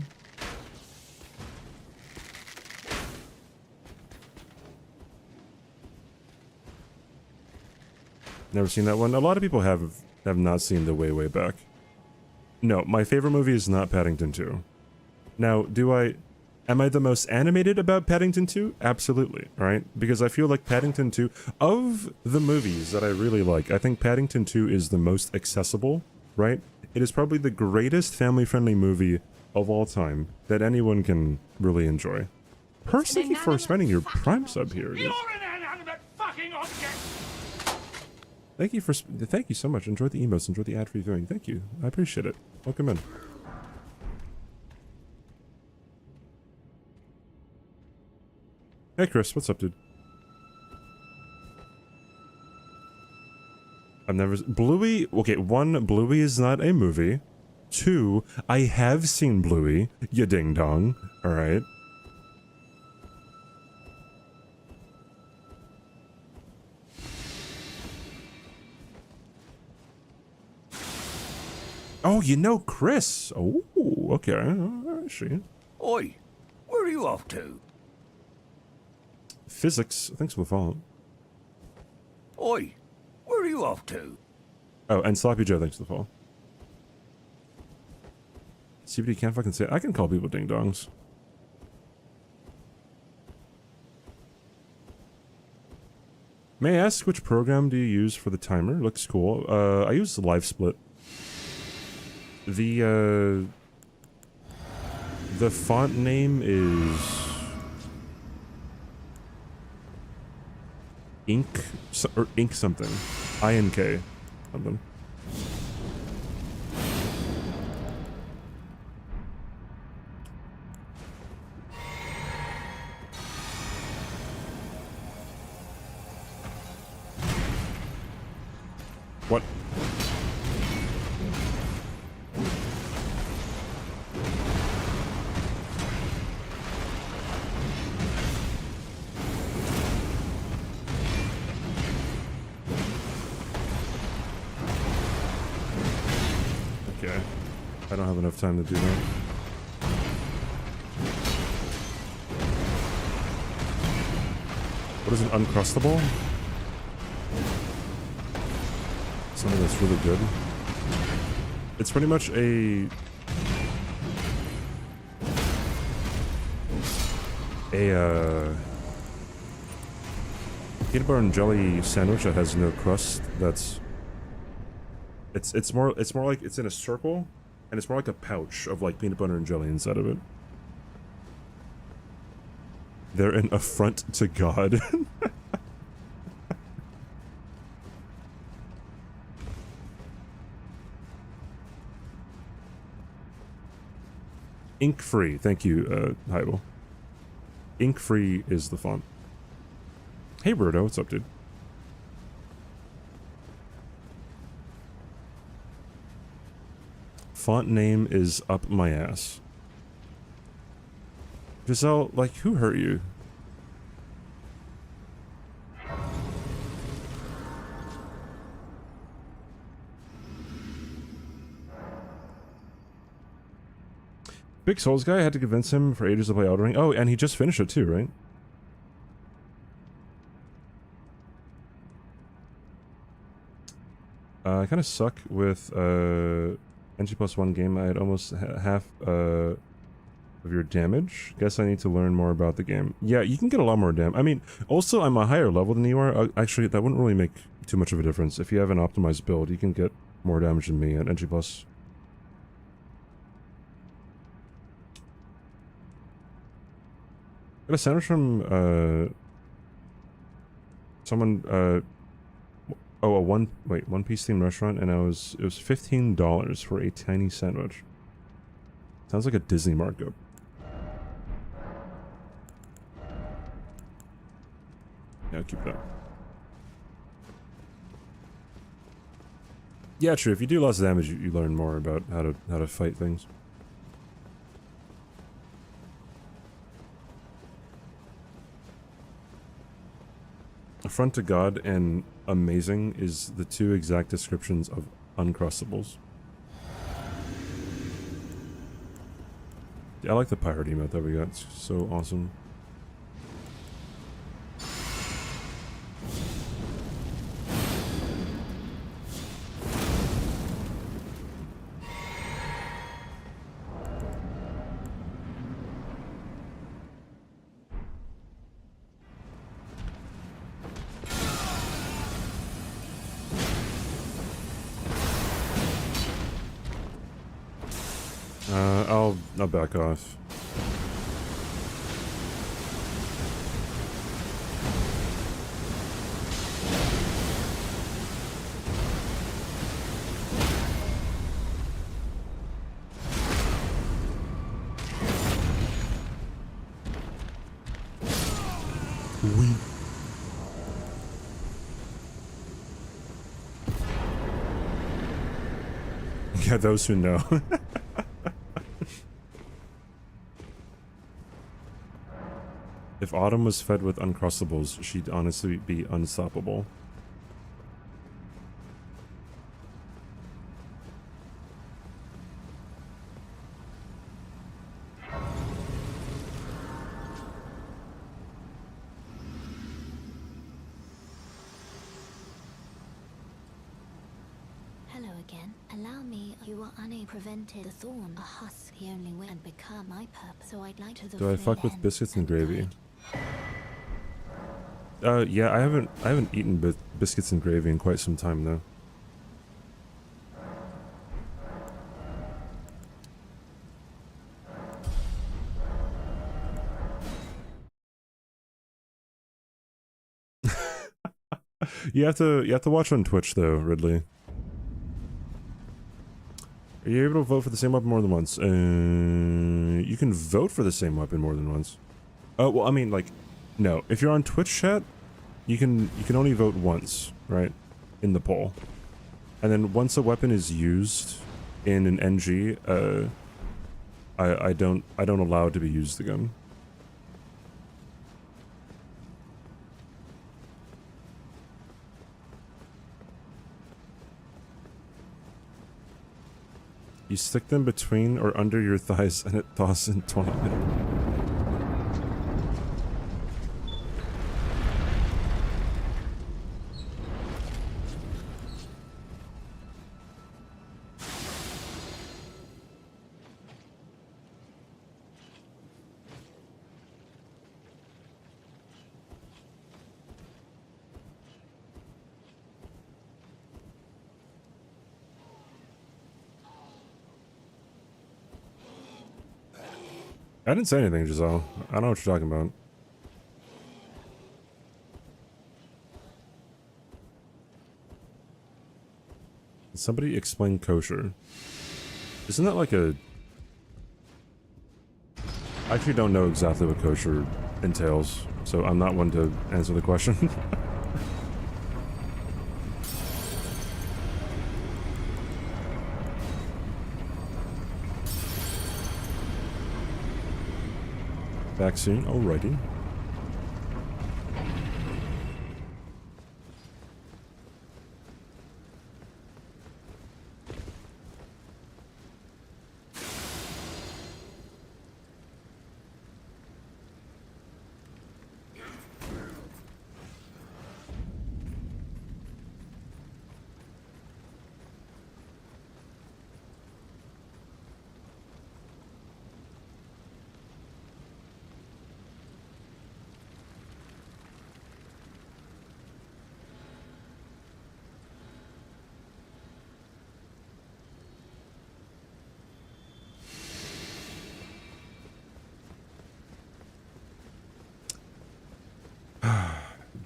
A: Never seen that one. A lot of people have not seen The Way Way Back. No, my favorite movie is not Paddington 2. Now, am I the most animated about Paddington 2? Absolutely, right? Because I feel like Paddington 2, of the movies that I really like, I think Paddington 2 is the most accessible, right? It is probably the greatest family-friendly movie of all time that anyone can really enjoy. Purse, thank you for spending your Prime sub here.
H: You're an inanimate fucking object!
A: Thank you so much. Enjoy the emotes, enjoy the ad-free viewing. Thank you. I appreciate it. Welcome in. Hey Chris, what's up, dude? I've never... Bluey... Okay, 1, Bluey is not a movie. 2, I have seen Bluey. Ya ding dong. Alright. Oh, you know Chris. Oh, okay. I see.
E: Oi, where are you off to?
A: Physics. Thanks for the follow.
E: Oi, where are you off to?
A: Oh, and Sloppy Joe, thanks for the follow. CBD can't fucking say it. I can call people ding dongs. May I ask which program do you use for the timer? Looks cool. I use LiveSplit. The font name is Ink or Ink something. INK something. What? Okay. I don't have enough time to do that. What is an Uncrustable? Something that's really good. It's pretty much a peanut butter and jelly sandwich that has no crust. That's it's more like it's in a circle, and it's more like a pouch of like peanut butter and jelly inside of it. They're an affront to God. Ink free, thank you, Hyrule. Ink free is the font. Hey Birdo, what's up, dude? Font name is up my ass. Giselle, like, who hurt you? Big Souls guy, I had to convince him for ages to play Elden Ring. Oh, and he just finished it too, right? I kind of suck with NG+1 game. I had almost half of your damage. Guess I need to learn more about the game. Yeah, you can get a lot more damage. I mean, also I'm a higher level than you are. Actually, that wouldn't really make too much of a difference. If you have an optimized build, you can get more damage than me at NG+. Got a sandwich from someone oh, a one piece themed restaurant, and it was $15 for a tiny sandwich. Sounds like a Disney markup. Yeah, keep it up. Yeah, true. If you do less damage, you learn more about how to fight things. Affront to God and amazing is the two exact descriptions of Uncrustables. Yeah, I like the pirate emote that we got. It's so awesome. I'll back off. Yeah, those who know. If Autumn was fed with Uncrustables, she'd honestly be unstoppable.
C: Hello again. Allow me. You are unable prevented the thorn, a husk, the only way and become my purpose. So I'd like to the
A: Do I fuck with
C: end
A: biscuits and
C: and
A: gravy?
C: guide.
A: Yeah, I haven't eaten biscuits and gravy in quite some time though. You have to watch on Twitch though, Ridley. Are you able to vote for the same weapon more than once? You can vote for the same weapon more than once. Oh, well, I mean, like, no. If you're on Twitch chat, you can only vote once, right? In the poll. And then once a weapon is used in an NG, I don't allow it to be used again. You stick them between or under your thighs and it thaws in 20 minutes. I didn't say anything, Giselle. I don't know what you're talking about. Can somebody explain kosher? Isn't that like a... I actually don't know exactly what kosher entails, so I'm not one to answer the question. Back soon, alrighty.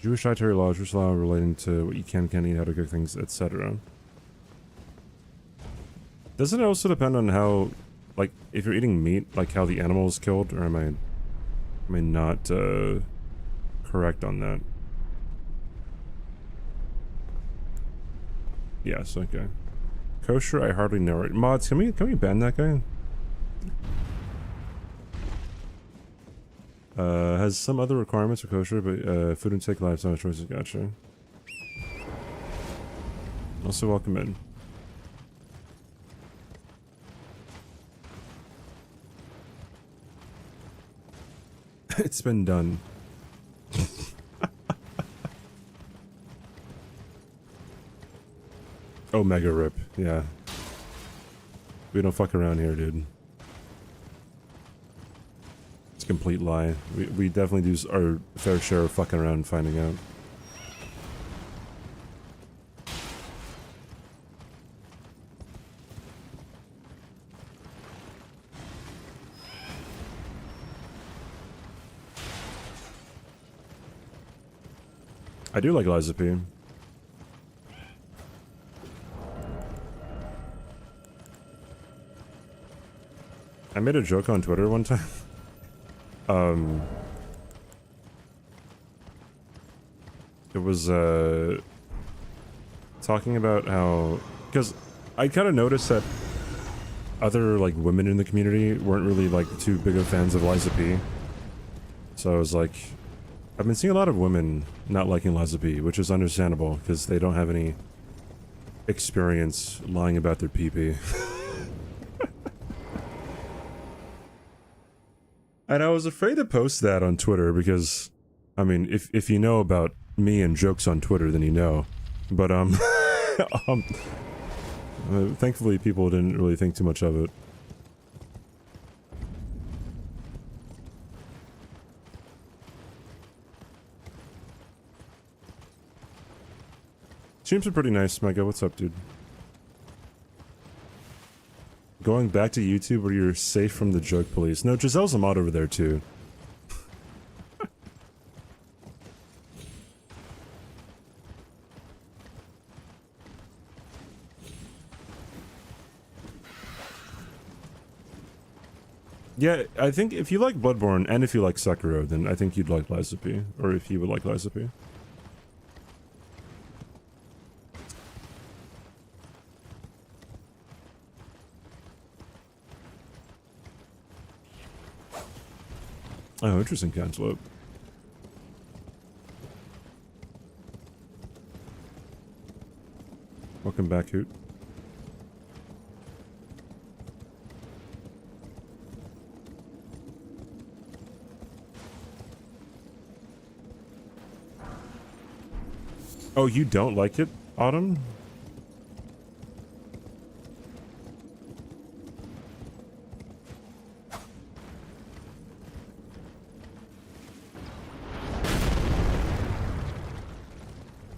A: Jewish dietary law, Jewish law relating to what you can eat, how to cook things, etc. Doesn't it also depend on how, like, if you're eating meat, like how the animal is killed, or am I not correct on that? Yes, okay. Kosher, I hardly know it. Mods, can we ban that guy? Has some other requirements for kosher, but food intake, lifestyle choices, gotcha. Also welcome in. It's been done. Oh, mega rip, yeah. We don't fuck around here, dude. It's a complete lie. We definitely do our fair share of fucking around and finding out. I do like Liza P. I made a joke on Twitter one time. It was, talking about how... Because I kind of noticed that other, like, women in the community weren't really, like, too big of fans of Liza P. So I was like... I've been seeing a lot of women not liking Liza P, which is understandable, because they don't have any experience lying about their pee-pee. And I was afraid to post that on Twitter because, I mean, if you know about me and jokes on Twitter, then you know. But, thankfully people didn't really think too much of it. Streams are pretty nice, Mega. What's up, dude? Going back to YouTube where you're safe from the joke police. No, Giselle's a mod over there too. Yeah, I think if you like Bloodborne and if you like Sekiro, then I think you'd like Liza P. Or if you would like Liza P. Oh, interesting, Cantaloupe. Welcome back, Hoot. Oh, you don't like it, Autumn?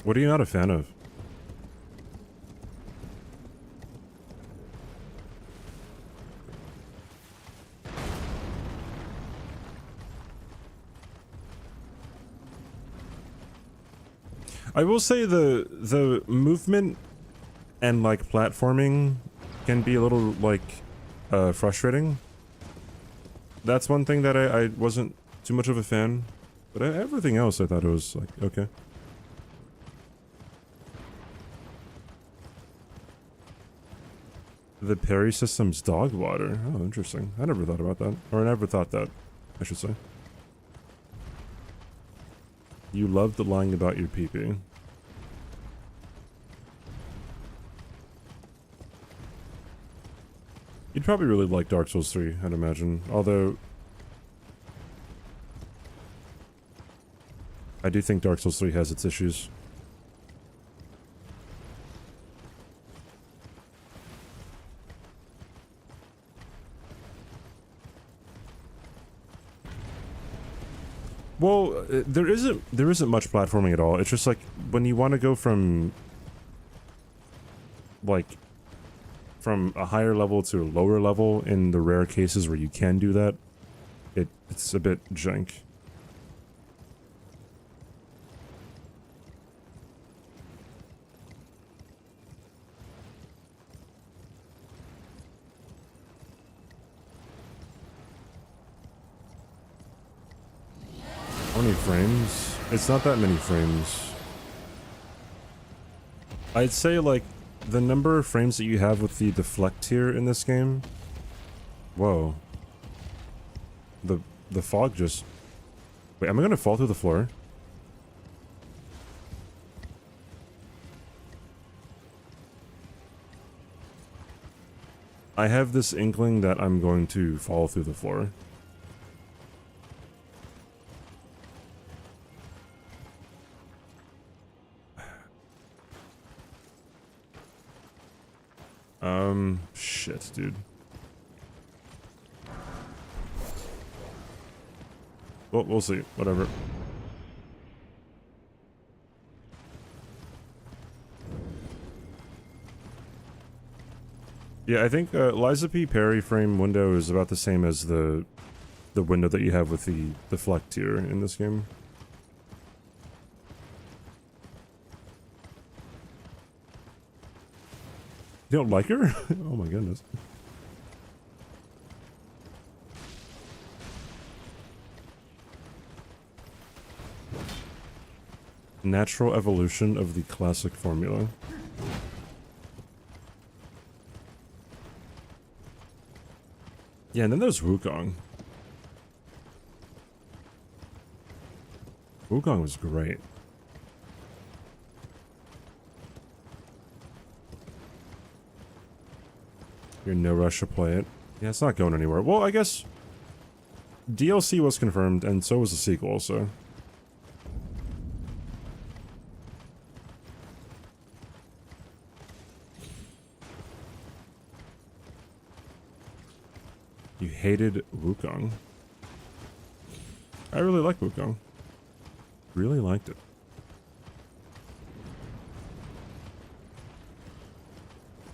A: What are you not a fan of? I will say the movement and like platforming can be a little like frustrating. That's one thing that I wasn't too much of a fan, but everything else I thought it was like okay. The parry system's dog water. Oh, interesting. I never thought about that. Or I never thought that, I should say. You loved lying about your pee-pee. You'd probably really like Dark Souls 3, I'd imagine. Although... I do think Dark Souls 3 has its issues. Well, there isn't much platforming at all. It's just like when you want to go from like from a higher level to a lower level in the rare cases where you can do that, it's a bit jank. many frames. It's not that many frames. I'd say like the number of frames that you have with the deflect here in this game. Whoa. The fog just... Wait, am I gonna fall through the floor? I have this inkling that I'm going to fall through the floor. Shit, dude. Well, we'll see. Whatever. Yeah, I think Liza P. Parry frame window is about the same as the window that you have with the deflect here in this game. You don't like her? Oh my goodness. Natural evolution of the classic formula. Yeah, and then there's Wukong. Wukong was great. You're in no rush to play it. Yeah, it's not going anywhere. Well, I guess DLC was confirmed, and so was the sequel, so... You hated Wukong. I really like Wukong. Really liked it.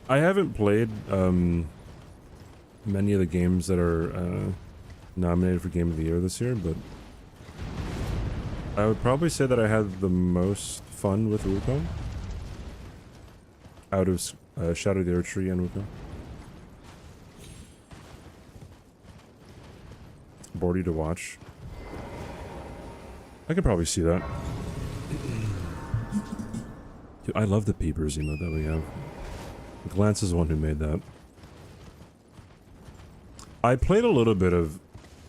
A: I haven't played many of the games that are nominated for Game of the Year this year, but I would probably say that I had the most fun with Wukong out of Shadow of the Earth Tree and Wukong. Boardy to watch. I could probably see that. Dude, I love the peepers emote that we have. Glance is the one who made that. I played a little bit of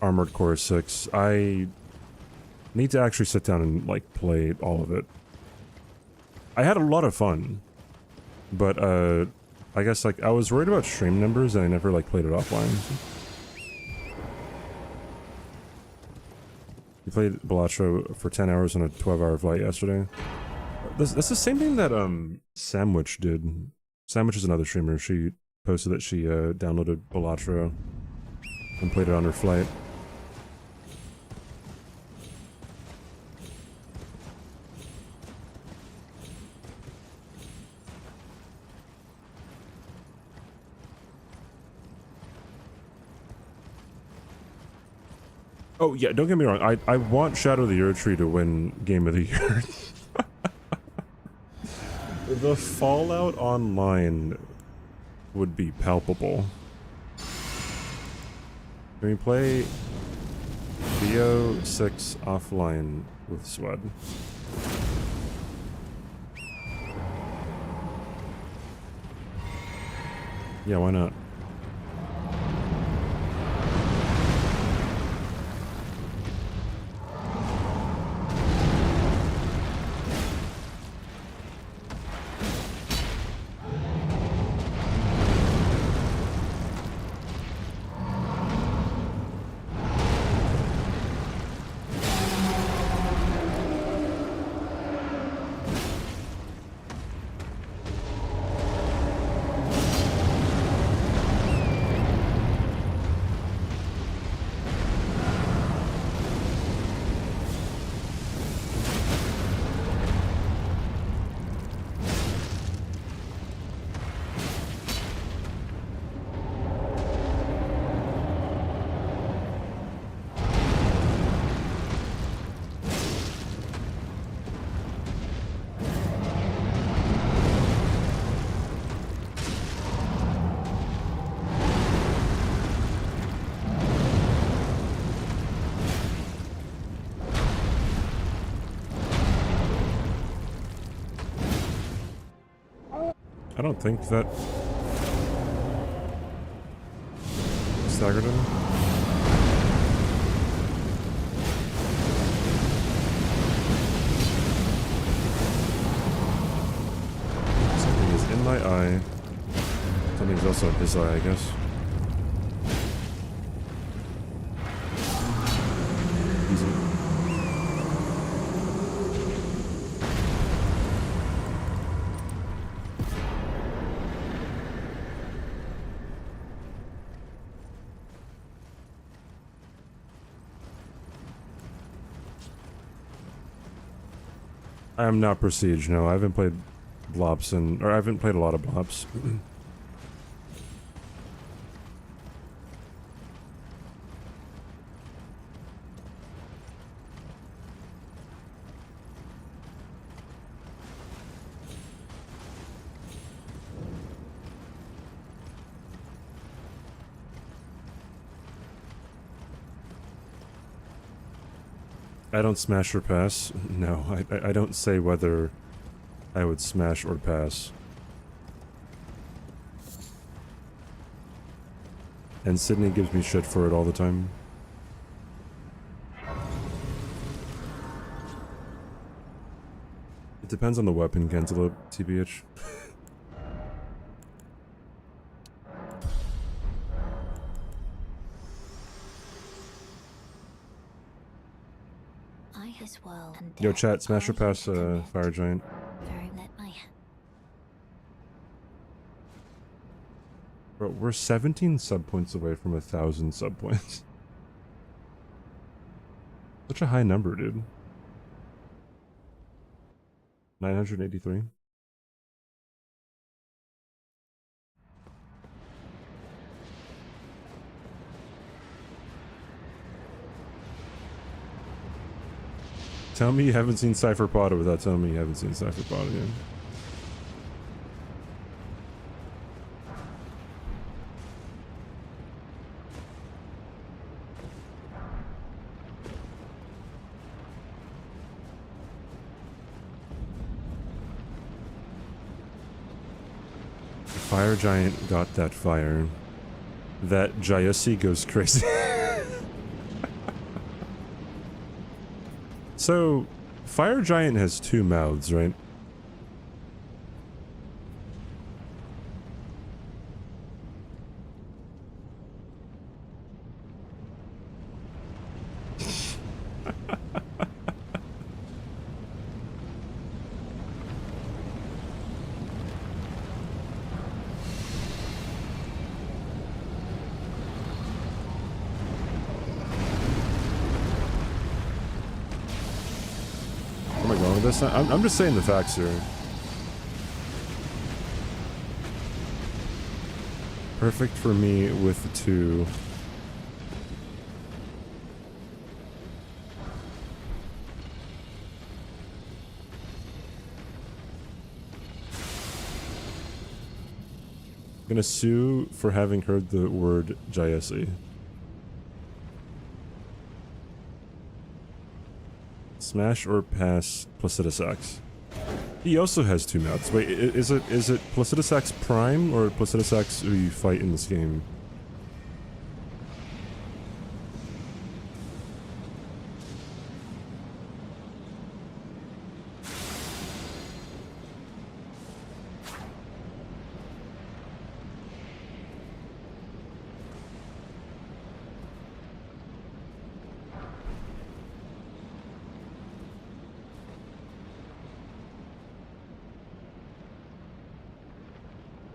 A: Armored Core 6. I need to actually sit down and, like, play all of it. I had a lot of fun. But, I guess, like, I was worried about stream numbers and I never, like, played it offline. You played Balatro for 10 hours on a 12-hour flight yesterday. That's the same thing that, Sandwich did. Sandwich is another streamer. She posted that she downloaded Balatro and played it on her flight. Oh yeah, don't get me wrong. I want Shadow of the Earth Tree to win Game of the Year. The Fallout Online would be palpable. Can we play BO6 offline with Swed? Yeah, why not? I don't think that staggered him. Something is in my eye. Something's also in his eye, I guess. Easy. I am not Prestige, no. I haven't played Blops or I haven't played a lot of Blops. I don't smash or pass. No, I don't say whether I would smash or pass. And Sydney gives me shit for it all the time. It depends on the weapon, Cantaloupe, TBH. Yo, chat, smash or pass Fire Giant. Bro, we're 17 sub points away from 1,000 sub points. Such a high number, dude. 983. Tell me you haven't seen Cypher Potter without telling me you haven't seen Cypher Potter yet. Fire Giant got that fire. That Jayasi goes crazy. So, Fire Giant has two mouths, right? I'm just saying the facts here. Perfect for me with the two. I'm gonna sue for having heard the word Jayasi. Smash or pass Placidusax. He also has two mouths. Wait, is it Placidusax Prime or Placidusax who you fight in this game?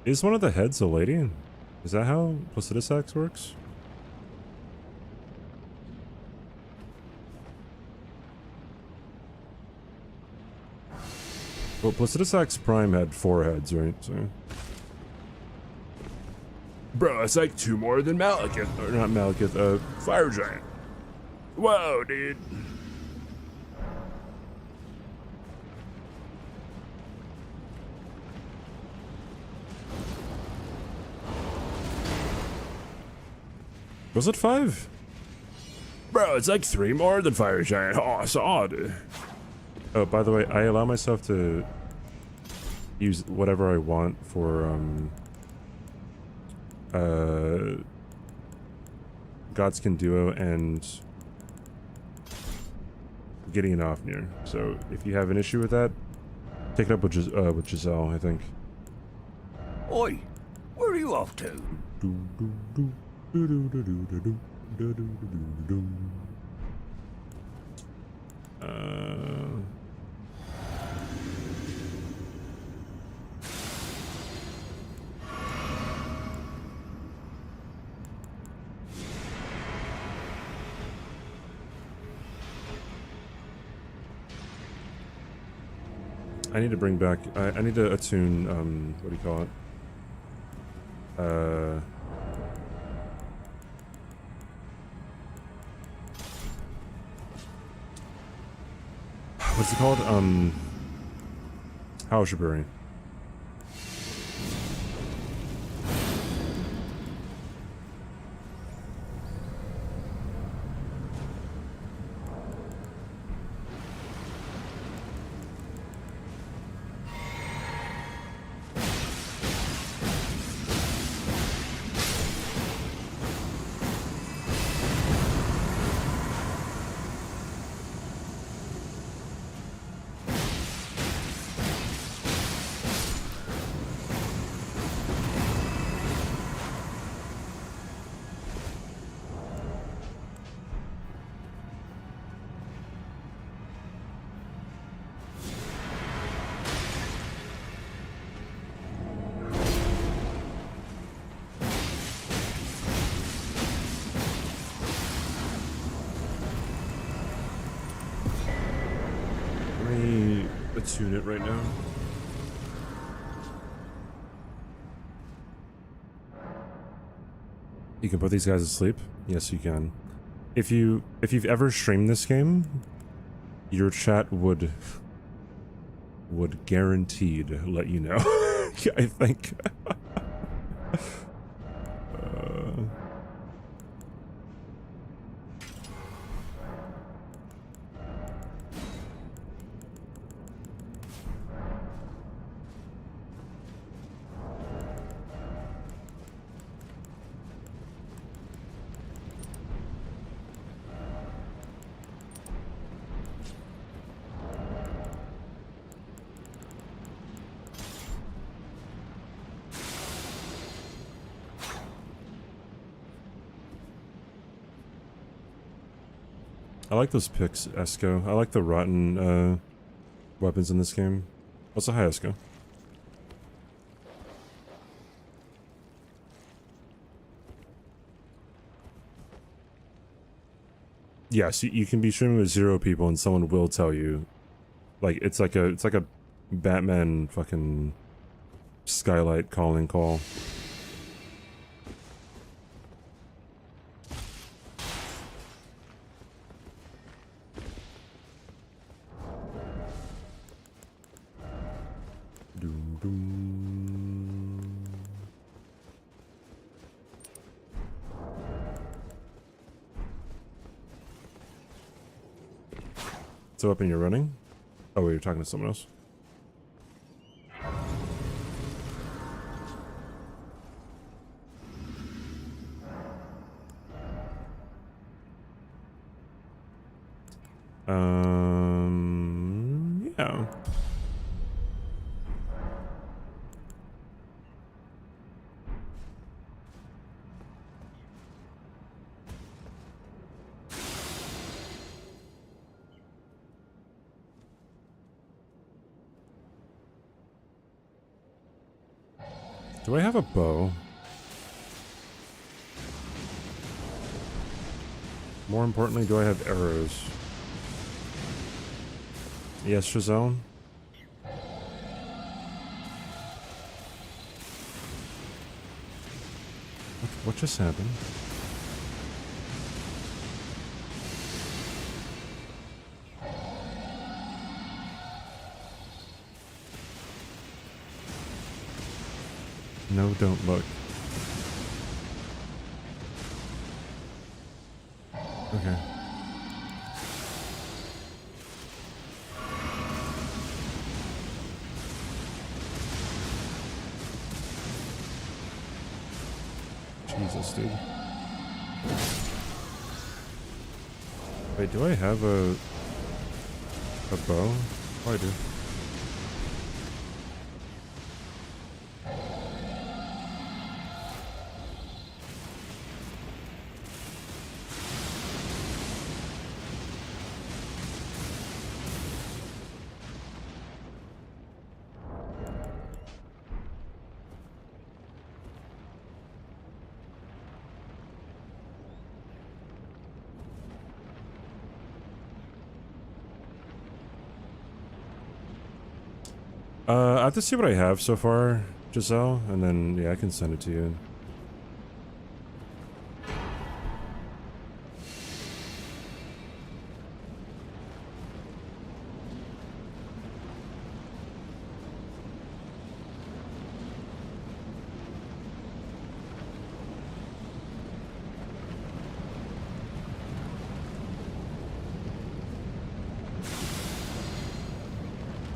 A: Is one of the heads a lady? Is that how Placidusax works? Well, Placidusax Prime had 4 heads, right? So. Bro, it's like 2 more than Malekith. Or not Malekith, Fire Giant. Whoa, dude. Was it 5? Bro, it's like 3 more than Fire Giant. Oh, it's odd. Oh, by the way, I allow myself to use whatever I want for Godskin Duo and getting off near. So if you have an issue with that, take it up with Giselle, I think.
E: Oi, where are you off to?
A: I need to bring back. I need to attune. What do you call it? What's it called? Haushabury. Tune it right now. You can put these guys to sleep? Yes, you can. If you've ever streamed this game, your chat would guaranteed let you know. I think. I like those picks, Esco. I like the rotten weapons in this game. Also, hi, Esco. Yes, you can be streaming with 0 people and someone will tell you. Like it's like a Batman fucking skylight calling call. So up and you're running? Oh, wait, you're talking to someone else? Yeah. Do I have a bow? More importantly, do I have arrows? Yes, Giselle? What just happened? No, don't look. Okay. Jesus, dude. Wait, do I have a bow? Oh, I do. I have to see what I have so far, Giselle, and then, yeah, I can send it to you.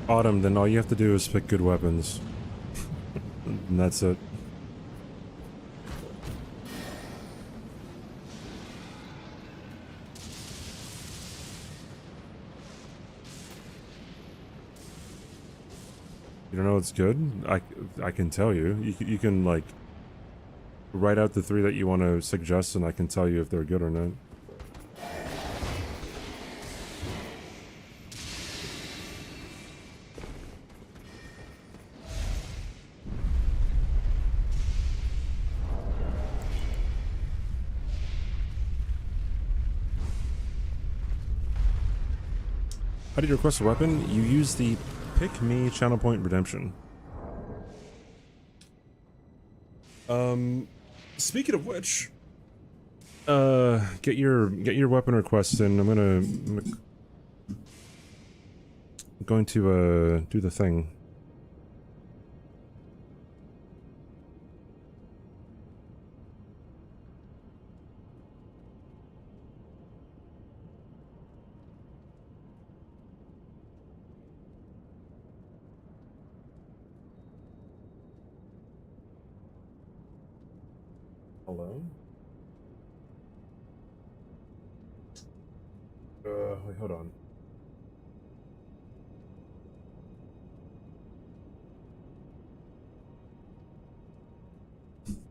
A: Autumn, then all you have to do is pick good weapons. And that's it. You don't know what's good? I can tell you. You can, like, write out the 3 that you want to suggest, and I can tell you if they're good or not. How did you request a weapon? You use the Pick Me channel point redemption. Speaking of which, get your weapon request in. I'm going to do the thing. Hello? Wait, hold on.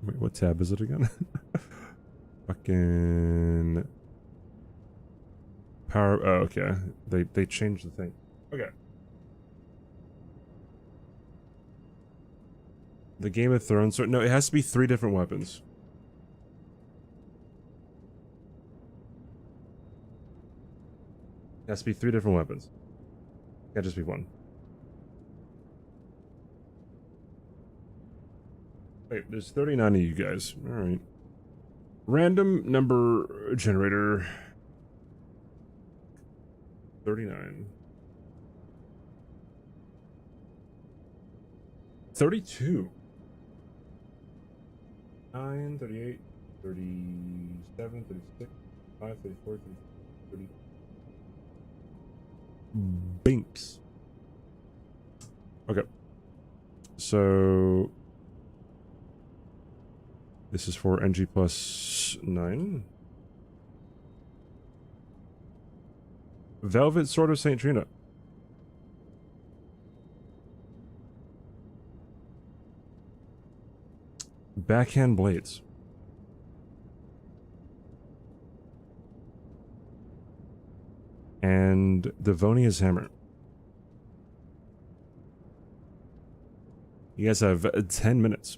A: Wait, what tab is it again? Fucking power. Oh, okay. They changed the thing. Okay. The Game of Thrones. No, it has to be 3 different weapons. It has to be 3 different weapons. Can't just be 1. Wait, there's 39 of you guys. Alright. Random number generator. 39. 32. 9, 38, 37, 36, 5, 34, 30. Binks. Okay. So this is for NG+9. Velvet Sword of St. Trina. Backhand blades. And Devonia's hammer. You guys have 10 minutes.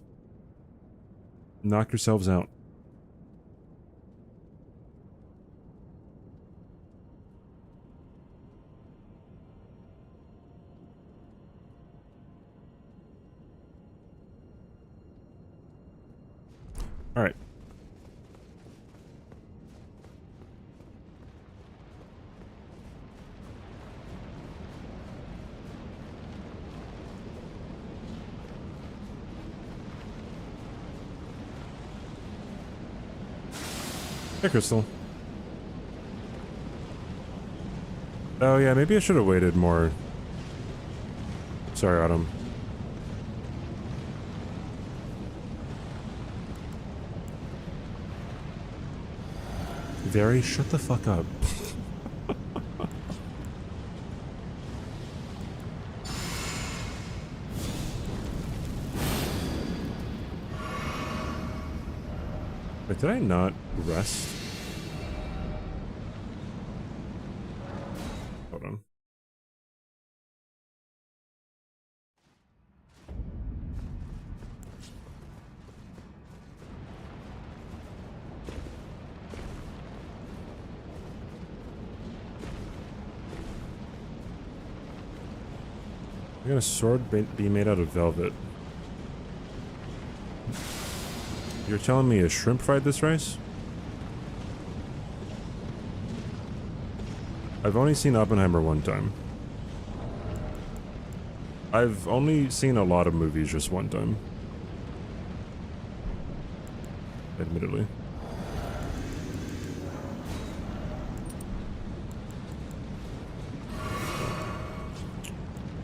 A: Knock yourselves out. All right. Hey, Crystal. Oh yeah, maybe I should have waited more. Sorry, Autumn. Very, shut the fuck up. Wait, did I not rest? Hold on. I'm gonna sword be made out of velvet. You're telling me a shrimp fried this rice? I've only seen Oppenheimer one time. I've only seen a lot of movies just one time. Admittedly.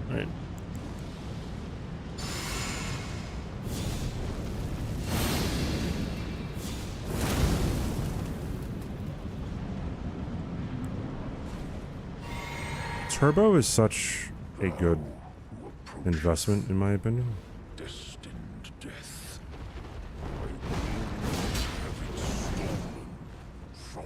A: Alright. Turbo is such a good investment, in my opinion.
E: Destined death. From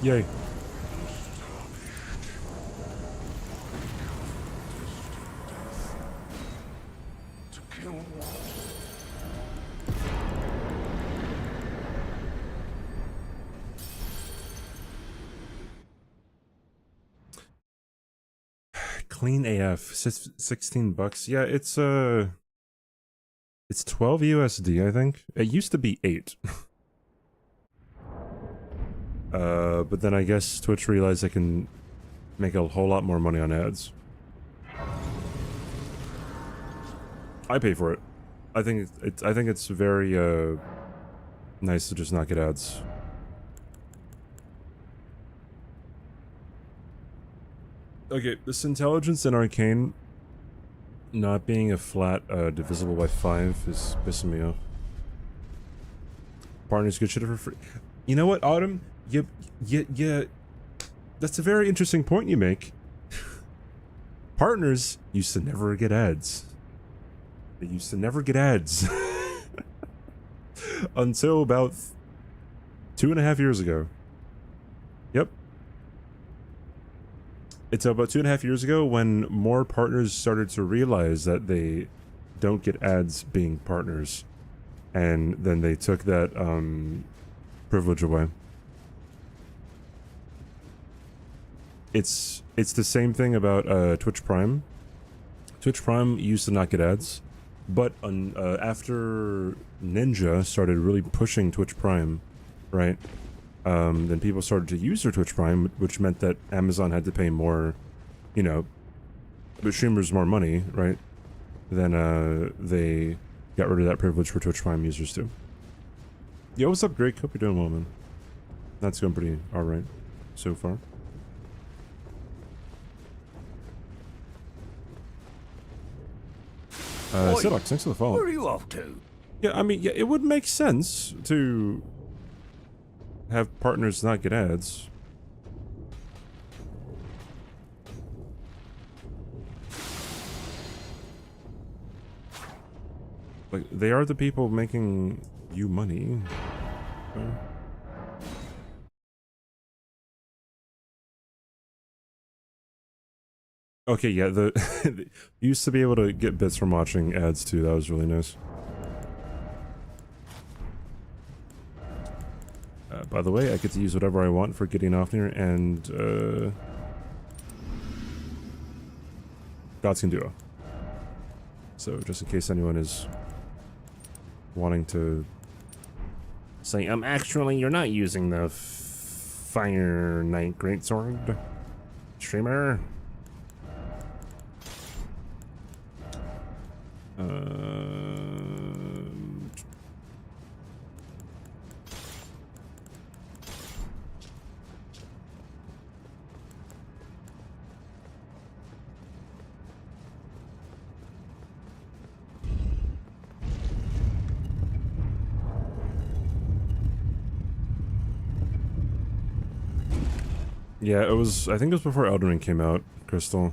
A: Yay.
E: to kill what?
A: Clean AF, 16 bucks. Yeah, it's 12 USD, I think. It used to be 8. But then I guess Twitch realized I can make a whole lot more money on ads. I pay for it. I think it's very nice to just not get ads. Okay, this intelligence in Arcane not being a flat divisible by 5 is pissing me off. Partners get shit for free. You know what, Autumn? That's a very interesting point you make. Partners used to never get ads. They used to never get ads. Until about 2.5 years ago. Yep. It's about 2.5 years ago when more partners started to realize that they don't get ads being partners. And then they took that privilege away. It's the same thing about Twitch Prime. Twitch Prime used to not get ads, but after Ninja started really pushing Twitch Prime, right? Then people started to use their Twitch Prime, which meant that Amazon had to pay more, you know, but streamers more money, right? Then they got rid of that privilege for Twitch Prime users too. Yo, what's up, Drake? Hope you're doing well, man. That's going pretty alright so far. Sidox, thanks for the follow.
E: Where are you off to?
A: Yeah, I mean, yeah, it would make sense to have partners not get ads. Like, they are the people making you money. Okay. Okay, yeah, the you used to be able to get bits from watching ads too. That was really nice. By the way, I get to use whatever I want for getting off here, and Gods Can Duo. So just in case anyone is wanting to say, actually, you're not using the Fire Knight Greatsword, streamer. Yeah, it was, I think it was before Elden Ring came out, Crystal.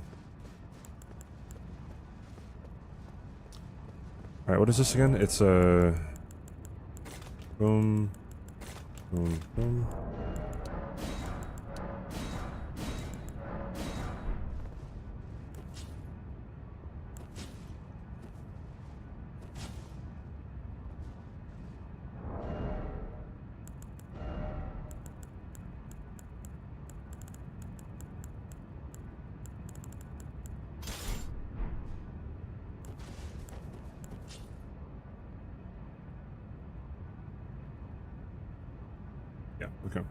A: Alright, what is this again? It's boom, boom, boom. Yeah, okay.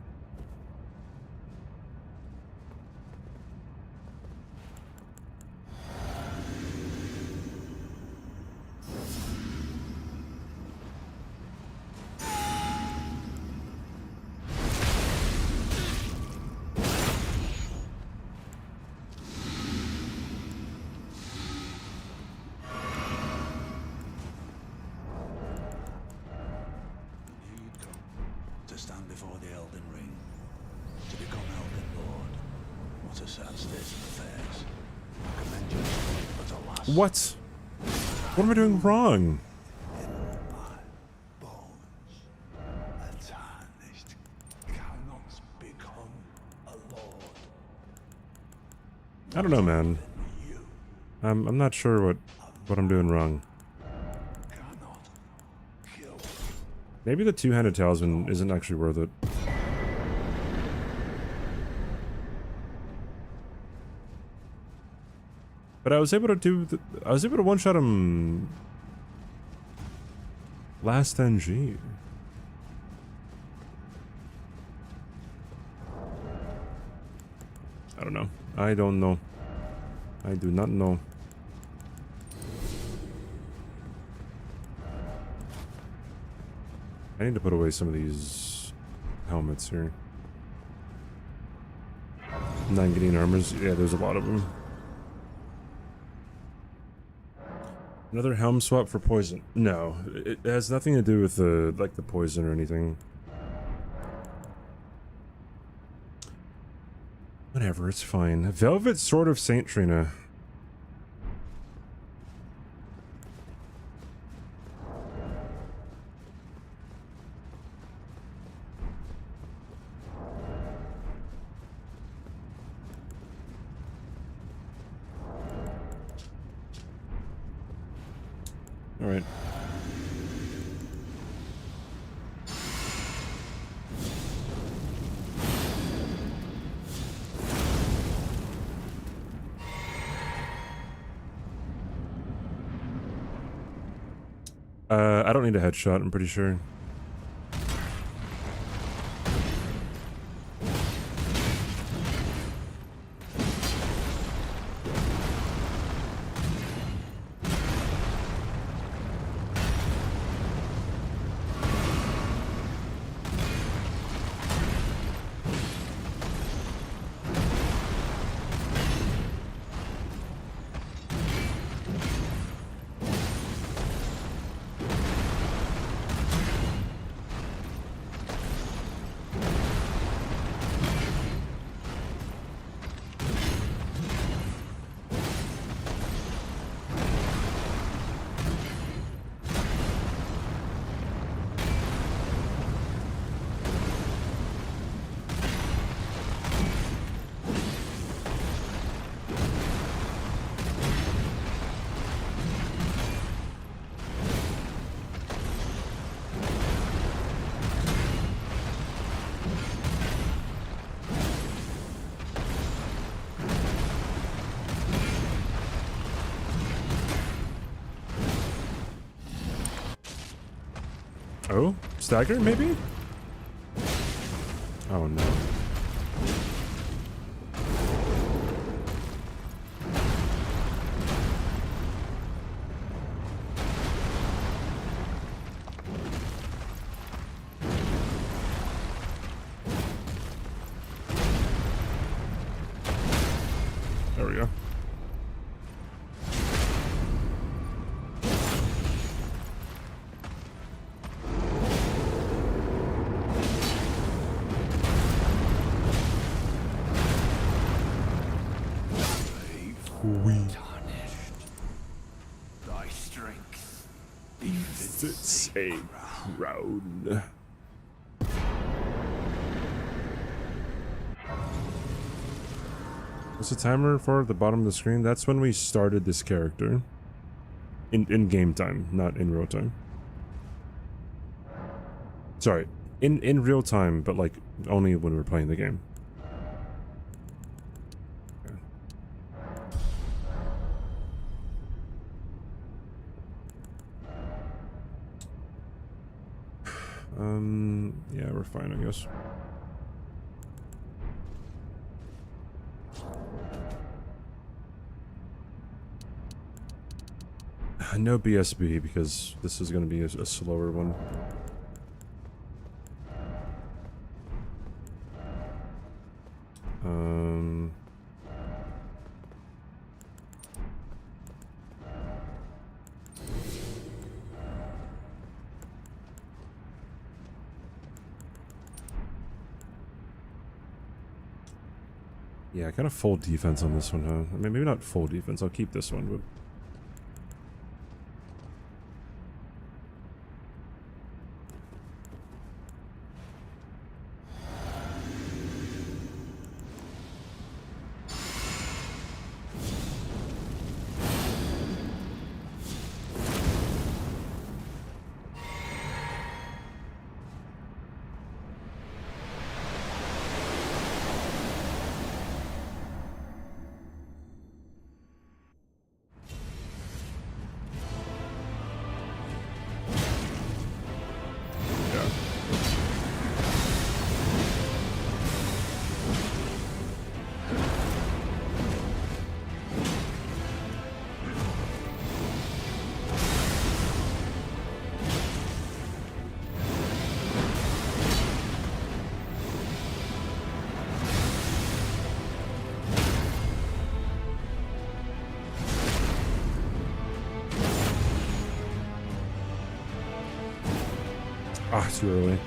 E: To stand before the Elden Ring, to become Elden Lord. What a sad state of affairs. I commend you, but alas.
A: What? What am I doing wrong?
E: In my bones, a tarnished cannot become a lord.
A: I don't know, man. I'm not sure what I'm doing wrong. Maybe the two-handed talisman isn't actually worth it. But I was able to do I was able to one-shot him last NG. I don't know. I don't know. I do not know. I need to put away some of these helmets here. 9 getting armors. Yeah, there's a lot of them. Another helm swap for poison. No, it has nothing to do with the the poison or anything. Whatever, it's fine. Velvet Sword of Saint Trina. All right. I don't need a headshot, I'm pretty sure. Oh, stagger maybe? Oh no. There we go.
E: Thy strength
A: It's a crown. What's the timer for at the bottom of the screen? That's when we started this character. In game time, not in real time. Sorry, in real time, but like only when we're playing the game. Okay. Yeah, we're fine, I guess. No BSB because this is going to be a slower one. Yeah, kind of full defense on this one, huh? I mean, maybe not full defense. I'll keep this one, but... Ah, too early.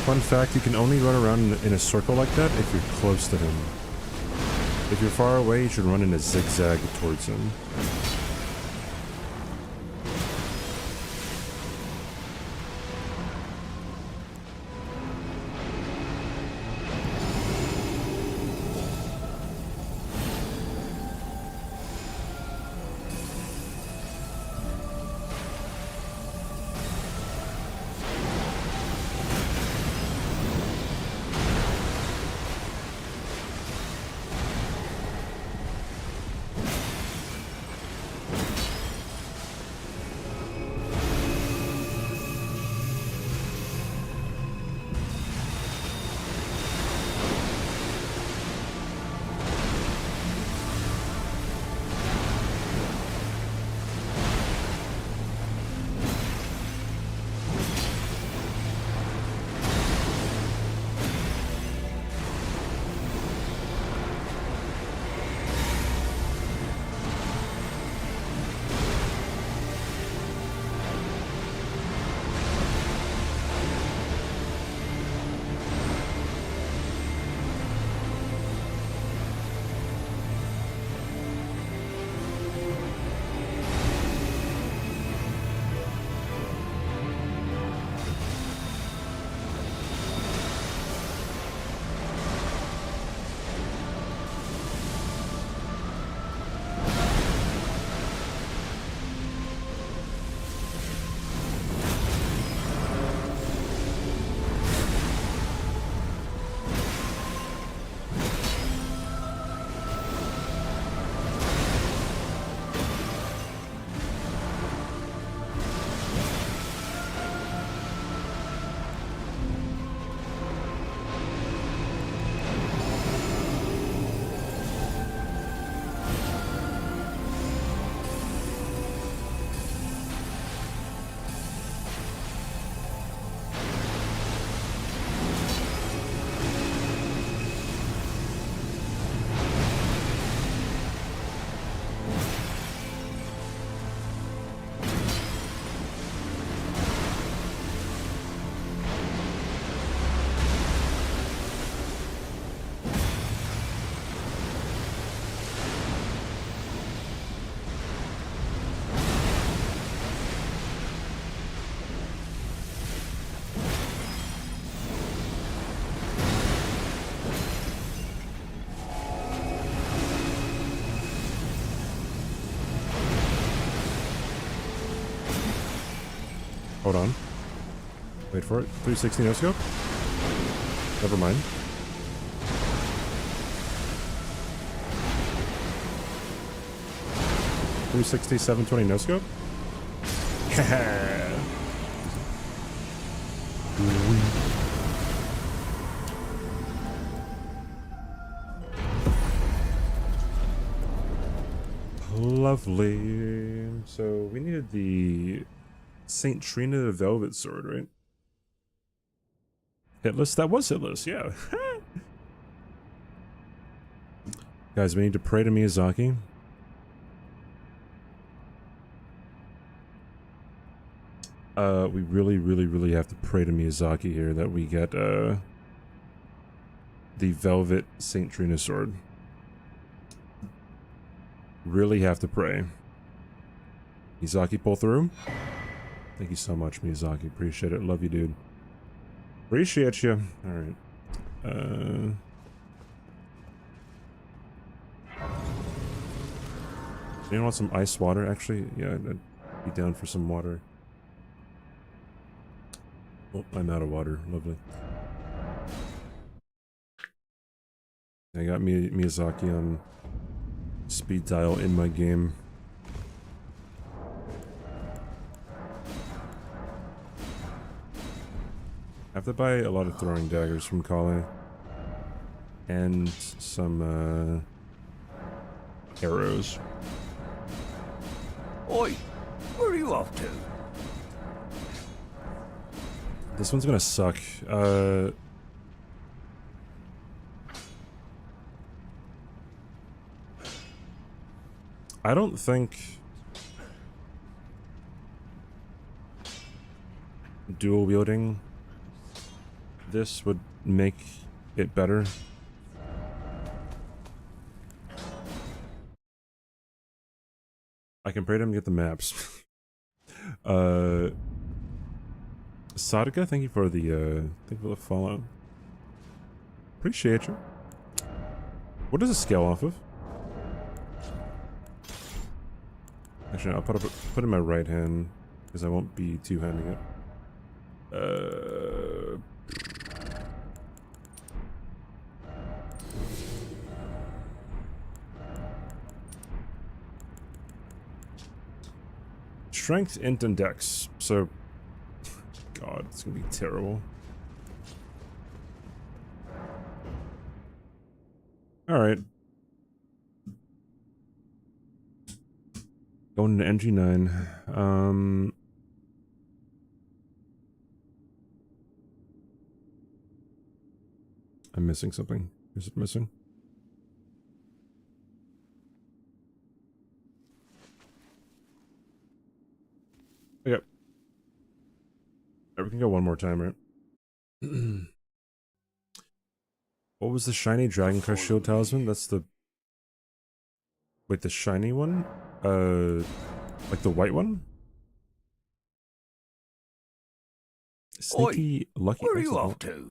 A: Fun fact, you can only run around in a circle like that if you're close to him. If you're far away, you should run in a zigzag towards him. Hold on. Wait for it. 360 no scope? Never mind. .360 720 no scope? Lovely. So we needed the Saint Trina Velvet Sword, right? Hitless? That was hitless, yeah. Guys, we need to pray to Miyazaki. We really have to pray to Miyazaki here that we get, the Velvet Saint Trina Sword. Really have to pray. Miyazaki, pull through. Thank you so much, Miyazaki. Appreciate it. Love you, dude. Appreciate you. Alright. You want some ice water? Actually, yeah, I'd be down for some water. Oh, I'm out of water. Lovely. I got Miyazaki on speed dial in my game. I have to buy a lot of throwing daggers from Kale. And some, arrows.
E: Oi! Where are you off to?
A: This one's gonna suck. I don't think dual wielding this would make it better. I can pray to him to get the maps. Sadika, thank you for the follow. Appreciate you. What does it scale off of? Actually, no, I'll put it in my right hand because I won't be two-handing it. Strength, int, and dex. So, God, it's gonna be terrible. All right. Going to NG-9. I'm missing something. Is it missing? Okay. We can go one more time, right? What was the shiny Dragon Crest Shield Talisman? That's the... Wait, the shiny one? Like the white one? Sneaky Lucky.
E: Where are you off to?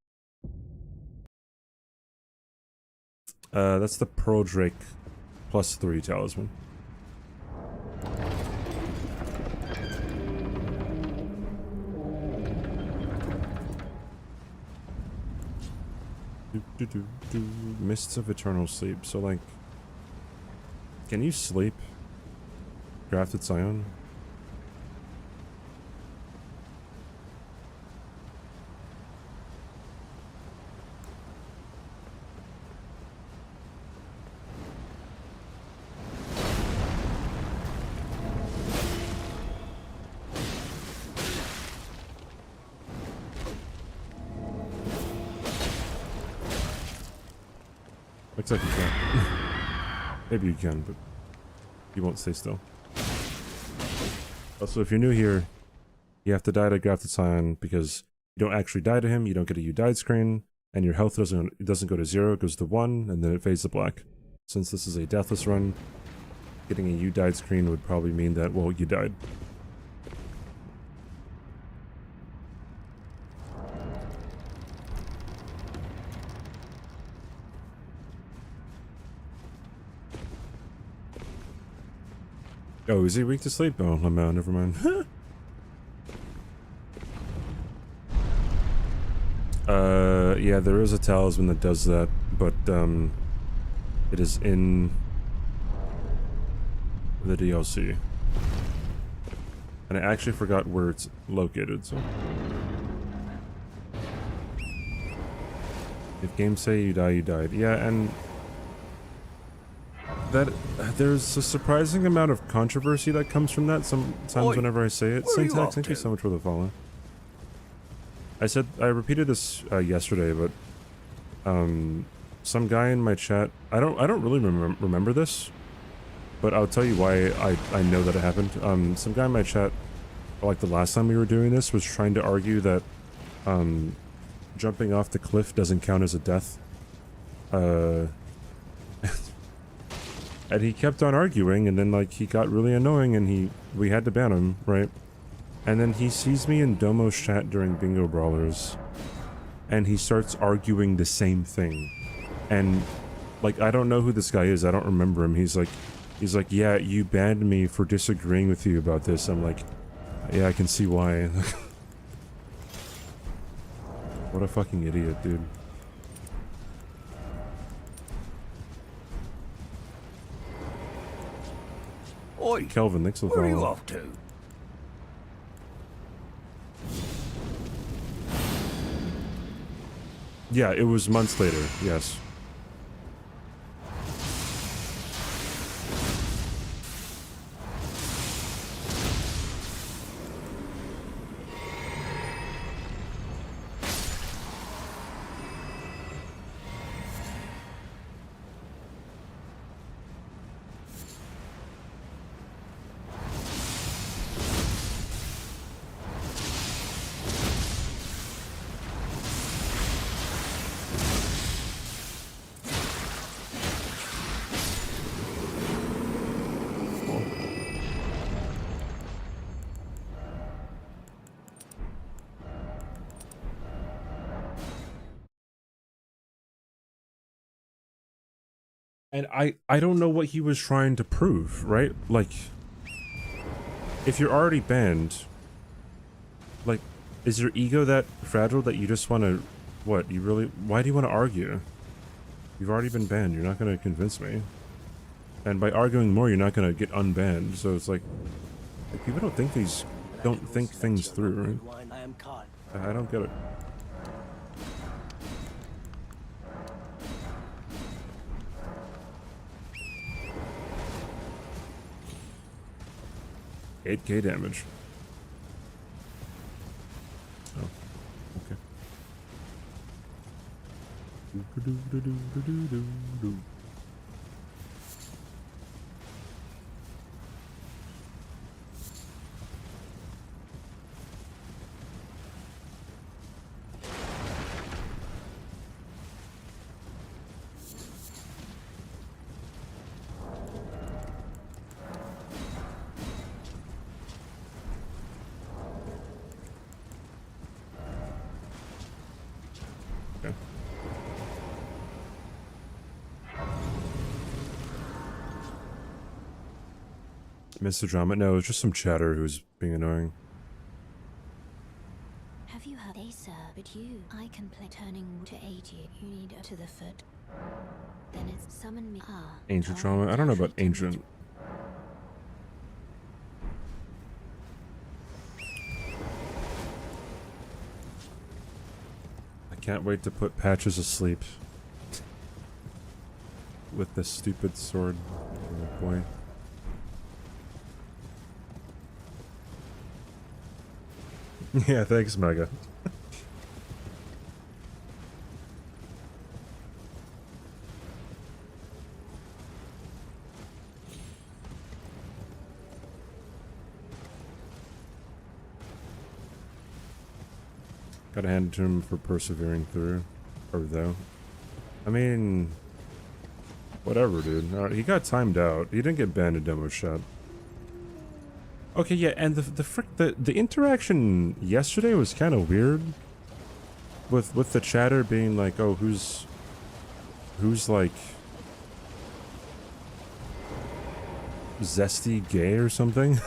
A: That's the Pearl Drake +3 talisman. Mists of Eternal Sleep. So, like, can you sleep? Grafted Scion? Looks like you can't. Maybe you can, but you won't stay still. Also, if you're new here, you have to die to Grafted Scion because you don't actually die to him, you don't get a you died screen, and your health doesn't go to 0, it goes to 1, and then it fades to black. Since this is a Deathless run, getting a you died screen would probably mean that, well, you died. Oh, is he weak to sleep? Oh, never mind. Yeah, there is a talisman that does that, but, it is in the DLC. And I actually forgot where it's located, so... If games say you die, you died. Yeah, and... that... there's a surprising amount of controversy that comes from that sometimes whenever I say it. Syntax, thank you so much for the follow. I repeated this yesterday, but... some guy in my chat... I don't really remember this, but I'll tell you why I know that it happened. Some guy in my chat, like the last time we were doing this, was trying to argue that, jumping off the cliff doesn't count as a death. And he kept on arguing, and then, like, he got really annoying, and we had to ban him, right? And then he sees me in Domo's chat during Bingo Brawlers, and he starts arguing the same thing. And, like, I don't know who this guy is, I don't remember him. He's like, yeah, you banned me for disagreeing with you about this. I'm like, yeah, I can see why. What a fucking idiot, dude.
E: Oi,
A: Kelvin, thanks for the
E: where are you
A: follow.
E: off to?
A: Yeah, it was months later, yes. And I don't know what he was trying to prove, right? Like, if you're already banned, like, is your ego that fragile that you just want to, what, you really, why do you want to argue? You've already been banned, you're not going to convince me. And by arguing more, you're not going to get unbanned, so it's like people don't think things through, right? I don't get it. $8K damage. Oh, okay. Mr. Drama? No, it's just some chatter who's being annoying.
C: Have you heard? Hey, sir, but I can play turning to 80. You need to the foot. Then it's summon me.
A: Ancient Drama? I don't know about ancient. I can't wait to put Patches asleep. With this stupid sword. Oh boy. Yeah, thanks, Mega. Gotta hand it to him for persevering through. Or though. I mean... whatever, dude. He got timed out. He didn't get banned in Demo Shot. Okay, yeah, and the interaction yesterday was kind of weird, with the chatter being like, oh, who's like zesty gay or something.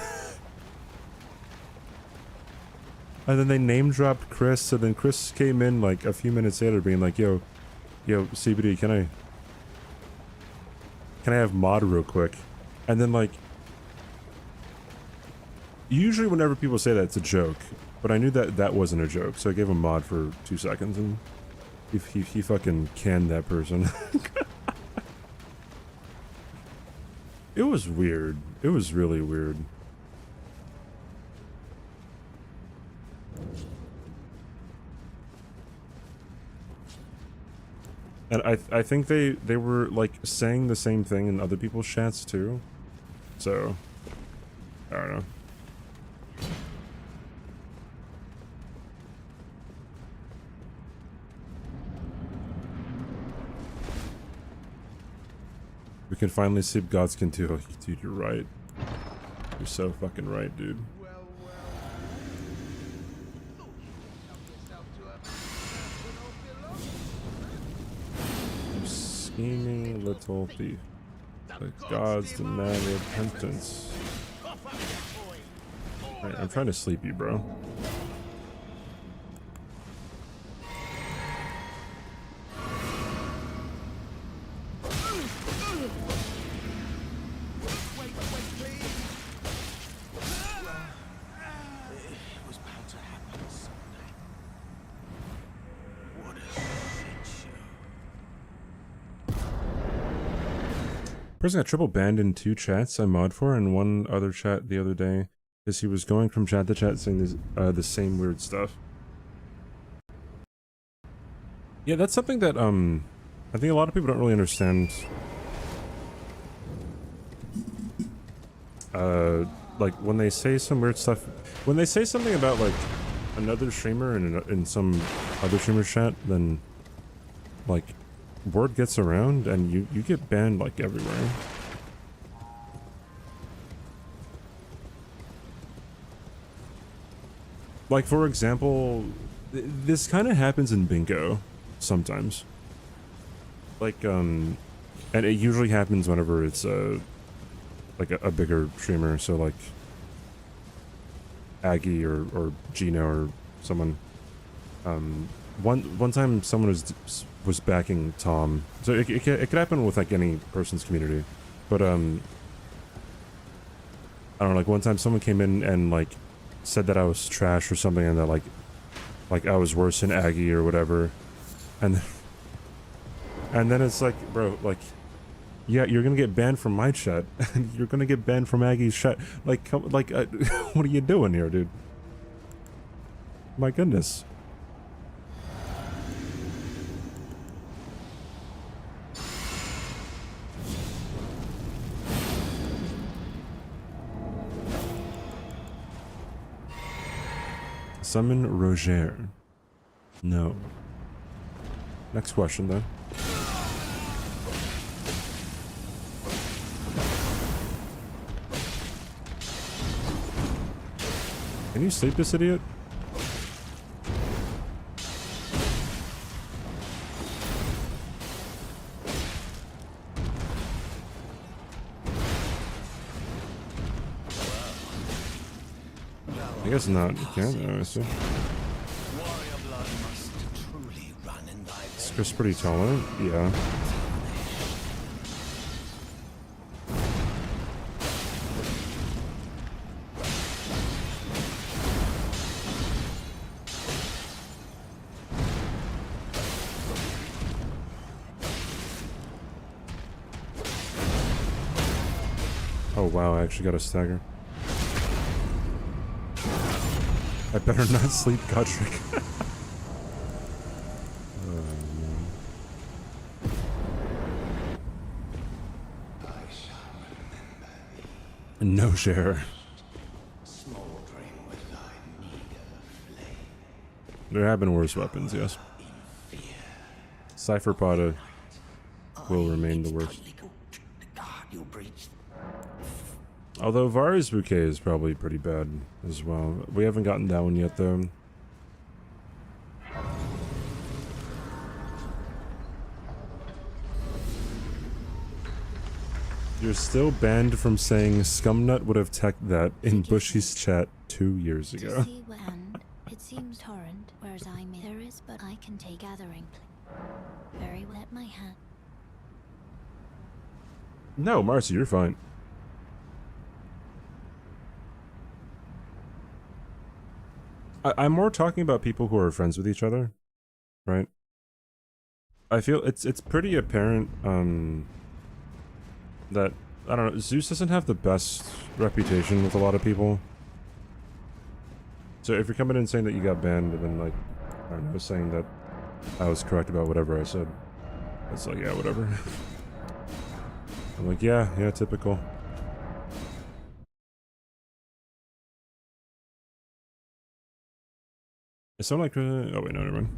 A: And then they name dropped Chris, and then Chris came in like a few minutes later being like, yo, CBD, can I have mod real quick? And then like, usually whenever people say that, it's a joke, but I knew that that wasn't a joke, so I gave him mod for 2 seconds, and he fucking canned that person. It was weird. It was really weird. And I think they were like saying the same thing in other people's chats too. So I don't know. We can finally sleep God's can too. Dude, you're right. You're so fucking right, dude. You scheming little thief. The gods demand repentance. Right, I'm trying to sleep you, bro. Person got triple banned in 2 chats I mod for, and one other chat the other day, because he was going from chat to chat saying this, the same weird stuff. Yeah, that's something that I think a lot of people don't really understand. Like when they say some weird stuff, when they say something about like another streamer in some other streamer chat, then like word gets around and you get banned like everywhere. Like for example, this kind of happens in bingo sometimes. Like and it usually happens whenever it's like a bigger streamer, so like Aggie or Gino or someone. One time someone was backing Tom, so it could happen with like any person's community, but I don't know, like one time someone came in and like said that I was trash or something, and that like I was worse than Aggie or whatever, and then it's like, bro, like, yeah, you're gonna get banned from my chat, and you're gonna get banned from Aggie's chat. Like, what are you doing here, dude? My goodness. Summon Roger. No. Next question, though. Can you sleep this idiot? I guess not. You can't, though, I see. Is Chris pretty tolerant? Yeah. Oh wow, I actually got a stagger. I better not sleep Godric. Oh, man. No share. There have been worse weapons, yes. Cypher Potta will remain the worst. Although Vari's Bouquet is probably pretty bad as well. We haven't gotten that one yet, though. You're still banned from saying Scumnut would have teched that in Bushy's chat 2 years ago.
C: It seems torrent, whereas I'm in. There is, but I can take gathering. Very well at my hand.
A: No, Marcy, you're fine. I'm more talking about people who are friends with each other, right? I feel it's pretty apparent that, I don't know, Zeus doesn't have the best reputation with a lot of people. So if you're coming in saying that you got banned and then, like, I don't know, saying that I was correct about whatever I said, it's like, yeah, whatever. I'm like, yeah, typical. It sound like, oh wait, no, never mind.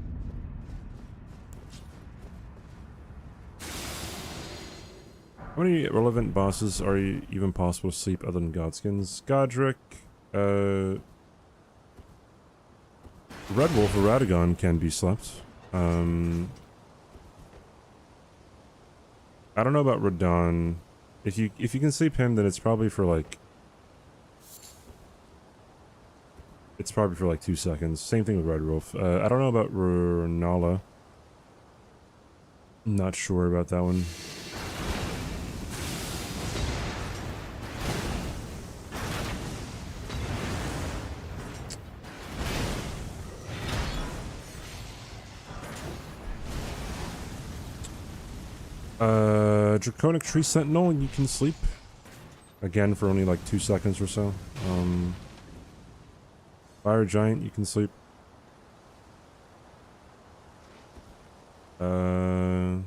A: How many relevant bosses are even possible to sleep other than Godskins? Godric, Red Wolf or Radagon can be slept. I don't know about Radon. If you can sleep him, then it's probably for like 2 seconds. Same thing with Red Wolf. I don't know about Renala. Not sure about that one. Draconic Tree Sentinel, you can sleep. Again, for only like 2 seconds or so. Fire Giant, you can sleep. I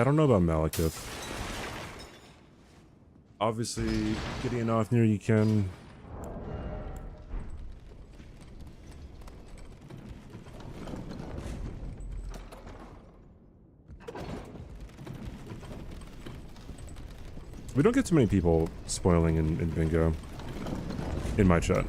A: don't know about Malekith. Obviously, Gideon Ofnir, you can. We don't get too many people spoiling in bingo. In my chat.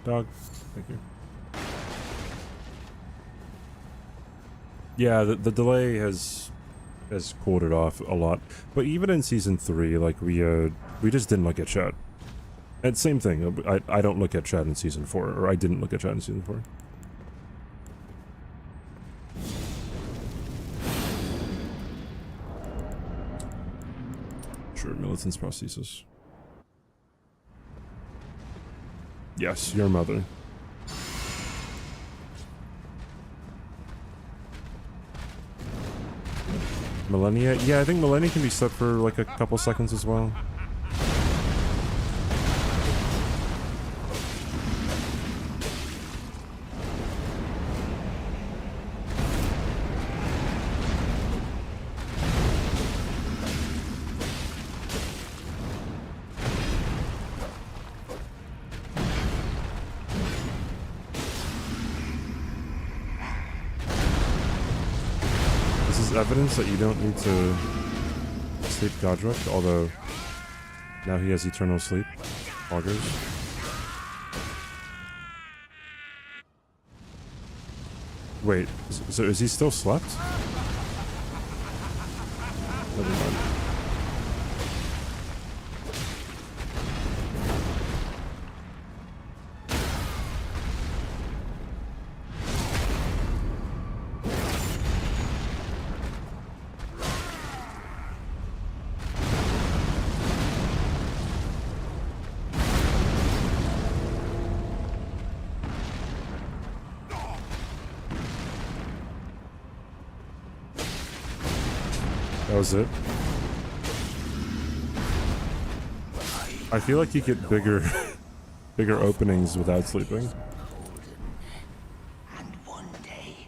A: Dog, thank you. Yeah, the delay has cooled it off a lot, but even in season 3, like we just didn't look at chat. And same thing, I don't look at chat in season 4, or I didn't look at chat in season 4. Sure, Militant's prosthesis. Yes, your mother. Millennia? Yeah, I think Millennia can be set for like a couple seconds as well. Evidence that you don't need to sleep Godric, although now he has eternal sleep. Augurs. Wait, so is he still slept? Never mind. That was it. I feel like you get bigger bigger openings without sleeping.
H: And one day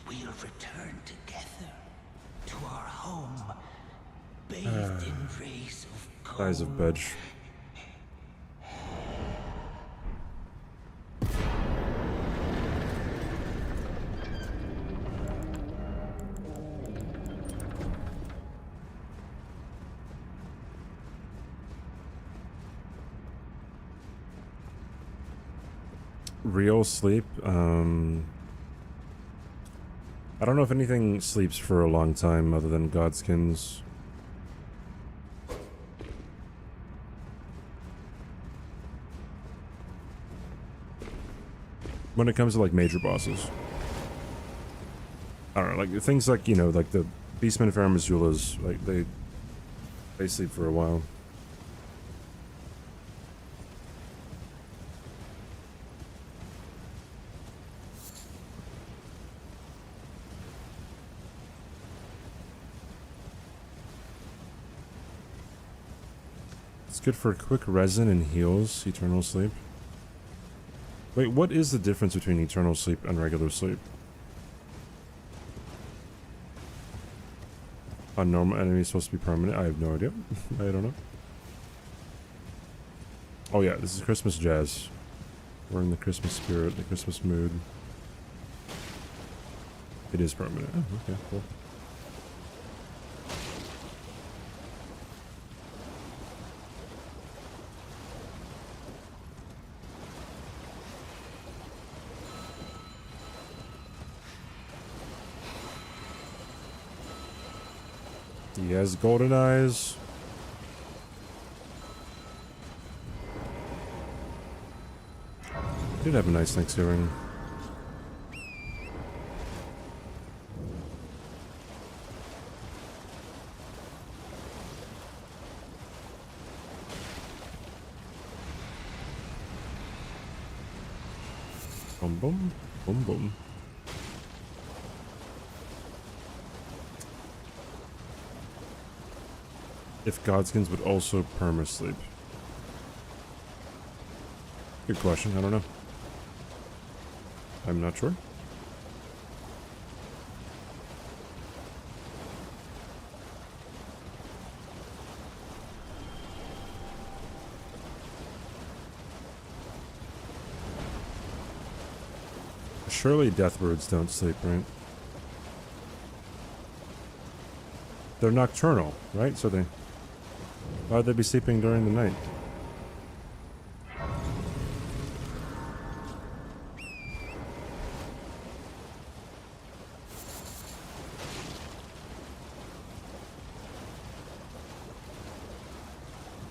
H: we'll return together to our home, bathed in rays of gold.
A: Eyes of Bedge. real sleep, I don't know if anything sleeps for a long time other than Godskins. When it comes to like major bosses. I don't know, like things like, you know, like the Beastmen of Missoula's, like they sleep for a while. It's good for quick resin and heals, eternal sleep. Wait, what is the difference between eternal sleep and regular sleep? A normal enemy is supposed to be permanent? I have no idea. I don't know. Oh yeah, this is Christmas jazz. We're in the Christmas spirit, the Christmas mood. It is permanent. Oh, okay, cool. He has golden eyes. Did have a nice Thanksgiving. Boom, boom, boom, boom. If Godskins would also perma-sleep. Good question, I don't know. I'm not sure. Surely deathbirds don't sleep, right? They're nocturnal, right? So why would they be sleeping during the night?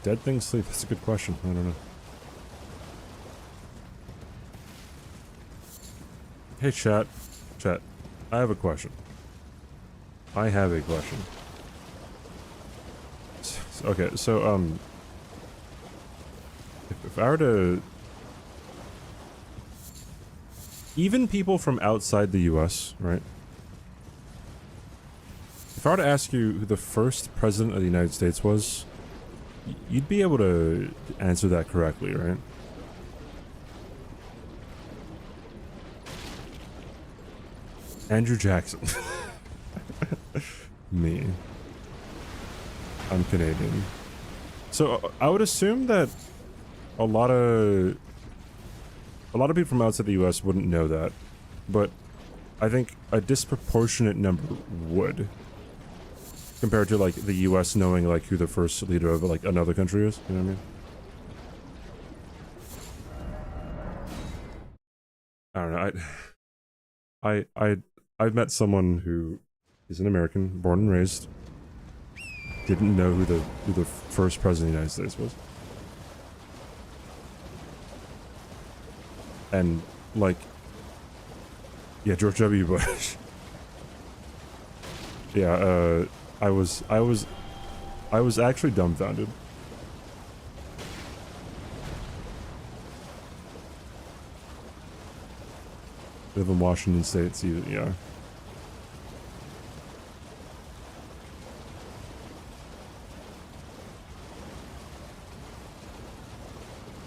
A: Dead things sleep? That's a good question. I don't know. Hey, chat. Chat. I have a question. I have a question. Okay, so, if I were to... Even people from outside the US, right? If I were to ask you who the first president of the United States was, you'd be able to answer that correctly, right? Andrew Jackson. Me. I'm Canadian. So I would assume that a lot of people from outside the US wouldn't know that, but I think a disproportionate number would, compared to like the US knowing like who the first leader of like another country is. You know what I mean? I don't know. I've met someone who is an American, born and raised, didn't know who the first president of the United States was. And like, yeah, George W. Bush. Yeah, I was actually dumbfounded. Live in Washington State, so yeah.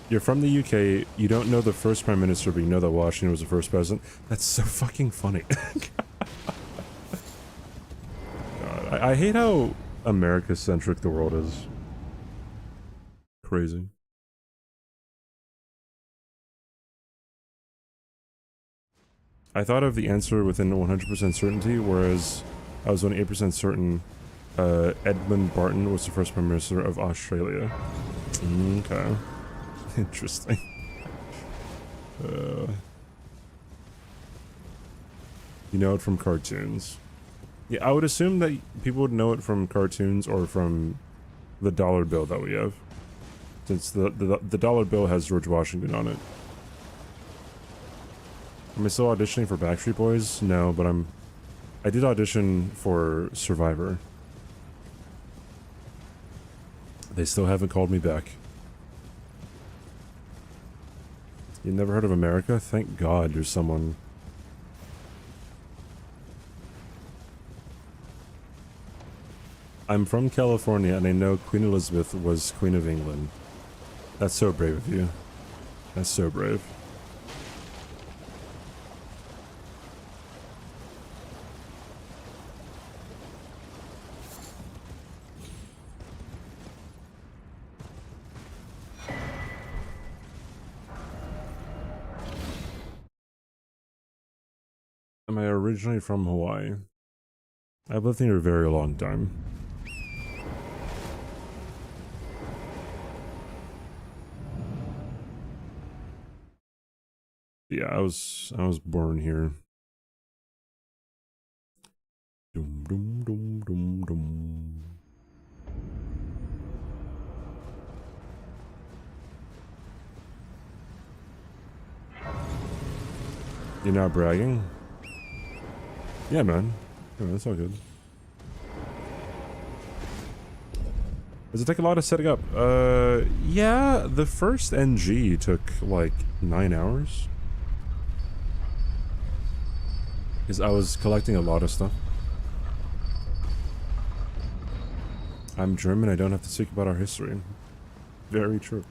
A: You're from the UK, you don't know the first Prime Minister, but you know that Washington was the first president? That's so fucking funny. God, I hate how America-centric the world is. Crazy. I thought of the answer within 100% certainty, whereas I was only 8% certain Edmund Barton was the first Prime Minister of Australia. Okay. Interesting. You know it from cartoons. Yeah, I would assume that people would know it from cartoons or from the dollar bill that we have. Since the dollar bill has George Washington on it. Am I still auditioning for Backstreet Boys? No, but I did audition for Survivor. They still haven't called me back. You never heard of America? Thank God there's someone. I'm from California and I know Queen Elizabeth was Queen of England. That's so brave of you. That's so brave. Am I originally from Hawaii? I've lived here a very long time. Yeah, I was born here. Dum dum dum dum dum. You're not bragging? Yeah, man. Yeah, that's all good. Does it take a lot of setting up? Yeah, the first NG took like 9 hours. Because I was collecting a lot of stuff. I'm German, I don't have to speak about our history. Very true.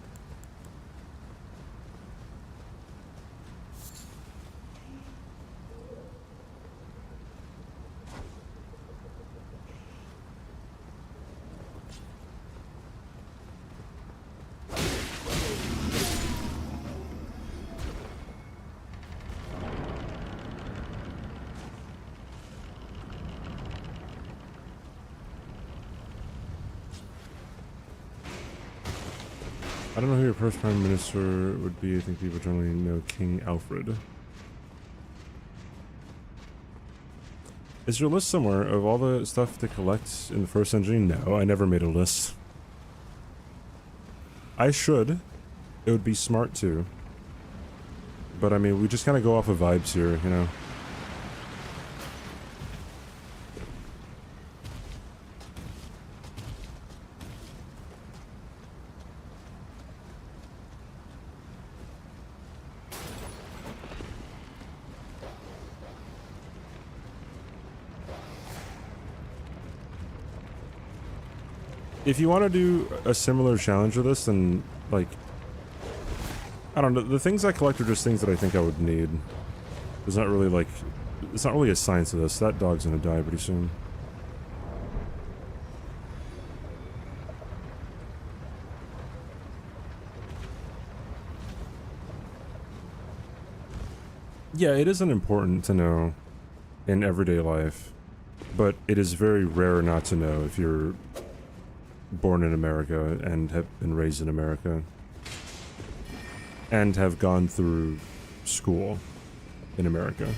A: I don't know who your first prime minister would be. I think people generally know King Alfred. Is your list somewhere of all the stuff to collect in the first century? No, I never made a list. I should. It would be smart to. But I mean, we just kind of go off of vibes here, you know? If you want to do a similar challenge to this, then, like, I don't know, the things I collect are just things that I think I would need. There's not really, like, it's not really a science to this. That dog's gonna die pretty soon. Yeah, it isn't important to know in everyday life, but it is very rare not to know if you're born in America and have been raised in America and have gone through school in America.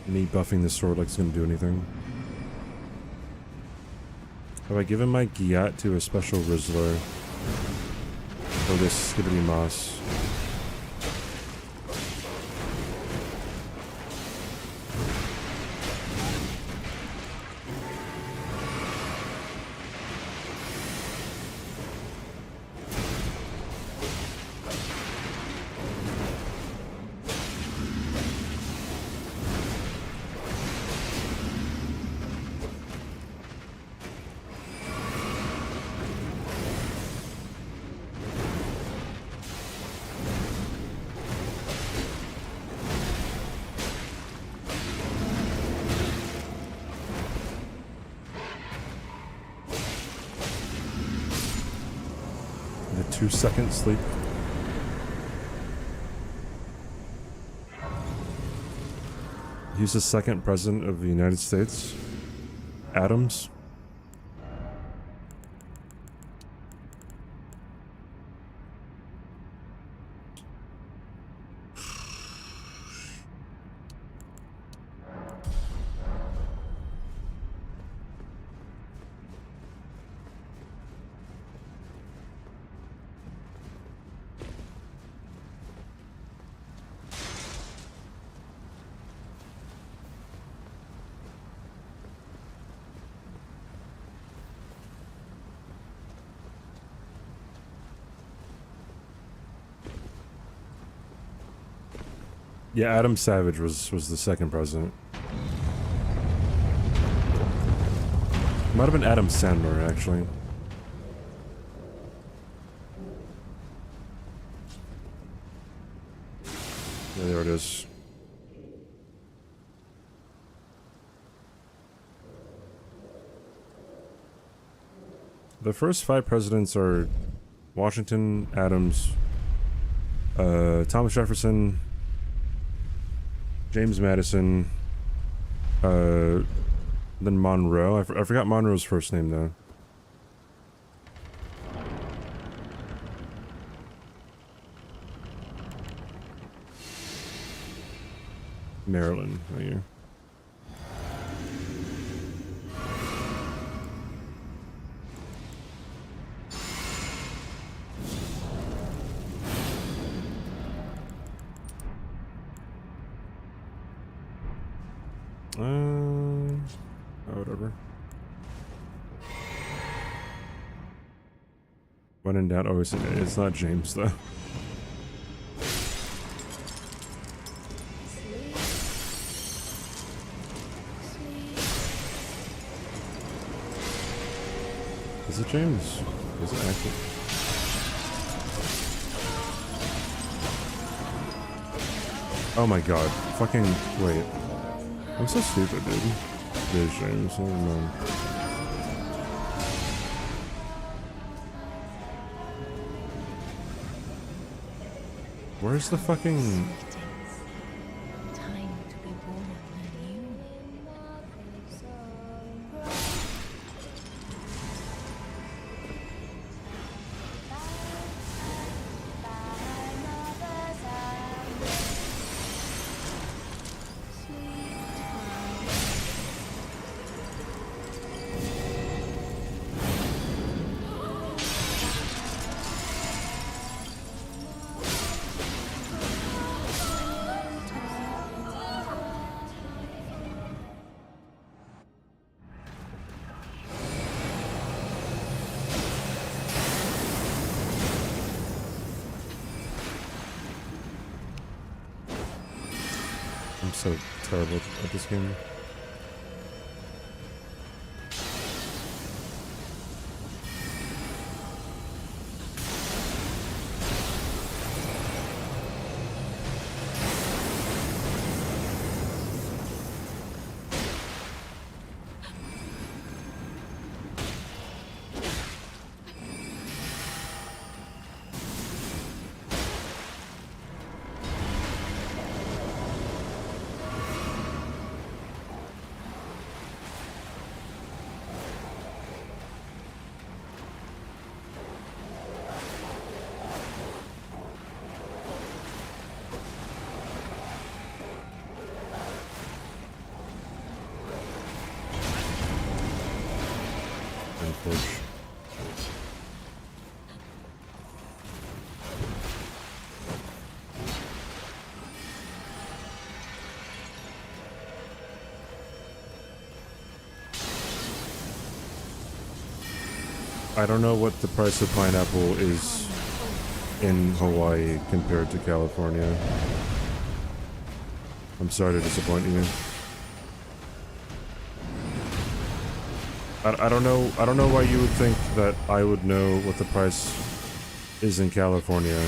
A: Me buffing this sword like it's gonna do anything. Have I given my Giat to a special Rizzler for this itzCBD moss? 2-second sleep. He's the second president of the United States. Adams. Yeah, Adam Savage was the second president. Might have been Adam Sandler, actually. Yeah, there it is. The first 5 presidents are Washington, Adams, Thomas Jefferson, James Madison, then Monroe. I forgot Monroe's first name, though. Maryland, right here. Whatever. When in doubt, always it's not James though. Is it James? Is it actually? Oh my god. Fucking wait. I'm so stupid, dude. It is James, never mind. Where's the fucking... I'm so terrible at this game. I don't know what the price of pineapple is in Hawaii compared to California. I'm sorry to disappoint you. I don't know why you would think that I would know what the price is in California.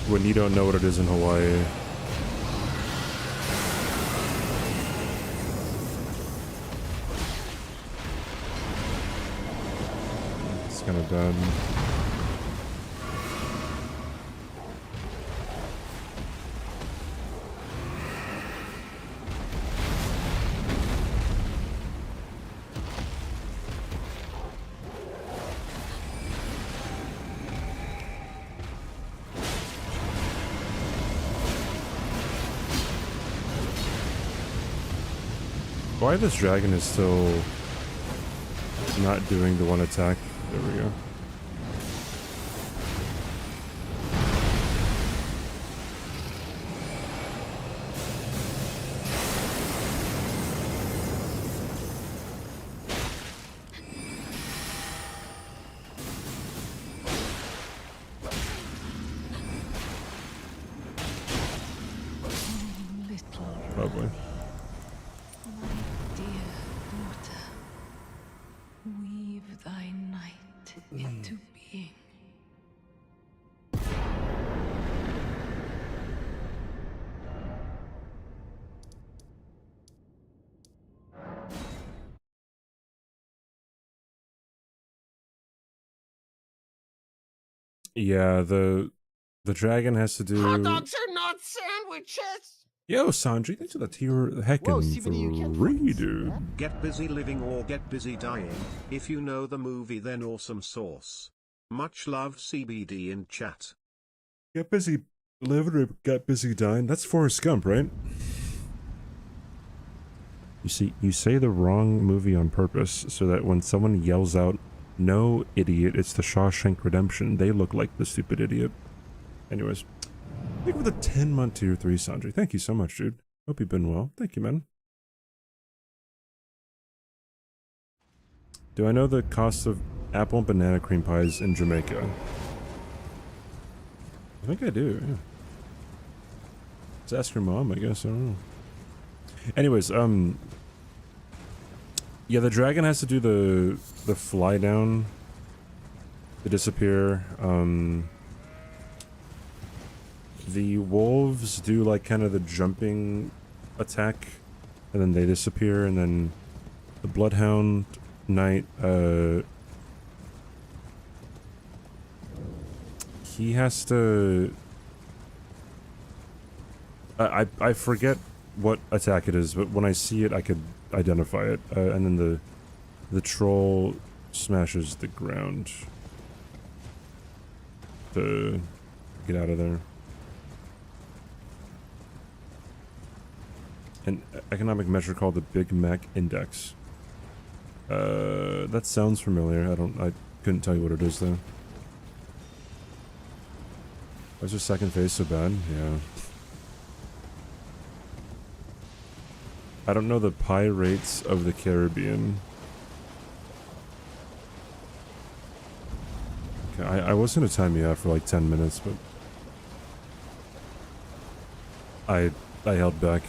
A: When you don't know what it is in Hawaii. It's kind of done. Why this dragon is still not doing the one attack? There we go. Probably.
J: Weave thy night into being.
A: Yeah, the dragon has to do.
I: Hot dogs are not sandwiches!
A: Yo, Sanji, thanks for the tier heckin' 3, dude.
D: Get busy living or get busy dying. If you know the movie, then awesome sauce. Much love, CBD in chat.
A: Get busy living or get busy dying. That's Forrest Gump, right? You see, you say the wrong movie on purpose so that when someone yells out, "No, idiot, it's the Shawshank Redemption," they look like the stupid idiot. Anyways. Thank you for the 10-month tier 3, Sanjay. Thank you so much, dude. Hope you've been well. Thank you, man. Do I know the cost of apple and banana cream pies in Jamaica? I think I do, yeah. Let's ask your mom, I guess. I don't know. Anyways, yeah, the dragon has to do the fly down, the disappear, the wolves do like kind of the jumping attack, and then they disappear, and then the bloodhound knight, he has to... I forget what attack it is, but when I see it, I could identify it. And then the troll smashes the ground to get out of there. An economic measure called the Big Mac Index. That sounds familiar. I couldn't tell you what it is though. Why is your second face so bad? Yeah. I don't know the Pirates of the Caribbean. Okay, I was gonna time you out for like 10 minutes, but I held back.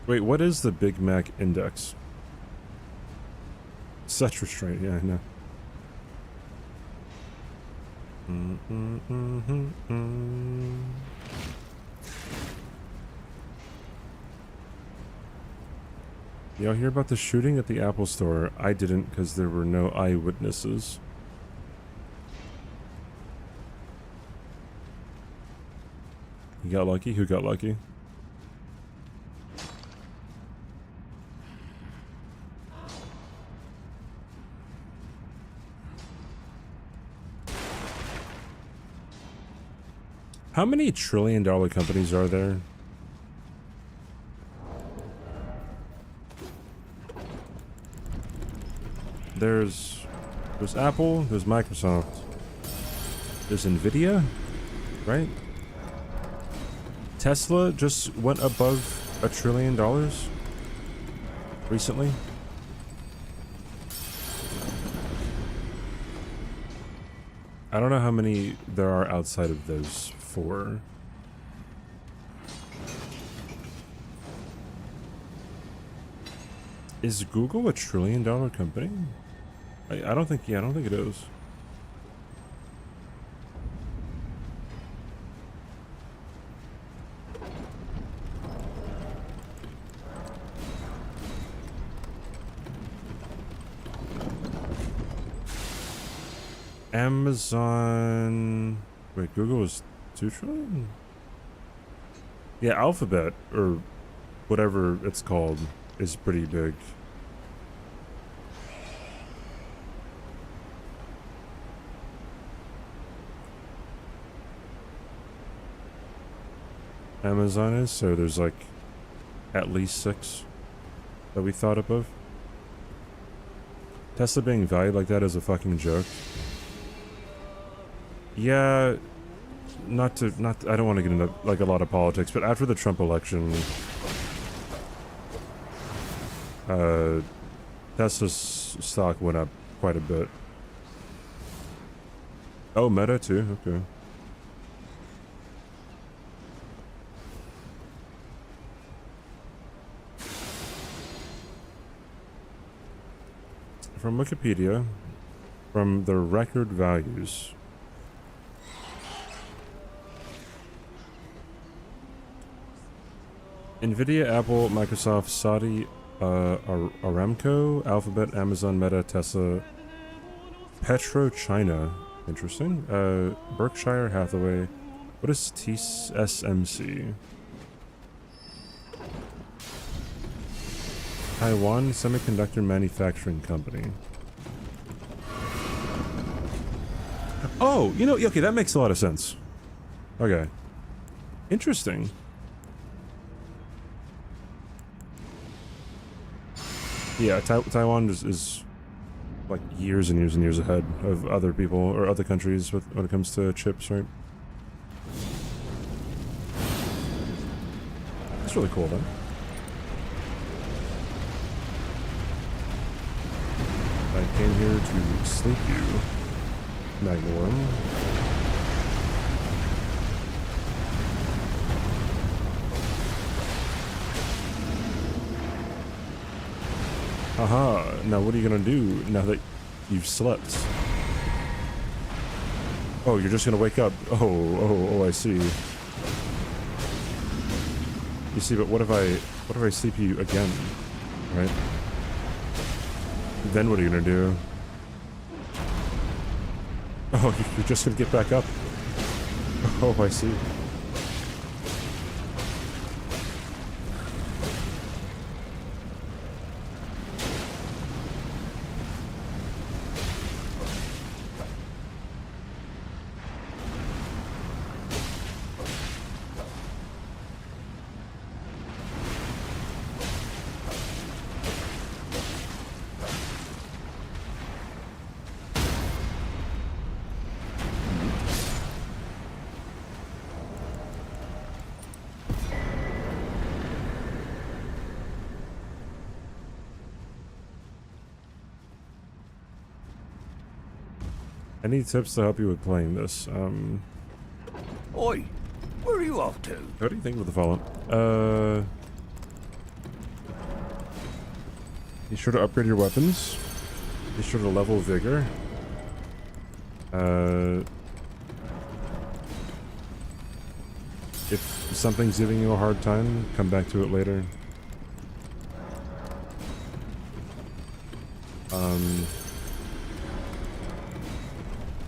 A: Wait, what is the Big Mac Index? Such restraint, yeah, I know. Y'all hear about the shooting at the Apple Store? I didn't because there were no eyewitnesses. You got lucky? Who got lucky? How many trillion-dollar companies are there? There's Apple, there's Microsoft, there's Nvidia, right? Tesla just went above $1 trillion recently. I don't know how many there are outside of those four. Is Google a $1 trillion company? I don't think, yeah, I don't think it is. Amazon... Wait, Google is 2 trillion? Yeah, Alphabet, or whatever it's called, is pretty big. Amazon is, so there's like at least 6 that we thought above. Tesla being valued like that is a fucking joke. Yeah, I don't want to get into like a lot of politics, but after the Trump election, Tesla's stock went up quite a bit. Oh, Meta too, okay. From Wikipedia, from the record values. Nvidia, Apple, Microsoft, Saudi, Aramco, Alphabet, Amazon, Meta, Tesla, PetroChina. Interesting. Berkshire Hathaway. What is TSMC? Taiwan Semiconductor Manufacturing Company. Oh, you know, okay, that makes a lot of sense. Okay. Interesting. Yeah, Taiwan is like years and years and years ahead of other people or other countries when it comes to chips, right? That's really cool, though. I came here to sleep you, Magnorum. Haha, now what are you gonna do now that you've slept? Oh, you're just gonna wake up. Oh, I see. You see, but what if I sleep you again, right? Then what are you gonna do? Oh, you're just gonna get back up. Oh, I see. Any tips to help you with playing this?
E: Oi, where are you off to?
A: What do you think of the Fallout? Be sure to upgrade your weapons. Be sure to level vigor. If something's giving you a hard time, come back to it later.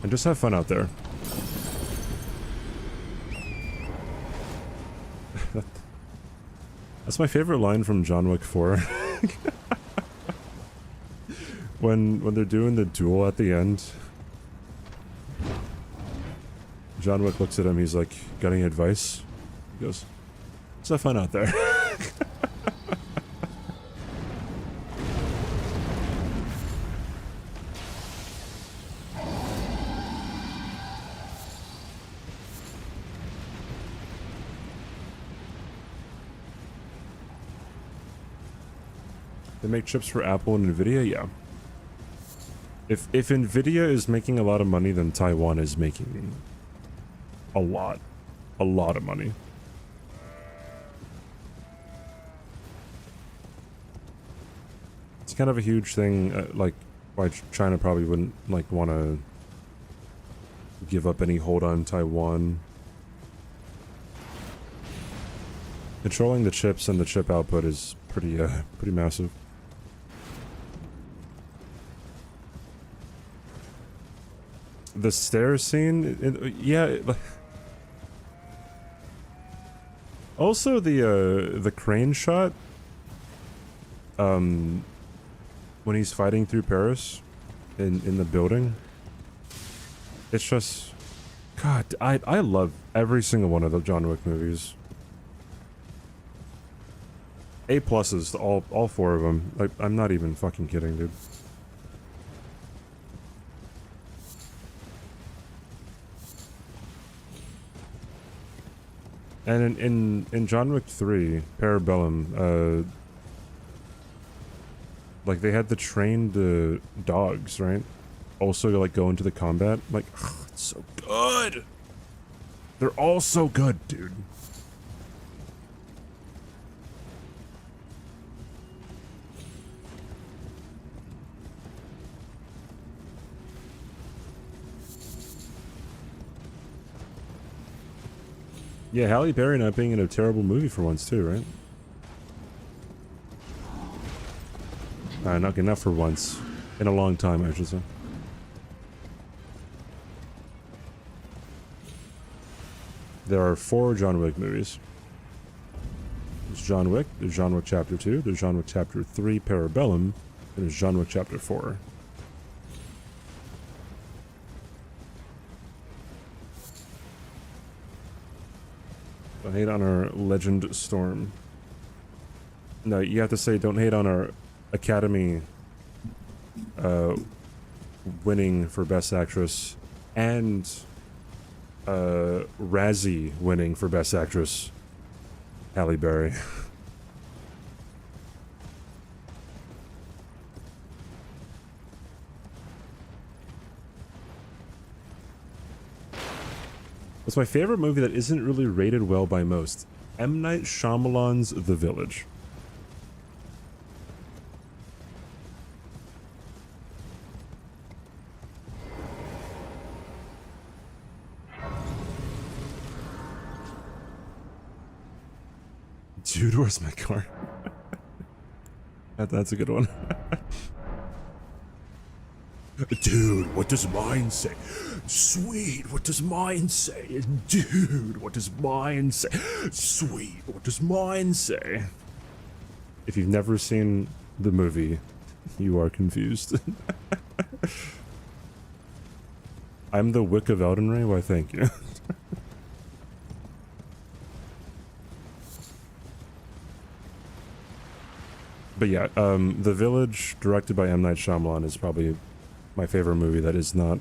A: And just have fun out there. That's my favorite line from John Wick 4. when they're doing the duel at the end, John Wick looks at him, he's like, got any advice? He goes, let's have fun out there. They make chips for Apple and Nvidia? Yeah. If Nvidia is making a lot of money, then Taiwan is making a lot of money. kind of a huge thing, like why China probably wouldn't like want to give up any hold on Taiwan. Controlling the chips and the chip output is pretty massive. The stairs scene, yeah. Also the crane shot. When he's fighting through Paris, in the building. It's just, God, I love every single one of the John Wick movies. A+'s to all 4 of them. Like, I'm not even fucking kidding, dude. And in John Wick 3, Parabellum, like they had the trained dogs, right? Also like go into the combat. Like, ugh, it's so good. They're all so good, dude. Yeah, Halle Berry not being in a terrible movie for once too, right? Not for once. In a long time, I should say. There are 4 John Wick movies. There's John Wick, there's John Wick Chapter 2, there's John Wick Chapter 3, Parabellum, and there's John Wick Chapter 4. Don't hate on our Legend Storm. No, you have to say don't hate on our Academy winning for Best Actress and Razzie winning for Best Actress, Halle Berry. What's my favorite movie that isn't really rated well by most? M. Night Shyamalan's The Village. Dude, where's my car? That's a good one. Dude, what does mine say? Sweet, what does mine say? Dude, what does mine say? Sweet, what does mine say? If you've never seen the movie, you are confused. I'm the Wick of Elden Ring? Why, thank you. But yeah, The Village, directed by M. Night Shyamalan, is probably my favorite movie that is not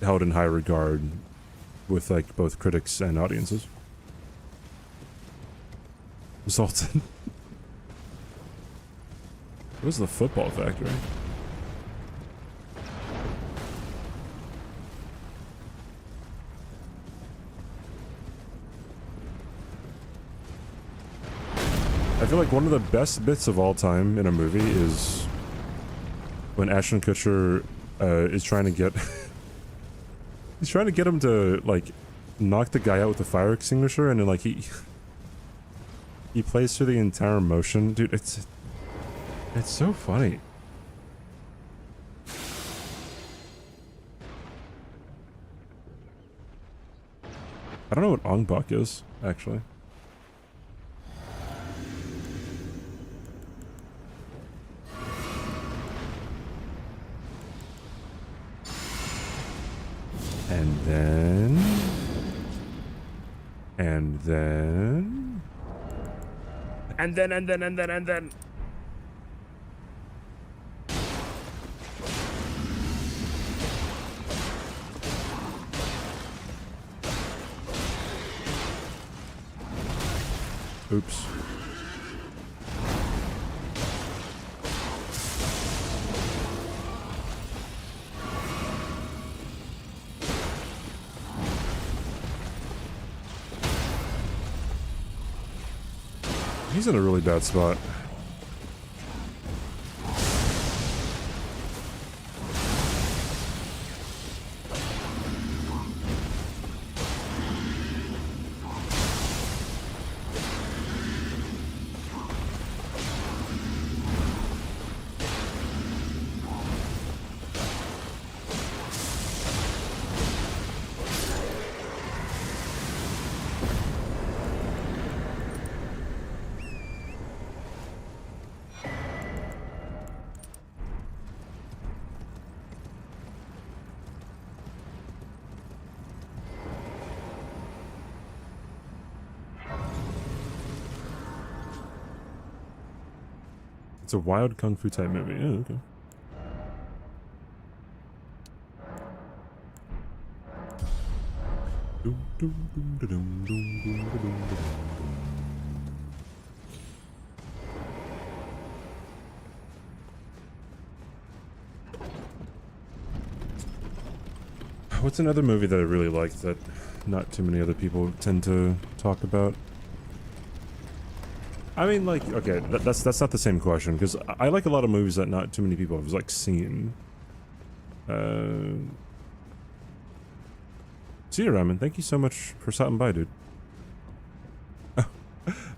A: held in high regard with like both critics and audiences. Zoltan. Where's the football factory? I feel like one of the best bits of all time in a movie is when Ashton Kutcher is trying to get he's trying to get him to like knock the guy out with the fire extinguisher, and then like he plays through the entire motion. Dude, it's so funny. I don't know what Ong Bak is, actually. And then... Oops. He's in a really bad spot. It's a wild kung fu type movie. Oh, okay. What's another movie that I really liked that not too many other people tend to talk about? I mean, like, okay, that's not the same question, because I like a lot of movies that not too many people have, like, seen. See you, Ramen. Thank you so much for stopping by, dude.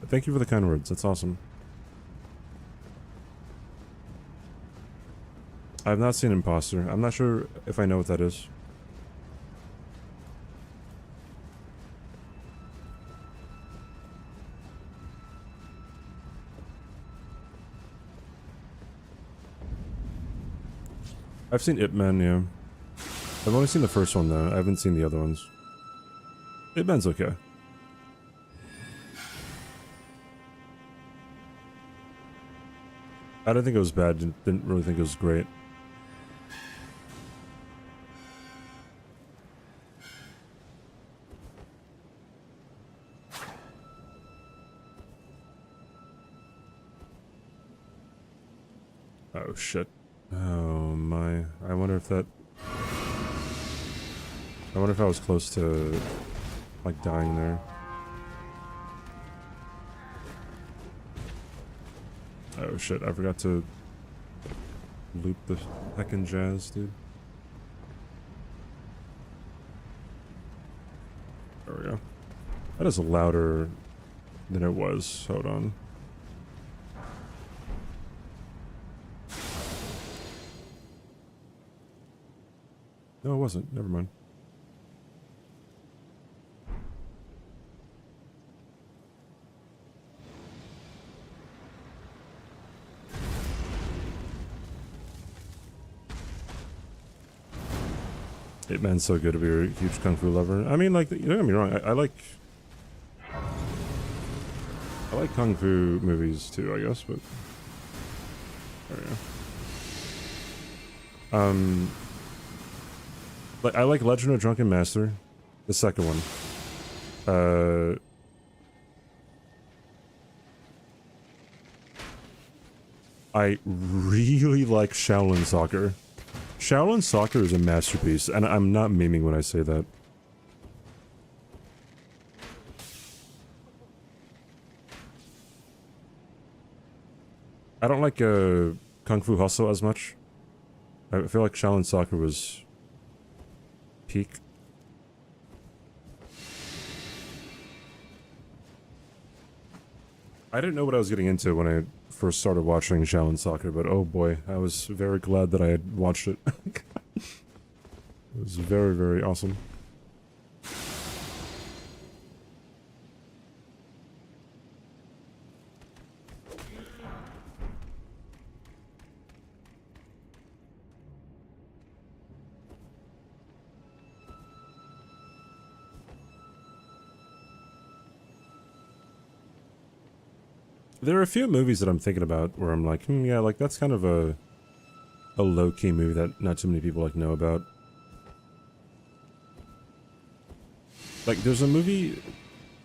A: Thank you for the kind words. That's awesome. I have not seen Imposter. I'm not sure if I know what that is. I've seen Ip Man, yeah. I've only seen the first one, though. I haven't seen the other ones. Ip Man's okay. I don't think it was bad. Didn't really think it was great. Oh, shit. Oh, my. I wonder if that... I wonder if I was close to, like, dying there. Oh shit, I forgot to loop the heckin' jazz, dude. There we go. That is louder than it was. Hold on. No, it wasn't. Never mind. Ip Man's so good to be a huge kung fu lover. I mean, like, you don't get me wrong. I like kung fu movies too, I guess. But there we go. Like, I like Legend of Drunken Master, the second one. I really like Shaolin Soccer. Shaolin Soccer is a masterpiece, and I'm not memeing when I say that. I don't like Kung Fu Hustle as much. I feel like Shaolin Soccer was peak. I didn't know what I was getting into when I first started watching Shaolin Soccer, but oh boy, I was very glad that I had watched it. It was very, very awesome. There are a few movies that I'm thinking about where I'm like, yeah, like that's kind of a low-key movie that not too many people like know about. Like, there's a movie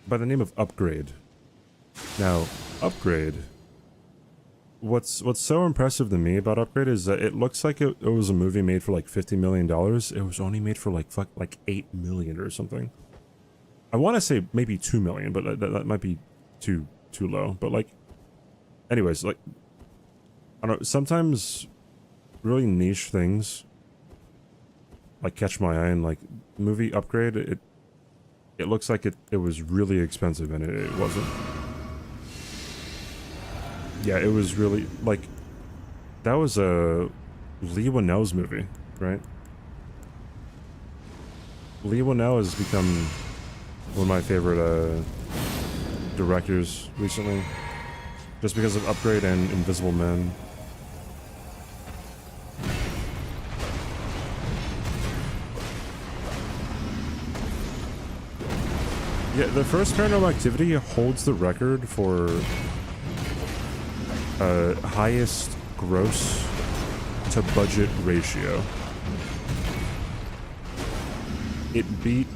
A: by the name of Upgrade. Now, Upgrade, what's so impressive to me about Upgrade is that it looks like it was a movie made for like $50 million. It was only made for like like 8 million or something. I want to say maybe 2 million, but that might be too low. But like, anyways, like, I don't know, sometimes really niche things like catch my eye, and like movie Upgrade, it looks like it was really expensive, and it wasn't. Yeah, it was really, like, that was a Lee Whannell's movie, right? Lee Whannell has become one of my favorite directors recently, just because of Upgrade and Invisible Man. Yeah, the first Paranormal Activity holds the record for highest gross to budget ratio. It beat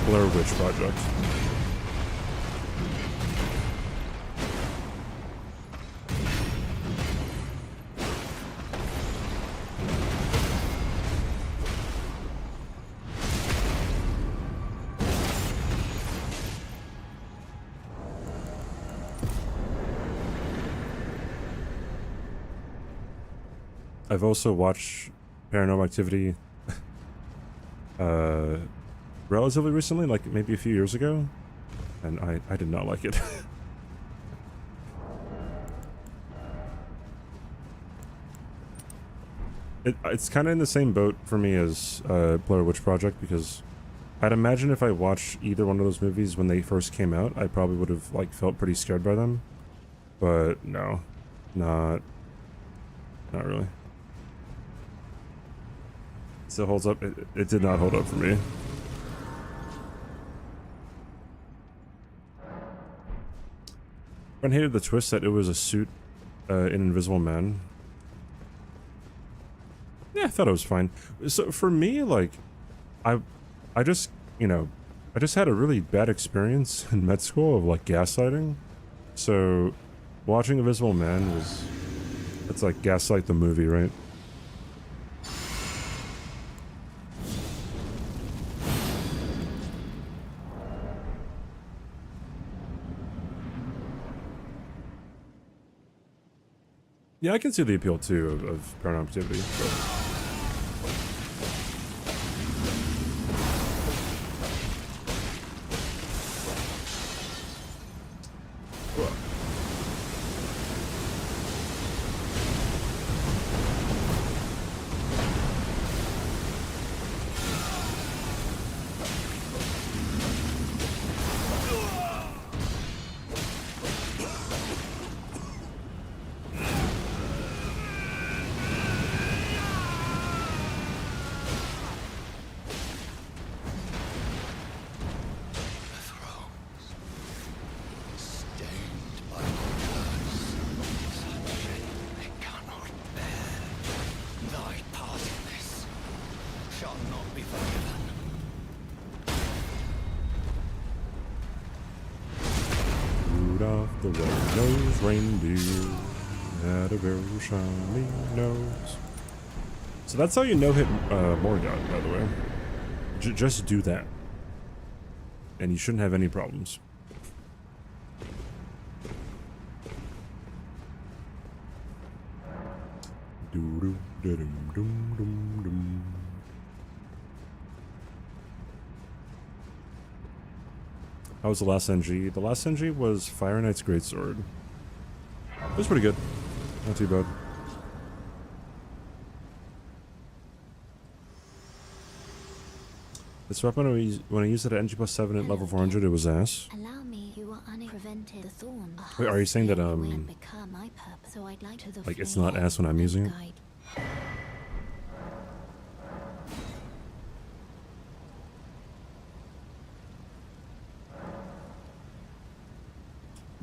A: Blair Witch Project. I've also watched Paranormal Activity relatively recently, like maybe a few years ago, and I did not like it. It's kind of in the same boat for me as Blair Witch Project, because I'd imagine if I watched either one of those movies when they first came out, I probably would have like felt pretty scared by them. But no, not really. Still holds up. It did not hold up for me. I hated the twist that it was a suit in Invisible Man. Yeah, I thought it was fine. So for me, like, I just, you know, I just had a really bad experience in med school of like gaslighting. So watching Invisible Man was, it's like Gaslight the movie, right? Yeah, I can see the appeal too of Paranormal Activity. But... The red-nosed reindeer had a very shiny nose. So that's how you no-hit Morgoth, by the way. Just do that. And you shouldn't have any problems. How was the last NG? The last NG was Fire Knight's Greatsword. It was pretty good. Not too bad. This weapon, when I used it at NG+7 at level 400, it was ass.
C: Allow me, you are prevented the thorn.
A: Wait, are you saying that, like, it's not ass when I'm using it?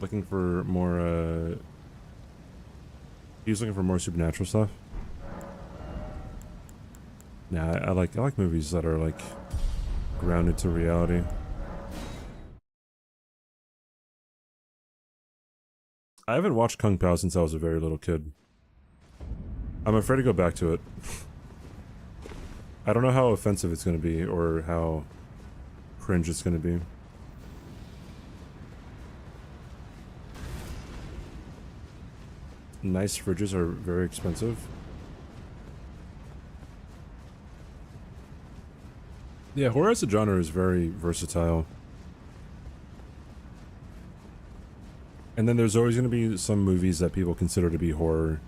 A: Looking for more, he's looking for more supernatural stuff. Nah, I like movies that are, like, grounded to reality. I haven't watched Kung Pao since I was a very little kid. I'm afraid to go back to it. I don't know how offensive it's going to be, or how cringe it's going to be. Nice fridges are very expensive. Yeah, horror as a genre is very versatile. And then there's always going to be some movies that people consider to be horror,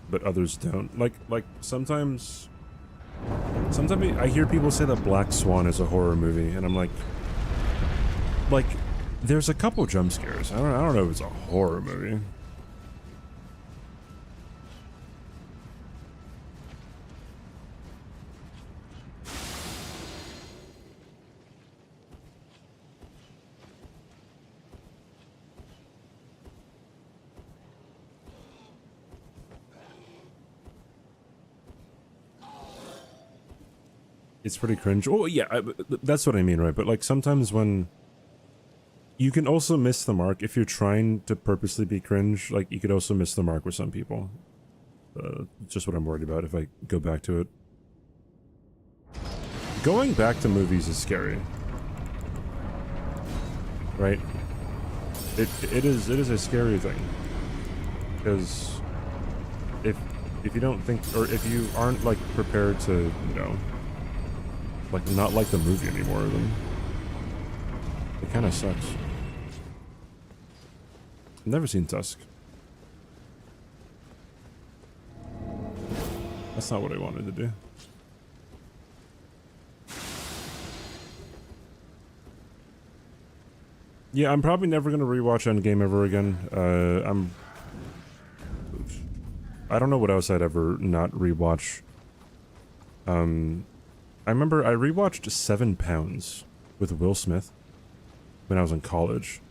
A: but others don't. Like sometimes I hear people say that Black Swan is a horror movie, and I'm like, there's a couple jump scares. I don't know if it's a horror movie. it's pretty cringe. Oh yeah, that's what I mean, right? But like sometimes when you can also miss the mark if you're trying to purposely be cringe. Like you could also miss the mark with some people. Just what I'm worried about if I go back to it. Going back to movies is scary, right? It is a scary thing because if you don't think, or if you aren't like prepared to, you know, like not like the movie anymore, then it kind of sucks. I've never seen Tusk. That's not what I wanted to do. Yeah, I'm probably never gonna rewatch Endgame ever again. I don't know what else I'd ever not rewatch. I remember I rewatched 7 Pounds with Will Smith when I was in college,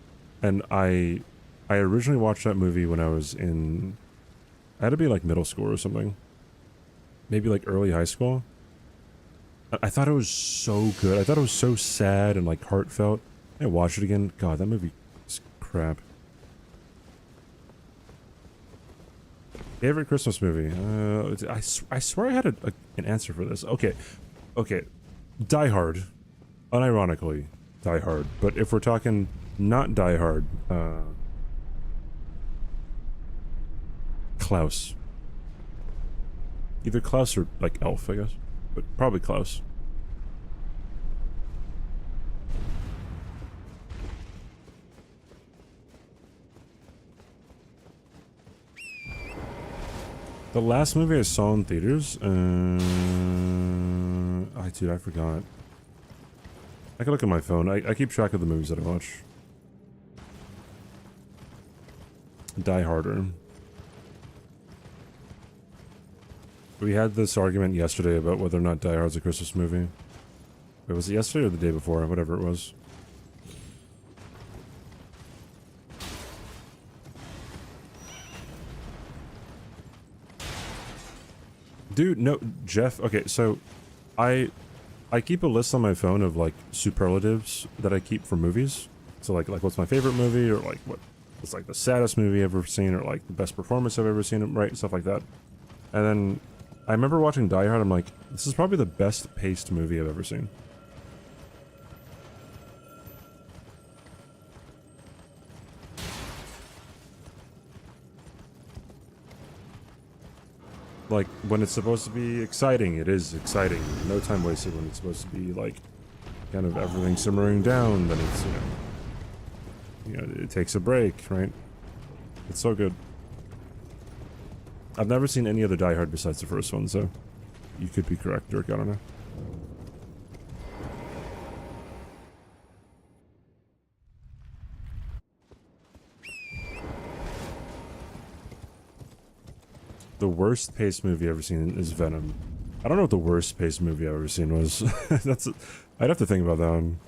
A: and I originally watched that movie when I was in, I had to be like middle school or something, maybe like early high school. I thought it was so good. I thought it was so sad and like heartfelt. I watched it again. God, that movie is crap. Favorite Christmas movie? I swear I had an answer for this. Okay. Die Hard. Unironically, Die Hard. But if we're talking not Die Hard, Klaus. Either Klaus or like Elf, I guess. But probably Klaus. The last movie I saw in theaters, dude, I forgot. I can look at my phone. I keep track of the movies that I watch. Die Harder. We had this argument yesterday about whether or not Die Hard's a Christmas movie. Wait, was it yesterday or the day before? Whatever it was. Dude, no, Jeff, okay, so I keep a list on my phone of like superlatives that I keep for movies. So like what's my favorite movie, or like what's like the saddest movie I've ever seen, or like the best performance I've ever seen, right? Stuff like that. And then I remember watching Die Hard, I'm like, this is probably the best paced movie I've ever seen. Like, when it's supposed to be exciting, it is exciting. No time wasted. When it's supposed to be, like, kind of everything simmering down, then it's, you know, it takes a break, right? It's so good. I've never seen any other Die Hard besides the first one, so you could be correct, Dirk. I don't know. The worst paced movie I've ever seen is Venom. I don't know what the worst paced movie I've ever seen was. I'd have to think about that one.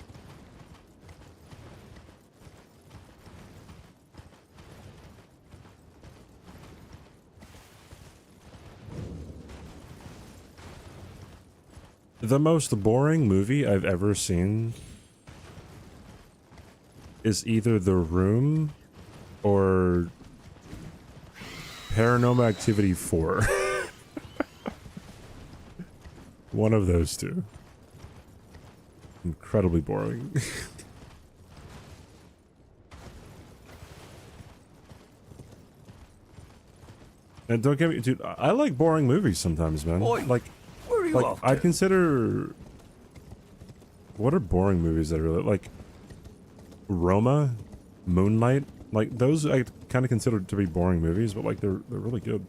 A: The most boring movie I've ever seen is either The Room or Paranormal Activity 4. One of those two. Incredibly boring. And don't get me, dude, I like boring movies sometimes, man.
E: Oi,
A: like,
E: where are you
A: like
E: off to?
A: I'd consider. What are boring movies that are really like Roma, Moonlight? Like those, I kind of consider to be boring movies, but like they're really good.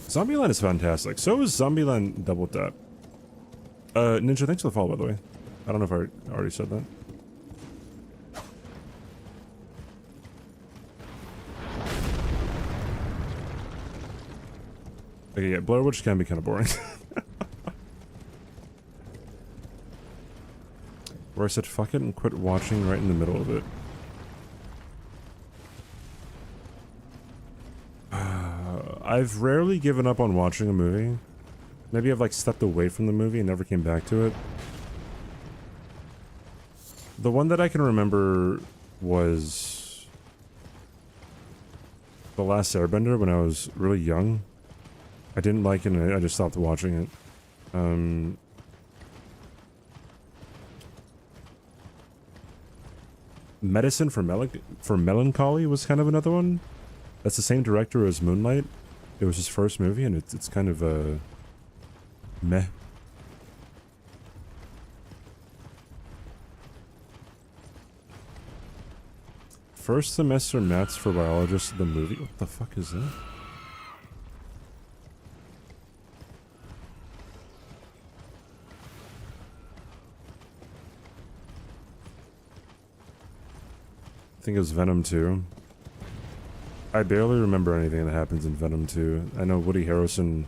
A: Zombieland is fantastic. So is Zombieland Double Tap. Ninja, thanks for the follow, by the way. I don't know if I already said that. Okay, yeah, Blair Witch can be kind of boring. Where I said fuck it and quit watching right in the middle of it. I've rarely given up on watching a movie. Maybe I've like stepped away from the movie and never came back to it. The one that I can remember was The Last Airbender when I was really young. I didn't like it and I just stopped watching it. Medicine for Melancholy was kind of another one. That's the same director as Moonlight. It was his first movie and it's kind of meh. First semester maths for biologists, the movie. What the fuck is that? I think it was Venom 2. I barely remember anything that happens in Venom 2. I know Woody Harrelson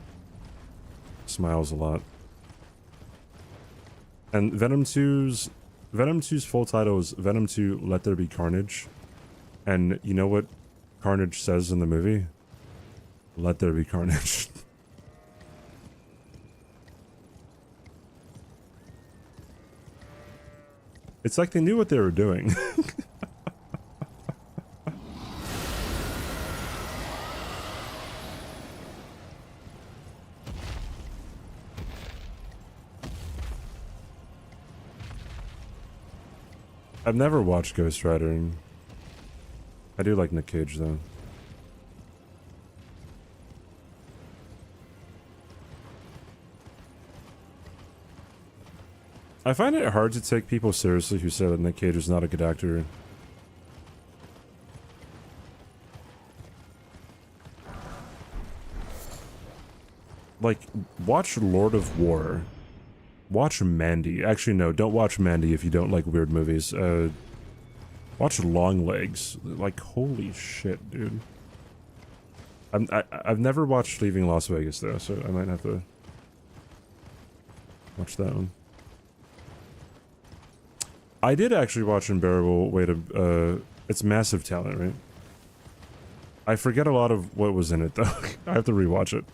A: smiles a lot. And Venom 2's full title is Venom 2 Let There Be Carnage. And you know what Carnage says in the movie? Let there be carnage. It's like they knew what they were doing. I've never watched Ghost Rider. I do like Nick Cage though. I find it hard to take people seriously who say that Nick Cage is not a good actor. Like, watch Lord of War. Watch Mandy. Actually, no, don't watch Mandy if you don't like weird movies. Watch Long Legs. Like, holy shit, dude. I've never watched Leaving Las Vegas, though, so I might have to watch that one. I did actually watch Unbearable Weight of, it's massive talent, right? I forget a lot of what was in it, though. I have to rewatch it.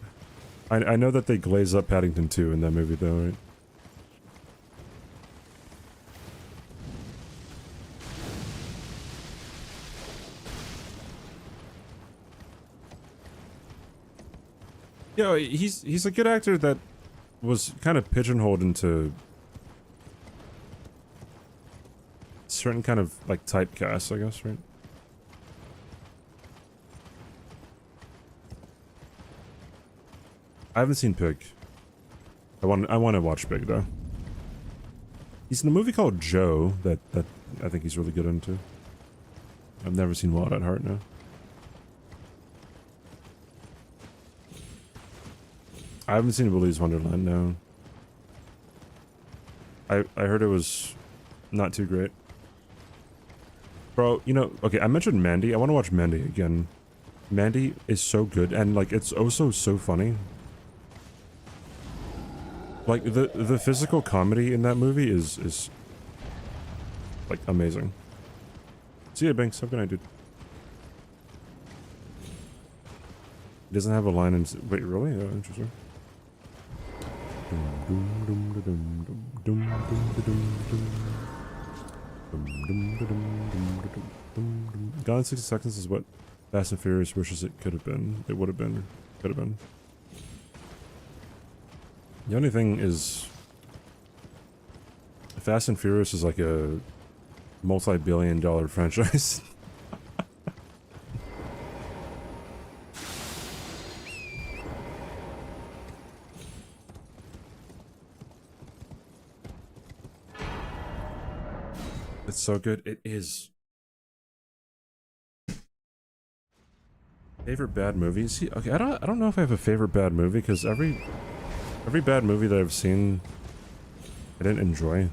A: I know that they glaze up Paddington 2 in that movie, though, right? Yeah, he's a good actor that was kind of pigeonholed into certain kind of like typecast, I guess, right? I haven't seen Pig. I want to watch Pig though. He's in a movie called Joe that I think he's really good into. I've never seen Wild at Heart now. I haven't seen Willy's Wonderland, no. I heard it was not too great. Bro, you know, okay, I mentioned Mandy. I want to watch Mandy again. Mandy is so good, and like, it's also so funny. Like, the physical comedy in that movie is like, amazing. See ya, Banks. How can I do? He doesn't have a line in... Wait, really? Oh, interesting. Gone in 60 Seconds is what Fast and Furious wishes it could have been. It would have been. Could have been. The only thing is... Fast and Furious is like a multi-billion-dollar franchise. It's so good. It is. Favorite bad movie? See, okay, I don't know if I have a favorite bad movie because every bad movie that I've seen, I didn't enjoy.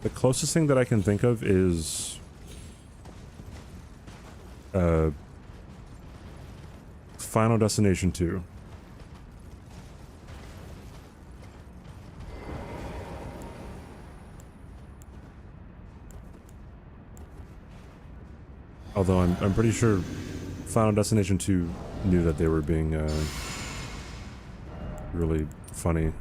A: The closest thing that I can think of is Final Destination 2. Although I'm pretty sure Final Destination 2 knew that they were being really funny.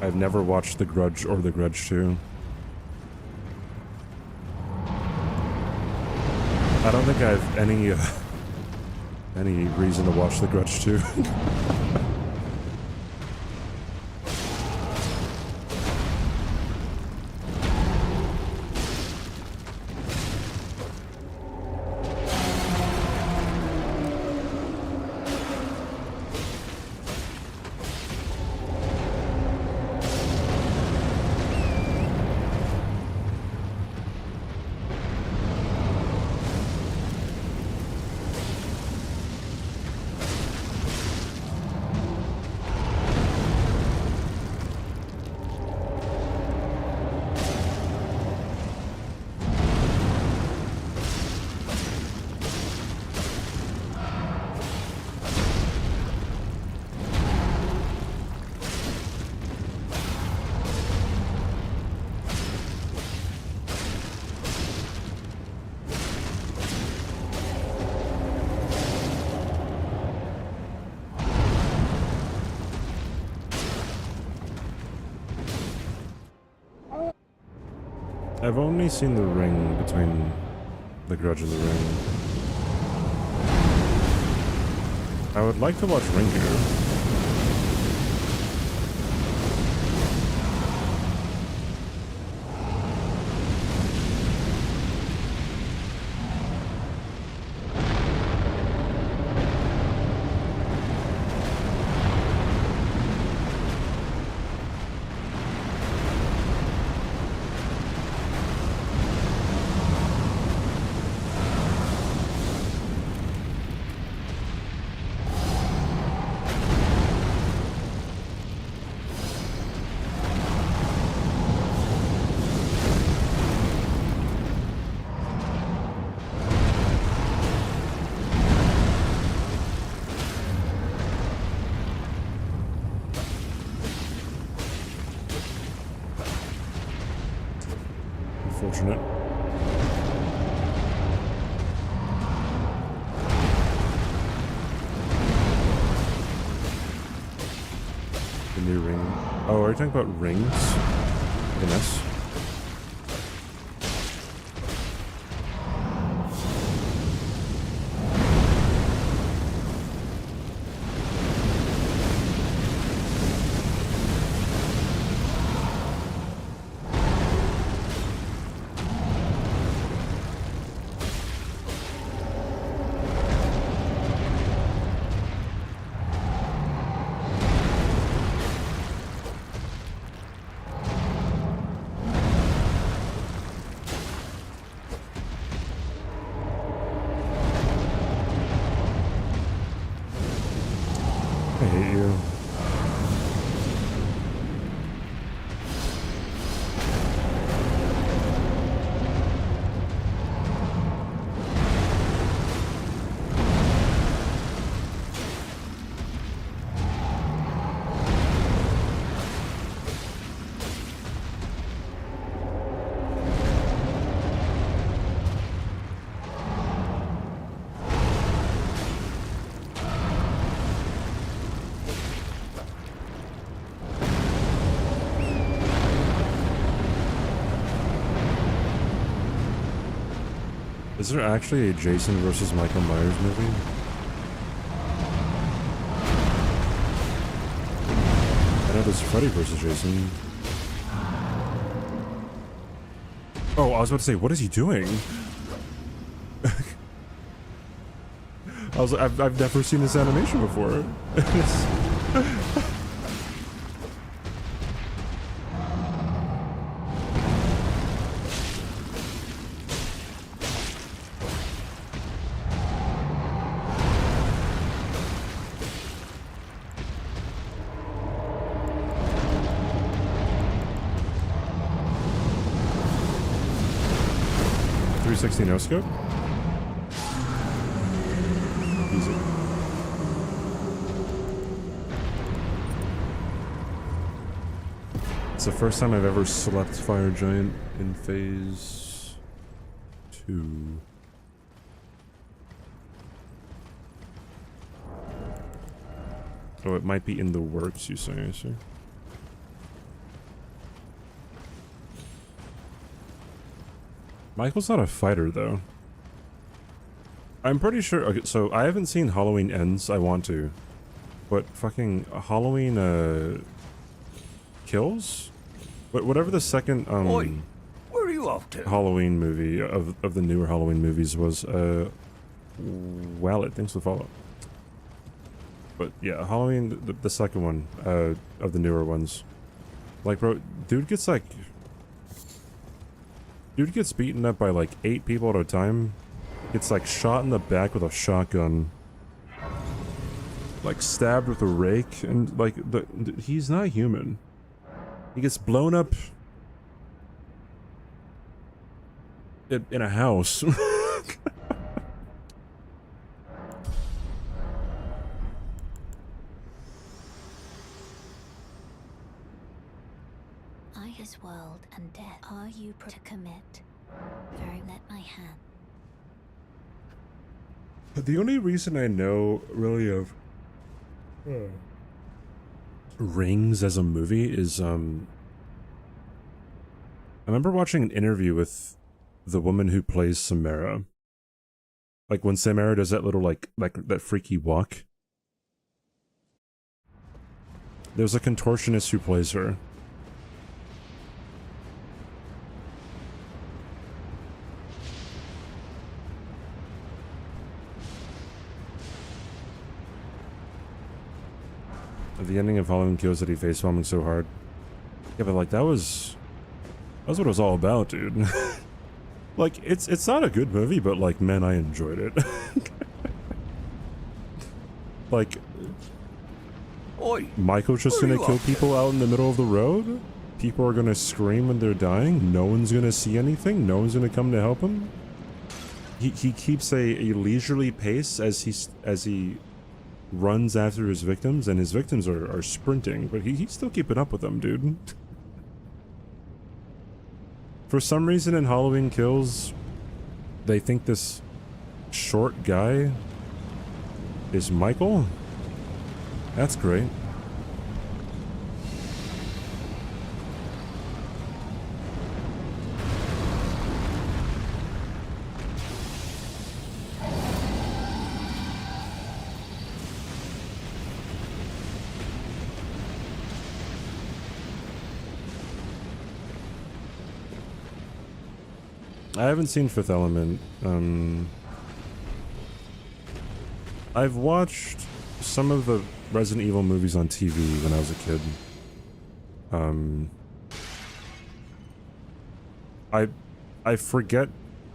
A: I've never watched The Grudge or The Grudge 2. I don't think I have any reason to watch The Grudge 2. I've only seen the ring between The Grudge and the Ring. I would like to watch Ring here. Unfortunate. The new ring. Oh, are you talking about rings in this? I hate you. Is there actually a Jason versus Michael Myers movie? I know there's Freddy versus Jason. Oh, I was about to say, what is he doing? I've never seen this animation before. 360 no scope? Easy. It's the first time I've ever slept Fire Giant in phase 2. Oh, it might be in the works, you say, I see. Michael's not a fighter, though. I'm pretty sure... Okay, so I haven't seen Halloween Ends. I want to. But fucking Halloween, Kills? Whatever the second,
E: Oi, where are you off to?
A: Halloween movie of the newer Halloween movies was, Wallet. Thanks for the follow. But yeah, Halloween, the second one, of the newer ones. Like, bro, dude gets beaten up by like 8 people at a time. Gets like shot in the back with a shotgun. Like stabbed with a rake, and like, he's not human. He gets blown up in a house.
C: His world and death. Are you to commit? Very let my hand.
A: The only reason I know really of Rings as a movie is I remember watching an interview with the woman who plays Samara. Like when Samara does that little like that freaky walk. There's a contortionist who plays her. The ending of Halloween Kills that he facepalming so hard. Yeah, but like that was what it was all about, dude. Like it's not a good movie, but like man, I enjoyed it. Like
E: Oi,
A: Michael's just gonna kill people out in the middle of the road? People are gonna scream when they're dying? No one's gonna see anything? No one's gonna come to help him? He keeps a leisurely pace as he runs after his victims, and his victims are sprinting, but he's still keeping up with them, dude. For some reason in Halloween Kills, they think this short guy is Michael? That's great. I haven't seen Fifth Element. I've watched some of the Resident Evil movies on TV when I was a kid. I forget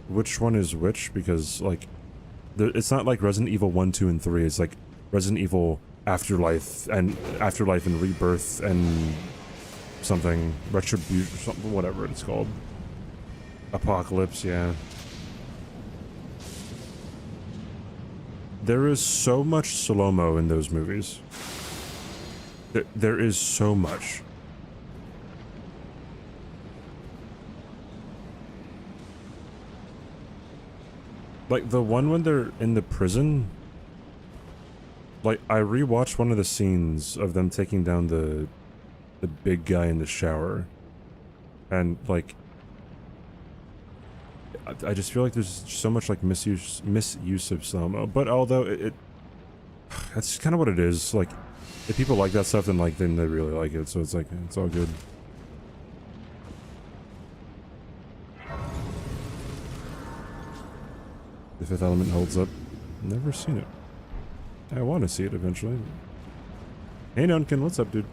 A: which one is which because like it's not like Resident Evil 1, 2, and 3. It's like Resident Evil Afterlife and Rebirth and something Retribution, something, whatever it's called. Apocalypse, yeah. There is so much slow-mo in those movies. There is so much. Like, the one when they're in the prison... Like, I rewatched one of the scenes of them taking down the big guy in the shower. And, like... I just feel like there's so much like misuse of slow-mo, but although that's kind of what it is. Like, if people like that stuff, then they really like it. So it's like it's all good. The Fifth Element holds up. Never seen it. I want to see it eventually. Hey, Nunkin, what's up, dude?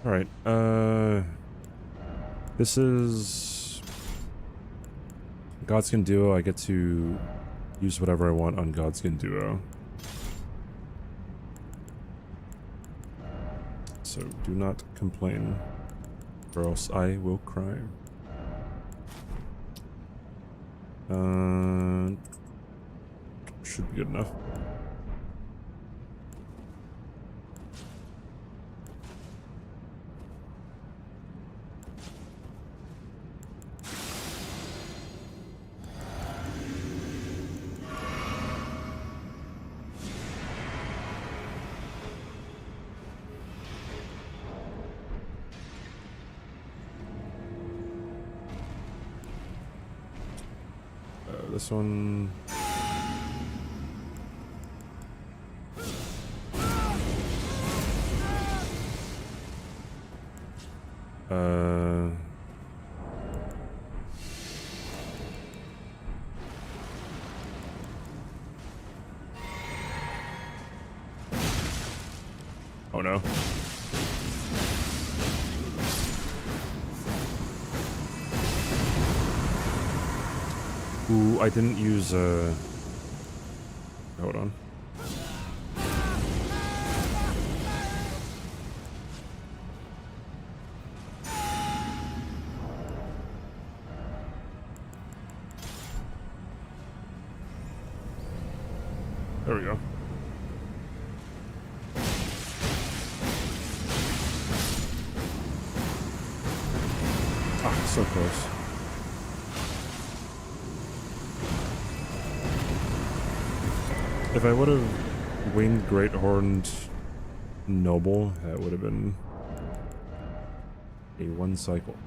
A: Alright, this is Godskin Duo. I get to use whatever I want on Godskin Duo. So do not complain, or else I will cry. Should be good enough. This one. Oh no. Ooh, I didn't use, hold on. There we go. Ah, so close. If I would have winged Great Horned Noble, that would have been a one cycle.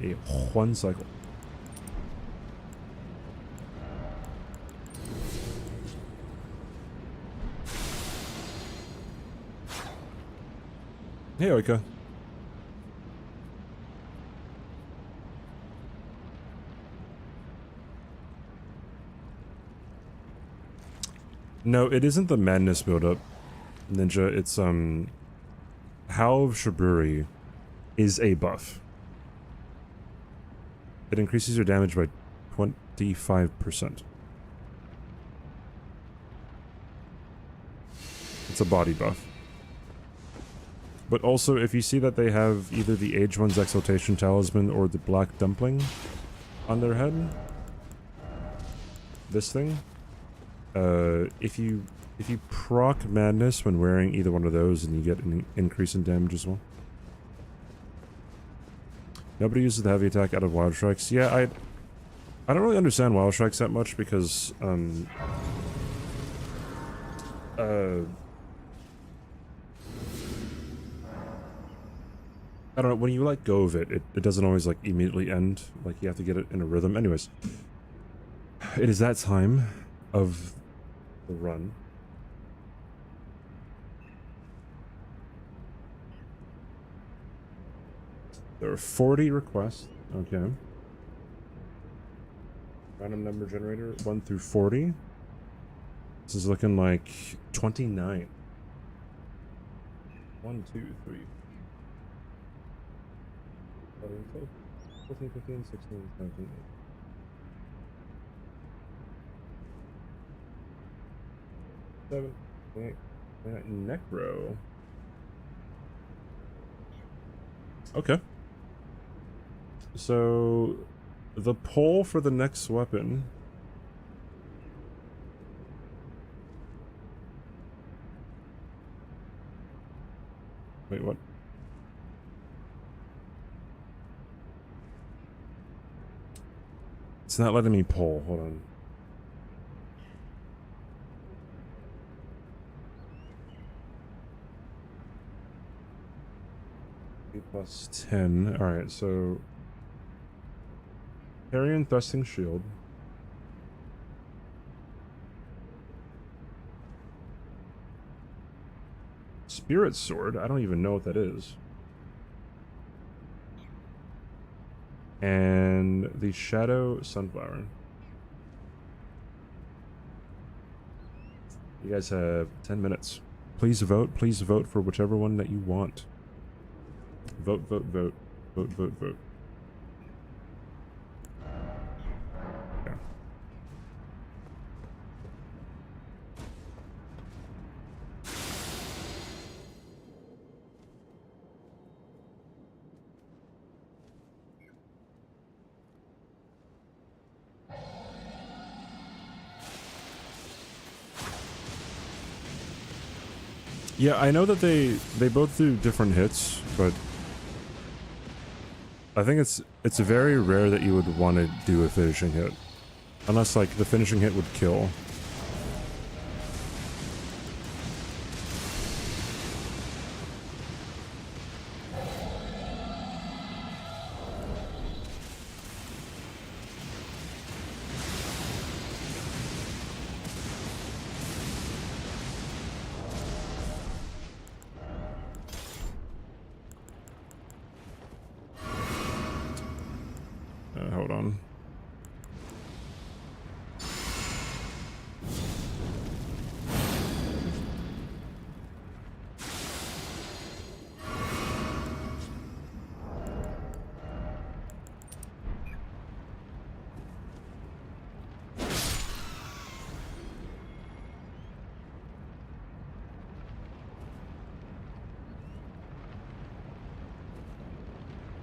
A: A one cycle. Hey, Oika. No, it isn't the madness buildup, Ninja. It's, Howl of Shaburi is a buff. It increases your damage by 25%. It's a body buff. But also, if you see that they have either the Age One's Exaltation Talisman or the Black Dumpling on their head, this thing, if you proc Madness when wearing either one of those, and you get an increase in damage as well. Nobody uses the heavy attack out of Wild Strikes. Yeah, I don't really understand Wild Strikes that much because, I don't know, when you let go of it, it doesn't always, like, immediately end. Like, you have to get it in a rhythm. Anyways, it is that time of the run. There are 40 requests. Okay. Random number generator, 1 through 40. This is looking like 29. 1, 2, 3. 14, 15, 16, 17, 18. 7, 8, Necro. Okay. So, the poll for the next weapon. Wait, what? It's not letting me poll. Hold on. Plus 10. Alright, so Carrion Thrusting Shield. Spirit Sword. I don't even know what that is. And the Shadow Sunflower. You guys have 10 minutes. Please vote for whichever one that you want. Vote, vote, vote. Vote, vote, vote. Yeah. Yeah, I know that they both do different hits, but I think it's very rare that you would want to do a finishing hit. Unless, like, the finishing hit would kill. Hold on.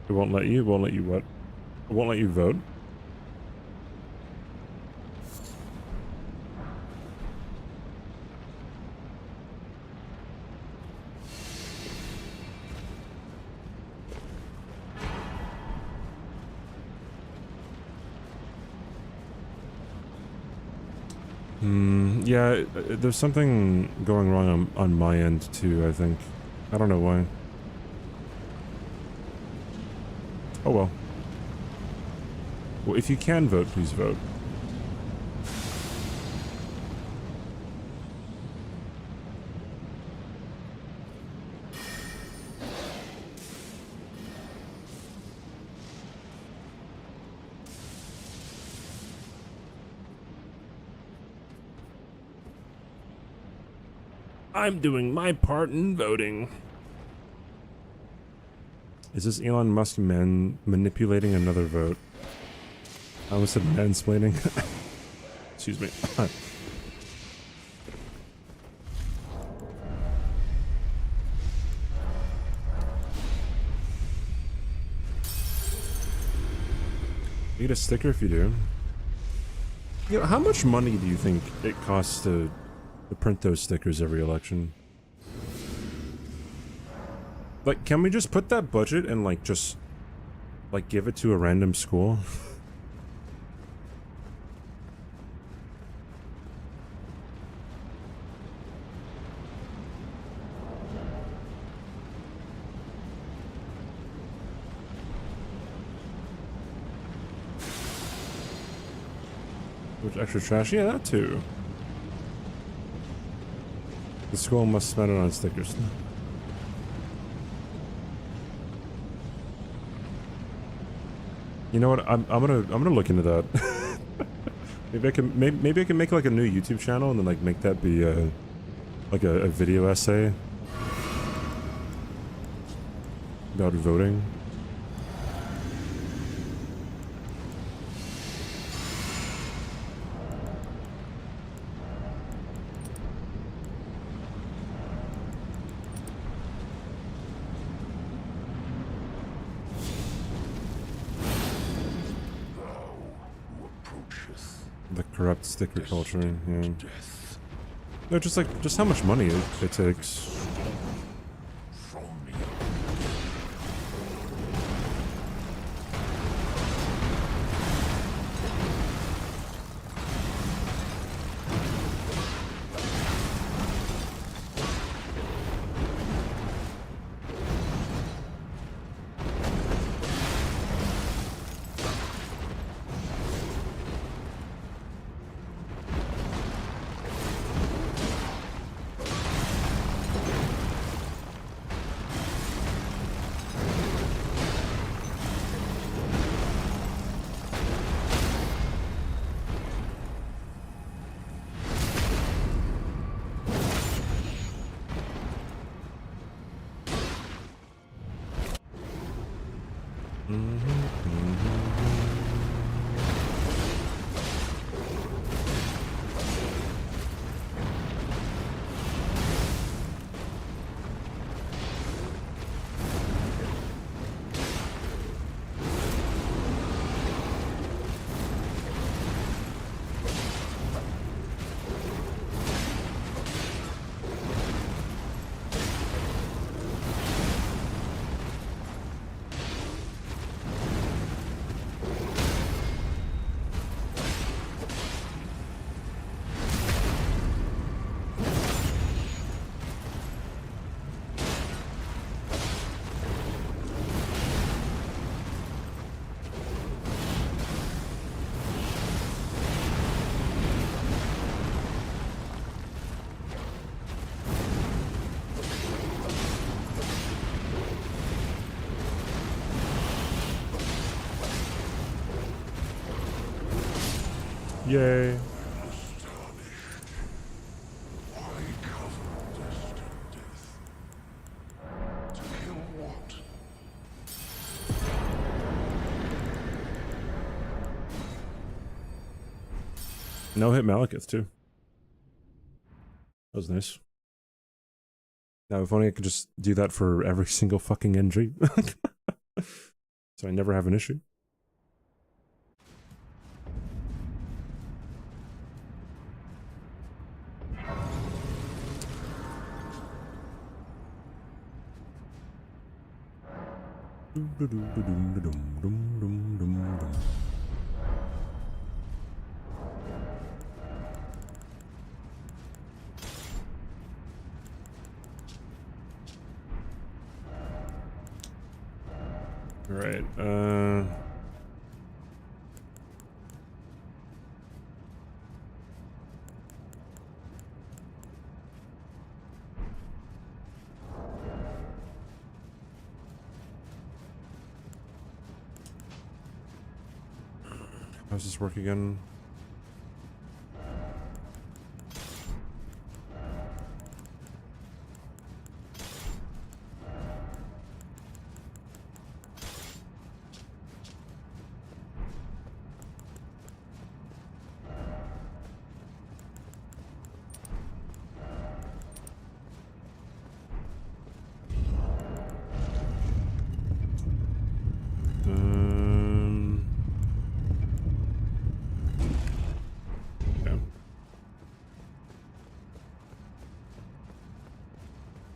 A: It won't let you? It won't let you what? It won't let you vote? Yeah, there's something going wrong on my end too, I think. I don't know why. Oh well. Well, if you can vote, please vote. I'm doing my part in voting. Is this Elon Musk manipulating another vote? I almost said mansplaining. Excuse me. You get a sticker if you do. You know, how much money do you think it costs to print those stickers every election? Like, can we just put that budget and, like, just, like, give it to a random school? Which extra trash? Yeah, that too. The school must spend it on stickers. You know what? I'm gonna look into that. maybe I can make like a new YouTube channel and then like make that be like a video essay about voting. The corrupt sticker culture, yeah. No, just how much money it takes. Yay. No hit Malekith too. That was nice. Now, if only I could just do that for every single fucking NG. So I never have an issue. Alright, how does this work again? Yeah.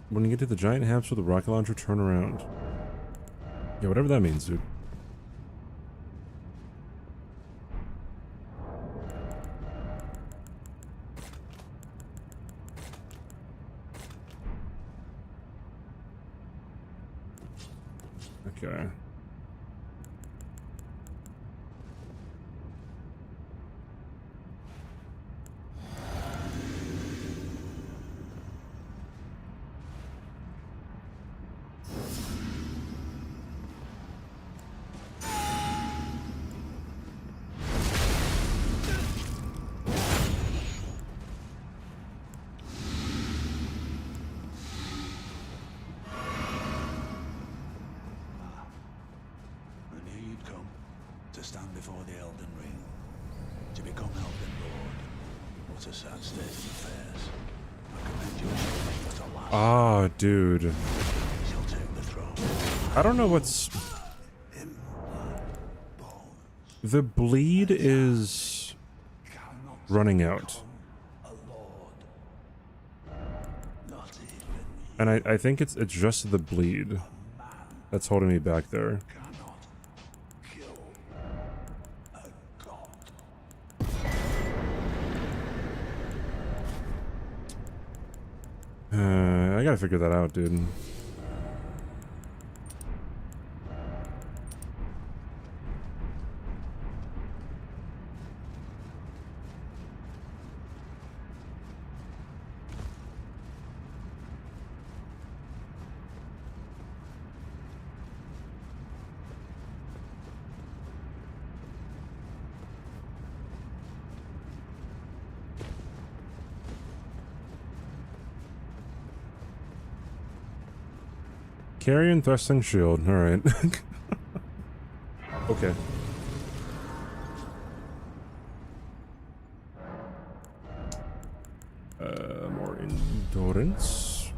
A: When you get to the giant hamster with the rocket launcher, turn around. Yeah, whatever that means, dude. Okay.
E: To stand before the Elden Ring, to become Elden Lord. What a sad state of affairs. I commend you but alas,
A: Ah, dude.
E: shall take the throne.
A: I don't know what's... The bleed is running out. And I think it's just the bleed that's holding me back there. I gotta figure that out, dude. Carrion thrusting shield, alright. Okay. More endurance.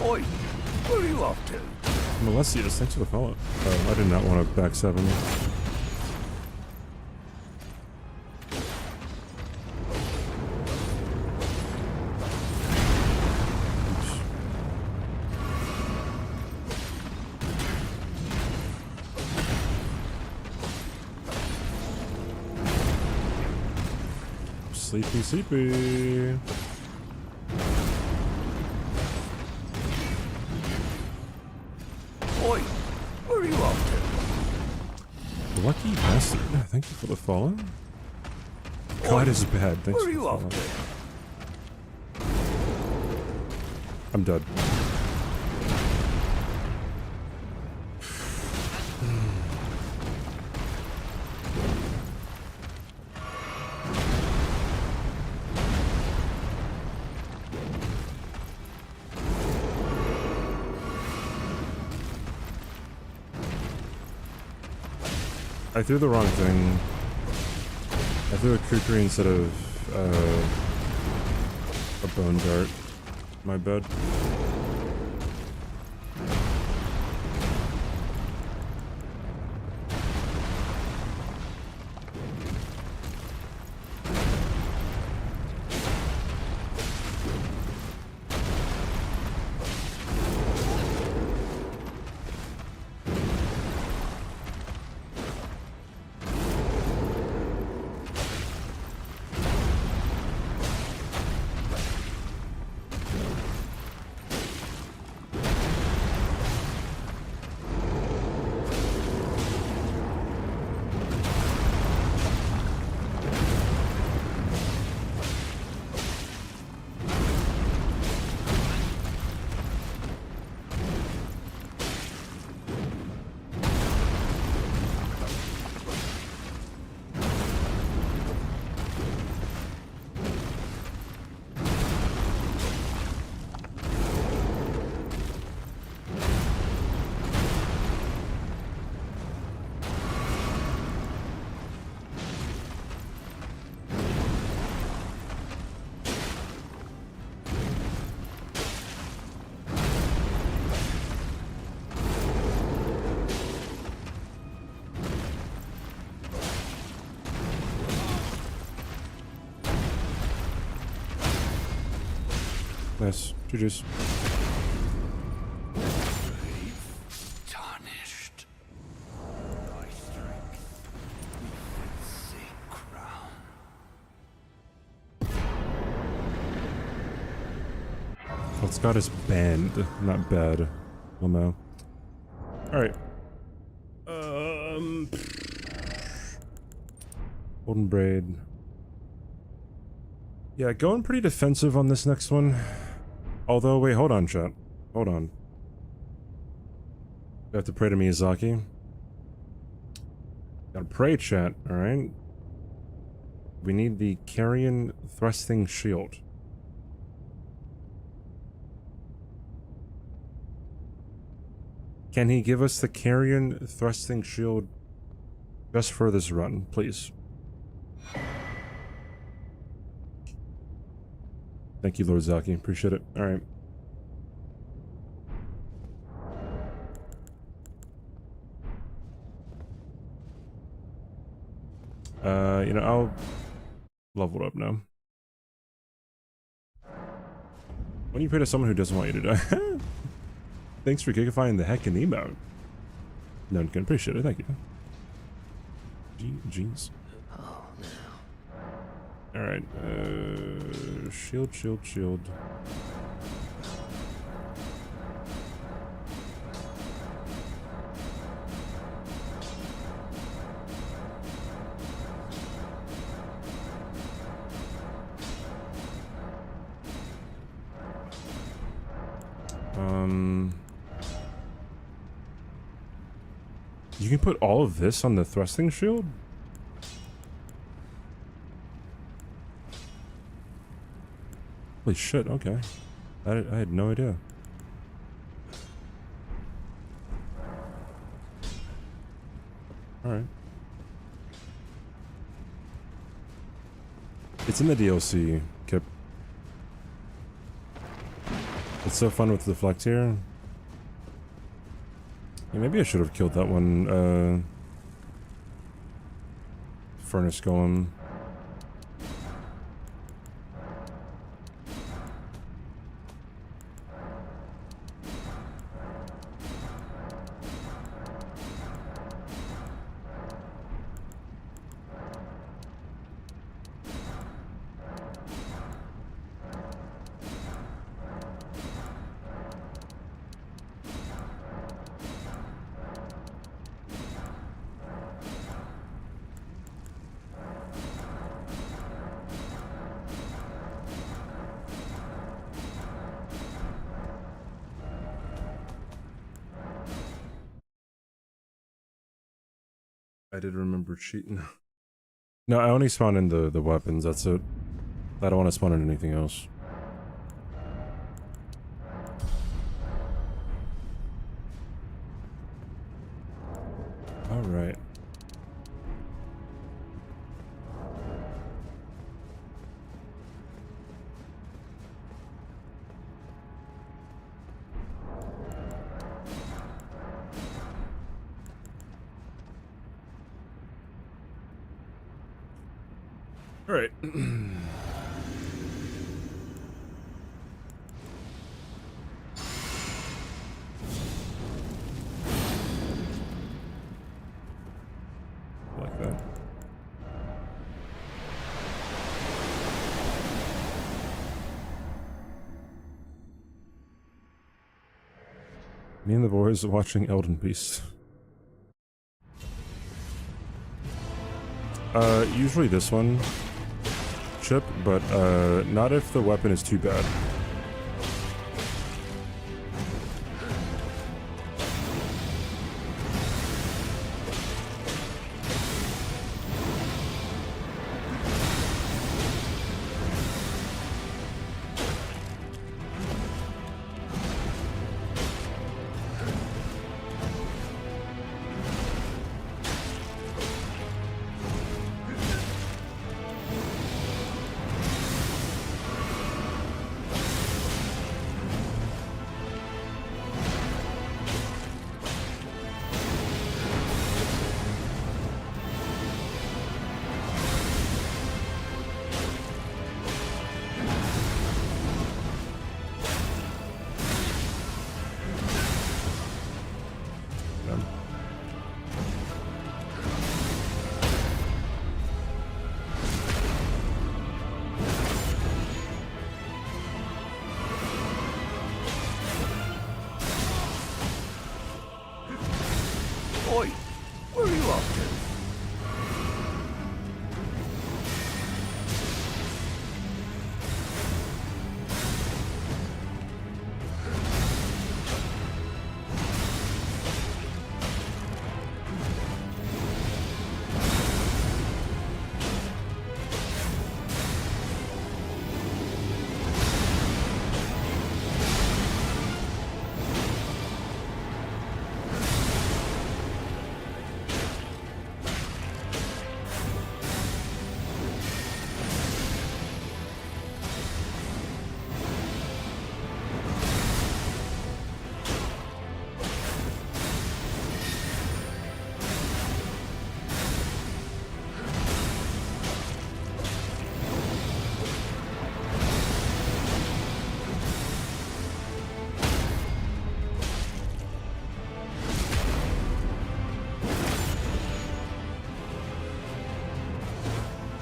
E: Oi, where are you off to?
A: Melessius, thanks for the follow. I did not want to backstab him. Sleepy, sleepy.
E: Oi, where are you off to?
A: Lucky bastard. Thank you for the follow. God is bad. Thanks
E: Where are
A: for the
E: you off
A: follow.
E: to?
A: I'm dead. I threw the wrong thing. I threw a kukri instead of a bone dart. My bad. Nice. GG's.
E: Tarnished. Thy strength befits a crown.
A: Well, Scott is banned, not bad. Lamo. Alright. Golden Braid. Yeah, going pretty defensive on this next one. Although, wait, hold on, chat. Hold on. We have to pray to Miyazaki. Gotta pray, chat, alright? We need the Carrion Thrusting Shield. Can he give us the Carrion Thrusting Shield just for this run, please? Thank you, Lord Zaki. Appreciate it. Alright. You know, I'll level it up now. When you pray to someone who doesn't want you to die. Thanks for gigifying the heck in the emote. None can appreciate it. Thank you. Jeez.
E: Oh, no.
A: Alright. Shield, shield, shield. You can put all of this on the thrusting shield? Holy shit, okay. I had no idea. Alright. It's in the DLC, Kip. It's so fun with the deflect here. Yeah, maybe I should have killed that one, furnace golem. I did remember cheating. No, I only spawn in the weapons, that's it. I don't want to spawn in anything else. Alright. Alright. Like that. Me and the boys are watching Elden Beast. Usually this one. Chip, but not if the weapon is too bad.
E: Oi, where are you off to?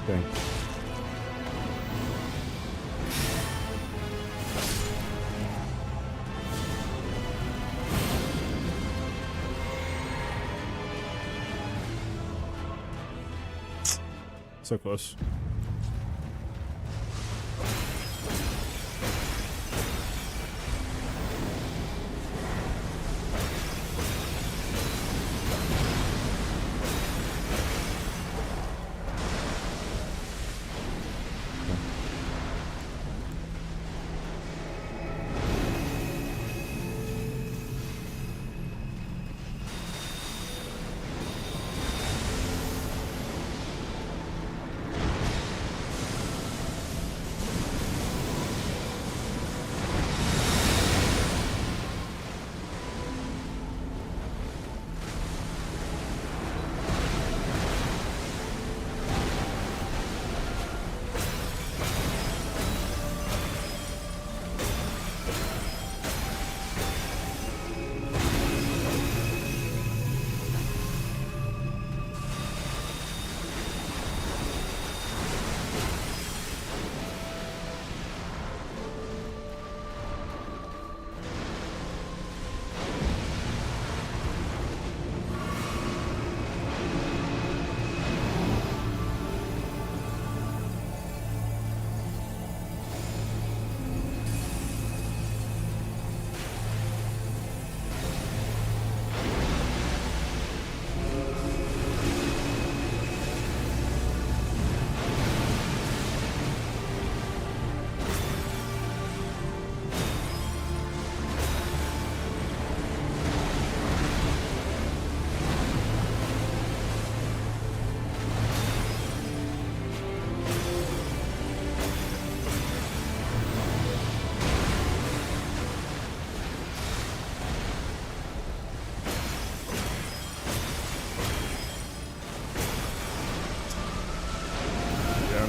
A: Okay. So close.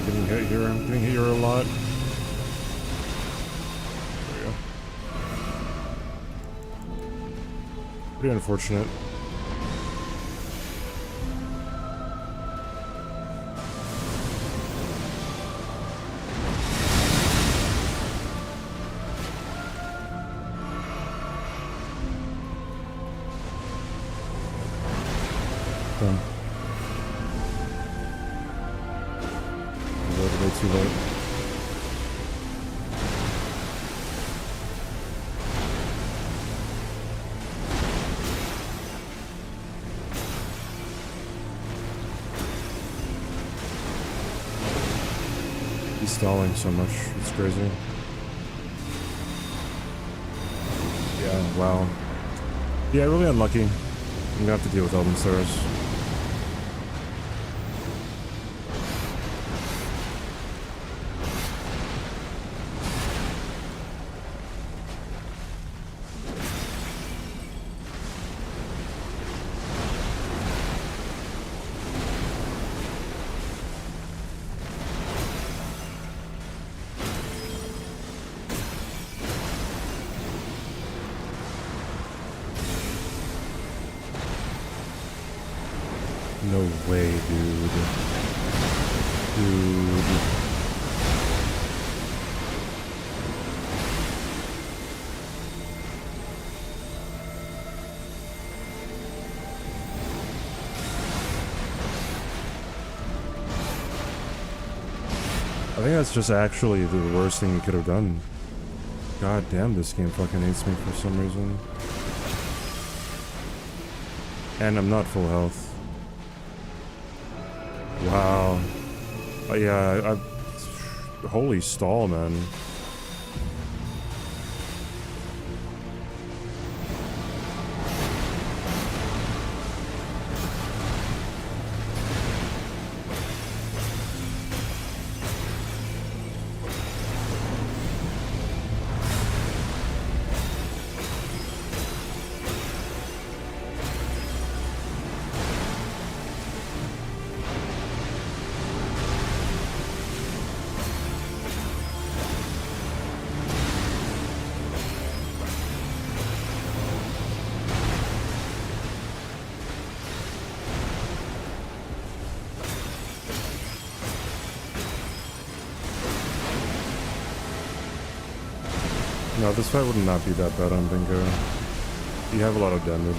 A: getting hit here. I'm getting hit here a lot. There we go. Pretty unfortunate. Done. Way too late. He's stalling so much, it's crazy. Yeah, wow. Yeah, really unlucky. I'm gonna have to deal with Elden stars. No way, dude. Dude. I think that's just actually the worst thing you could have done. God damn, this game fucking hates me for some reason. And I'm not full health. Wow. Yeah, holy stall, man. No, this fight would not be that bad on Bingo. You have a lot of damage.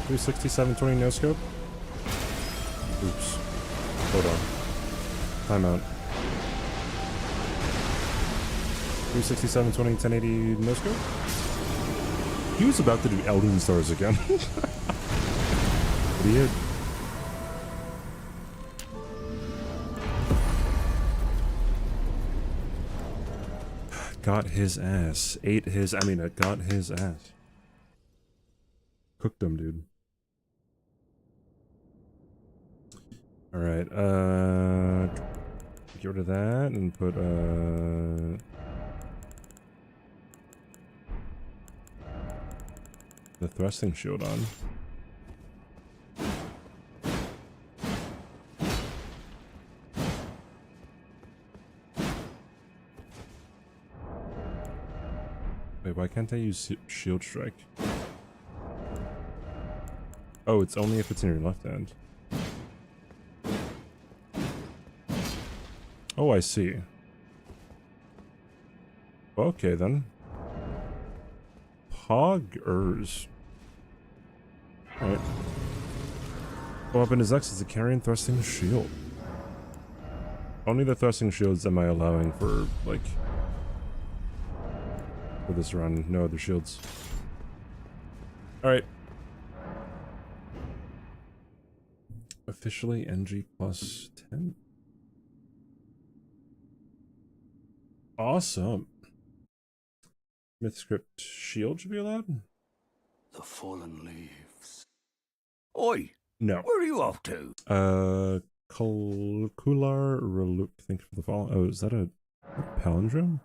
A: Do 6720 no scope? Oops. Hold on. Timeout. 36720 1080 no scope? He was about to do Elden stars again. Idiot. got his ass. Ate his, I mean, it got his ass. Cooked him, dude. Alright, get rid of that and put, the thrusting shield on. Wait, why can't I use shield strike? Oh, it's only if it's in your left hand. Oh, I see. Okay, then. Poggers. Alright. What weapon is X is the carrying thrusting shield. Only the thrusting shields am I allowing for, like... for this run. No other shields. Alright. Officially NG+10. Awesome. Myth script shield should be allowed?
E: The fallen leaves. Oi!
A: No.
E: Where are you off to?
A: Kular Reluk. Thanks for the follow. Oh, is that a palindrome?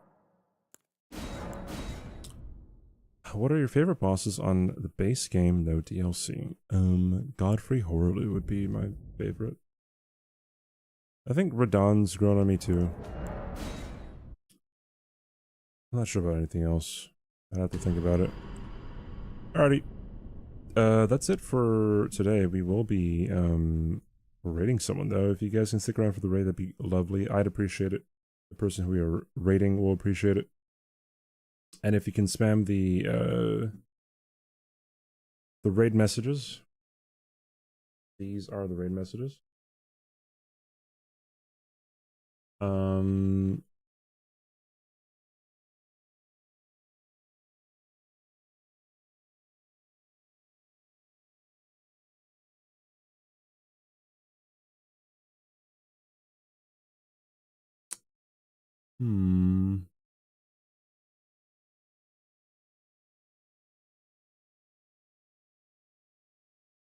A: What are your favorite bosses on the base game, no DLC? Godfrey Horley would be my favorite. I think Radon's grown on me too. I'm not sure about anything else. I'd have to think about it. Alrighty. That's it for today. We will be rating someone though. If you guys can stick around for the raid, that'd be lovely. I'd appreciate it. The person who we are rating will appreciate it. And if you can spam the raid messages. These are the raid messages.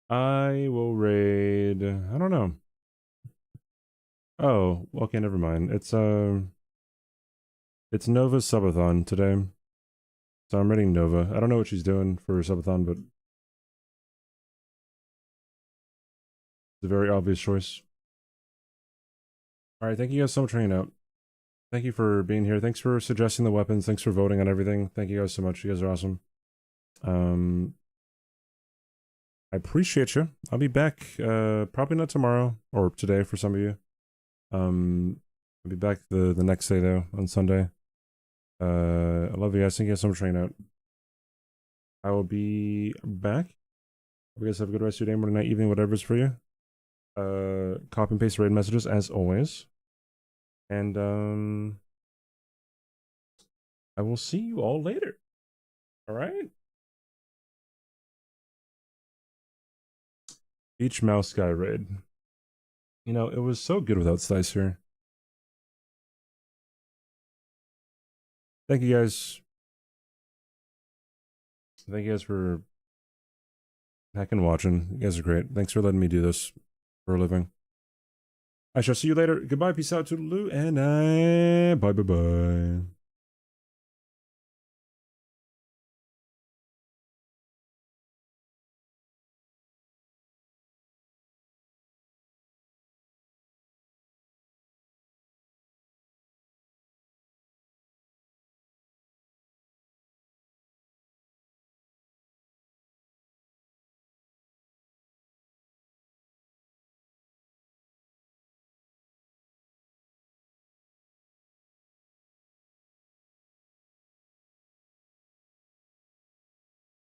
A: I will raid. I don't know. Oh, okay, never mind. It's Nova's subathon today. So I'm raiding Nova. I don't know what she's doing for her subathon, but it's a very obvious choice. Alright, thank you guys so much for hanging out. Thank you for being here. Thanks for suggesting the weapons. Thanks for voting on everything. Thank you guys so much. You guys are awesome. I appreciate you. I'll be back, probably not tomorrow, or today for some of you. I'll be back the next day, though, on Sunday. I love you guys. Thank you guys so much for hanging out. I will be back. Hope you guys have a good rest of your day, morning, night, evening, whatever's for you. Copy and paste raid messages, as always. And, I will see you all later. Alright? Beach Mouse Guy raid. You know, it was so good without Slice here. Thank you guys. Thank you guys for hacking watching. You guys are great. Thanks for letting me do this for a living. I shall see you later. Goodbye, peace out, toodaloo, and bye.